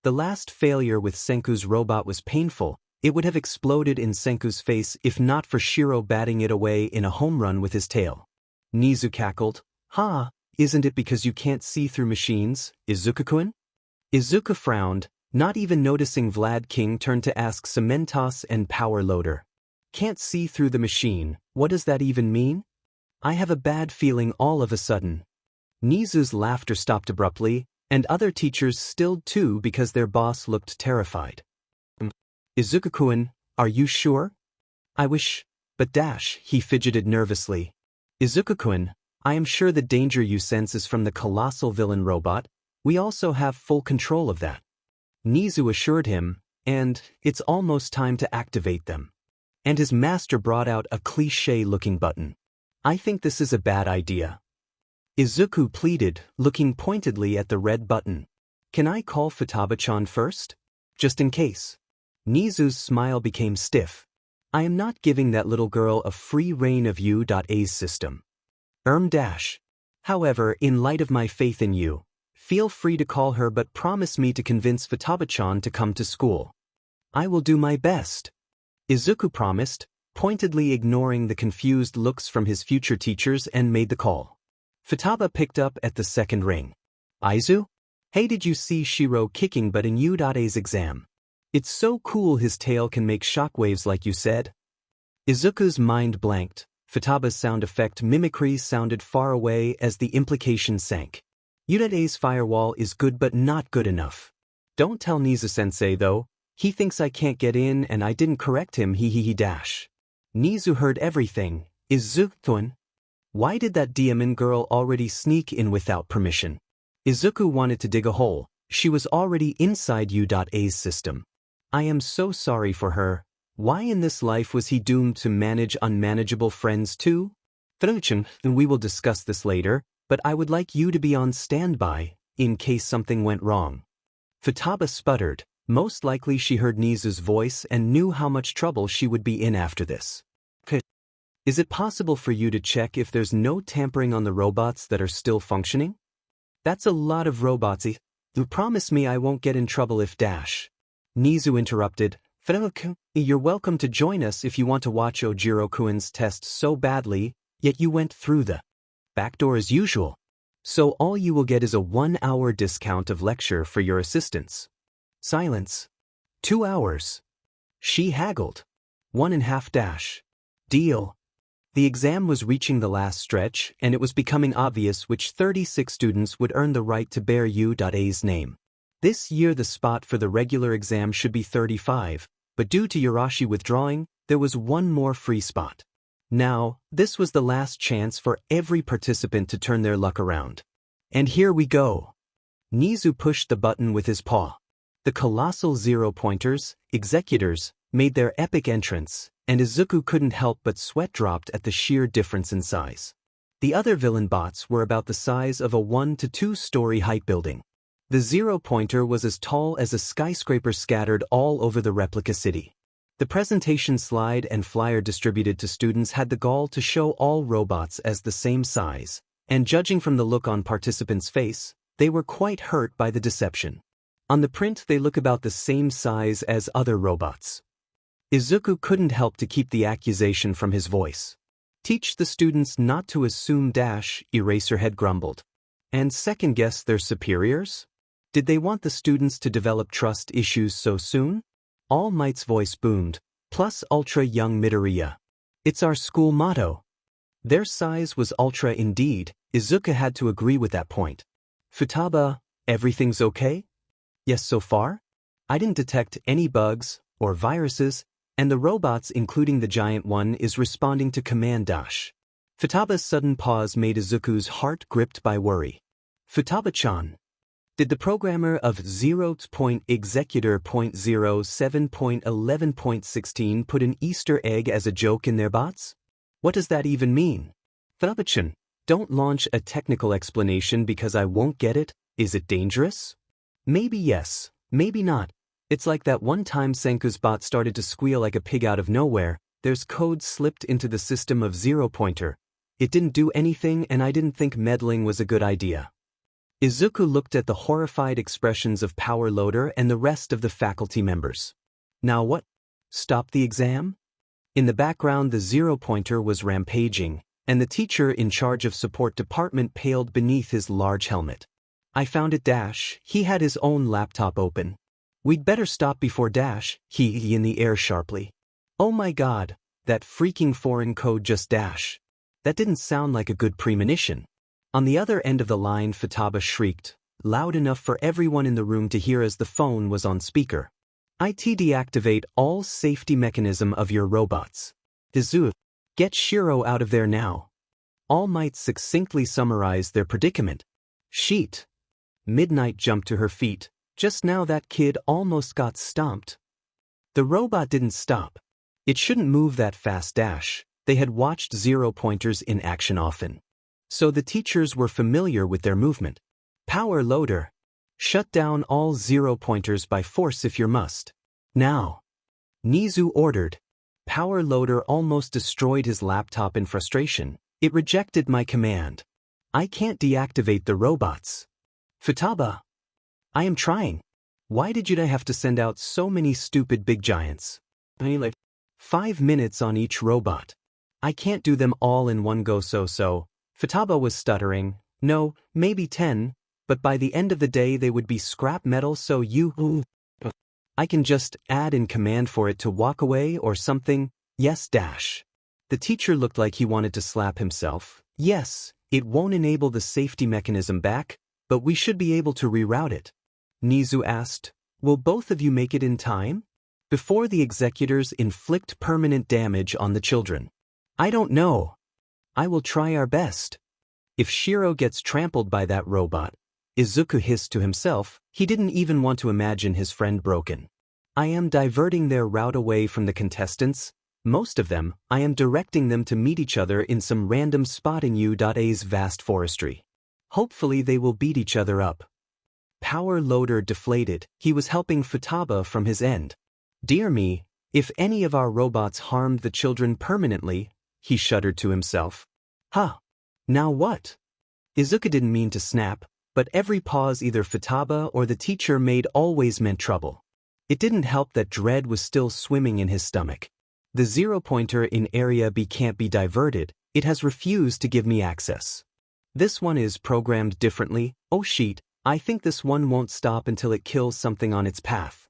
The last failure with Senku's robot was painful. It would have exploded in Senku's face if not for Shiro batting it away in a home run with his tail. Nizu cackled. Ha, isn't it because you can't see through machines, Izuku-kun? Izuku frowned, not even noticing Vlad King turned to ask Cementos and Power Loader. Can't see through the machine, what does that even mean? I have a bad feeling all of a sudden. Nizu's laughter stopped abruptly, and other teachers stilled too because their boss looked terrified. Izuku-kun, are you sure? I wish, but he fidgeted nervously. Izuku-kun, I am sure the danger you sense is from the colossal villain robot. We also have full control of that. Nizu assured him, and it's almost time to activate them. And his master brought out a cliché-looking button. I think this is a bad idea. Izuku pleaded, looking pointedly at the red button. Can I call Futaba-chan first? Just in case. Nizu's smile became stiff. I am not giving that little girl a free rein of U.A's system. However, in light of my faith in you, feel free to call her but promise me to convince Futaba-chan to come to school. I will do my best. Izuku promised, pointedly ignoring the confused looks from his future teachers and made the call. Futaba picked up at the second ring. Aizu? Hey, did you see Shiro kicking butt in U.A's exam? It's so cool his tail can make shockwaves like you said. Izuku's mind blanked. Futaba's sound effect mimicry sounded far away as the implication sank. U.A's firewall is good but not good enough. Don't tell Nizu-sensei though. He thinks I can't get in and I didn't correct him Nizu heard everything. Izuku-kun? Why did that demon girl already sneak in without permission? Izuku wanted to dig a hole. She was already inside U.A's system. I am so sorry for her. Why in this life was he doomed to manage unmanageable friends too? Funuchan, we will discuss this later, but I would like you to be on standby, in case something went wrong. Futaba sputtered. Most likely she heard Nizu's voice and knew how much trouble she would be in after this. Is it possible for you to check if there's no tampering on the robots that are still functioning? That's a lot of robots. You promise me I won't get in trouble if Nizu interrupted. You're welcome to join us if you want to watch Ojiro-kun's test so badly, yet you went through the back door as usual. So all you will get is a 1-hour discount of lecture for your assistance. Silence. 2 hours. She haggled. 1.5. Deal. The exam was reaching the last stretch, and it was becoming obvious which 36 students would earn the right to bear U.A's name. This year the spot for the regular exam should be 35, but due to Yurashi withdrawing, there was one more free spot. Now, this was the last chance for every participant to turn their luck around. And here we go. Nizu pushed the button with his paw. The colossal zero-pointers, executors, made their epic entrance, and Izuku couldn't help but sweat dropped at the sheer difference in size. The other villain bots were about the size of a 1 to 2-story height building. The zero-pointer was as tall as a skyscraper scattered all over the replica city. The presentation slide and flyer distributed to students had the gall to show all robots as the same size, and judging from the look on participants' face, they were quite hurt by the deception. On the print they look about the same size as other robots. Izuku couldn't help to keep the accusation from his voice. Teach the students not to assume Eraserhead grumbled. And second-guess their superiors? Did they want the students to develop trust issues so soon? All Might's voice boomed, plus ultra young Midoriya. It's our school motto. Their size was ultra indeed. Izuku had to agree with that point. Futaba, everything's okay? Yes so far? I didn't detect any bugs or viruses, and the robots including the giant one is responding to command . Futaba's sudden pause made Izuku's heart gripped by worry. Futaba-chan. Did the programmer of 0.executor.07.11.16 put an Easter egg as a joke in their bots? What does that even mean? Katchan, don't launch a technical explanation because I won't get it. Is it dangerous? Maybe yes, maybe not. It's like that one time Senku's bot started to squeal like a pig out of nowhere. There's code slipped into the system of Zero Pointer. It didn't do anything and I didn't think meddling was a good idea. Izuku looked at the horrified expressions of Power Loader and the rest of the faculty members. Now what? Stop the exam? In the background the Zero Pointer was rampaging, and the teacher in charge of support department paled beneath his large helmet. I found it Dash, he had his own laptop open. We'd better stop before Dash, he in the air sharply. Oh my god, that freaking foreign code just Dash. That didn't sound like a good premonition. On the other end of the line Futaba shrieked, loud enough for everyone in the room to hear as the phone was on speaker. Deactivate all safety mechanism of your robots. Izuku, get Shiro out of there now. All Might succinctly summarized their predicament. Sheet. Midnight jumped to her feet. Just now that kid almost got stomped. The robot didn't stop. It shouldn't move that fast Dash. They had watched Zero Pointers in action often. So the teachers were familiar with their movement. Power Loader. Shut down all Zero Pointers by force if you must. Now. Nizu ordered. Power Loader almost destroyed his laptop in frustration. It rejected my command. I can't deactivate the robots. Futaba. I am trying. Why did you have to send out so many stupid big giants? 5 minutes on each robot. I can't do them all in one go so. Futaba was stuttering. No, maybe 10, but by the end of the day they would be scrap metal so you... I can just add in command for it to walk away or something. Yes Dash. The teacher looked like he wanted to slap himself. Yes, it won't enable the safety mechanism back, but we should be able to reroute it. Nizu asked, will both of you make it in time? Before the executors inflict permanent damage on the children. I don't know. I will try our best. If Shiro gets trampled by that robot, Izuku hissed to himself, he didn't even want to imagine his friend broken. I am diverting their route away from the contestants. Most of them, I am directing them to meet each other in some random spot in U.A's vast forestry. Hopefully they will beat each other up. Power Loader deflated, he was helping Futaba from his end. Dear me, if any of our robots harmed the children permanently, he shuddered to himself. Huh. Now what? Izuku didn't mean to snap, but every pause either Futaba or the teacher made always meant trouble. It didn't help that dread was still swimming in his stomach. The Zero Pointer in Area B can't be diverted, it has refused to give me access. This one is programmed differently. Oh shit, I think this one won't stop until it kills something on its path.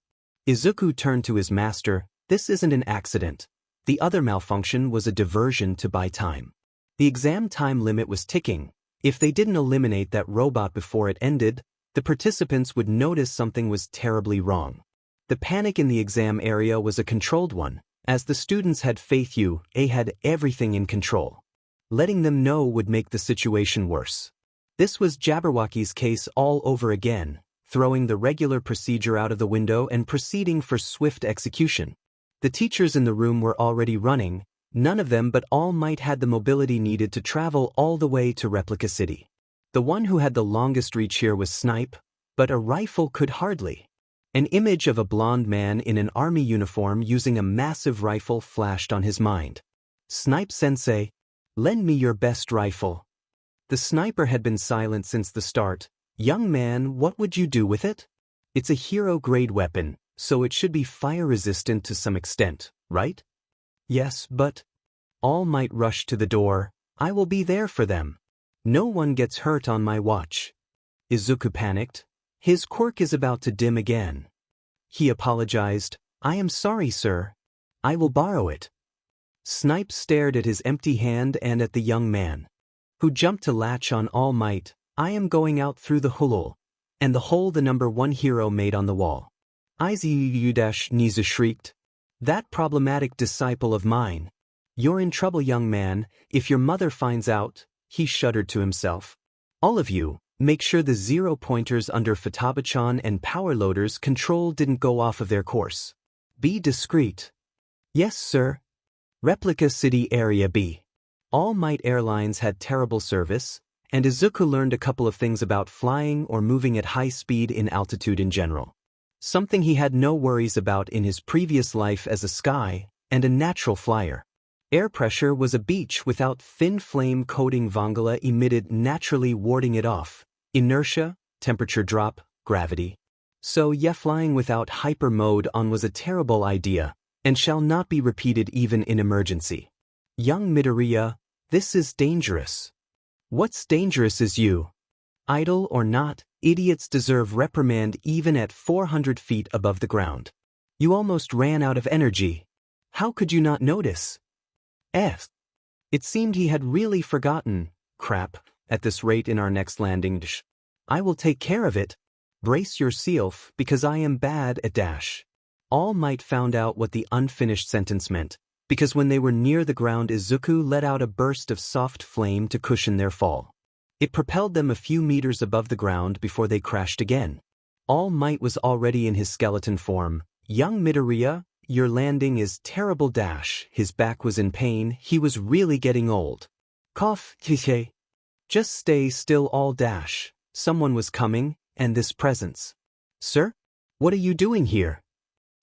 Izuku turned to his master, this isn't an accident. The other malfunction was a diversion to buy time. The exam time limit was ticking. If they didn't eliminate that robot before it ended, the participants would notice something was terribly wrong. The panic in the exam area was a controlled one, as the students had faith UA had everything in control. Letting them know would make the situation worse. This was Jabberwocky's case all over again, throwing the regular procedure out of the window and proceeding for swift execution. The teachers in the room were already running, none of them but All Might had the mobility needed to travel all the way to Replica City. The one who had the longest reach here was Snipe, but a rifle could hardly. An image of a blond man in an army uniform using a massive rifle flashed on his mind. Snipe-sensei, lend me your best rifle. The sniper had been silent since the start. Young man, what would you do with it? It's a hero-grade weapon, so it should be fire-resistant to some extent, right? Yes, but... All Might rush to the door. I will be there for them. No one gets hurt on my watch. Izuku panicked. His quirk is about to dim again. He apologized. I am sorry, sir. I will borrow it. Snipe stared at his empty hand and at the young man, who jumped to latch on All Might. I am going out through the hulul, and the hole the number 1 hero made on the wall. Nizu shrieked. That problematic disciple of mine. You're in trouble, young man, if your mother finds out. He shuddered to himself. All of you, Make sure the zero-pointers under Futaba-chan and power loaders control didn't go off of their course. Be discreet. Yes, sir. Replica City Area B. All Might Airlines had terrible service, and Izuku learned a couple of things about flying or moving at high speed in altitude in general. Something he had no worries about in his previous life as a sky and a natural flyer. Air pressure was a beach without thin flame coating Vongola emitted naturally warding it off. Inertia, temperature drop, gravity. So yeah, flying without hyper mode on was a terrible idea, and shall not be repeated even in emergency. Young Midoriya, this is dangerous. What's dangerous is you. Idle or not, idiots deserve reprimand even at 400 feet above the ground. You almost ran out of energy. How could you not notice? It seemed he had really forgotten. Crap, at this rate in our next landing. I will take care of it. Brace yourself, because I am bad at dash. All Might found out what the unfinished sentence meant, because when they were near the ground Izuku let out a burst of soft flame to cushion their fall. It propelled them a few meters above the ground before they crashed again. All Might was already in his skeleton form. Young Midoriya, your landing is terrible dash. His back was in pain, he was really getting old. Cough, Kike. Just stay still all dash. Someone was coming, and this presence. Sir? What are you doing here?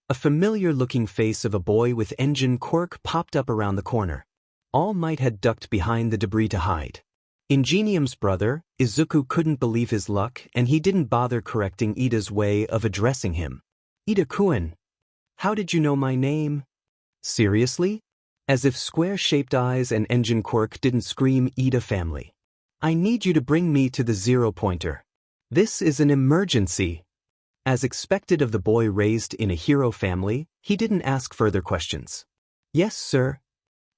A familiar-looking face of a boy with engine quirk popped up around the corner. All Might had ducked behind the debris to hide. Ingenium's brother, Izuku couldn't believe his luck and he didn't bother correcting Ida's way of addressing him. Ida-kun. How did you know my name? Seriously? As if square-shaped eyes and engine quirk didn't scream Ida family. I need you to bring me to the zero-pointer. This is an emergency. As expected of the boy raised in a hero family, he didn't ask further questions. Yes, sir.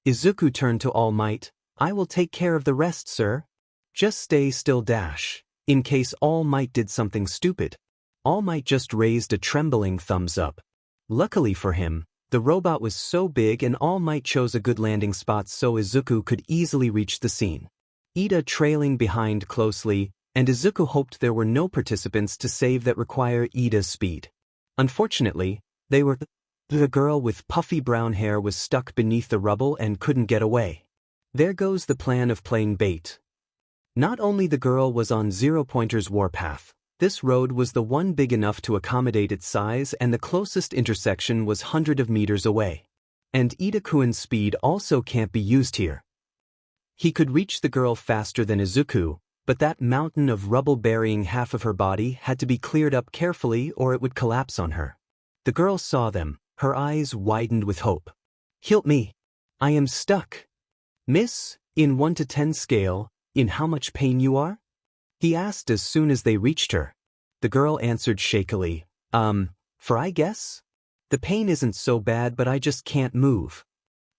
Izuku turned to All Might. I will take care of the rest, sir. Just stay still dash, in case All Might did something stupid. All Might just raised a trembling thumbs up. Luckily for him, the robot was so big and All Might chose a good landing spot so Izuku could easily reach the scene. Ida trailing behind closely, and Izuku hoped there were no participants to save that require Ida's speed. Unfortunately, they were. The girl with puffy brown hair was stuck beneath the rubble and couldn't get away. There goes the plan of playing bait. Not only the girl was on Zero-Pointer's warpath, this road was the one big enough to accommodate its size and the closest intersection was hundreds of meters away. And Ida-kun's speed also can't be used here. He could reach the girl faster than Izuku, but that mountain of rubble burying half of her body had to be cleared up carefully or it would collapse on her. The girl saw them, her eyes widened with hope. Help me. I am stuck. Miss, in 1 to 10 scale, in how much pain you are? He asked as soon as they reached her. The girl answered shakily, for I guess? The pain isn't so bad but I just can't move.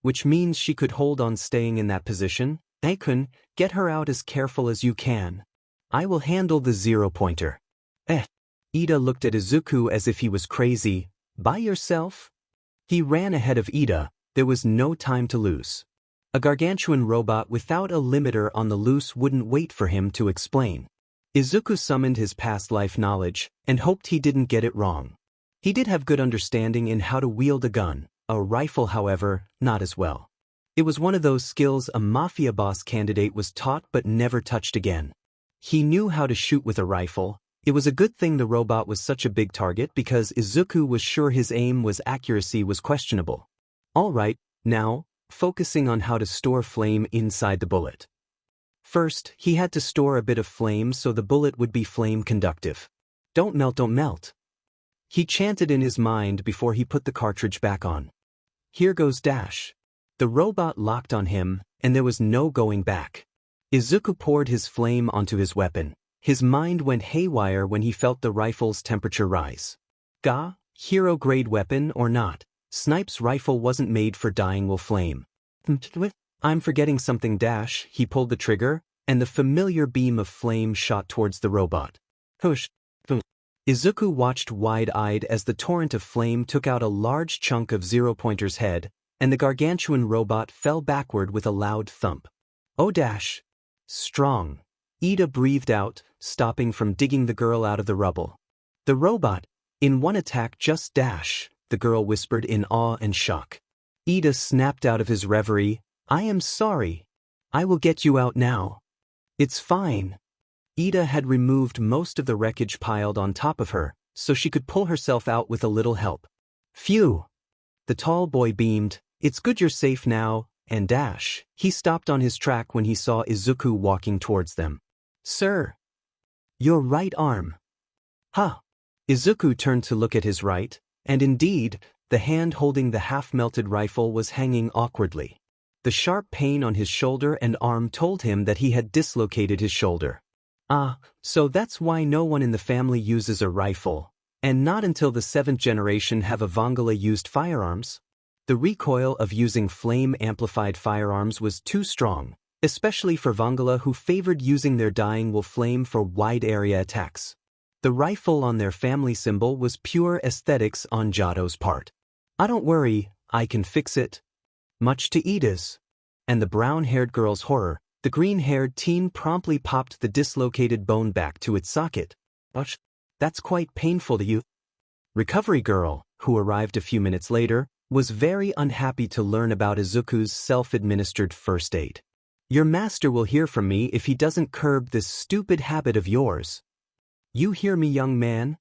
Which means she could hold on staying in that position. Awaken, get her out as careful as you can. I will handle the zero-pointer. Ida looked at Izuku as if he was crazy. By yourself? He ran ahead of Ida, there was no time to lose. A gargantuan robot without a limiter on the loose wouldn't wait for him to explain. Izuku summoned his past life knowledge and hoped he didn't get it wrong. He did have good understanding in how to wield a gun, a rifle however, not as well. It was one of those skills a Mafia boss candidate was taught but never touched again. He knew how to shoot with a rifle. It was a good thing the robot was such a big target because Izuku was sure his accuracy was questionable. Alright, now, focusing on how to store flame inside the bullet. First, he had to store a bit of flame so the bullet would be flame conductive. Don't melt, don't melt. He chanted in his mind before he put the cartridge back on. Here goes dash. The robot locked on him, and there was no going back. Izuku poured his flame onto his weapon. His mind went haywire when he felt the rifle's temperature rise. Hero-grade weapon or not, Snipe's rifle wasn't made for dying will flame. I'm forgetting something dash, he pulled the trigger, and the familiar beam of flame shot towards the robot. Hush. Izuku watched wide-eyed as the torrent of flame took out a large chunk of Zero-Pointer's head, and the gargantuan robot fell backward with a loud thump. Oh dash. Strong. Ida breathed out, stopping from digging the girl out of the rubble. The robot, in one attack just dash, the girl whispered in awe and shock. Ida snapped out of his reverie. I am sorry. I will get you out now. It's fine. Ida had removed most of the wreckage piled on top of her, so she could pull herself out with a little help. Phew. The tall boy beamed. It's good you're safe now, and dash. He stopped on his track when he saw Izuku walking towards them. Sir. Your right arm. Huh. Izuku turned to look at his right, and indeed, the hand holding the half-melted rifle was hanging awkwardly. The sharp pain on his shoulder and arm told him that he had dislocated his shoulder. Ah, so that's why no one in the family uses a rifle, and not until the 7th generation have a Vongola used firearms. The recoil of using flame-amplified firearms was too strong, especially for Vongola who favored using their dying will flame for wide-area attacks. The rifle on their family symbol was pure aesthetics on Jato's part. Don't worry, I can fix it. Much to Ida's. And the brown-haired girl's horror, the green-haired teen promptly popped the dislocated bone back to its socket. That's quite painful to you. Recovery girl, who arrived a few minutes later, was very unhappy to learn about Izuku's self-administered first aid. Your master will hear from me if he doesn't curb this stupid habit of yours. You hear me, young man?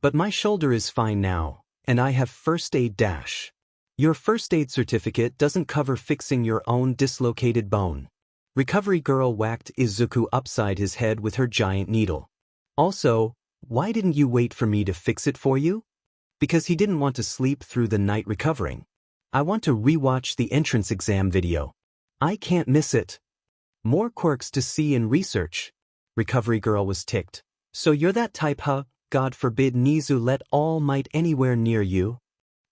But my shoulder is fine now, and I have first aid dash. Your first aid certificate doesn't cover fixing your own dislocated bone. Recovery girl whacked Izuku upside his head with her giant needle. Also, why didn't you wait for me to fix it for you? Because he didn't want to sleep through the night recovering. I want to rewatch the entrance exam video. I can't miss it. More quirks to see in research. Recovery girl was ticked. So you're that type, huh? God forbid Nizu let All Might anywhere near you.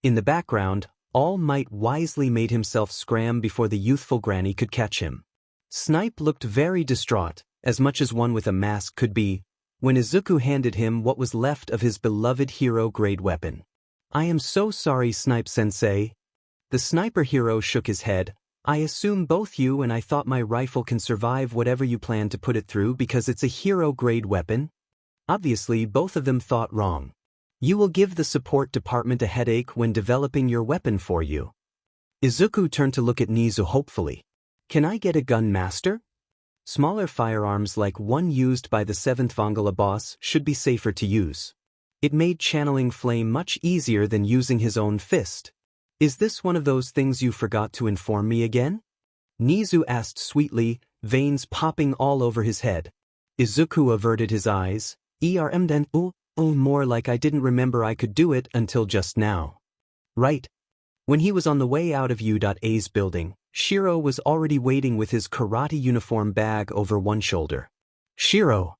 In the background, All Might wisely made himself scram before the youthful granny could catch him. Snipe looked very distraught, as much as one with a mask could be, when Izuku handed him what was left of his beloved hero-grade weapon. I am so sorry, Snipe-sensei. The sniper hero shook his head. I assume both you and I thought my rifle can survive whatever you plan to put it through because it's a hero-grade weapon. Obviously, both of them thought wrong. You will give the support department a headache when developing your weapon for you. Izuku turned to look at Nizu hopefully. Can I get a gun, master? Smaller firearms like one used by the 7th Vongola boss should be safer to use. It made channeling flame much easier than using his own fist. Is this one of those things you forgot to inform me again? Nizu asked sweetly, veins popping all over his head. Izuku averted his eyes. More like I didn't remember I could do it until just now. Right. When he was on the way out of U.A's building, Shiro was already waiting with his karate uniform bag over one shoulder. Shiro.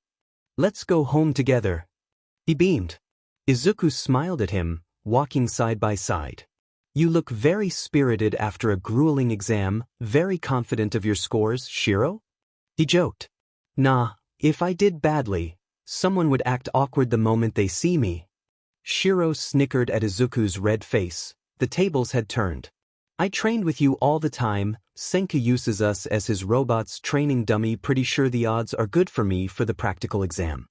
Let's go home together. He beamed. Izuku smiled at him, walking side by side. You look very spirited after a grueling exam, very confident of your scores, Shiro? He joked. Nah, if I did badly, someone would act awkward the moment they see me. Shiro snickered at Izuku's red face. The tables had turned. I trained with you all the time. Senku uses us as his robot's training dummy. Pretty sure the odds are good for me for the practical exam.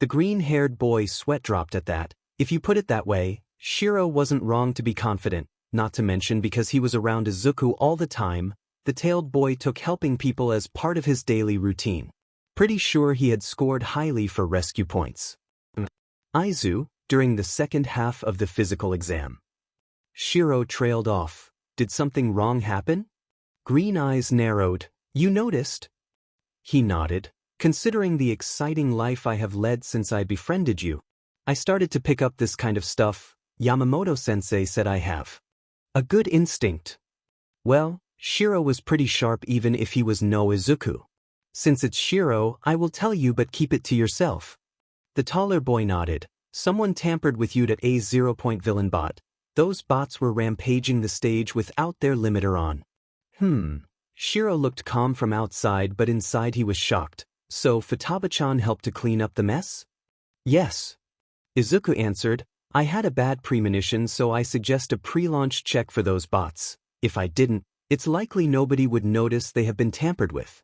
The green-haired boy sweat dropped at that. If you put it that way, Shiro wasn't wrong to be confident, not to mention because he was around Izuku all the time, the tailed boy took helping people as part of his daily routine. Pretty sure he had scored highly for rescue points. Izu, during the second half of the physical exam. Shiro trailed off. Did something wrong happen? Green eyes narrowed. You noticed? He nodded. Considering the exciting life I have led since I befriended you, I started to pick up this kind of stuff. Yamamoto-sensei said I have a good instinct. Well, Shiro was pretty sharp even if he was no Izuku. Since it's Shiro, I will tell you but keep it to yourself. The taller boy nodded. Someone tampered with U.A's 0-point villain bot. Those bots were rampaging the stage without their limiter on. Shiro looked calm from outside but inside he was shocked. So Futaba-chan helped to clean up the mess? Yes. Izuku answered. I had a bad premonition so I suggest a pre-launch check for those bots. If I didn't, it's likely nobody would notice they have been tampered with.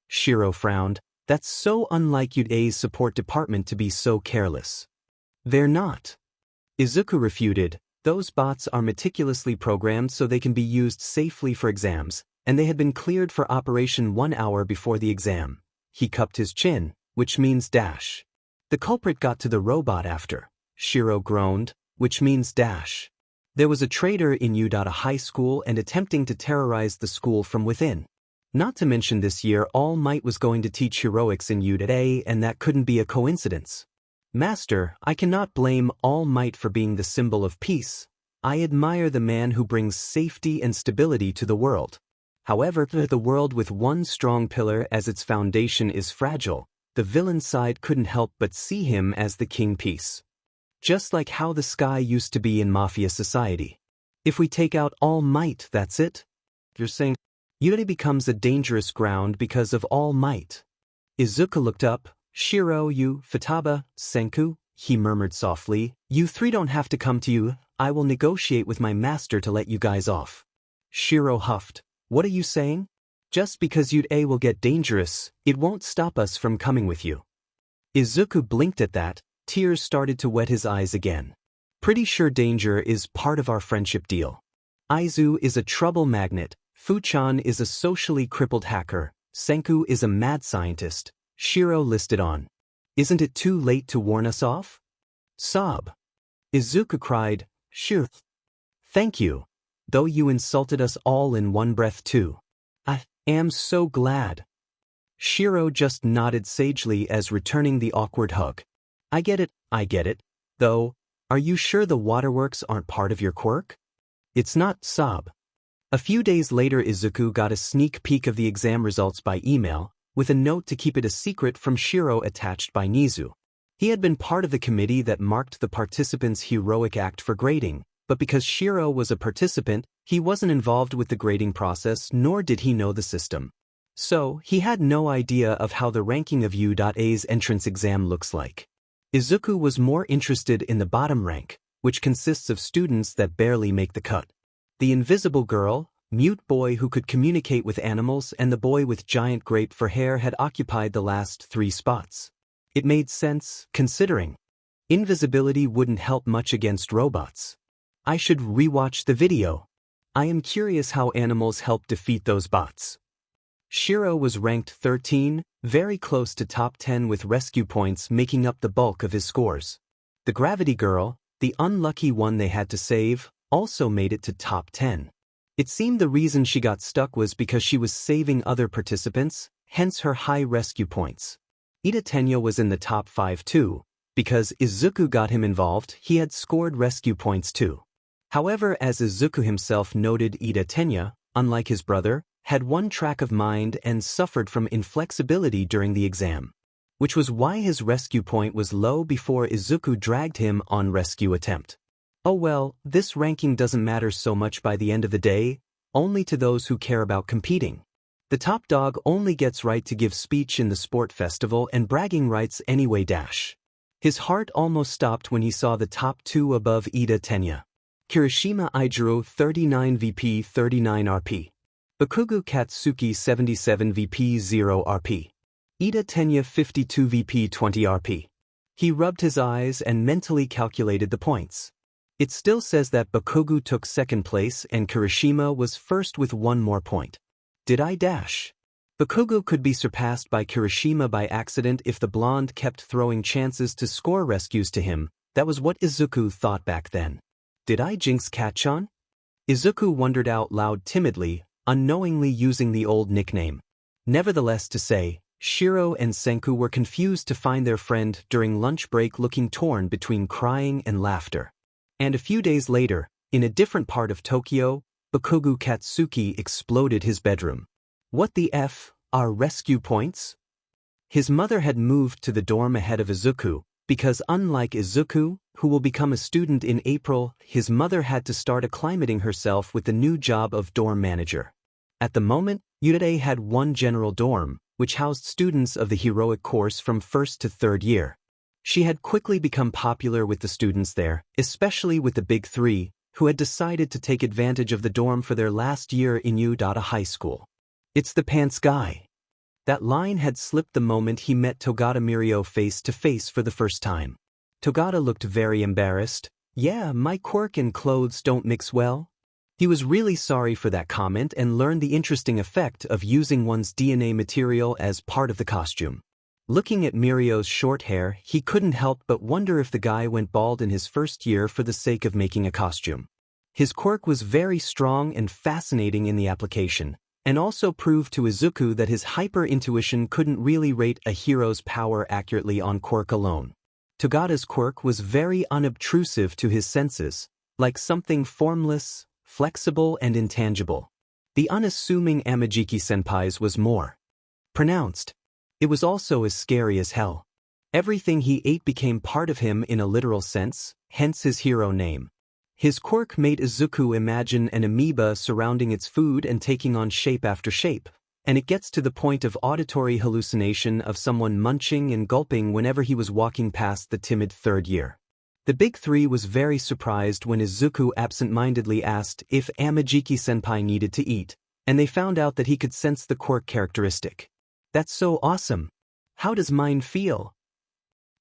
Shiro frowned. That's so unlike UDA's support department to be so careless. They're not. Izuku refuted, those bots are meticulously programmed so they can be used safely for exams, and they had been cleared for operation 1 hour before the exam. He cupped his chin, which means dash. The culprit got to the robot after. Shiro groaned, which means dash. There was a traitor in Udata High School and attempting to terrorize the school from within. Not to mention this year All Might was going to teach heroics in Udata, and that couldn't be a coincidence. Master, I cannot blame All Might for being the symbol of peace. I admire the man who brings safety and stability to the world. However, the world with one strong pillar as its foundation is fragile. The villain side couldn't help but see him as the king piece. Just like how the sky used to be in Mafia society. If we take out All Might, that's it? You're saying Udata becomes a dangerous ground because of All Might. Izuku looked up. Shiro, you, Futaba, Senku, he murmured softly, you three don't have to come to you, I will negotiate with my master to let you guys off. Shiro huffed, what are you saying? Just because Udata will get dangerous, it won't stop us from coming with you. Izuku blinked at that, tears started to wet his eyes again. Pretty sure danger is part of our friendship deal. Aizu is a trouble magnet, Fuchan is a socially crippled hacker, Senku is a mad scientist. Shiro listed on. Isn't it too late to warn us off? Sob. Izuku cried, sure. Thank you. Though you insulted us all in one breath too. I am so glad. Shiro just nodded sagely as returning the awkward hug. I get it, though, are you sure the waterworks aren't part of your quirk? It's not, sob. A few days later Izuku got a sneak peek of the exam results by email, with a note to keep it a secret from Shiro attached by Nizu. He had been part of the committee that marked the participants' heroic act for grading, but because Shiro was a participant, he wasn't involved with the grading process nor did he know the system. So, he had no idea of how the ranking of U.A's entrance exam looks like. Izuku was more interested in the bottom rank, which consists of students that barely make the cut. The invisible girl, mute boy who could communicate with animals, and the boy with giant grape for hair had occupied the last 3 spots. It made sense, considering invisibility wouldn't help much against robots. I should rewatch the video. I am curious how animals help defeat those bots. Shiro was ranked 13, very close to top 10 with rescue points making up the bulk of his scores. The gravity girl, the unlucky one they had to save, also made it to top 10. It seemed the reason she got stuck was because she was saving other participants, hence her high rescue points. Ida Tenya was in the top 5 too. Because Izuku got him involved, he had scored rescue points too. However, as Izuku himself noted, Ida Tenya, unlike his brother, had one track of mind and suffered from inflexibility during the exam. Which was why his rescue point was low before Izuku dragged him on rescue attempt. Oh well, this ranking doesn't matter so much by the end of the day, only to those who care about competing. The top dog only gets right to give speech in the sport festival and bragging rights anyway dash. His heart almost stopped when he saw the top 2 above Ida Tenya. Kirishima Ijiro 39 VP 39 RP. Bakugu Katsuki 77 VP 0 RP. Ida Tenya 52 VP 20 RP. He rubbed his eyes and mentally calculated the points. It still says that Bakugu took second place and Kirishima was first with 1 more point. Did I dash? Bakugu could be surpassed by Kirishima by accident if the blonde kept throwing chances to score rescues to him. That was what Izuku thought back then. Did I jinx Katchan? Izuku wondered out loud timidly, unknowingly using the old nickname. Nevertheless to say, Shiro and Senku were confused to find their friend during lunch break looking torn between crying and laughter. And a few days later, in a different part of Tokyo, Bakugu Katsuki exploded his bedroom. What the F are rescue points? His mother had moved to the dorm ahead of Izuku, because unlike Izuku, who will become a student in April, his mother had to start acclimating herself with the new job of dorm manager. At the moment, Udata had one general dorm, which housed students of the heroic course from 1st to 3rd year. She had quickly become popular with the students there, especially with the Big Three, who had decided to take advantage of the dorm for their last year in Udata High School. It's the pants guy. That line had slipped the moment he met Togata Mirio face to face for the first time. Togata looked very embarrassed. Yeah, my quirk and clothes don't mix well. He was really sorry for that comment and learned the interesting effect of using one's DNA material as part of the costume. Looking at Mirio's short hair, he couldn't help but wonder if the guy went bald in his first year for the sake of making a costume. His quirk was very strong and fascinating in the application, and also proved to Izuku that his hyper-intuition couldn't really rate a hero's power accurately on quirk alone. Togata's quirk was very unobtrusive to his senses, like something formless, flexible, and intangible. The unassuming Amajiki-senpai's was more pronounced. It was also as scary as hell. Everything he ate became part of him in a literal sense, hence his hero name. His quirk made Izuku imagine an amoeba surrounding its food and taking on shape after shape, and it gets to the point of auditory hallucination of someone munching and gulping whenever he was walking past the timid third year. The big three was very surprised when Izuku absent-mindedly asked if Amajiki-senpai needed to eat, and they found out that he could sense the quirk characteristic. That's so awesome. How does mine feel?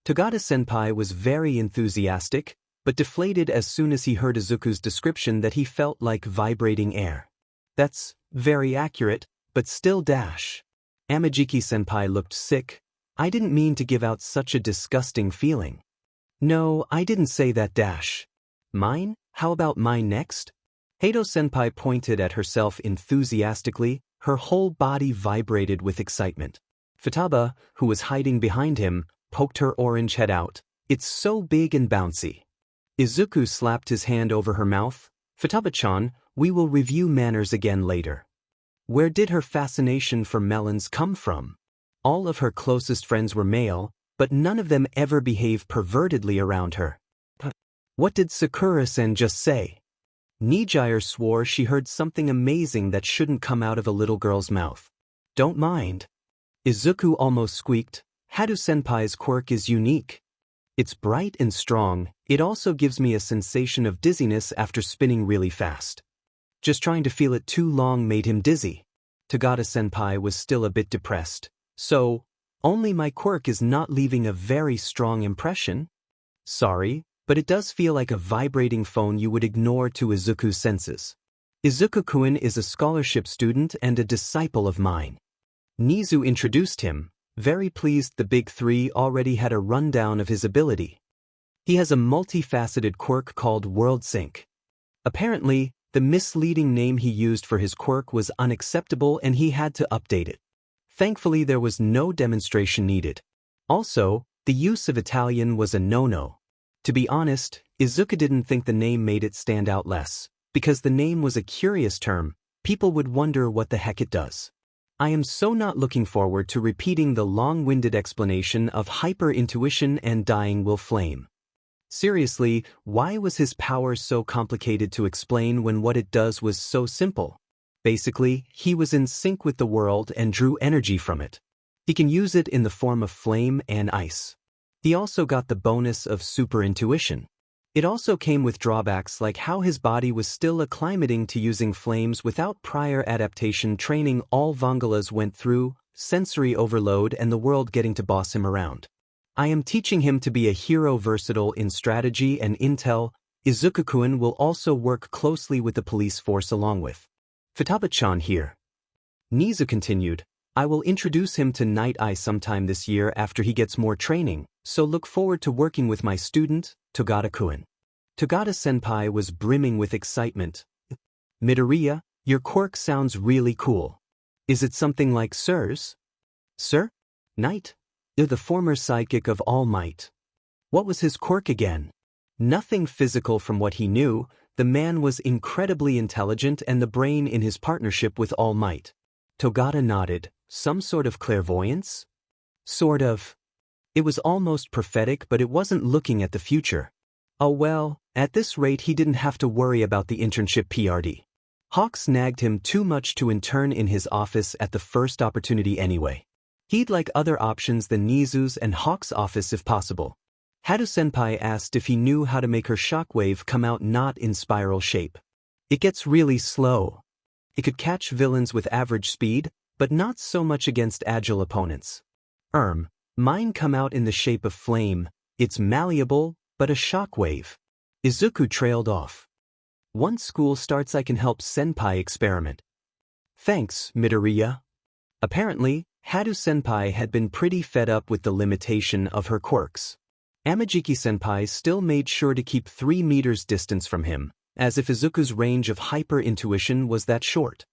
Togata-senpai was very enthusiastic, but deflated as soon as he heard Izuku's description that he felt like vibrating air. That's very accurate, but still dash. Amajiki-senpai looked sick. I didn't mean to give out such a disgusting feeling. No, I didn't say that dash. Mine? How about mine next? Hato-senpai pointed at herself enthusiastically, her whole body vibrated with excitement. Futaba, who was hiding behind him, poked her orange head out. It's so big and bouncy. Izuku slapped his hand over her mouth. Futaba-chan, we will review manners again later. Where did her fascination for melons come from? All of her closest friends were male, but none of them ever behaved pervertedly around her. What did Sakura-sen just say? Nijire swore she heard something amazing that shouldn't come out of a little girl's mouth. Don't mind. Izuku almost squeaked. Haru-senpai's quirk is unique. It's bright and strong. It also gives me a sensation of dizziness after spinning really fast. Just trying to feel it too long made him dizzy. Togata-senpai was still a bit depressed. So, only my quirk is not leaving a very strong impression? Sorry, but it does feel like a vibrating phone you would ignore to Izuku's senses. Izuku-kun is a scholarship student and a disciple of mine. Nizu introduced him, very pleased the big three already had a rundown of his ability. He has a multifaceted quirk called World Sync. Apparently, the misleading name he used for his quirk was unacceptable and he had to update it. Thankfully, there was no demonstration needed. Also, the use of Italian was a no-no. To be honest, Izuku didn't think the name made it stand out less. Because the name was a curious term, people would wonder what the heck it does. I am so not looking forward to repeating the long-winded explanation of hyper-intuition and dying will flame. Seriously, why was his power so complicated to explain when what it does was so simple? Basically, he was in sync with the world and drew energy from it. He can use it in the form of flame and ice. He also got the bonus of super intuition. It also came with drawbacks like how his body was still acclimating to using flames without prior adaptation training all Vongolas went through, sensory overload and the world getting to boss him around. I am teaching him to be a hero versatile in strategy and intel. Izuku-kun will also work closely with the police force along with Futaba-chan here. Nizu continued, I will introduce him to Night Eye sometime this year after he gets more training, so look forward to working with my student, Togata-kun. Togata-senpai was brimming with excitement. Midoriya, your quirk sounds really cool. Is it something like Sir's? Sir? Knight? The former sidekick of All Might. What was his quirk again? Nothing physical from what he knew. The man was incredibly intelligent and the brain in his partnership with All Might. Togata nodded. Some sort of clairvoyance? Sort of. It was almost prophetic, but it wasn't looking at the future. Oh well, at this rate he didn't have to worry about the internship PRD. Hawks nagged him too much to intern in his office at the first opportunity anyway. He'd like other options than Nizu's and Hawk's office if possible. Haru-senpai asked if he knew how to make her shockwave come out not in spiral shape. It gets really slow. It could catch villains with average speed, but not so much against agile opponents. Mine come out in the shape of flame. It's malleable, but a shockwave. Izuku trailed off. Once school starts I can help Senpai experiment. Thanks, Midoriya. Apparently, Haru-senpai had been pretty fed up with the limitation of her quirks. Amajiki-senpai still made sure to keep 3 meters distance from him, as if Izuku's range of hyper-intuition was that short.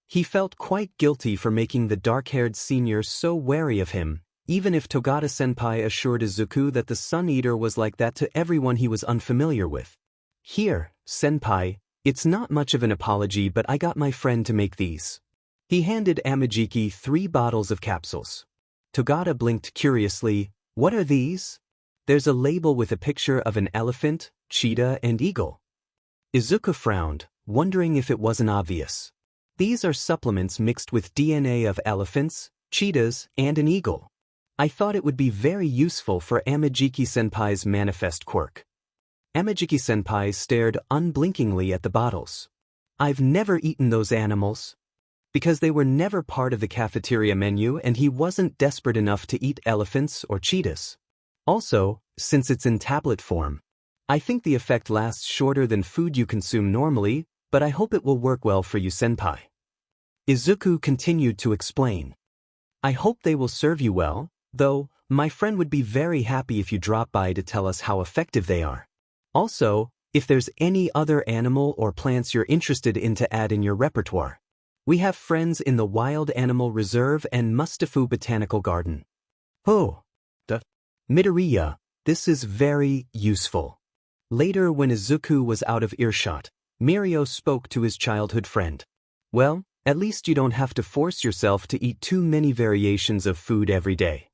He felt quite guilty for making the dark-haired senior so wary of him, even if Togata-senpai assured Izuku that the Sun Eater was like that to everyone he was unfamiliar with. Here, senpai, it's not much of an apology, but I got my friend to make these. He handed Amajiki 3 bottles of capsules. Togata blinked curiously. What are these? There's a label with a picture of an elephant, cheetah, and eagle. Izuku frowned, wondering if it wasn't obvious. These are supplements mixed with DNA of elephants, cheetahs, and an eagle. I thought it would be very useful for Amajiki-senpai's manifest quirk. Amajiki-senpai stared unblinkingly at the bottles. I've never eaten those animals. Because they were never part of the cafeteria menu and he wasn't desperate enough to eat elephants or cheetahs. Also, since it's in tablet form, I think the effect lasts shorter than food you consume normally, but I hope it will work well for you, senpai. Izuku continued to explain. I hope they will serve you well, though, my friend would be very happy if you drop by to tell us how effective they are. Also, if there's any other animal or plants you're interested in to add in your repertoire. We have friends in the Wild Animal Reserve and Mustafu Botanical Garden. Oh, Midoriya, this is very useful. Later when Izuku was out of earshot, Mirio spoke to his childhood friend. Well, at least you don't have to force yourself to eat too many variations of food every day.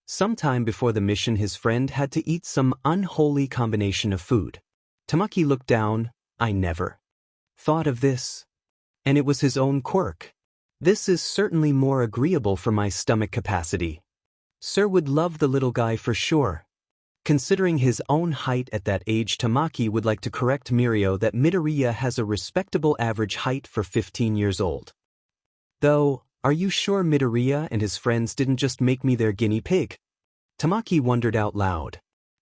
Sometime before the mission his friend had to eat some unholy combination of food. Tamaki looked down. I never thought of this. And it was his own quirk. This is certainly more agreeable for my stomach capacity. Sir would love the little guy for sure. Considering his own height at that age, Tamaki would like to correct Mirio that Midoriya has a respectable average height for 15 years old. Though, are you sure Midoriya and his friends didn't just make me their guinea pig? Tamaki wondered out loud.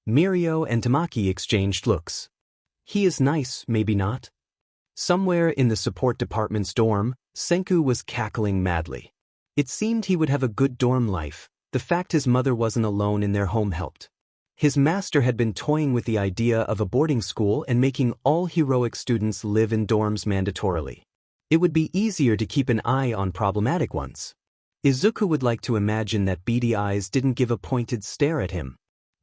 Mirio and Tamaki exchanged looks. He is nice, maybe not? Somewhere in the support department's dorm, Senku was cackling madly. It seemed he would have a good dorm life. The fact his mother wasn't alone in their home helped. His master had been toying with the idea of a boarding school and making all heroic students live in dorms mandatorily. It would be easier to keep an eye on problematic ones. Izuku would like to imagine that beady eyes didn't give a pointed stare at him.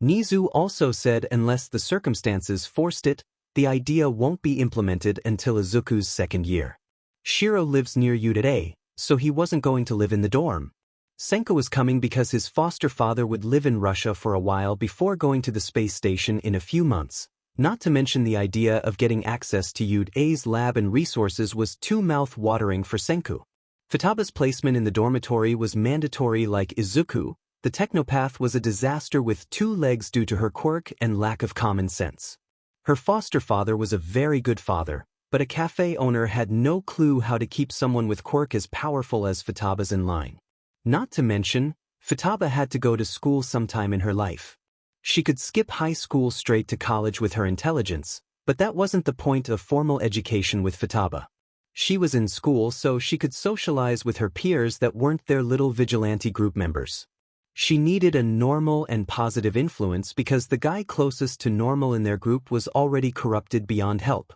Nizu also said unless the circumstances forced it, the idea won't be implemented until Izuku's 2nd year. Shiro lives near you today, so he wasn't going to live in the dorm. Senku was coming because his foster father would live in Russia for a while before going to the space station in a few months. Not to mention the idea of getting access to Yude's lab and resources was too mouth-watering for Senku. Futaba's placement in the dormitory was mandatory like Izuku. The technopath was a disaster with 2 legs due to her quirk and lack of common sense. Her foster father was a very good father, but a cafe owner had no clue how to keep someone with quirk as powerful as Futaba's in line. Not to mention, Futaba had to go to school sometime in her life. She could skip high school straight to college with her intelligence, but that wasn't the point of formal education with Futaba. She was in school so she could socialize with her peers that weren't their little vigilante group members. She needed a normal and positive influence because the guy closest to normal in their group was already corrupted beyond help.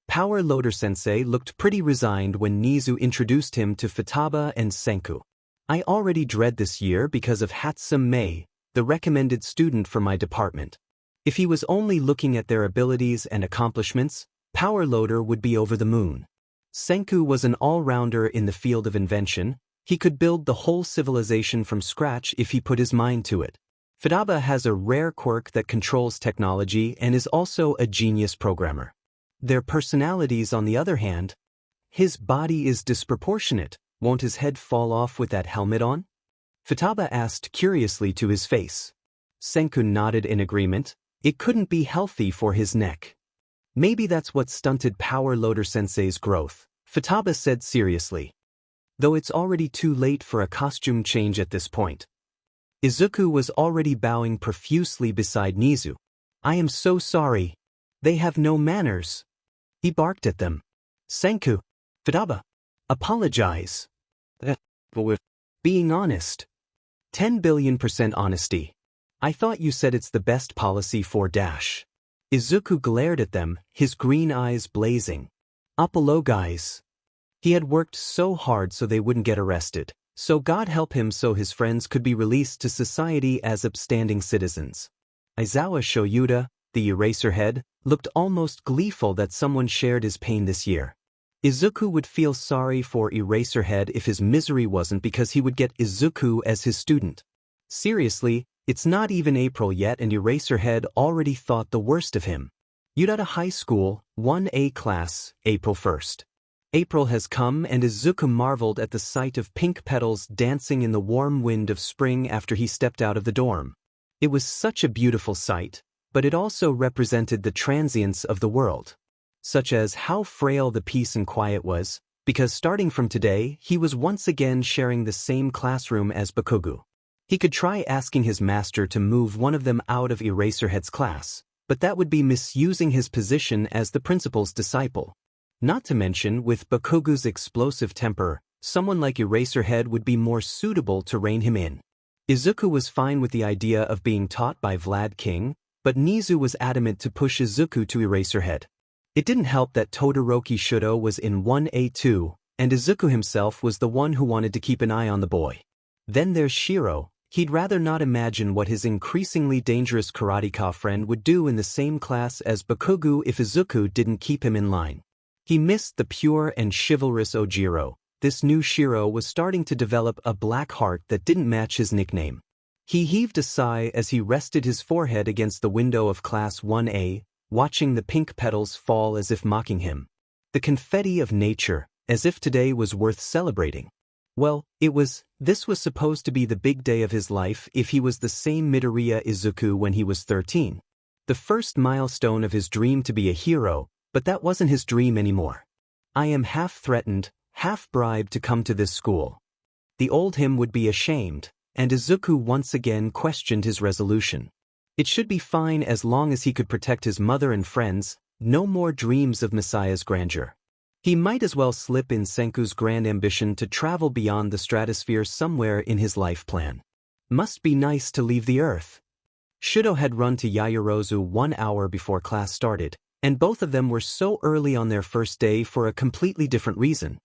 Power Loader Sensei looked pretty resigned when Nizu introduced him to Futaba and Senku. I already dread this year because of Hatsum Mei, the recommended student for my department. If he was only looking at their abilities and accomplishments, Power Loader would be over the moon. Senku was an all-rounder in the field of invention. He could build the whole civilization from scratch if he put his mind to it. Futaba has a rare quirk that controls technology and is also a genius programmer. Their personalities, on the other hand, his body is disproportionate. Won't his head fall off with that helmet on? Futaba asked curiously to his face. Senku nodded in agreement. It couldn't be healthy for his neck. Maybe that's what stunted Power Loader Sensei's growth, Futaba said seriously. though it's already too late for a costume change at this point. Izuku was already bowing profusely beside Nizu. I am so sorry. They have no manners. He barked at them. Senku. Futaba. Apologize. Being honest. 10 billion% honesty. I thought you said it's the best policy for dash. Izuku glared at them, his green eyes blazing. Apologize. He had worked so hard so they wouldn't get arrested, so God help him so his friends could be released to society as upstanding citizens. Aizawa Shoyuda, the Eraserhead, looked almost gleeful that someone shared his pain this year. Izuku would feel sorry for Eraserhead if his misery wasn't because he would get Izuku as his student. Seriously, it's not even April yet and Eraserhead already thought the worst of him. Udata High School, 1A class, April 1st. April has come and Izuku marveled at the sight of pink petals dancing in the warm wind of spring after he stepped out of the dorm. It was such a beautiful sight, but it also represented the transience of the world. Such as how frail the peace and quiet was, because starting from today, he was once again sharing the same classroom as Bakugo. He could try asking his master to move one of them out of Eraserhead's class, but that would be misusing his position as the principal's disciple. Not to mention, with Bakugo's explosive temper, someone like Eraserhead would be more suitable to rein him in. Izuku was fine with the idea of being taught by Vlad King, but Nizu was adamant to push Izuku to Eraserhead. It didn't help that Todoroki Shudo was in 1A2, and Izuku himself was the one who wanted to keep an eye on the boy. Then there's Shiro. He'd rather not imagine what his increasingly dangerous karateka friend would do in the same class as Bakugo if Izuku didn't keep him in line. He missed the pure and chivalrous Ojiro. This new Shiro was starting to develop a black heart that didn't match his nickname. He heaved a sigh as he rested his forehead against the window of Class 1A, watching the pink petals fall as if mocking him. The confetti of nature, as if today was worth celebrating. Well, this was supposed to be the big day of his life if he was the same Midoriya Izuku when he was 13. The first milestone of his dream to be a hero, but that wasn't his dream anymore. I am half threatened, half bribed to come to this school. The old him would be ashamed, and Izuku once again questioned his resolution. It should be fine as long as he could protect his mother and friends, no more dreams of Messiah's grandeur. He might as well slip in Senku's grand ambition to travel beyond the stratosphere somewhere in his life plan. Must be nice to leave the earth. Shudo had run to Yaoyorozu 1 hour before class started, and both of them were so early on their first day for a completely different reason.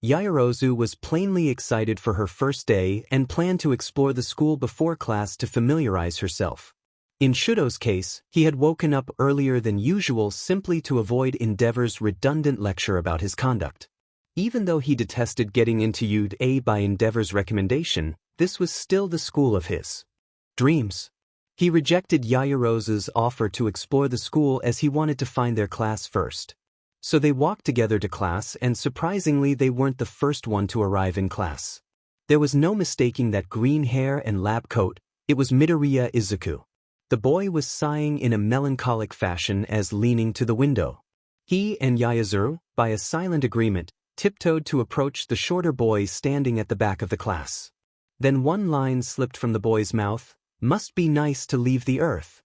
Yaoyorozu was plainly excited for her first day and planned to explore the school before class to familiarize herself. In Shudo's case, he had woken up earlier than usual simply to avoid Endeavor's redundant lecture about his conduct. Even though he detested getting into UA by Endeavor's recommendation, this was still the school of his dreams. He rejected Yaoyorozu's offer to explore the school as he wanted to find their class first. So they walked together to class, and surprisingly they weren't the first one to arrive in class. There was no mistaking that green hair and lab coat. It was Midoriya Izuku. The boy was sighing in a melancholic fashion as leaning to the window. He and Yaoyorozu, by a silent agreement, tiptoed to approach the shorter boy standing at the back of the class. Then one line slipped from the boy's mouth, "Must be nice to leave the earth."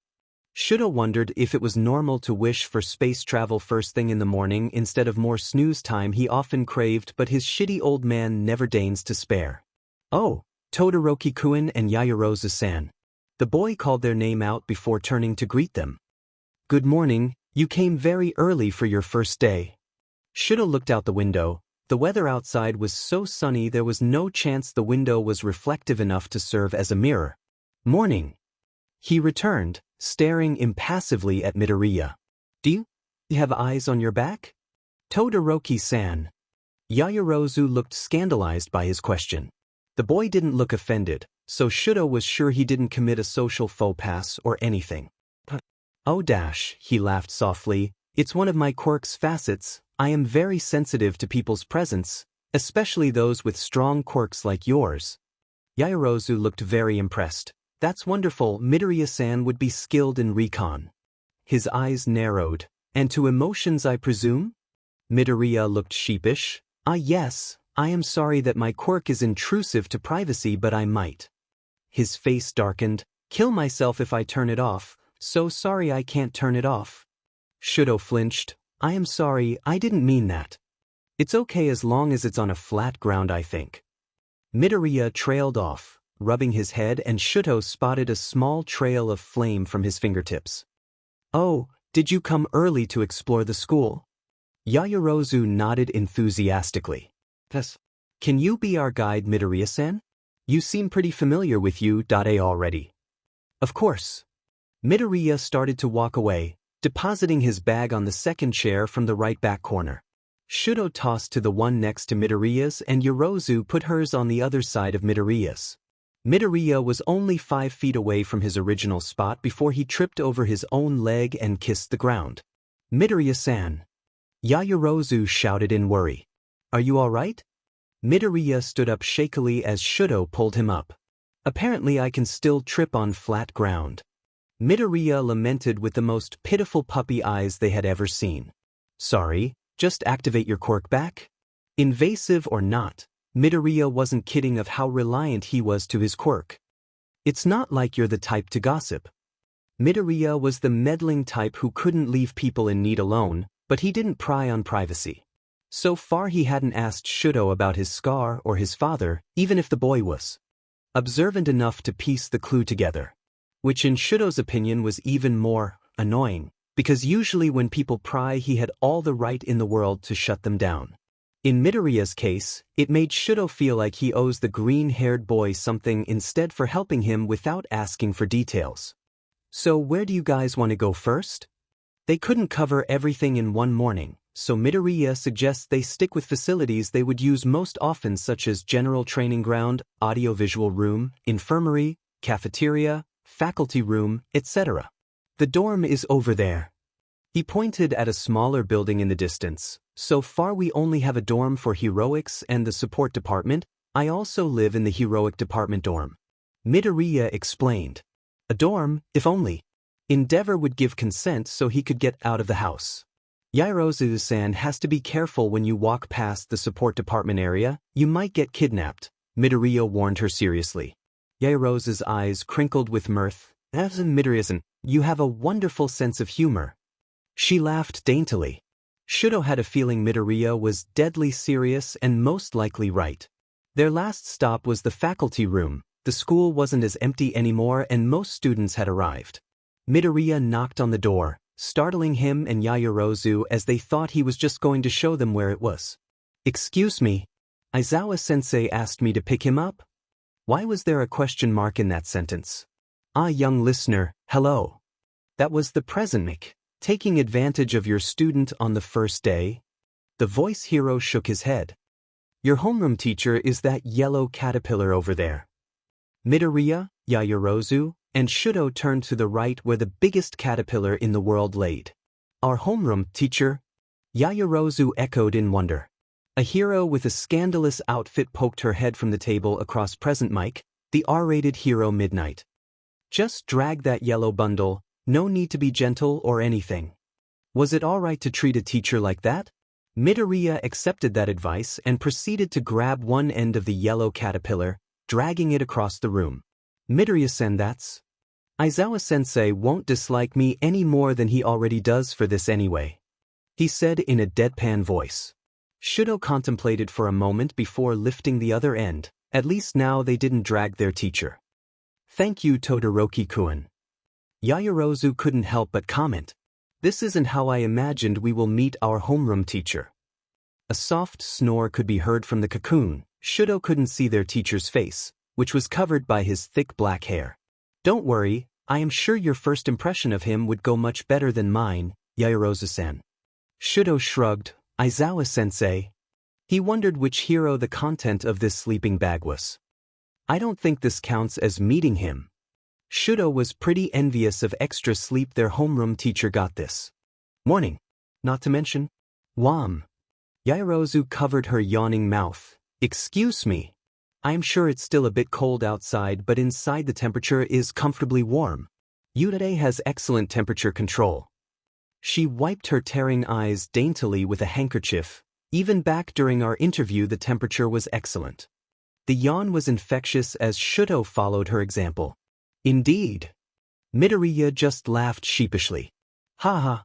Shudo wondered if it was normal to wish for space travel first thing in the morning instead of more snooze time he often craved, but his shitty old man never deigns to spare. "Oh, Todoroki-kun and Yaoyorozu-san." The boy called their name out before turning to greet them. "Good morning, you came very early for your first day." Shudo looked out the window. The weather outside was so sunny there was no chance the window was reflective enough to serve as a mirror. "Morning," he returned, staring impassively at Midoriya. "Do you have eyes on your back?" "Todoroki-san." Yaoyorozu looked scandalized by his question. The boy didn't look offended, so Shudo was sure he didn't commit a social faux pas or anything. "Oh dash," he laughed softly, "it's one of my quirk's facets. I am very sensitive to people's presence, especially those with strong quirks like yours." Yaoyorozu looked very impressed. "That's wonderful, Midoriya-san would be skilled in recon." His eyes narrowed. "And to emotions, I presume?" Midoriya looked sheepish. "Ah yes, I am sorry that my quirk is intrusive to privacy, but I might. His face darkened. Kill myself if I turn it off. So sorry I can't turn it off. Shudo flinched. I am sorry, I didn't mean that. It's okay as long as it's on a flat ground, I think. Midoriya trailed off, rubbing his head, and Shudo spotted a small trail of flame from his fingertips. Oh, did you come early to explore the school? Yaoyorozu nodded enthusiastically. Yes. Can you be our guide, Midoriya-san? You seem pretty familiar with you.A already. Of course. Midoriya started to walk away, depositing his bag on the second chair from the right back corner. Shudo tossed to the one next to Midoriya's, and Yorozu put hers on the other side of Midoriya's. Midoriya was only 5 feet away from his original spot before he tripped over his own leg and kissed the ground. Midoriya-san. Yayorozu shouted in worry. Are you all right? Midoriya stood up shakily as Shudo pulled him up. Apparently I can still trip on flat ground. Midoriya lamented with the most pitiful puppy eyes they had ever seen. Sorry, just activate your quirk back? Invasive or not, Midoriya wasn't kidding of how reliant he was to his quirk. It's not like you're the type to gossip. Midoriya was the meddling type who couldn't leave people in need alone, but he didn't pry on privacy. So far he hadn't asked Shudo about his scar or his father, even if the boy was observant enough to piece the clue together. Which in Shudo's opinion was even more annoying, because usually when people pry he had all the right in the world to shut them down. In Midoriya's case, it made Shudo feel like he owes the green-haired boy something instead for helping him without asking for details. So where do you guys want to go first? They couldn't cover everything in one morning, so Midoriya suggests they stick with facilities they would use most often, such as general training ground, audiovisual room, infirmary, cafeteria, faculty room, etc. The dorm is over there. He pointed at a smaller building in the distance. So far we only have a dorm for heroics and the support department. I also live in the heroic department dorm. Midoriya explained. A dorm, if only. Endeavor would give consent so he could get out of the house. Yairozu-san has to be careful when you walk past the support department area, you might get kidnapped, Midoriya warned her seriously. Yairozu's eyes crinkled with mirth. Midoriya-san, you have a wonderful sense of humor. She laughed daintily. Shudo had a feeling Midoriya was deadly serious and most likely right. Their last stop was the faculty room. The school wasn't as empty anymore and most students had arrived. Midoriya knocked on the door, startling him and Yayorozu as they thought he was just going to show them where it was. Excuse me, Aizawa-sensei asked me to pick him up? Why was there a question mark in that sentence? Ah, young listener, hello. That was the present mic. Taking advantage of your student on the first day? The voice hero shook his head. Your homeroom teacher is that yellow caterpillar over there. Midoriya, Yayorozu, and Shudo turned to the right where the biggest caterpillar in the world laid. Our homeroom teacher? Yayorozu echoed in wonder. A hero with a scandalous outfit poked her head from the table across present mic, the R-rated hero Midnight. Just drag that yellow bundle, no need to be gentle or anything. Was it all right to treat a teacher like that? Midoriya accepted that advice and proceeded to grab one end of the yellow caterpillar, dragging it across the room. Midoriya-san, that's... Aizawa-sensei won't dislike me any more than he already does for this anyway, he said in a deadpan voice. Shudo contemplated for a moment before lifting the other end. At least now they didn't drag their teacher. Thank you, Todoroki-kun. Yayorozu couldn't help but comment. This isn't how I imagined we will meet our homeroom teacher. A soft snore could be heard from the cocoon. Shudo couldn't see their teacher's face, which was covered by his thick black hair. Don't worry, I am sure your first impression of him would go much better than mine, Yayorozu-san. Shudo shrugged. Aizawa-sensei. He wondered which hero the content of this sleeping bag was. I don't think this counts as meeting him. Shudo was pretty envious of extra sleep their homeroom teacher got this morning. Not to mention, Wham! Yairozu covered her yawning mouth. Excuse me. I'm sure it's still a bit cold outside, but inside the temperature is comfortably warm. Yurei has excellent temperature control. She wiped her tearing eyes daintily with a handkerchief. Even back during our interview the temperature was excellent. The yawn was infectious as Shuto followed her example. Indeed. Midoriya just laughed sheepishly. Haha.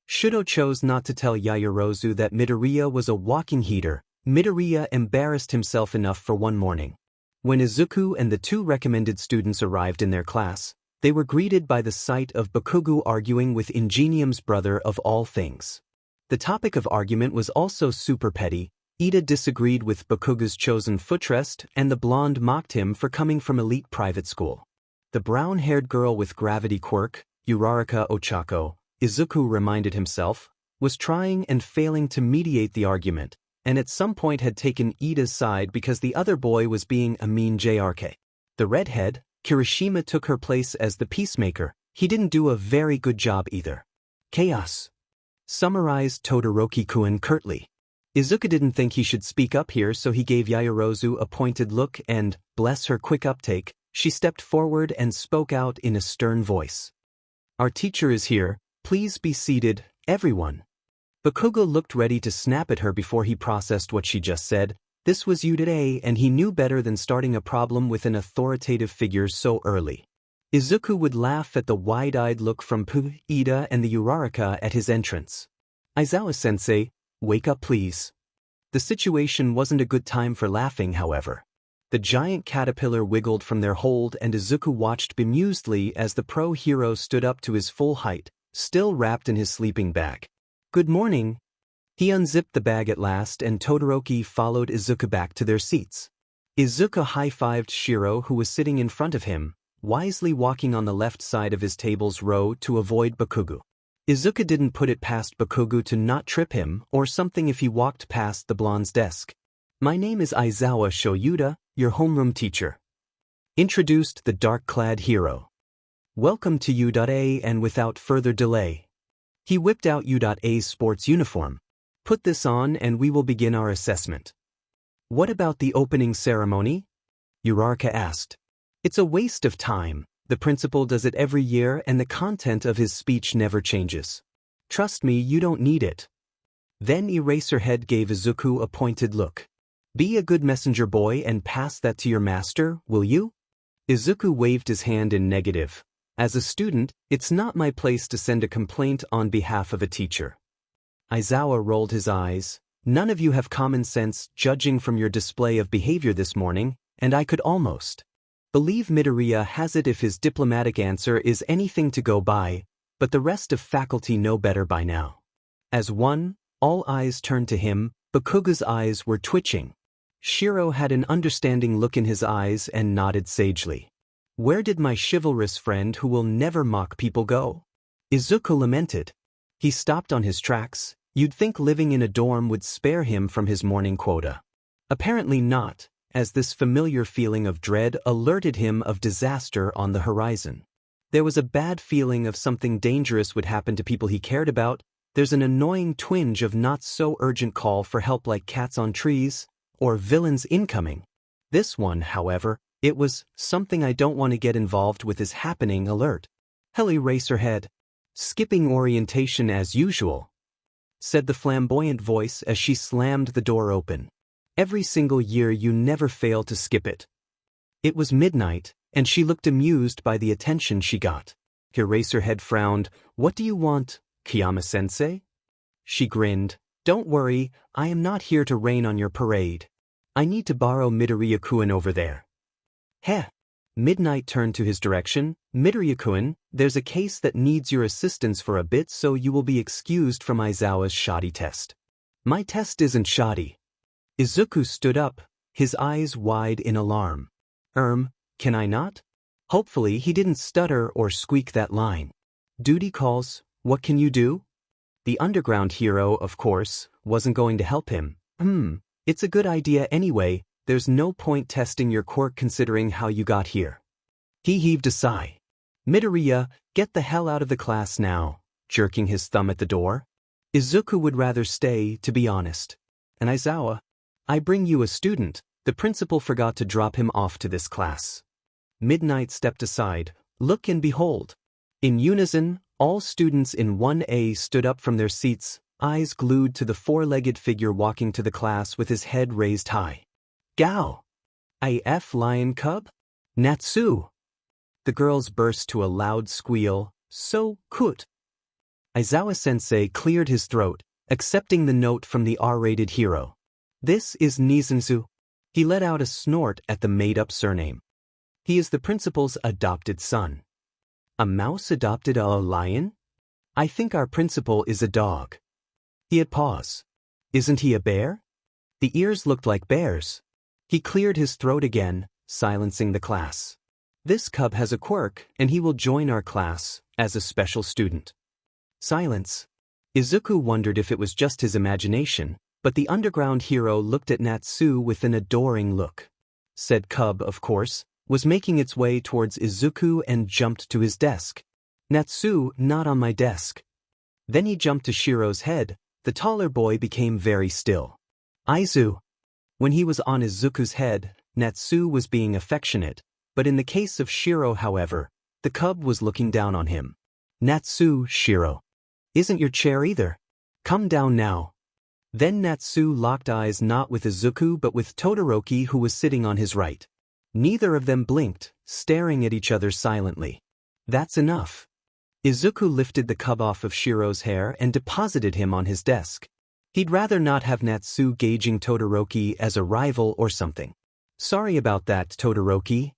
Shuto chose not to tell Yaoyorozu that Midoriya was a walking heater. Midoriya embarrassed himself enough for one morning. When Izuku and the two recommended students arrived in their class, they were greeted by the sight of Bakugo arguing with Ingenium's brother of all things. The topic of argument was also super petty. Ida disagreed with Bakugo's chosen footrest and the blonde mocked him for coming from elite private school. The brown-haired girl with gravity quirk, Uraraka Ochako, Izuku reminded himself, was trying and failing to mediate the argument, and at some point had taken Ida's side because the other boy was being a mean JRK. The redhead, Kirishima, took her place as the peacemaker. He didn't do a very good job either. Chaos. Summarized Todoroki-kun curtly. Izuku didn't think he should speak up here, so he gave Yaoyorozu a pointed look and, bless her quick uptake, she stepped forward and spoke out in a stern voice. Our teacher is here, please be seated, everyone. Bakugo looked ready to snap at her before he processed what she just said. This was Ida, and he knew better than starting a problem with an authoritative figure so early. Izuku would laugh at the wide-eyed look from Ida and the Uraraka at his entrance. Aizawa-sensei, wake up please. The situation wasn't a good time for laughing, however. The giant caterpillar wiggled from their hold and Izuku watched bemusedly as the pro-hero stood up to his full height, still wrapped in his sleeping bag. Good morning. He unzipped the bag at last and Todoroki followed Izuku back to their seats. Izuku high-fived Shiro, who was sitting in front of him, wisely walking on the left side of his table's row to avoid Bakugo. Izuku didn't put it past Bakugo to not trip him or something if he walked past the blonde's desk. My name is Aizawa Shoyuda, your homeroom teacher. Introduced the dark-clad hero. Welcome to U.A, and without further delay. He whipped out U.A's sports uniform. Put this on and we will begin our assessment. What about the opening ceremony? Uraraka asked. It's a waste of time. The principal does it every year and the content of his speech never changes. Trust me, you don't need it. Then Eraserhead gave Izuku a pointed look. Be a good messenger boy and pass that to your master, will you? Izuku waved his hand in negative. As a student, it's not my place to send a complaint on behalf of a teacher. Aizawa rolled his eyes. None of you have common sense, judging from your display of behavior this morning, and I could almost believe Midoriya has it if his diplomatic answer is anything to go by, but the rest of faculty know better by now. As one, all eyes turned to him. Bakugo's eyes were twitching. Shiro had an understanding look in his eyes and nodded sagely. Where did my chivalrous friend who will never mock people go? Izuku lamented. He stopped on his tracks. You'd think living in a dorm would spare him from his morning quota. Apparently not, as this familiar feeling of dread alerted him of disaster on the horizon. There was a bad feeling of something dangerous would happen to people he cared about. There's an annoying twinge of not-so-urgent call for help like cats on trees, or villains incoming. This one, however, it was something I don't want to get involved with is happening alert. Hell, Eraserhead. Skipping orientation as usual, said the flamboyant voice as she slammed the door open. Every single year you never fail to skip it. It was midnight, and she looked amused by the attention she got. Eraserhead frowned. What do you want, Kiyama-sensei? She grinned. Don't worry, I am not here to rain on your parade. I need to borrow Midoriya-kun over there. Heh. Midnight turned to his direction. Midoriya-kun, there's a case that needs your assistance for a bit, so you will be excused from Aizawa's shoddy test. My test isn't shoddy. Izuku stood up, his eyes wide in alarm. Can I not? Hopefully he didn't stutter or squeak that line. Duty calls, what can you do? The underground hero, of course, wasn't going to help him. It's a good idea anyway. There's no point testing your quirk considering how you got here. He heaved a sigh. Midoriya, get the hell out of the class now, jerking his thumb at the door. Izuku would rather stay, to be honest. And Aizawa, I bring you a student. The principal forgot to drop him off to this class. Midnight stepped aside. Look and behold. In unison, all students in 1A stood up from their seats. eyes glued to the four-legged figure walking to the class with his head raised high. Gao! AF lion cub? Natsu! The girls burst to a loud squeal, so cute. Aizawa-sensei cleared his throat, accepting the note from the R-rated hero. This is Nizenzu. He let out a snort at the made-up surname. He is the principal's adopted son. A mouse adopted a lion? I think our principal is a dog. He had pause. Isn't he a bear? The ears looked like bears. He cleared his throat again, silencing the class. This cub has a quirk, and he will join our class as a special student. Silence. Izuku wondered if it was just his imagination, but the underground hero looked at Natsu with an adoring look. Said cub, of course, was making its way towards Izuku and jumped to his desk. Natsu, not on my desk. Then he jumped to Shiro's head. The taller boy became very still. Aizu. When he was on Izuku's head, Natsu was being affectionate, but in the case of Shiro, however, the cub was looking down on him. Natsu, Shiro. Isn't your chair either? Come down now. Then Natsu locked eyes not with Izuku but with Todoroki, who was sitting on his right. Neither of them blinked, staring at each other silently. That's enough. Izuku lifted the cub off of Shiro's hair and deposited him on his desk. He'd rather not have Natsu gauging Todoroki as a rival or something. Sorry about that, Todoroki.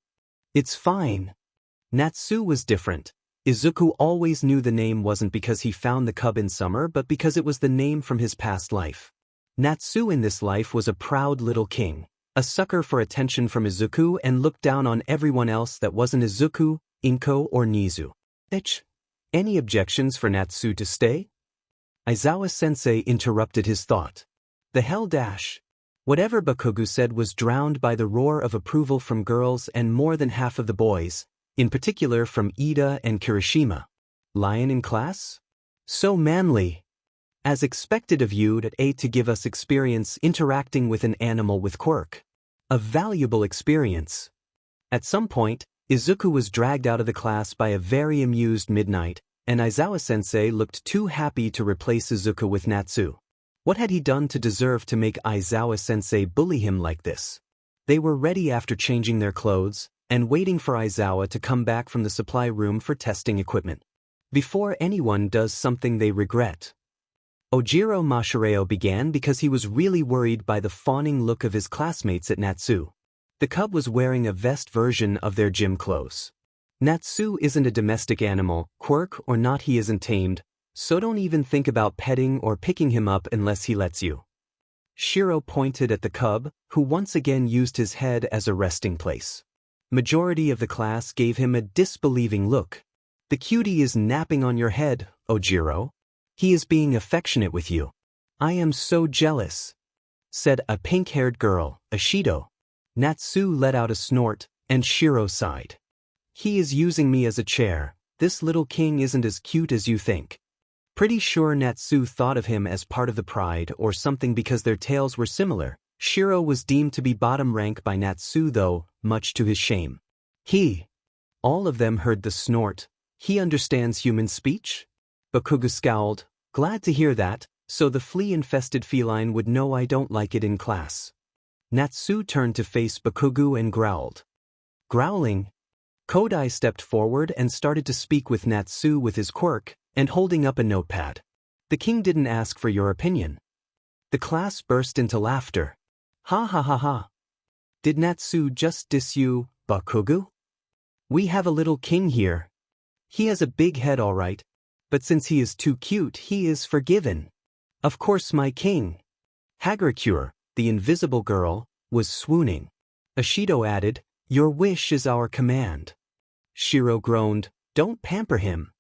It's fine. Natsu was different. Izuku always knew the name wasn't because he found the cub in summer but because it was the name from his past life. Natsu in this life was a proud little king, a sucker for attention from Izuku and looked down on everyone else that wasn't Izuku, Inko or Nizu. Any objections for Natsu to stay? Aizawa-sensei interrupted his thought. The hell dash. Whatever Bakugo said was drowned by the roar of approval from girls and more than half of the boys, in particular from Ida and Kirishima. Lion in class? So manly. As expected of you to give us experience interacting with an animal with quirk. A valuable experience. At some point, Izuku was dragged out of the class by a very amused Midnight, and Aizawa-sensei looked too happy to replace Izuku with Natsu. What had he done to deserve to make Aizawa-sensei bully him like this? They were ready after changing their clothes, and waiting for Aizawa to come back from the supply room for testing equipment. Before anyone does something they regret. Ojiro Mashireo began because he was really worried by the fawning look of his classmates at Natsu. The cub was wearing a vest version of their gym clothes. Natsu isn't a domestic animal, quirk or not he isn't tamed, so don't even think about petting or picking him up unless he lets you. Shiro pointed at the cub, who once again used his head as a resting place. Majority of the class gave him a disbelieving look. The cutie is napping on your head, Ojiro. He is being affectionate with you. I am so jealous, said a pink-haired girl, Ashido. Natsu let out a snort, and Shiro sighed. He is using me as a chair. This little king isn't as cute as you think. Pretty sure Natsu thought of him as part of the pride or something because their tails were similar. Shiro was deemed to be bottom rank by Natsu though, much to his shame. All of them heard the snort. He understands human speech? Bakugo scowled. Glad to hear that, so the flea-infested feline would know I don't like it in class. Natsu turned to face Bakugo and growled. Growling? Kodai stepped forward and started to speak with Natsu with his quirk, and holding up a notepad. The king didn't ask for your opinion. The class burst into laughter. Ha ha ha ha. Did Natsu just diss you, Bakugo? We have a little king here. He has a big head all right, but since he is too cute he is forgiven. Of course my king. Hagakure, the invisible girl, was swooning. Ashido added, your wish is our command. Shiro groaned, don't pamper him.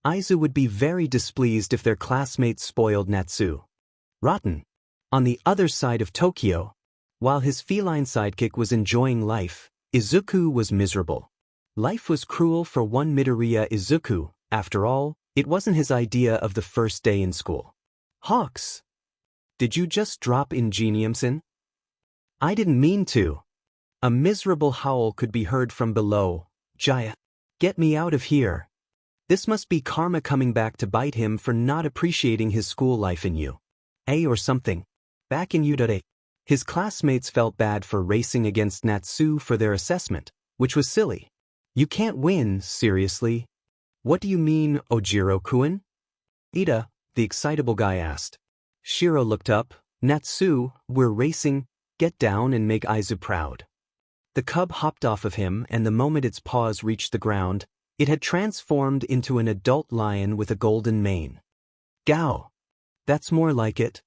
Aizu would be very displeased if their classmates spoiled Natsu. Rotten. On the other side of Tokyo, while his feline sidekick was enjoying life, Izuku was miserable. Life was cruel for one Midoriya Izuku. After all, it wasn't his idea of the first day in school. Hawks! Did you just drop Ingeniumson? I didn't mean to. A miserable howl could be heard from below. Jaya, get me out of here. This must be karma coming back to bite him for not appreciating his school life in UA or something. Back in UA, his classmates felt bad for racing against Natsu for their assessment, which was silly. You can't win, seriously. What do you mean, Ojiro-kun? Ida, the excitable guy asked. Shiro looked up. Natsu, we're racing, get down and make Izu proud. The cub hopped off of him, and the moment its paws reached the ground, it had transformed into an adult lion with a golden mane. Gao. That's more like it.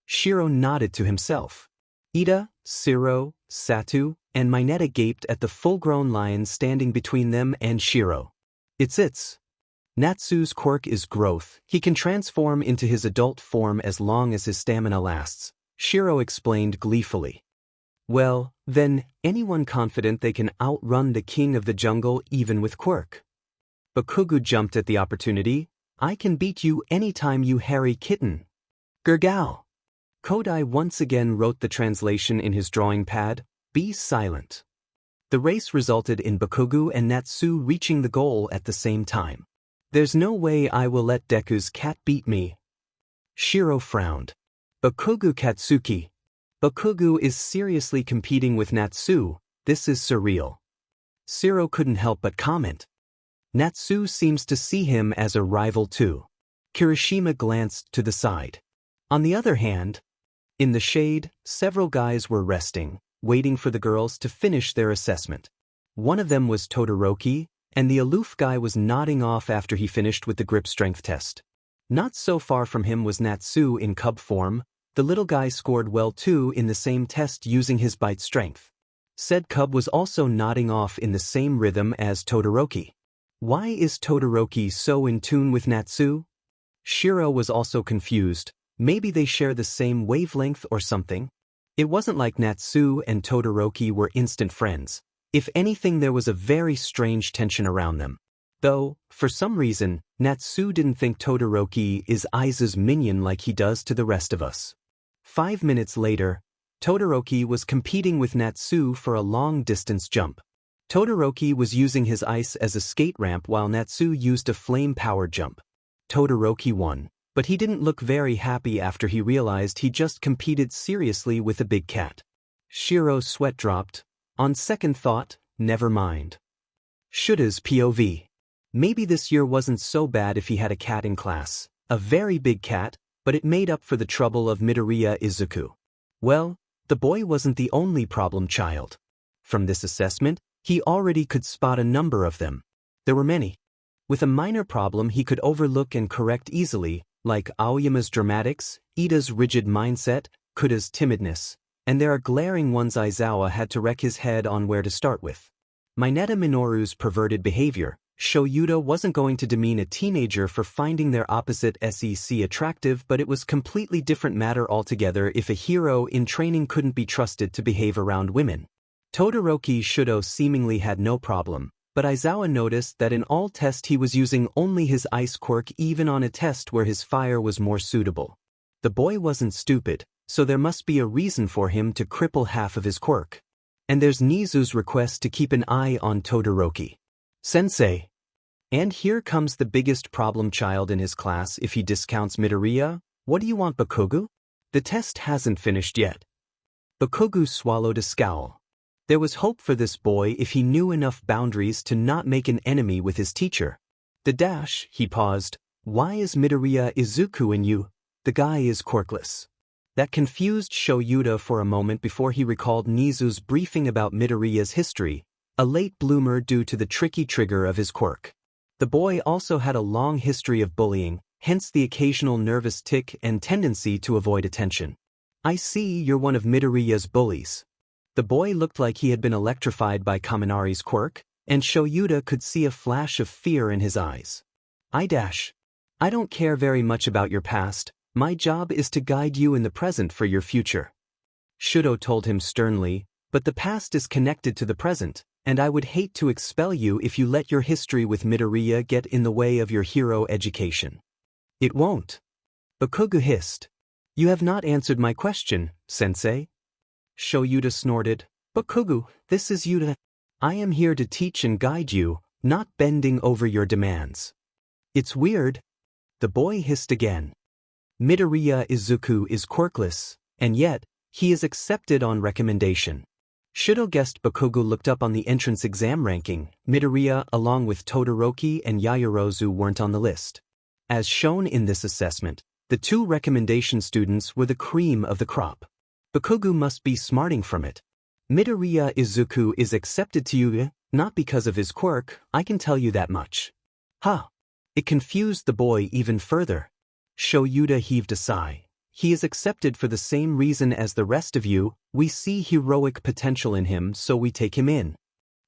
Shiro nodded to himself. Ida, Shiro, Satu, and Mineta gaped at the full-grown lion standing between them and Shiro. It's. Natsu's quirk is growth. He can transform into his adult form as long as his stamina lasts, Shiro explained gleefully. Well, then, anyone confident they can outrun the king of the jungle even with quirk? Bakugu jumped at the opportunity. I can beat you anytime, you hairy kitten. Gurgao. Kodai once again wrote the translation in his drawing pad. Be silent. The race resulted in Bakugu and Natsu reaching the goal at the same time. There's no way I will let Deku's cat beat me. Shiro frowned. Bakugu Katsuki. Bakugu is seriously competing with Natsu. This is surreal. Shiro couldn't help but comment. Natsu seems to see him as a rival too. Kirishima glanced to the side. On the other hand, in the shade, several guys were resting, waiting for the girls to finish their assessment. One of them was Todoroki, and the aloof guy was nodding off after he finished with the grip strength test. Not so far from him was Natsu in cub form. The little guy scored well too in the same test using his bite strength. Said cub was also nodding off in the same rhythm as Todoroki. Why is Todoroki so in tune with Natsu? Shiro was also confused. Maybe they share the same wavelength or something? It wasn't like Natsu and Todoroki were instant friends. If anything, there was a very strange tension around them. Though, for some reason, Natsu didn't think Todoroki is Izu's minion like he does to the rest of us. 5 minutes later, Todoroki was competing with Natsu for a long-distance jump. Todoroki was using his ice as a skate ramp while Natsu used a flame-powered jump. Todoroki won, but he didn't look very happy after he realized he just competed seriously with a big cat. Shiro's sweat dropped. On second thought, never mind. Shuta's POV. Maybe this year wasn't so bad if he had a cat in class. A very big cat, but it made up for the trouble of Midoriya Izuku. Well, the boy wasn't the only problem child. From this assessment, he already could spot a number of them. There were many. With a minor problem he could overlook and correct easily, like Aoyama's dramatics, Ida's rigid mindset, Kuda's timidness. And there are glaring ones Aizawa had to wreck his head on where to start with. Mineta Minoru's perverted behavior. Shoyuta wasn't going to demean a teenager for finding their opposite SEC attractive, but it was completely different matter altogether if a hero in training couldn't be trusted to behave around women. Todoroki Shudo seemingly had no problem, but Aizawa noticed that in all tests he was using only his ice quirk even on a test where his fire was more suitable. The boy wasn't stupid, so there must be a reason for him to cripple half of his quirk. And there's Nizu's request to keep an eye on Todoroki. Sensei. And here comes the biggest problem child in his class if he discounts Midoriya. What do you want, Bakugu? The test hasn't finished yet. Bakugu swallowed a scowl. There was hope for this boy if he knew enough boundaries to not make an enemy with his teacher. He paused. Why is Midoriya Izuku in you? The guy is quirkless. That confused Shoyuta for a moment before he recalled Nizu's briefing about Midoriya's history, a late bloomer due to the tricky trigger of his quirk. The boy also had a long history of bullying, hence the occasional nervous tic and tendency to avoid attention. I see you're one of Midoriya's bullies. The boy looked like he had been electrified by Kaminari's quirk, and Shoyuta could see a flash of fear in his eyes. I don't care very much about your past. My job is to guide you in the present for your future. Shudo told him sternly, but the past is connected to the present, and I would hate to expel you if you let your history with Midoriya get in the way of your hero education. It won't. Bakugu hissed. You have not answered my question, sensei. Shoyuta snorted. Bakugu, this is Yuta. I am here to teach and guide you, not bending over your demands. It's weird. The boy hissed again. Midoriya Izuku is quirkless, and yet, he is accepted on recommendation. Shido guessed Bakugo looked up on the entrance exam ranking. Midoriya, along with Todoroki and Yaoyorozu, weren't on the list. As shown in this assessment, the two recommendation students were the cream of the crop. Bakugo must be smarting from it. Midoriya Izuku is accepted to you, not because of his quirk, I can tell you that much. Huh. It confused the boy even further. Shoyuda heaved a sigh. He is accepted for the same reason as the rest of you, we see heroic potential in him so we take him in.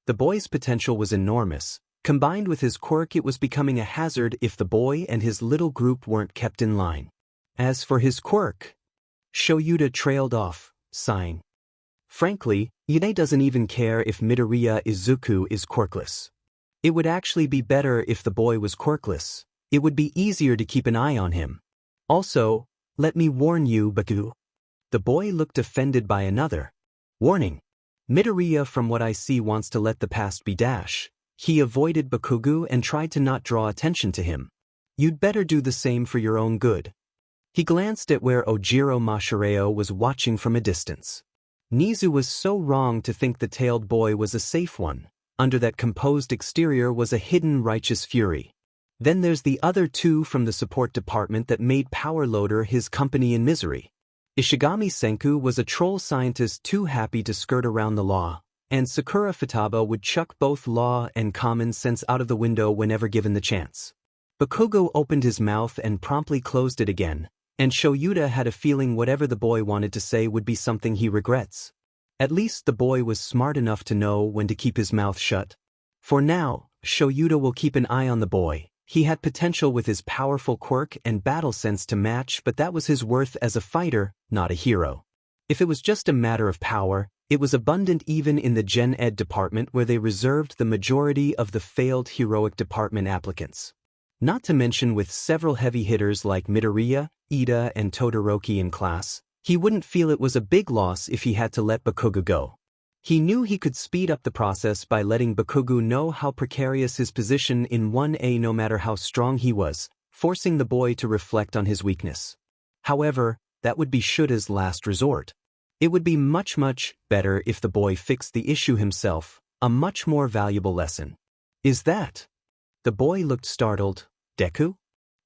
The boy's potential was enormous. Combined with his quirk, it was becoming a hazard if the boy and his little group weren't kept in line. As for his quirk, Shoyuda trailed off, sighing. Frankly, Ide doesn't even care if Midoriya Izuku is quirkless. It would actually be better if the boy was quirkless. It would be easier to keep an eye on him. Also, let me warn you, Baku. The boy looked offended by another. Warning. Midoriya, from what I see, wants to let the past be dash. He avoided Bakugo and tried to not draw attention to him. You'd better do the same for your own good. He glanced at where Ojiro Mashireo was watching from a distance. Nizu was so wrong to think the tailed boy was a safe one. Under that composed exterior was a hidden righteous fury. Then there's the other two from the support department that made Power Loader his company in misery. Ishigami Senku was a troll scientist too happy to skirt around the law, and Sakura Futaba would chuck both law and common sense out of the window whenever given the chance. Bakugo opened his mouth and promptly closed it again, and Shoyuda had a feeling whatever the boy wanted to say would be something he regrets. At least the boy was smart enough to know when to keep his mouth shut. For now, Shoyuda will keep an eye on the boy. He had potential with his powerful quirk and battle sense to match, but that was his worth as a fighter, not a hero. If it was just a matter of power, it was abundant even in the Gen Ed department where they reserved the majority of the failed heroic department applicants. Not to mention with several heavy hitters like Midoriya, Ida, and Todoroki in class, he wouldn't feel it was a big loss if he had to let Bakugo go. He knew he could speed up the process by letting Bakugo know how precarious his position in 1A no matter how strong he was, forcing the boy to reflect on his weakness. However, that would be Shuda's last resort. It would be much better if the boy fixed the issue himself, a much more valuable lesson. Is that? The boy looked startled. Deku?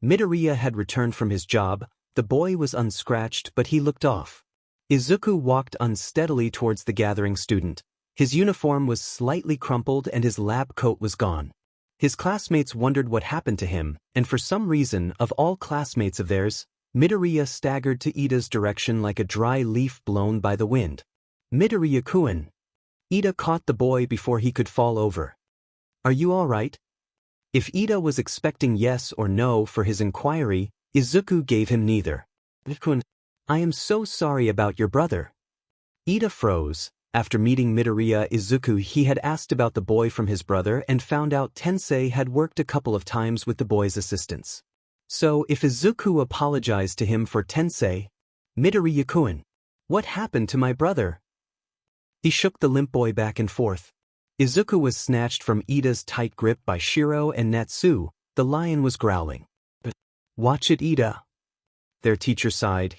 Midoriya had returned from his job. The boy was unscratched, but he looked off. Izuku walked unsteadily towards the gathering student. His uniform was slightly crumpled and his lab coat was gone. His classmates wondered what happened to him, and for some reason, of all classmates of theirs, Midoriya staggered to Ida's direction like a dry leaf blown by the wind. Midoriya-kun. Ida caught the boy before he could fall over. Are you all right? If Ida was expecting yes or no for his inquiry, Izuku gave him neither. I am so sorry about your brother. Ida froze. After meeting Midoriya Izuku, he had asked about the boy from his brother and found out Tensei had worked a couple of times with the boy's assistants. So if Izuku apologized to him for Tensei, Midoriya-kun, what happened to my brother? He shook the limp boy back and forth. Izuku was snatched from Ida's tight grip by Shiro and Natsu. The lion was growling. Watch it, Ida. Their teacher sighed.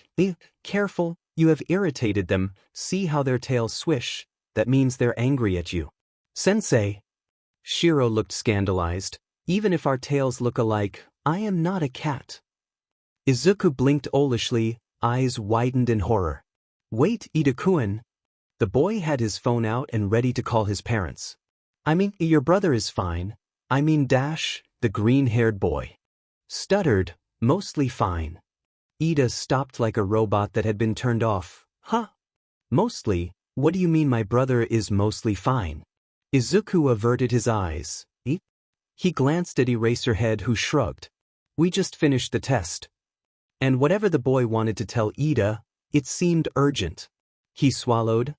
Careful, you have irritated them, see how their tails swish, that means they're angry at you. Sensei. Shiro looked scandalized. Even if our tails look alike, I am not a cat. Izuku blinked owlishly, eyes widened in horror. Wait, Ida-kun. The boy had his phone out and ready to call his parents. I mean, your brother is fine. I mean Dash, the green-haired boy. Stuttered, mostly fine. Ida stopped like a robot that had been turned off. Huh? Mostly? What do you mean my brother is mostly fine? Izuku averted his eyes. He glanced at Eraserhead, who shrugged. We just finished the test. And whatever the boy wanted to tell Ida, it seemed urgent. He swallowed.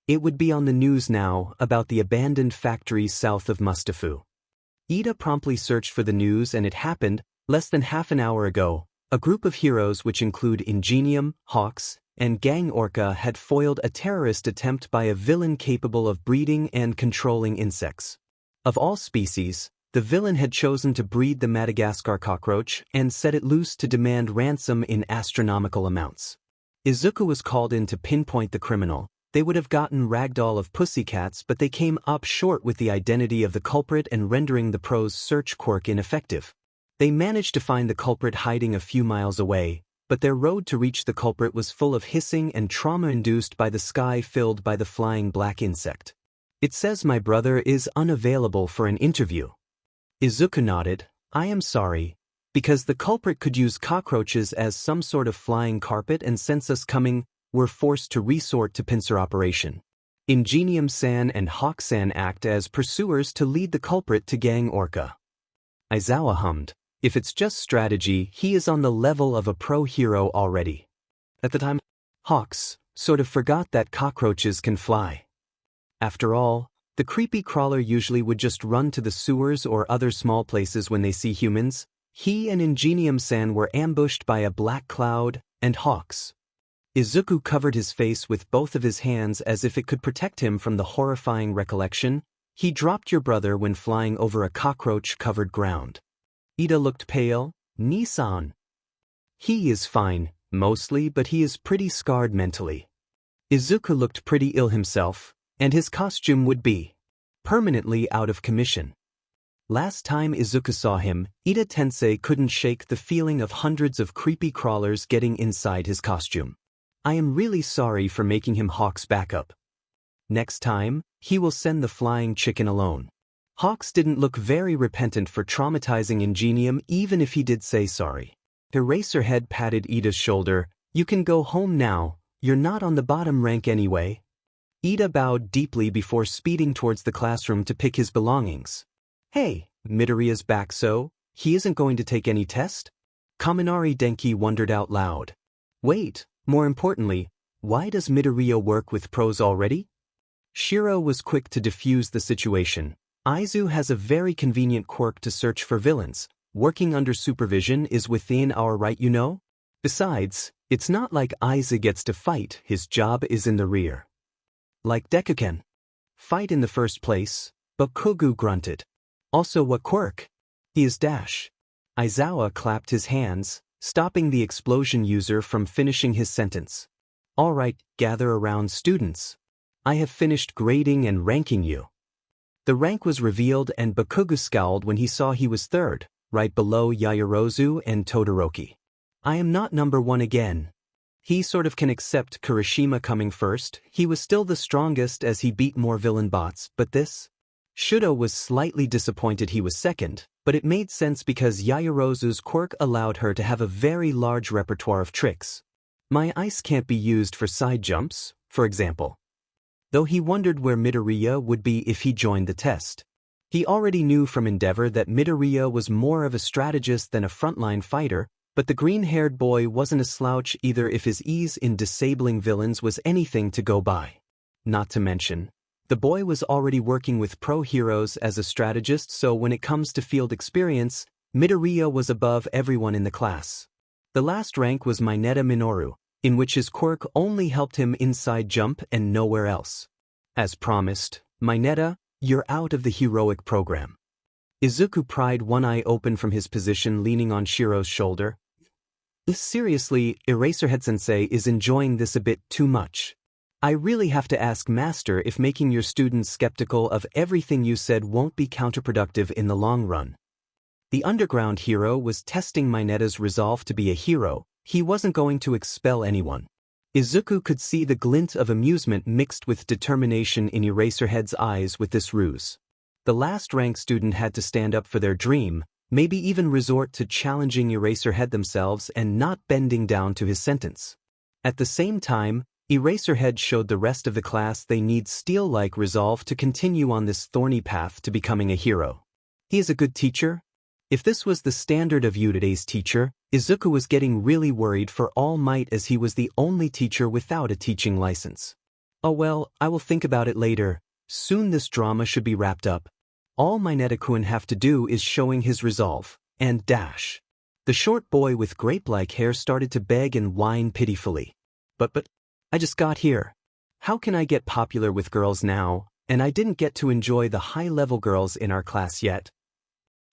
It would be on the news now about the abandoned factories south of Mustafu. Ida promptly searched for the news and it happened, less than half an hour ago. A group of heroes which include Ingenium, Hawks, and Gang Orca had foiled a terrorist attempt by a villain capable of breeding and controlling insects. Of all species, The villain had chosen to breed the Madagascar cockroach and set it loose to demand ransom in astronomical amounts. Izuku was called in to pinpoint the criminal. They would have gotten ragdoll of pussycats, but they came up short with the identity of the culprit and rendering the pro's search quirk ineffective. They managed to find the culprit hiding a few miles away, but their road to reach the culprit was full of hissing and trauma induced by the sky filled by the flying black insect. It says my brother is unavailable for an interview. Izuku nodded. I am sorry. Because the culprit could use cockroaches as some sort of flying carpet and sense us coming, we're forced to resort to pincer operation. Ingenium-san and Hawk-san act as pursuers to lead the culprit to Gang Orca. Aizawa hummed. If it's just strategy, he is on the level of a pro hero already. At the time, Hawks sort of forgot that cockroaches can fly. After all, the creepy crawler usually would just run to the sewers or other small places when they see humans. He and Ingenium-san were ambushed by a black cloud and Hawks. Izuku covered his face with both of his hands as if it could protect him from the horrifying recollection. He dropped your brother when flying over a cockroach-covered ground. Ida looked pale. Nissan. He is fine, mostly, but he is pretty scarred mentally. Izuku looked pretty ill himself, and his costume would be permanently out of commission. Last time Izuku saw him, Ida Tensei couldn't shake the feeling of hundreds of creepy crawlers getting inside his costume. I am really sorry for making him Hawk's backup. Next time, he will send the flying chicken alone. Hawks didn't look very repentant for traumatizing Ingenium even if he did say sorry. Eraserhead patted Ida's shoulder. You can go home now, you're not on the bottom rank anyway. Ida bowed deeply before speeding towards the classroom to pick his belongings. Hey, Midoriya's back, so he isn't going to take any test? Kaminari Denki wondered out loud. Wait, more importantly, why does Midoriya work with pros already? Shiro was quick to defuse the situation. Aizu has a very convenient quirk to search for villains. Working under supervision is within our right, you know? Besides, it's not like Aizu gets to fight, his job is in the rear. Like Deku can fight in the first place, Bakugu grunted. Also what quirk? He is dash. Aizawa clapped his hands, stopping the explosion user from finishing his sentence. All right, gather around students. I have finished grading and ranking you. The rank was revealed and Bakugu scowled when he saw he was third, right below Yaoyorozu and Todoroki. I am not number one again. He sort of can accept Kirishima coming first. He was still the strongest as he beat more villain bots, but this? Shudo was slightly disappointed he was second, but it made sense because Yaoyorozu's quirk allowed her to have a very large repertoire of tricks. My ice can't be used for side jumps, for example. Though he wondered where Midoriya would be if he joined the test. He already knew from Endeavor that Midoriya was more of a strategist than a frontline fighter, but the green-haired boy wasn't a slouch either if his ease in disabling villains was anything to go by. Not to mention, the boy was already working with pro heroes as a strategist, so when it comes to field experience, Midoriya was above everyone in the class. The last rank was Mineta Minoru, in which his quirk only helped him inside jump and nowhere else. As promised, Mineta, you're out of the heroic program. Izuku pried one eye open from his position leaning on Shiro's shoulder. Seriously, Eraserhead-sensei is enjoying this a bit too much. I really have to ask Master if making your students skeptical of everything you said won't be counterproductive in the long run. The underground hero was testing Mineta's resolve to be a hero. He wasn't going to expel anyone. Izuku could see the glint of amusement mixed with determination in Eraserhead's eyes with this ruse. The last rank student had to stand up for their dream, maybe even resort to challenging Eraserhead themselves and not bending down to his sentence. At the same time, Eraserhead showed the rest of the class they need steel-like resolve to continue on this thorny path to becoming a hero. He is a good teacher. If this was the standard of today's teacher, Izuku was getting really worried for All Might as he was the only teacher without a teaching license. Oh well, I will think about it later. Soon this drama should be wrapped up. All Mineta-kun have to do is showing his resolve, and dash. The short boy with grape-like hair started to beg and whine pitifully. But, I just got here. How can I get popular with girls now, and I didn't get to enjoy the high-level girls in our class yet?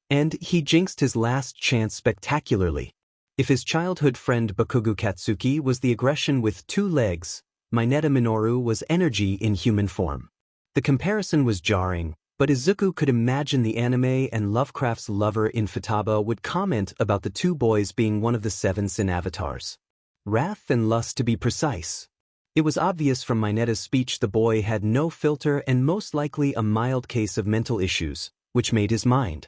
And he jinxed his last chance spectacularly. If his childhood friend Bakugo Katsuki was the aggression with 2 legs, Mineta Minoru was energy in human form. The comparison was jarring, but Izuku could imagine the anime and Lovecraft's lover in Futaba would comment about the 2 boys being one of the 7 sin avatars. Wrath and lust to be precise. It was obvious from Mineta's speech the boy had no filter and most likely a mild case of mental issues, which made his mind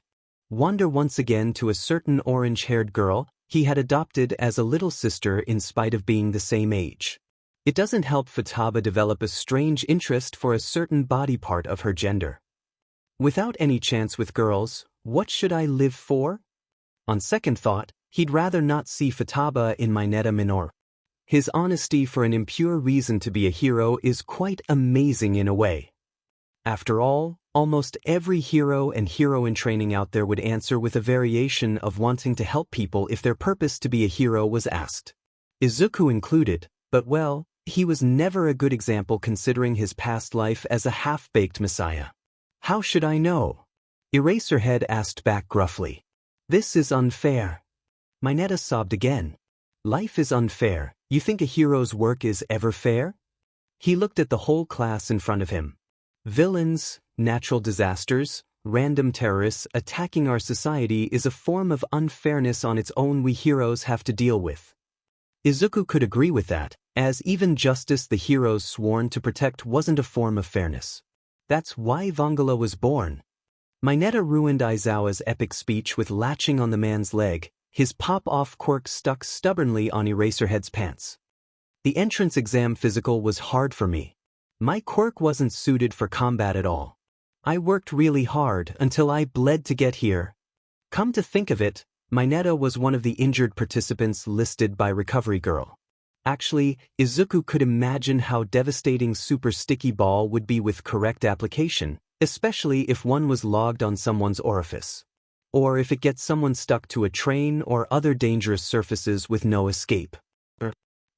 wander once again to a certain orange-haired girl he had adopted as a little sister in spite of being the same age. It doesn't help Futaba develop a strange interest for a certain body part of her gender. Without any chance with girls, what should I live for? On second thought, he'd rather not see Futaba in Mineta Minoru. His honesty for an impure reason to be a hero is quite amazing in a way. After all, almost every hero and heroine training out there would answer with a variation of wanting to help people if their purpose to be a hero was asked. Izuku included, but well, he was never a good example considering his past life as a half-baked messiah. How should I know? Eraserhead asked back gruffly. This is unfair. Mineta sobbed again. Life is unfair. You think a hero's work is ever fair? He looked at the whole class in front of him. Villains, natural disasters, random terrorists attacking our society is a form of unfairness on its own we heroes have to deal with. Izuku could agree with that, as even justice the heroes sworn to protect wasn't a form of fairness. That's why Vongola was born. Mineta ruined Aizawa's epic speech with latching on the man's leg, his pop-off quirk stuck stubbornly on Eraserhead's pants. The entrance exam physical was hard for me. My quirk wasn't suited for combat at all. I worked really hard until I bled to get here. Come to think of it, Mineta was one of the injured participants listed by Recovery Girl. Actually, Izuku could imagine how devastating Super Sticky Ball would be with correct application, especially if one was logged on someone's orifice. Or if it gets someone stuck to a train or other dangerous surfaces with no escape.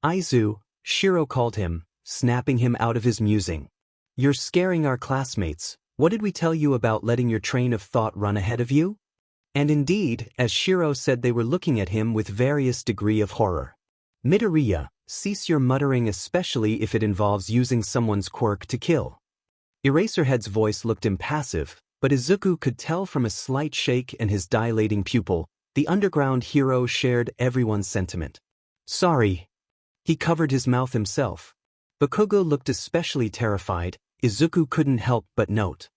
Aizu, Shiro called him, snapping him out of his musing. You're scaring our classmates. What did we tell you about letting your train of thought run ahead of you? And indeed, as Shiro said, they were looking at him with various degree of horror. Midoriya, cease your muttering, especially if it involves using someone's quirk to kill. Eraserhead's voice looked impassive, but Izuku could tell from a slight shake and his dilating pupil, the underground hero shared everyone's sentiment. Sorry. He covered his mouth himself. Bakugo looked especially terrified. Izuku couldn't help but note.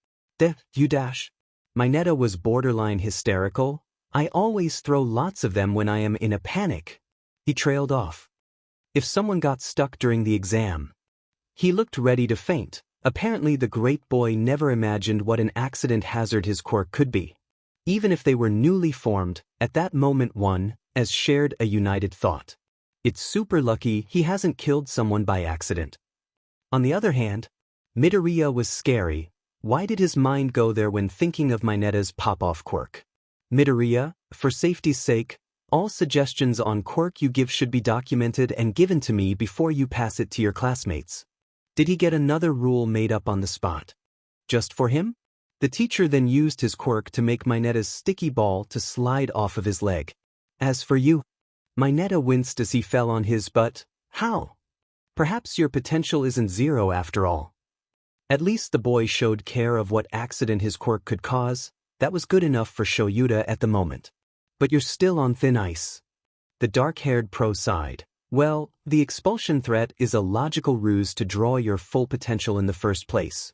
You dash. Mineta was borderline hysterical. I always throw lots of them when I am in a panic. He trailed off. If someone got stuck during the exam. He looked ready to faint. Apparently the great boy never imagined what an accident hazard his quirk could be. Even if they were newly formed, at that moment one, as shared a united thought. It's super lucky he hasn't killed someone by accident. On the other hand, Midoriya was scary. Why did his mind go there when thinking of Mineta's pop-off quirk? Midoriya, for safety's sake, all suggestions on quirk you give should be documented and given to me before you pass it to your classmates. Did he get another rule made up on the spot? Just for him? The teacher then used his quirk to make Mineta's sticky ball to slide off of his leg. As for you, Mineta winced as he fell on his butt. How? Perhaps your potential isn't zero after all. At least the boy showed care of what accident his quirk could cause. That was good enough for Shoyuta at the moment. But you're still on thin ice. The dark-haired pro sighed. Well, the expulsion threat is a logical ruse to draw your full potential in the first place.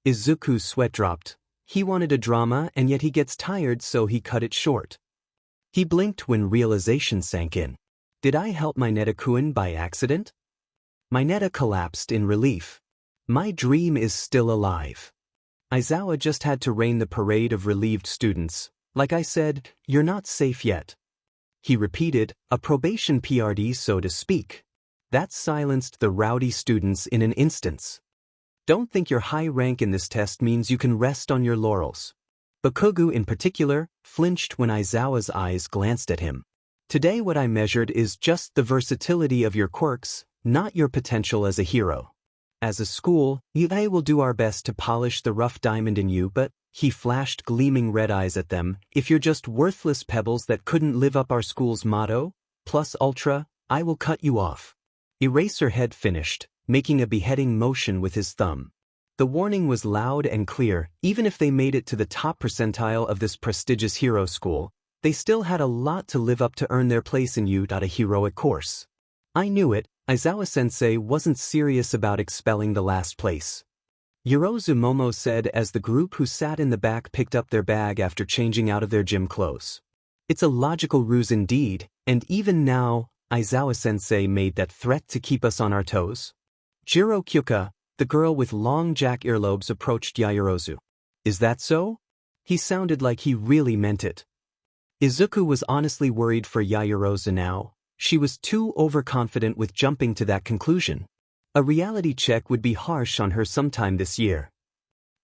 Izuku's sweat dropped. He wanted a drama and yet he gets tired, so he cut it short. He blinked when realization sank in. Did I help Mineta-kun by accident? Mineta collapsed in relief. My dream is still alive. Aizawa just had to rein the parade of relieved students. Like I said, you're not safe yet. He repeated, a probation PRD so to speak. That silenced the rowdy students in an instance. Don't think your high rank in this test means you can rest on your laurels. Bakugo in particular flinched when Aizawa's eyes glanced at him. Today what I measured is just the versatility of your quirks, not your potential as a hero. As a school, I will do our best to polish the rough diamond in you, but He flashed gleaming red eyes at them. If you're just worthless pebbles that couldn't live up our school's motto, plus ultra, I will cut you off. Eraserhead finished, making a beheading motion with his thumb. The warning was loud and clear. Even if they made it to the top percentile of this prestigious hero school, they still had a lot to live up to earn their place in a heroic course. I knew it. Aizawa-sensei wasn't serious about expelling the last place. Yorozu Momo said as the group who sat in the back picked up their bag after changing out of their gym clothes. It's a logical ruse indeed, and even now, Aizawa-sensei made that threat to keep us on our toes. Jiro Kyuka, the girl with long jack earlobes, approached Yaoyorozu. Is that so? He sounded like he really meant it. Izuku was honestly worried for Yaoyorozu now. She was too overconfident with jumping to that conclusion. A reality check would be harsh on her sometime this year.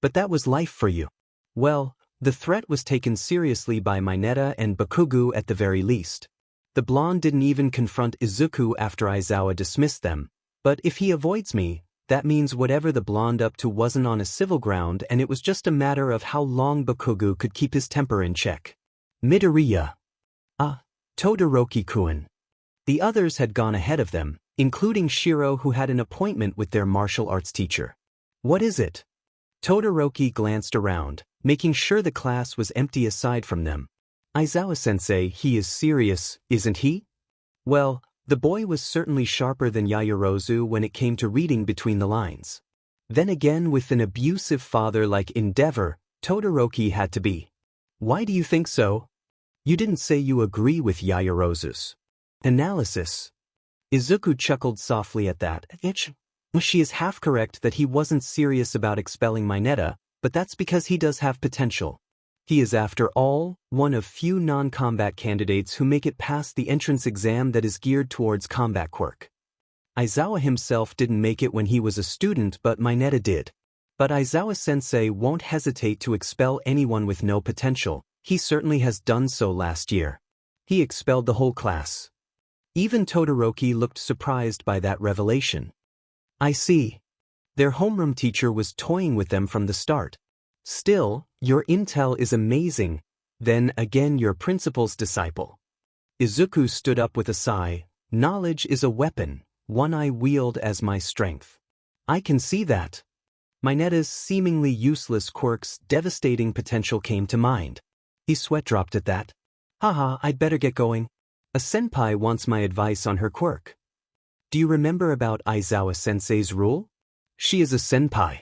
But that was life for you. Well, the threat was taken seriously by Mineta and Bakugu at the very least. The blonde didn't even confront Izuku after Aizawa dismissed them. But if he avoids me, that means whatever the blonde up to wasn't on a civil ground, and it was just a matter of how long Bakugu could keep his temper in check. Midoriya. Todoroki-kun. The others had gone ahead of them, including Shiro, who had an appointment with their martial arts teacher. What is it? Todoroki glanced around, making sure the class was empty aside from them. Aizawa-sensei, he is serious, isn't he? Well, the boy was certainly sharper than Yaoyorozu when it came to reading between the lines. Then again, with an abusive father like Endeavor, Todoroki had to be. Why do you think so? You didn't say you agree with Yaoyorozu's analysis. Izuku chuckled softly at that. She is half correct that he wasn't serious about expelling Mineta, but that's because he does have potential. He is, after all, one of few non-combat candidates who make it past the entrance exam that is geared towards combat quirk. Aizawa himself didn't make it when he was a student, but Mineta did. But Aizawa-sensei won't hesitate to expel anyone with no potential. He certainly has done so last year. He expelled the whole class. Even Todoroki looked surprised by that revelation. I see. Their homeroom teacher was toying with them from the start. Still, your intel is amazing. Then again, your principal's disciple. Izuku stood up with a sigh. Knowledge is a weapon, one I wield as my strength. I can see that. Mineta's seemingly useless quirk's devastating potential came to mind. He sweat-dropped at that. Haha, I'd better get going. A senpai wants my advice on her quirk. Do you remember about Aizawa-sensei's rule? She is a senpai.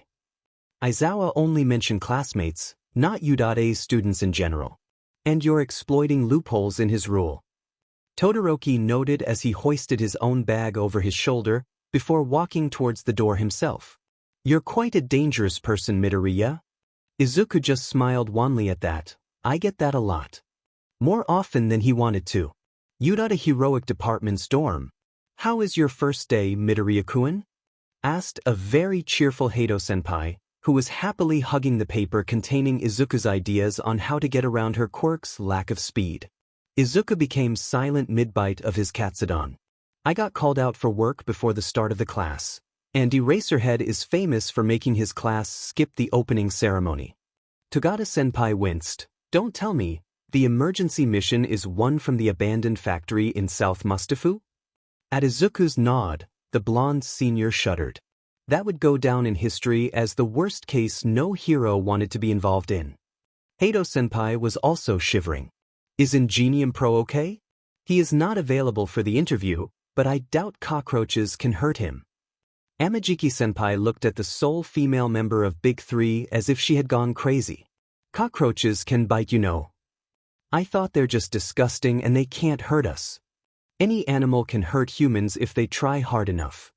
Aizawa only mentioned classmates, not Udate's students in general. And you're exploiting loopholes in his rule. Todoroki noted as he hoisted his own bag over his shoulder before walking towards the door himself. You're quite a dangerous person, Midoriya. Izuku just smiled wanly at that. I get that a lot. More often than he wanted to. Udate Heroic Department's dorm. How is your first day, Midoriya-kun? Asked a very cheerful Hato-senpai, who was happily hugging the paper containing Izuku's ideas on how to get around her quirk's lack of speed. Izuku became silent mid-bite of his katsudon. I got called out for work before the start of the class, and Eraserhead is famous for making his class skip the opening ceremony. Togata-senpai winced. Don't tell me, the emergency mission is one from the abandoned factory in South Mustafu? At Izuku's nod, the blonde senior shuddered. That would go down in history as the worst case no hero wanted to be involved in. Hato-senpai was also shivering. Is Ingenium Pro okay? He is not available for the interview, but I doubt cockroaches can hurt him. Amajiki-senpai looked at the sole female member of Big Three as if she had gone crazy. Cockroaches can bite, you know. I thought they're just disgusting and they can't hurt us. Any animal can hurt humans if they try hard enough.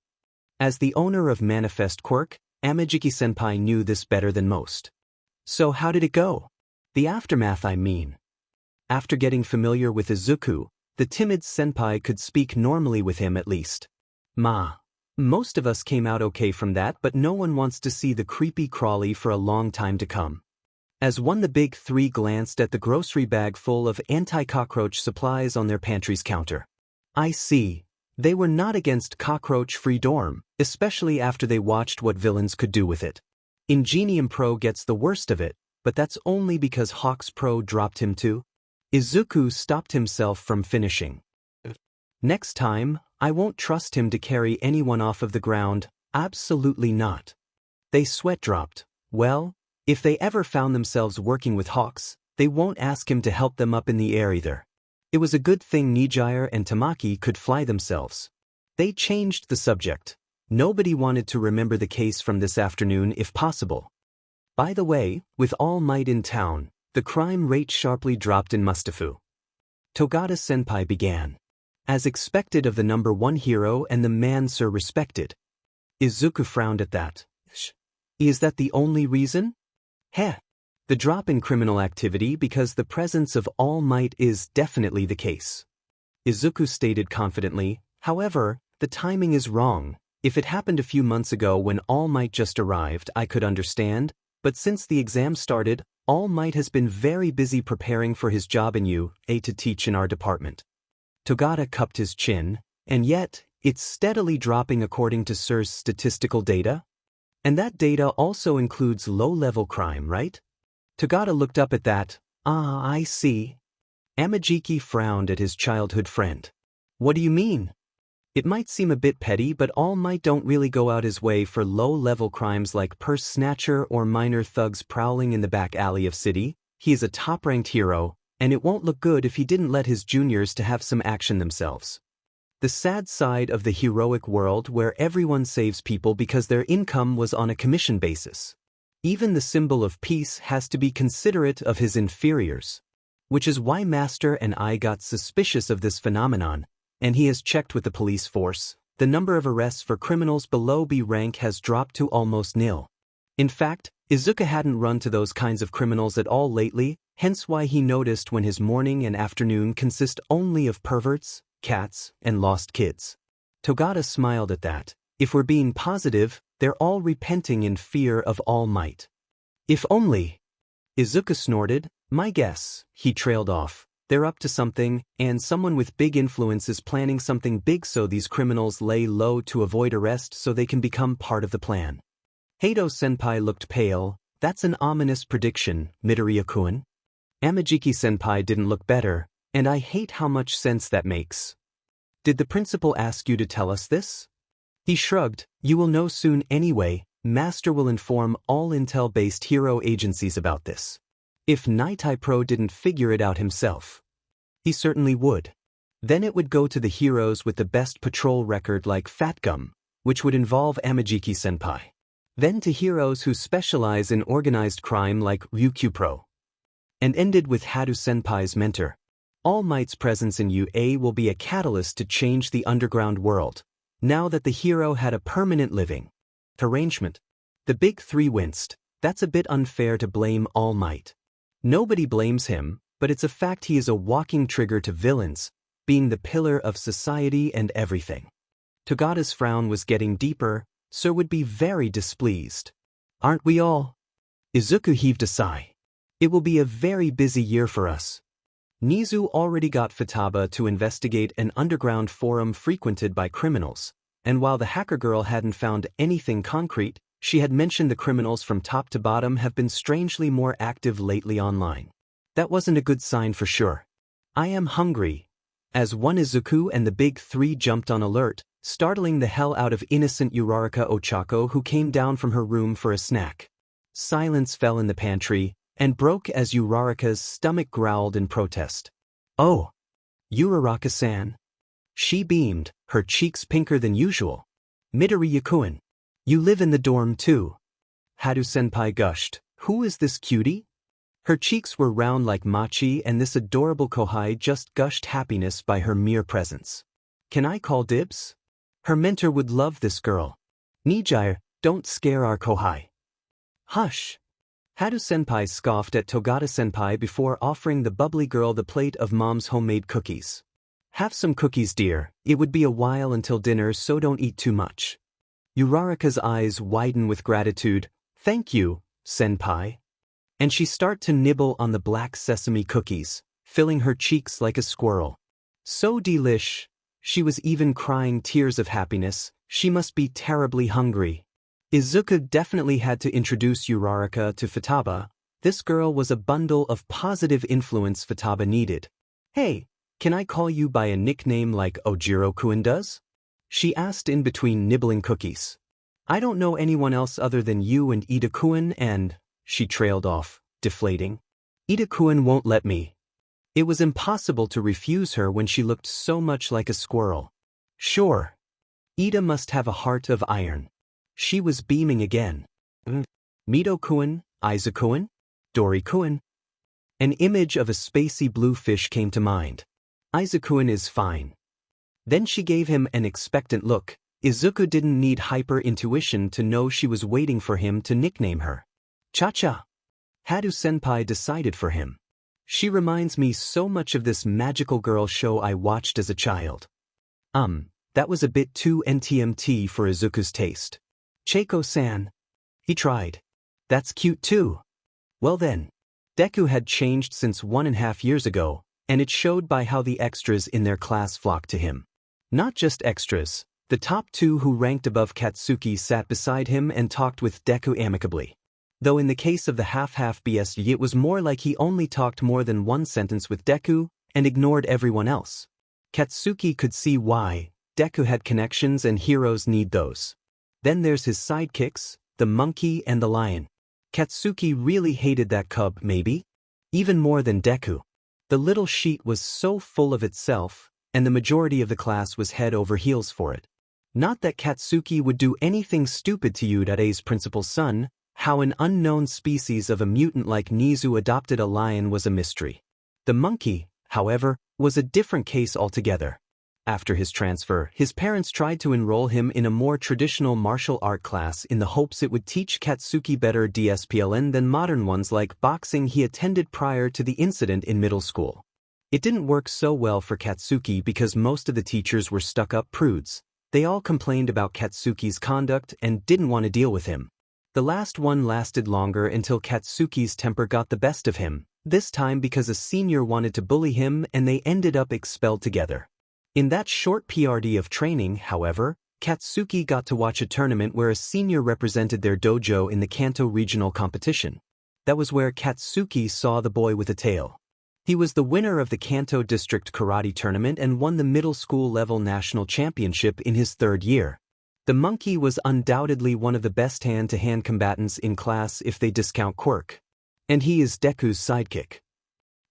As the owner of Manifest Quirk, Amajiki-senpai knew this better than most. So how did it go? The aftermath, I mean. After getting familiar with Izuku, the timid senpai could speak normally with him at least. Most of us came out okay from that, but no one wants to see the creepy crawly for a long time to come. As the Big Three glanced at the grocery bag full of anti-cockroach supplies on their pantry's counter. I see. They were not against cockroach-free dorm, especially after they watched what villains could do with it. Ingenium Pro gets the worst of it, but that's only because Hawks Pro dropped him too. Izuku stopped himself from finishing. Next time, I won't trust him to carry anyone off of the ground, absolutely not. They sweat dropped. Well, if they ever found themselves working with Hawks, they won't ask him to help them up in the air either. It was a good thing Nijire and Tamaki could fly themselves. They changed the subject. Nobody wanted to remember the case from this afternoon if possible. By the way, with All Might in town, the crime rate sharply dropped in Mustafu. Togata-senpai began. As expected of the number one hero and the man Sir respected. Izuku frowned at that. Is that the only reason? Heh. The drop in criminal activity because the presence of All Might is definitely the case. Izuku stated confidently, however, the timing is wrong. If it happened a few months ago when All Might just arrived, I could understand, but since the exam started, All Might has been very busy preparing for his job in UA to teach in our department. Togata cupped his chin, and yet, it's steadily dropping according to Sir's statistical data? And that data also includes low-level crime, right? Togata looked up at that. Ah, I see. Amajiki frowned at his childhood friend. What do you mean? It might seem a bit petty, but All Might don't really go out his way for low-level crimes like purse snatcher or minor thugs prowling in the back alley of city. He is a top-ranked hero, and it won't look good if he didn't let his juniors to have some action themselves. The sad side of the heroic world where everyone saves people because their income was on a commission basis. Even the symbol of peace has to be considerate of his inferiors. Which is why Master and I got suspicious of this phenomenon, and he has checked with the police force. The number of arrests for criminals below B rank has dropped to almost nil. In fact, Izuku hadn't run to those kinds of criminals at all lately, hence why he noticed when his morning and afternoon consist only of perverts, cats, and lost kids. Togata smiled at that. If we're being positive, they're all repenting in fear of All Might. If only. Izuku snorted. My guess, he trailed off. They're up to something, and someone with big influence is planning something big so these criminals lay low to avoid arrest so they can become part of the plan. Hato-senpai looked pale. That's an ominous prediction, Midoriya-kun. Amajiki-senpai didn't look better, and I hate how much sense that makes. Did the principal ask you to tell us this? He shrugged. You will know soon anyway. Master will inform all intel-based hero agencies about this. If Nightai Pro didn't figure it out himself. He certainly would. Then it would go to the heroes with the best patrol record like Fatgum, which would involve Amajiki-senpai. Then to heroes who specialize in organized crime like Ryukyu Pro. And ended with Haru-senpai's mentor. All Might's presence in UA will be a catalyst to change the underground world, now that the hero had a permanent living arrangement. The big three winced. That's a bit unfair to blame All Might. Nobody blames him, but it's a fact he is a walking trigger to villains, being the pillar of society and everything. Togata's frown was getting deeper. Sir would be very displeased. Aren't we all? Izuku heaved a sigh. It will be a very busy year for us. Nizu already got Futaba to investigate an underground forum frequented by criminals, and while the hacker girl hadn't found anything concrete, she had mentioned the criminals from top to bottom have been strangely more active lately online. That wasn't a good sign for sure. I am hungry. As one Izuku and the big three jumped on alert, startling the hell out of innocent Uraraka Ochako who came down from her room for a snack. Silence fell in the pantry, and broke as Uraraka's stomach growled in protest. Oh! Uraraka-san. She beamed, her cheeks pinker than usual. Midoriya-kun. You live in the dorm too. Haru-senpai gushed. Who is this cutie? Her cheeks were round like mochi and this adorable kohai just gushed happiness by her mere presence. Can I call dibs? Her mentor would love this girl. Nijire, don't scare our kohai. Hush. Haru-senpai scoffed at Togata-senpai before offering the bubbly girl the plate of mom's homemade cookies. Have some cookies, dear. It would be a while until dinner, so don't eat too much. Uraraka's eyes widen with gratitude. Thank you, senpai. And she start to nibble on the black sesame cookies, filling her cheeks like a squirrel. So delish. She was even crying tears of happiness. She must be terribly hungry. Izuku definitely had to introduce Uraraka to Futaba. This girl was a bundle of positive influence Futaba needed. "Hey, can I call you by a nickname like Ojiro-kun does?" she asked in between nibbling cookies. "I don't know anyone else other than you and Ida-kun and—" she trailed off, deflating. "Ida-kun won't let me." It was impossible to refuse her when she looked so much like a squirrel. Sure. Ida must have a heart of iron. She was beaming again. Mito-kun, Izuku-kun, Dori-kun. An image of a spacey blue fish came to mind. Izuku-kun is fine. Then she gave him an expectant look. Izuku didn't need hyper-intuition to know she was waiting for him to nickname her. Cha-cha. Hadu-senpai decided for him. She reminds me so much of this magical girl show I watched as a child. That was a bit too NTMT for Izuku's taste. Cheiko-san. He tried. That's cute too. Well then. Deku had changed since 1.5 years ago, and it showed by how the extras in their class flocked to him. Not just extras, the top 2 who ranked above Katsuki sat beside him and talked with Deku amicably. Though in the case of the half-half BSG it was more like he only talked more than one sentence with Deku, and ignored everyone else. Katsuki could see why. Deku had connections and heroes need those. Then there's his sidekicks, the monkey and the lion. Katsuki really hated that cub, maybe? Even more than Deku. The little sheet was so full of itself, and the majority of the class was head over heels for it. Not that Katsuki would do anything stupid to Yudare's principal's son. How an unknown species of a mutant like Nizu adopted a lion was a mystery. The monkey, however, was a different case altogether. After his transfer, his parents tried to enroll him in a more traditional martial art class in the hopes it would teach Katsuki better DSPLN than modern ones like boxing he attended prior to the incident in middle school. It didn't work so well for Katsuki because most of the teachers were stuck-up prudes. They all complained about Katsuki's conduct and didn't want to deal with him. The last one lasted longer until Katsuki's temper got the best of him, this time because a senior wanted to bully him and they ended up expelled together. In that short PRD of training, however, Katsuki got to watch a tournament where a senior represented their dojo in the Kanto regional competition. That was where Katsuki saw the boy with a tail. He was the winner of the Kanto District Karate Tournament and won the middle school level national championship in his 3rd year. The monkey was undoubtedly one of the best hand-to-hand combatants in class if they discount quirk. And he is Deku's sidekick.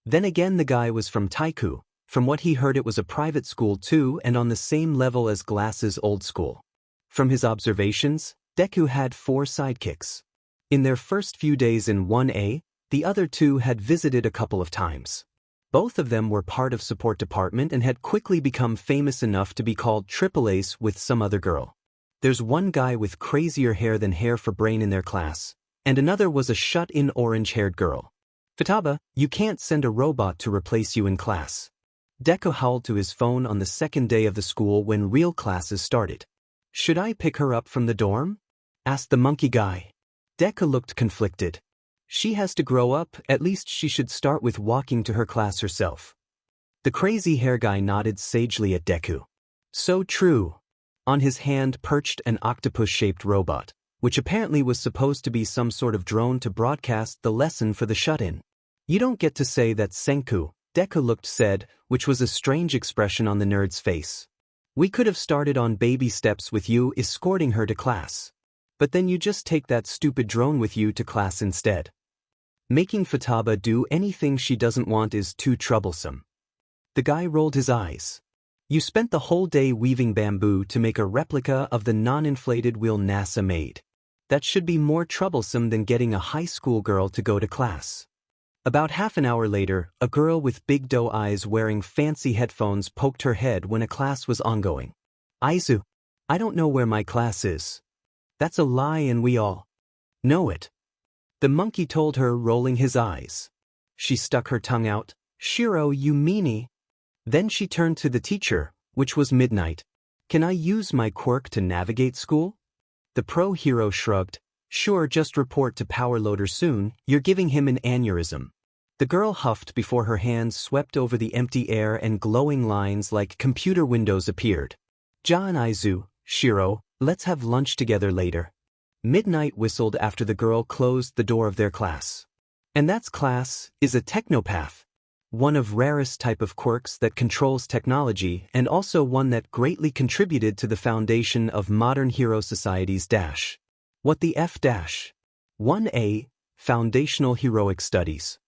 Then again the guy was from Taiku. From what he heard it was a private school too and on the same level as Glass's old school. From his observations, Deku had 4 sidekicks. In their first few days in 1A, the other 2 had visited a couple of times. Both of them were part of support department and had quickly become famous enough to be called Triple Ace with some other girl. There's one guy with crazier hair than hair for brain in their class, and another was a shut-in orange-haired girl. Futaba, you can't send a robot to replace you in class. Deku howled to his phone on the 2nd day of the school when real classes started. Should I pick her up from the dorm? Asked the monkey guy. Deku looked conflicted. She has to grow up, at least she should start with walking to her class herself. The crazy hair guy nodded sagely at Deku. So true. On his hand perched an octopus-shaped robot, which apparently was supposed to be some sort of drone to broadcast the lesson for the shut-in. You don't get to say that Senku, Deku looked said, which was a strange expression on the nerd's face. We could have started on baby steps with you escorting her to class. But then you just take that stupid drone with you to class instead. Making Futaba do anything she doesn't want is too troublesome. The guy rolled his eyes. You spent the whole day weaving bamboo to make a replica of the non-inflated wheel NASA made. That should be more troublesome than getting a high school girl to go to class. About half an hour later, a girl with big doe eyes wearing fancy headphones poked her head when a class was ongoing. Aizu, I don't know where my class is. That's a lie and we all know it. The monkey told her, rolling his eyes. She stuck her tongue out. Shiro, you meanie. Then she turned to the teacher, which was midnight. Can I use my quirk to navigate school? The pro hero shrugged. Sure, just report to Power Loader soon, you're giving him an aneurysm. The girl huffed before her hands swept over the empty air and glowing lines like computer windows appeared. Ja and Aizu, Shiro, let's have lunch together later. Midnight whistled after the girl closed the door of their class. And that's class is a technopath. One of rarest type of quirks that controls technology and also one that greatly contributed to the foundation of modern hero societies. What the F 1A, Foundational Heroic Studies.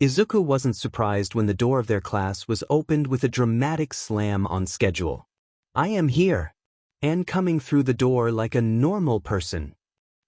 Izuku wasn't surprised when the door of their class was opened with a dramatic slam on schedule. I am here. And coming through the door like a normal person.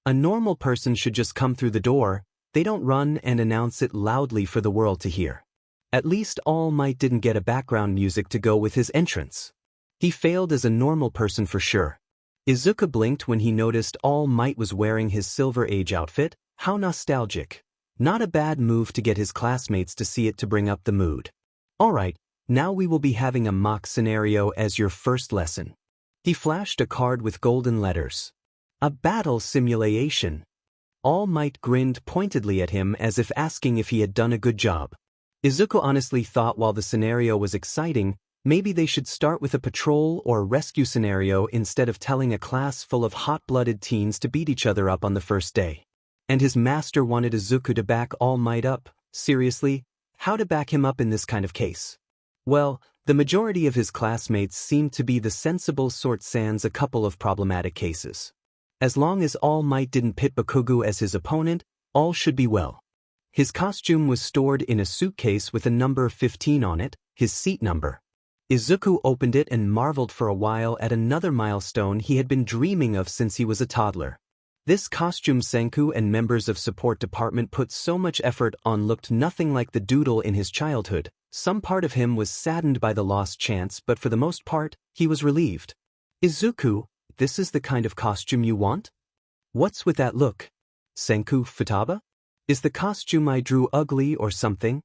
A normal person should just come through the door, they don't run and announce it loudly for the world to hear. At least All Might didn't get a background music to go with his entrance. He failed as a normal person for sure. Izuku blinked when he noticed All Might was wearing his Silver Age outfit. How nostalgic. Not a bad move to get his classmates to see it to bring up the mood. Alright, now we will be having a mock scenario as your first lesson. He flashed a card with golden letters. A battle simulation. All Might grinned pointedly at him as if asking if he had done a good job. Izuku honestly thought while the scenario was exciting, maybe they should start with a patrol or rescue scenario instead of telling a class full of hot-blooded teens to beat each other up on the first day. And his master wanted Izuku to back All Might up. Seriously, how to back him up in this kind of case? Well, the majority of his classmates seemed to be the sensible sort sans a couple of problematic cases. As long as All Might didn't pit Bakugo as his opponent, all should be well. His costume was stored in a suitcase with a number 15 on it, his seat number. Izuku opened it and marveled for a while at another milestone he had been dreaming of since he was a toddler. This costume Senku and members of support department put so much effort on looked nothing like the doodle in his childhood. Some part of him was saddened by the lost chance, but for the most part, he was relieved. Izuku, this is the kind of costume you want? What's with that look? Senku Futaba? Is the costume I drew ugly or something?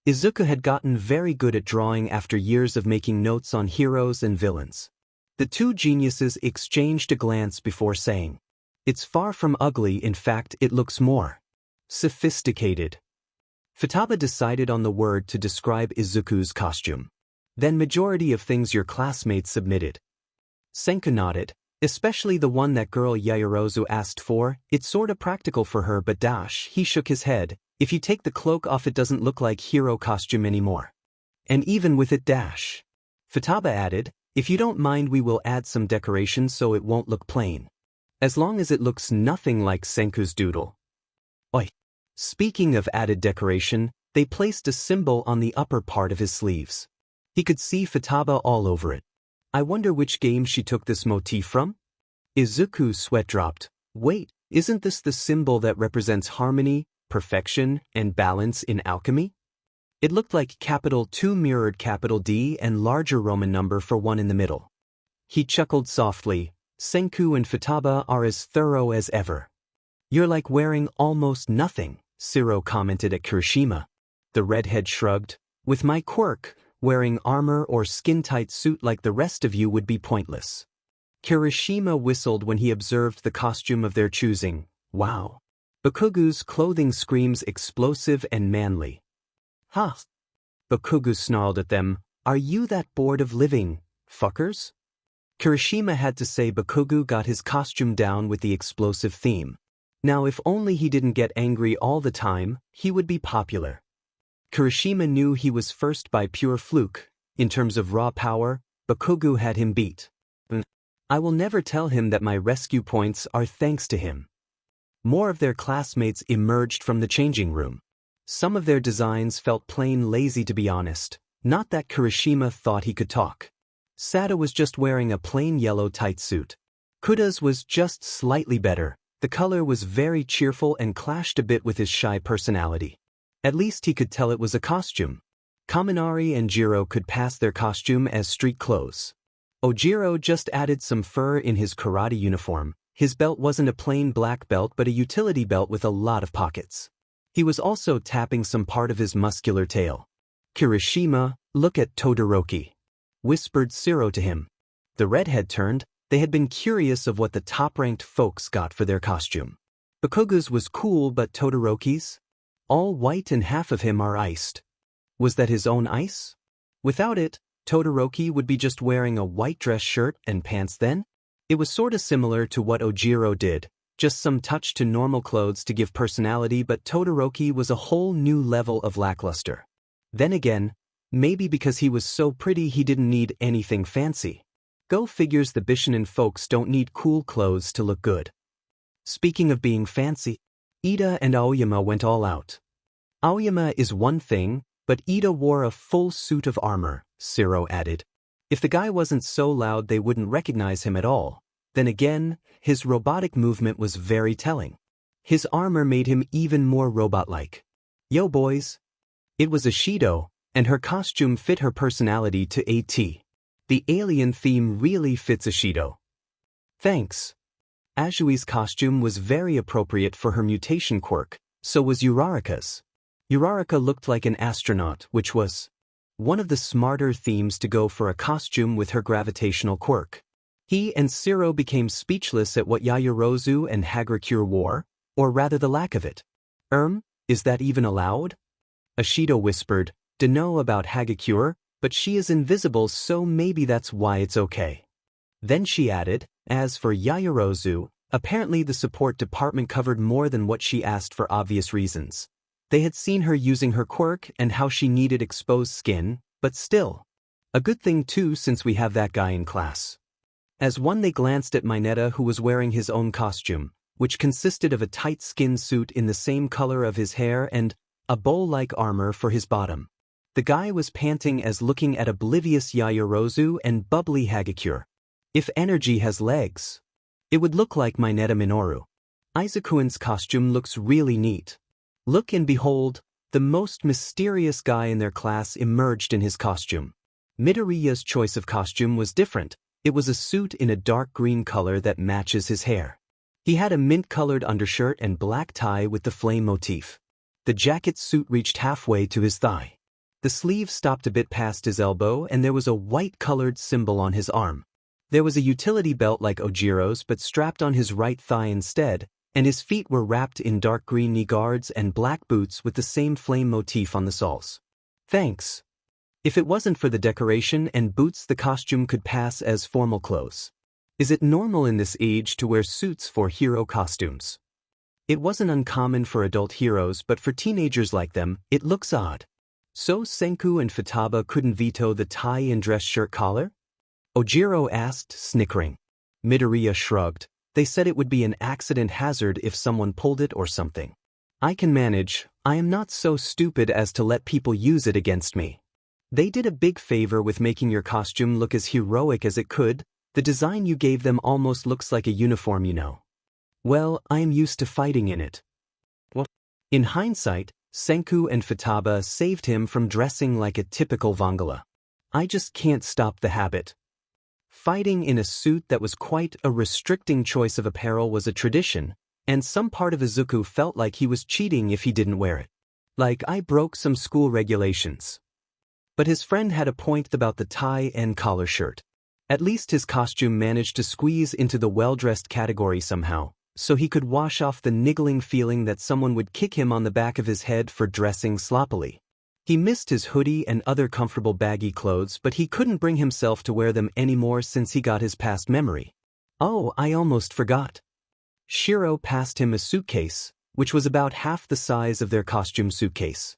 Izuku had gotten very good at drawing after years of making notes on heroes and villains. The two geniuses exchanged a glance before saying, "It's far from ugly, in fact it looks more sophisticated." Futaba decided on the word to describe Izuku's costume. Then majority of things your classmates submitted. Senku nodded, especially the one that girl Yaoyorozu asked for. It's sorta practical for her, but he shook his head. If you take the cloak off it doesn't look like hero costume anymore. And even with it Futaba added, if you don't mind we will add some decorations so it won't look plain. As long as it looks nothing like Senku's doodle. Oi. Speaking of added decoration, they placed a symbol on the upper part of his sleeves. He could see Futaba all over it. I wonder which game she took this motif from? Izuku's sweat dropped. Wait, isn't this the symbol that represents harmony, perfection, and balance in alchemy? It looked like capital 2 mirrored capital D and larger Roman number for 1 in the middle. He chuckled softly. Senku and Futaba are as thorough as ever. You're like wearing almost nothing, Shiro commented at Kirishima. The redhead shrugged. With my quirk, wearing armor or skin-tight suit like the rest of you would be pointless. Kirishima whistled when he observed the costume of their choosing. Wow. Bakugo's clothing screams explosive and manly. Huh. Bakugo snarled at them. Are you that bored of living, fuckers? Kirishima had to say Bakugo got his costume down with the explosive theme. Now if only he didn't get angry all the time, he would be popular. Kirishima knew he was first by pure fluke. In terms of raw power, Bakugo had him beat. I will never tell him that my rescue points are thanks to him. More of their classmates emerged from the changing room. Some of their designs felt plain lazy to be honest. Not that Kirishima thought he could talk. Sada was just wearing a plain yellow tight suit. Kuda's was just slightly better. The color was very cheerful and clashed a bit with his shy personality. At least he could tell it was a costume. Kaminari and Jiro could pass their costume as street clothes. Ojiro just added some fur in his karate uniform. His belt wasn't a plain black belt but a utility belt with a lot of pockets. He was also tapping some part of his muscular tail. Kirishima, look at Todoroki, whispered Shiro to him. The redhead turned. They had been curious of what the top-ranked folks got for their costume. Bakugo's was cool, but Todoroki's? All white and half of him are iced. Was that his own ice? Without it, Todoroki would be just wearing a white dress shirt and pants then? It was sorta similar to what Ojiro did. just some touch to normal clothes to give personality, but Todoroki was a whole new level of lackluster. Then again, maybe because he was so pretty he didn't need anything fancy. Go figures, the Bishinen folks don't need cool clothes to look good. Speaking of being fancy, Ida and Aoyama went all out. Aoyama is one thing, but Ida wore a full suit of armor, Shiro added. If the guy wasn't so loud they wouldn't recognize him at all. Then again, his robotic movement was very telling. His armor made him even more robot-like. Yo boys. It was a Shido, and her costume fit her personality to a T. The alien theme really fits a Shido. Thanks. Ajui's costume was very appropriate for her mutation quirk, so was Uraraka's. Uraraka looked like an astronaut, which was one of the smarter themes to go for a costume with her gravitational quirk. He and Shiro became speechless at what Yaoyorozu and Hagakure wore, or rather the lack of it. Is that even allowed? Ashido whispered, "Dunno about Hagakure, but she is invisible, so maybe that's why it's okay." Then she added, as for Yaoyorozu, apparently the support department covered more than what she asked for obvious reasons. They had seen her using her quirk and how she needed exposed skin, but still. A good thing too, since we have that guy in class. As one they glanced at Mineta, who was wearing his own costume, which consisted of a tight skin suit in the same color of his hair and a bow-like armor for his bottom. The guy was panting as looking at oblivious Yaoyorozu and bubbly Hagakure. If energy has legs, it would look like Mineta Minoru. Izuku's costume looks really neat. Look and behold, the most mysterious guy in their class emerged in his costume. Midoriya's choice of costume was different. It was a suit in a dark green color that matches his hair. He had a mint-colored undershirt and black tie with the flame motif. The jacket suit reached halfway to his thigh. The sleeve stopped a bit past his elbow and there was a white-colored symbol on his arm. There was a utility belt like Ojiro's but strapped on his right thigh instead, and his feet were wrapped in dark green knee guards and black boots with the same flame motif on the soles. Thanks. If it wasn't for the decoration and boots, the costume could pass as formal clothes. Is it normal in this age to wear suits for hero costumes? It wasn't uncommon for adult heroes, but for teenagers like them, it looks odd. So Senku and Futaba couldn't veto the tie and dress shirt collar? Ojiro asked, snickering. Midoriya shrugged. They said it would be an accident hazard if someone pulled it or something. I can manage. I am not so stupid as to let people use it against me. They did a big favor with making your costume look as heroic as it could. The design you gave them almost looks like a uniform, you know. Well, I am used to fighting in it. What? In hindsight, Senku and Futaba saved him from dressing like a typical Vongola. I just can't stop the habit. Fighting in a suit that was quite a restricting choice of apparel was a tradition, and some part of Izuku felt like he was cheating if he didn't wear it. Like I broke some school regulations. But his friend had a point about the tie and collar shirt. At least his costume managed to squeeze into the well-dressed category somehow, so he could wash off the niggling feeling that someone would kick him on the back of his head for dressing sloppily. He missed his hoodie and other comfortable baggy clothes, but he couldn't bring himself to wear them anymore since he got his past memory. Oh, I almost forgot. Shiro passed him a suitcase, which was about half the size of their costume suitcase.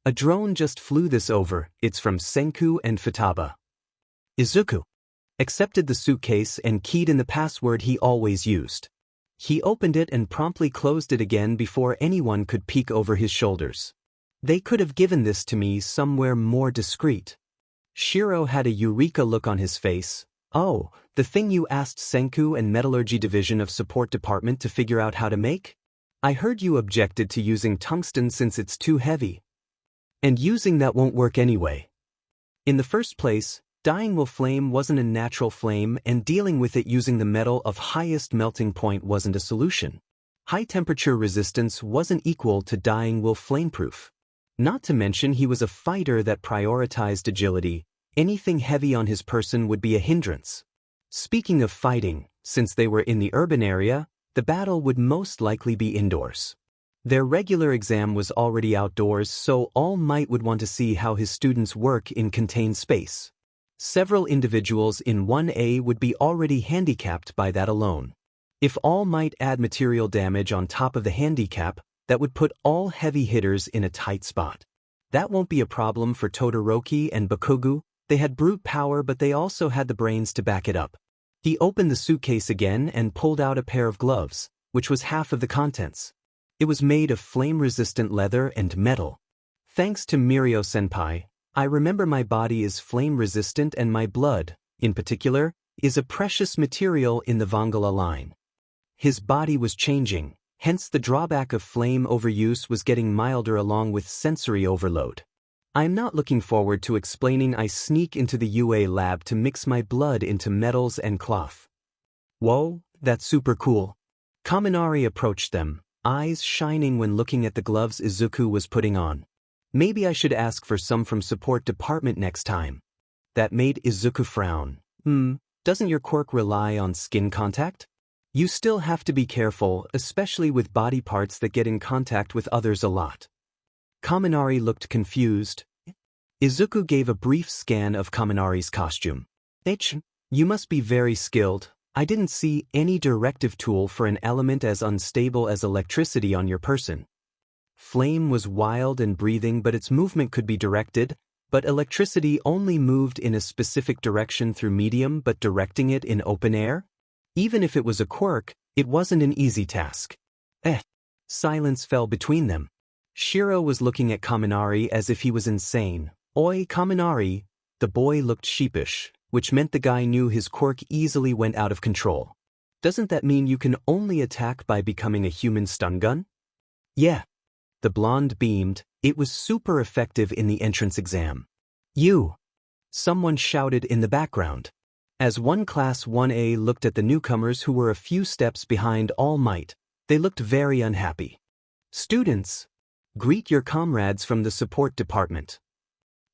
A drone just flew this over. It's from Senku and Futaba. Izuku accepted the suitcase and keyed in the password he always used. He opened it and promptly closed it again before anyone could peek over his shoulders. They could have given this to me somewhere more discreet. Shiro had a eureka look on his face. Oh, the thing you asked Senku and Metallurgy Division of Support Department to figure out how to make? I heard you objected to using tungsten since it's too heavy. And using that won't work anyway. In the first place, dyeing wool flame wasn't a natural flame, and dealing with it using the metal of highest melting point wasn't a solution. High temperature resistance wasn't equal to dyeing wool flameproof. Not to mention he was a fighter that prioritized agility. Anything heavy on his person would be a hindrance. Speaking of fighting, since they were in the urban area, the battle would most likely be indoors. Their regular exam was already outdoors, so All Might would want to see how his students work in contained space. Several individuals in 1A would be already handicapped by that alone. If All Might add material damage on top of the handicap, that would put all heavy hitters in a tight spot. That won't be a problem for Todoroki and Bakugo. They had brute power, but they also had the brains to back it up. He opened the suitcase again and pulled out a pair of gloves, which was half of the contents. It was made of flame-resistant leather and metal. Thanks to Mirio-senpai, I remember my body is flame-resistant and my blood, in particular, is a precious material in the Vongola line. His body was changing, hence the drawback of flame overuse was getting milder along with sensory overload. I am not looking forward to explaining I sneak into the UA lab to mix my blood into metals and cloth. Whoa, that's super cool. Kaminari approached them, eyes shining when looking at the gloves Izuku was putting on. Maybe I should ask for some from support department next time. That made Izuku frown. Doesn't your quirk rely on skin contact? You still have to be careful, especially with body parts that get in contact with others a lot. Kaminari looked confused. Izuku gave a brief scan of Kaminari's costume. You must be very skilled. I didn't see any directive tool for an element as unstable as electricity on your person. Flame was wild and breathing, but its movement could be directed, but electricity only moved in a specific direction through medium, but directing it in open air? Even if it was a quirk, it wasn't an easy task. Silence fell between them. Shiro was looking at Kaminari as if he was insane. Oi, Kaminari. The boy looked sheepish, which meant the guy knew his quirk easily went out of control. Doesn't that mean you can only attack by becoming a human stun gun? Yeah. The blonde beamed. It was super effective in the entrance exam. You! Someone shouted in the background. As one Class 1A looked at the newcomers who were a few steps behind All Might, they looked very unhappy. Students! Greet your comrades from the support department.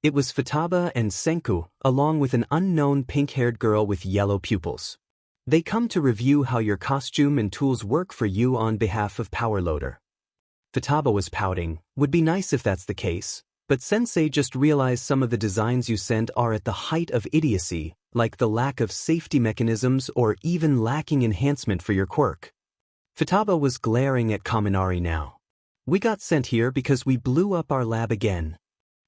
It was Futaba and Senku, along with an unknown pink-haired girl with yellow pupils. They come to review how your costume and tools work for you on behalf of Powerloader. Futaba was pouting. Would be nice if that's the case, but Sensei just realized some of the designs you sent are at the height of idiocy, like the lack of safety mechanisms or even lacking enhancement for your quirk. Futaba was glaring at Kaminari now. We got sent here because we blew up our lab again.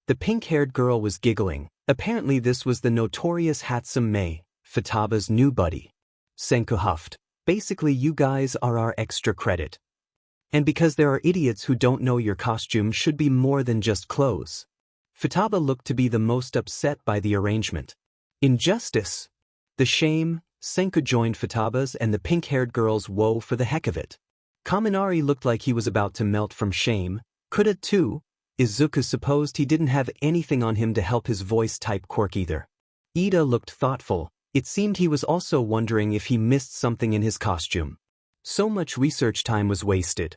The pink-haired girl was giggling. Apparently this was the notorious Hatsum Mei, Futaba's new buddy. Senku huffed. Basically you guys are our extra credit. And because there are idiots who don't know your costume should be more than just clothes. Futaba looked to be the most upset by the arrangement. Injustice. The shame. Senku joined Futaba's and the pink-haired girl's woe for the heck of it. Kaminari looked like he was about to melt from shame. Coulda too. Izuku supposed he didn't have anything on him to help his voice-type quirk either. Ida looked thoughtful. It seemed he was also wondering if he missed something in his costume. So much research time was wasted.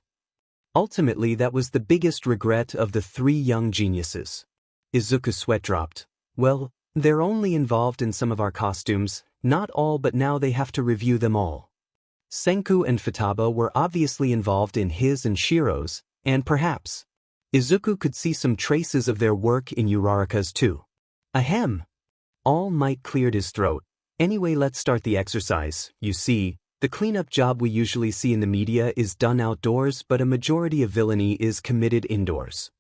Ultimately, that was the biggest regret of the three young geniuses. Izuku's sweat dropped. Well, they're only involved in some of our costumes, not all, but now they have to review them all. Senku and Futaba were obviously involved in his and Shiro's, and perhaps Izuku could see some traces of their work in Uraraka's too. Ahem. All Might cleared his throat. Anyway, let's start the exercise. You see, the cleanup job we usually see in the media is done outdoors, but a majority of villainy is committed indoors.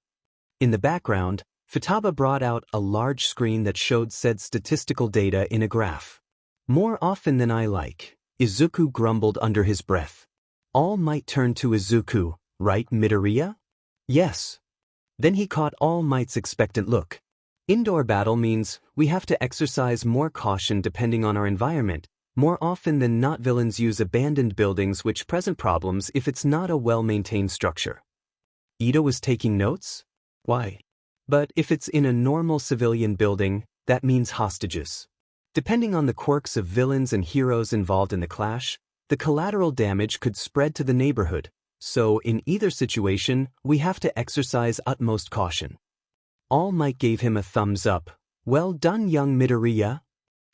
In the background, Futaba brought out a large screen that showed said statistical data in a graph. More often than I like, Izuku grumbled under his breath. All Might turned to Izuku, right, Midoriya? Yes. Then he caught All Might's expectant look. Indoor battle means we have to exercise more caution depending on our environment. More often than not, villains use abandoned buildings which present problems if it's not a well-maintained structure. Ida was taking notes? Why? But if it's in a normal civilian building, that means hostages. Depending on the quirks of villains and heroes involved in the clash, the collateral damage could spread to the neighborhood, so in either situation, we have to exercise utmost caution. All Might gave him a thumbs up. Well done, young Midoriya.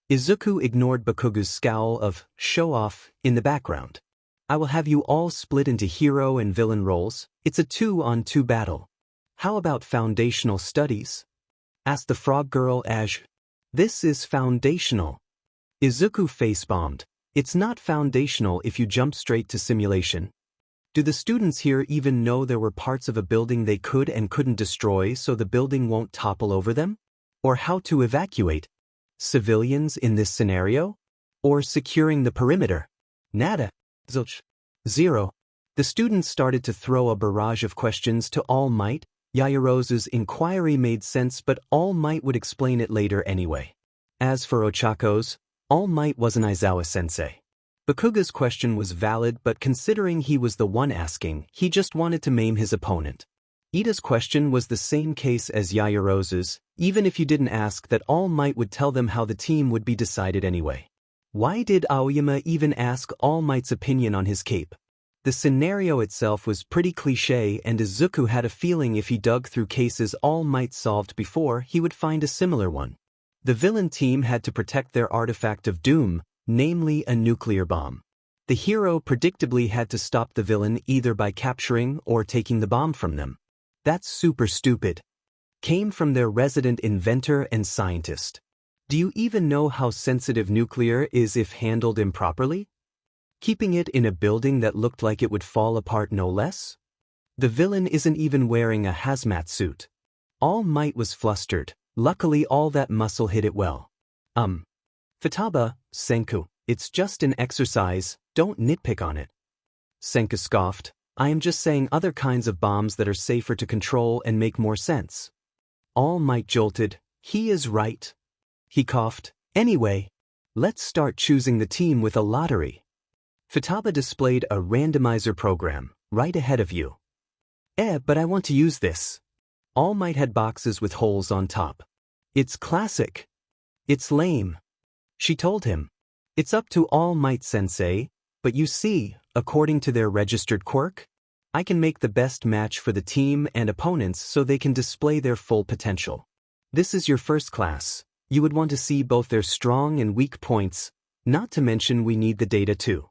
Izuku ignored Bakugo's scowl of show-off in the background. I will have you all split into hero and villain roles. It's a 2-on-2 battle. How about foundational studies? Asked the frog girl as, This is foundational. Izuku face-bombed. It's not foundational if you jump straight to simulation. Do the students here even know there were parts of a building they could and couldn't destroy so the building won't topple over them? Or how to evacuate civilians in this scenario? Or securing the perimeter? Nada. Zilch. Zero. The students started to throw a barrage of questions to All Might. Yaoyorozu's inquiry made sense, but All Might would explain it later anyway. As for Ochako's, All Might was an Aizawa-sensei. Bakuga's question was valid, but considering he was the one asking, he just wanted to maim his opponent. Ida's question was the same case as Yaoyorozu's. Even if you didn't ask that, All Might would tell them how the team would be decided anyway. Why did Aoyama even ask All Might's opinion on his cape? The scenario itself was pretty cliché, and Izuku had a feeling if he dug through cases All Might solved before, he would find a similar one. The villain team had to protect their artifact of doom, namely a nuclear bomb. The hero predictably had to stop the villain either by capturing or taking the bomb from them. That's super stupid. Came from their resident inventor and scientist. Do you even know how sensitive nuclear is if handled improperly? Keeping it in a building that looked like it would fall apart, no less? The villain isn't even wearing a hazmat suit. All Might was flustered. Luckily all that muscle hit it well. Futaba, Senku, it's just an exercise, don't nitpick on it. Senku scoffed, I am just saying other kinds of bombs that are safer to control and make more sense. All Might jolted, he is right. He coughed, anyway, let's start choosing the team with a lottery. Futaba displayed a randomizer program, right ahead of you. But I want to use this. All Might had boxes with holes on top. It's classic. It's lame. She told him. It's up to All Might Sensei, but you see, according to their registered quirk, I can make the best match for the team and opponents so they can display their full potential. This is your first class. You would want to see both their strong and weak points, not to mention we need the data too.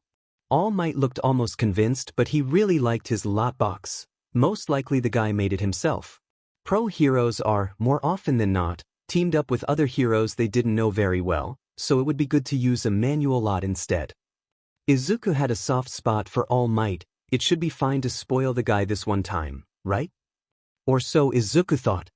All Might looked almost convinced, but he really liked his lot box. Most likely the guy made it himself. Pro heroes are, more often than not, teamed up with other heroes they didn't know very well, so it would be good to use a manual lot instead. Izuku had a soft spot for All Might. It should be fine to spoil the guy this one time, right? Or so Izuku thought.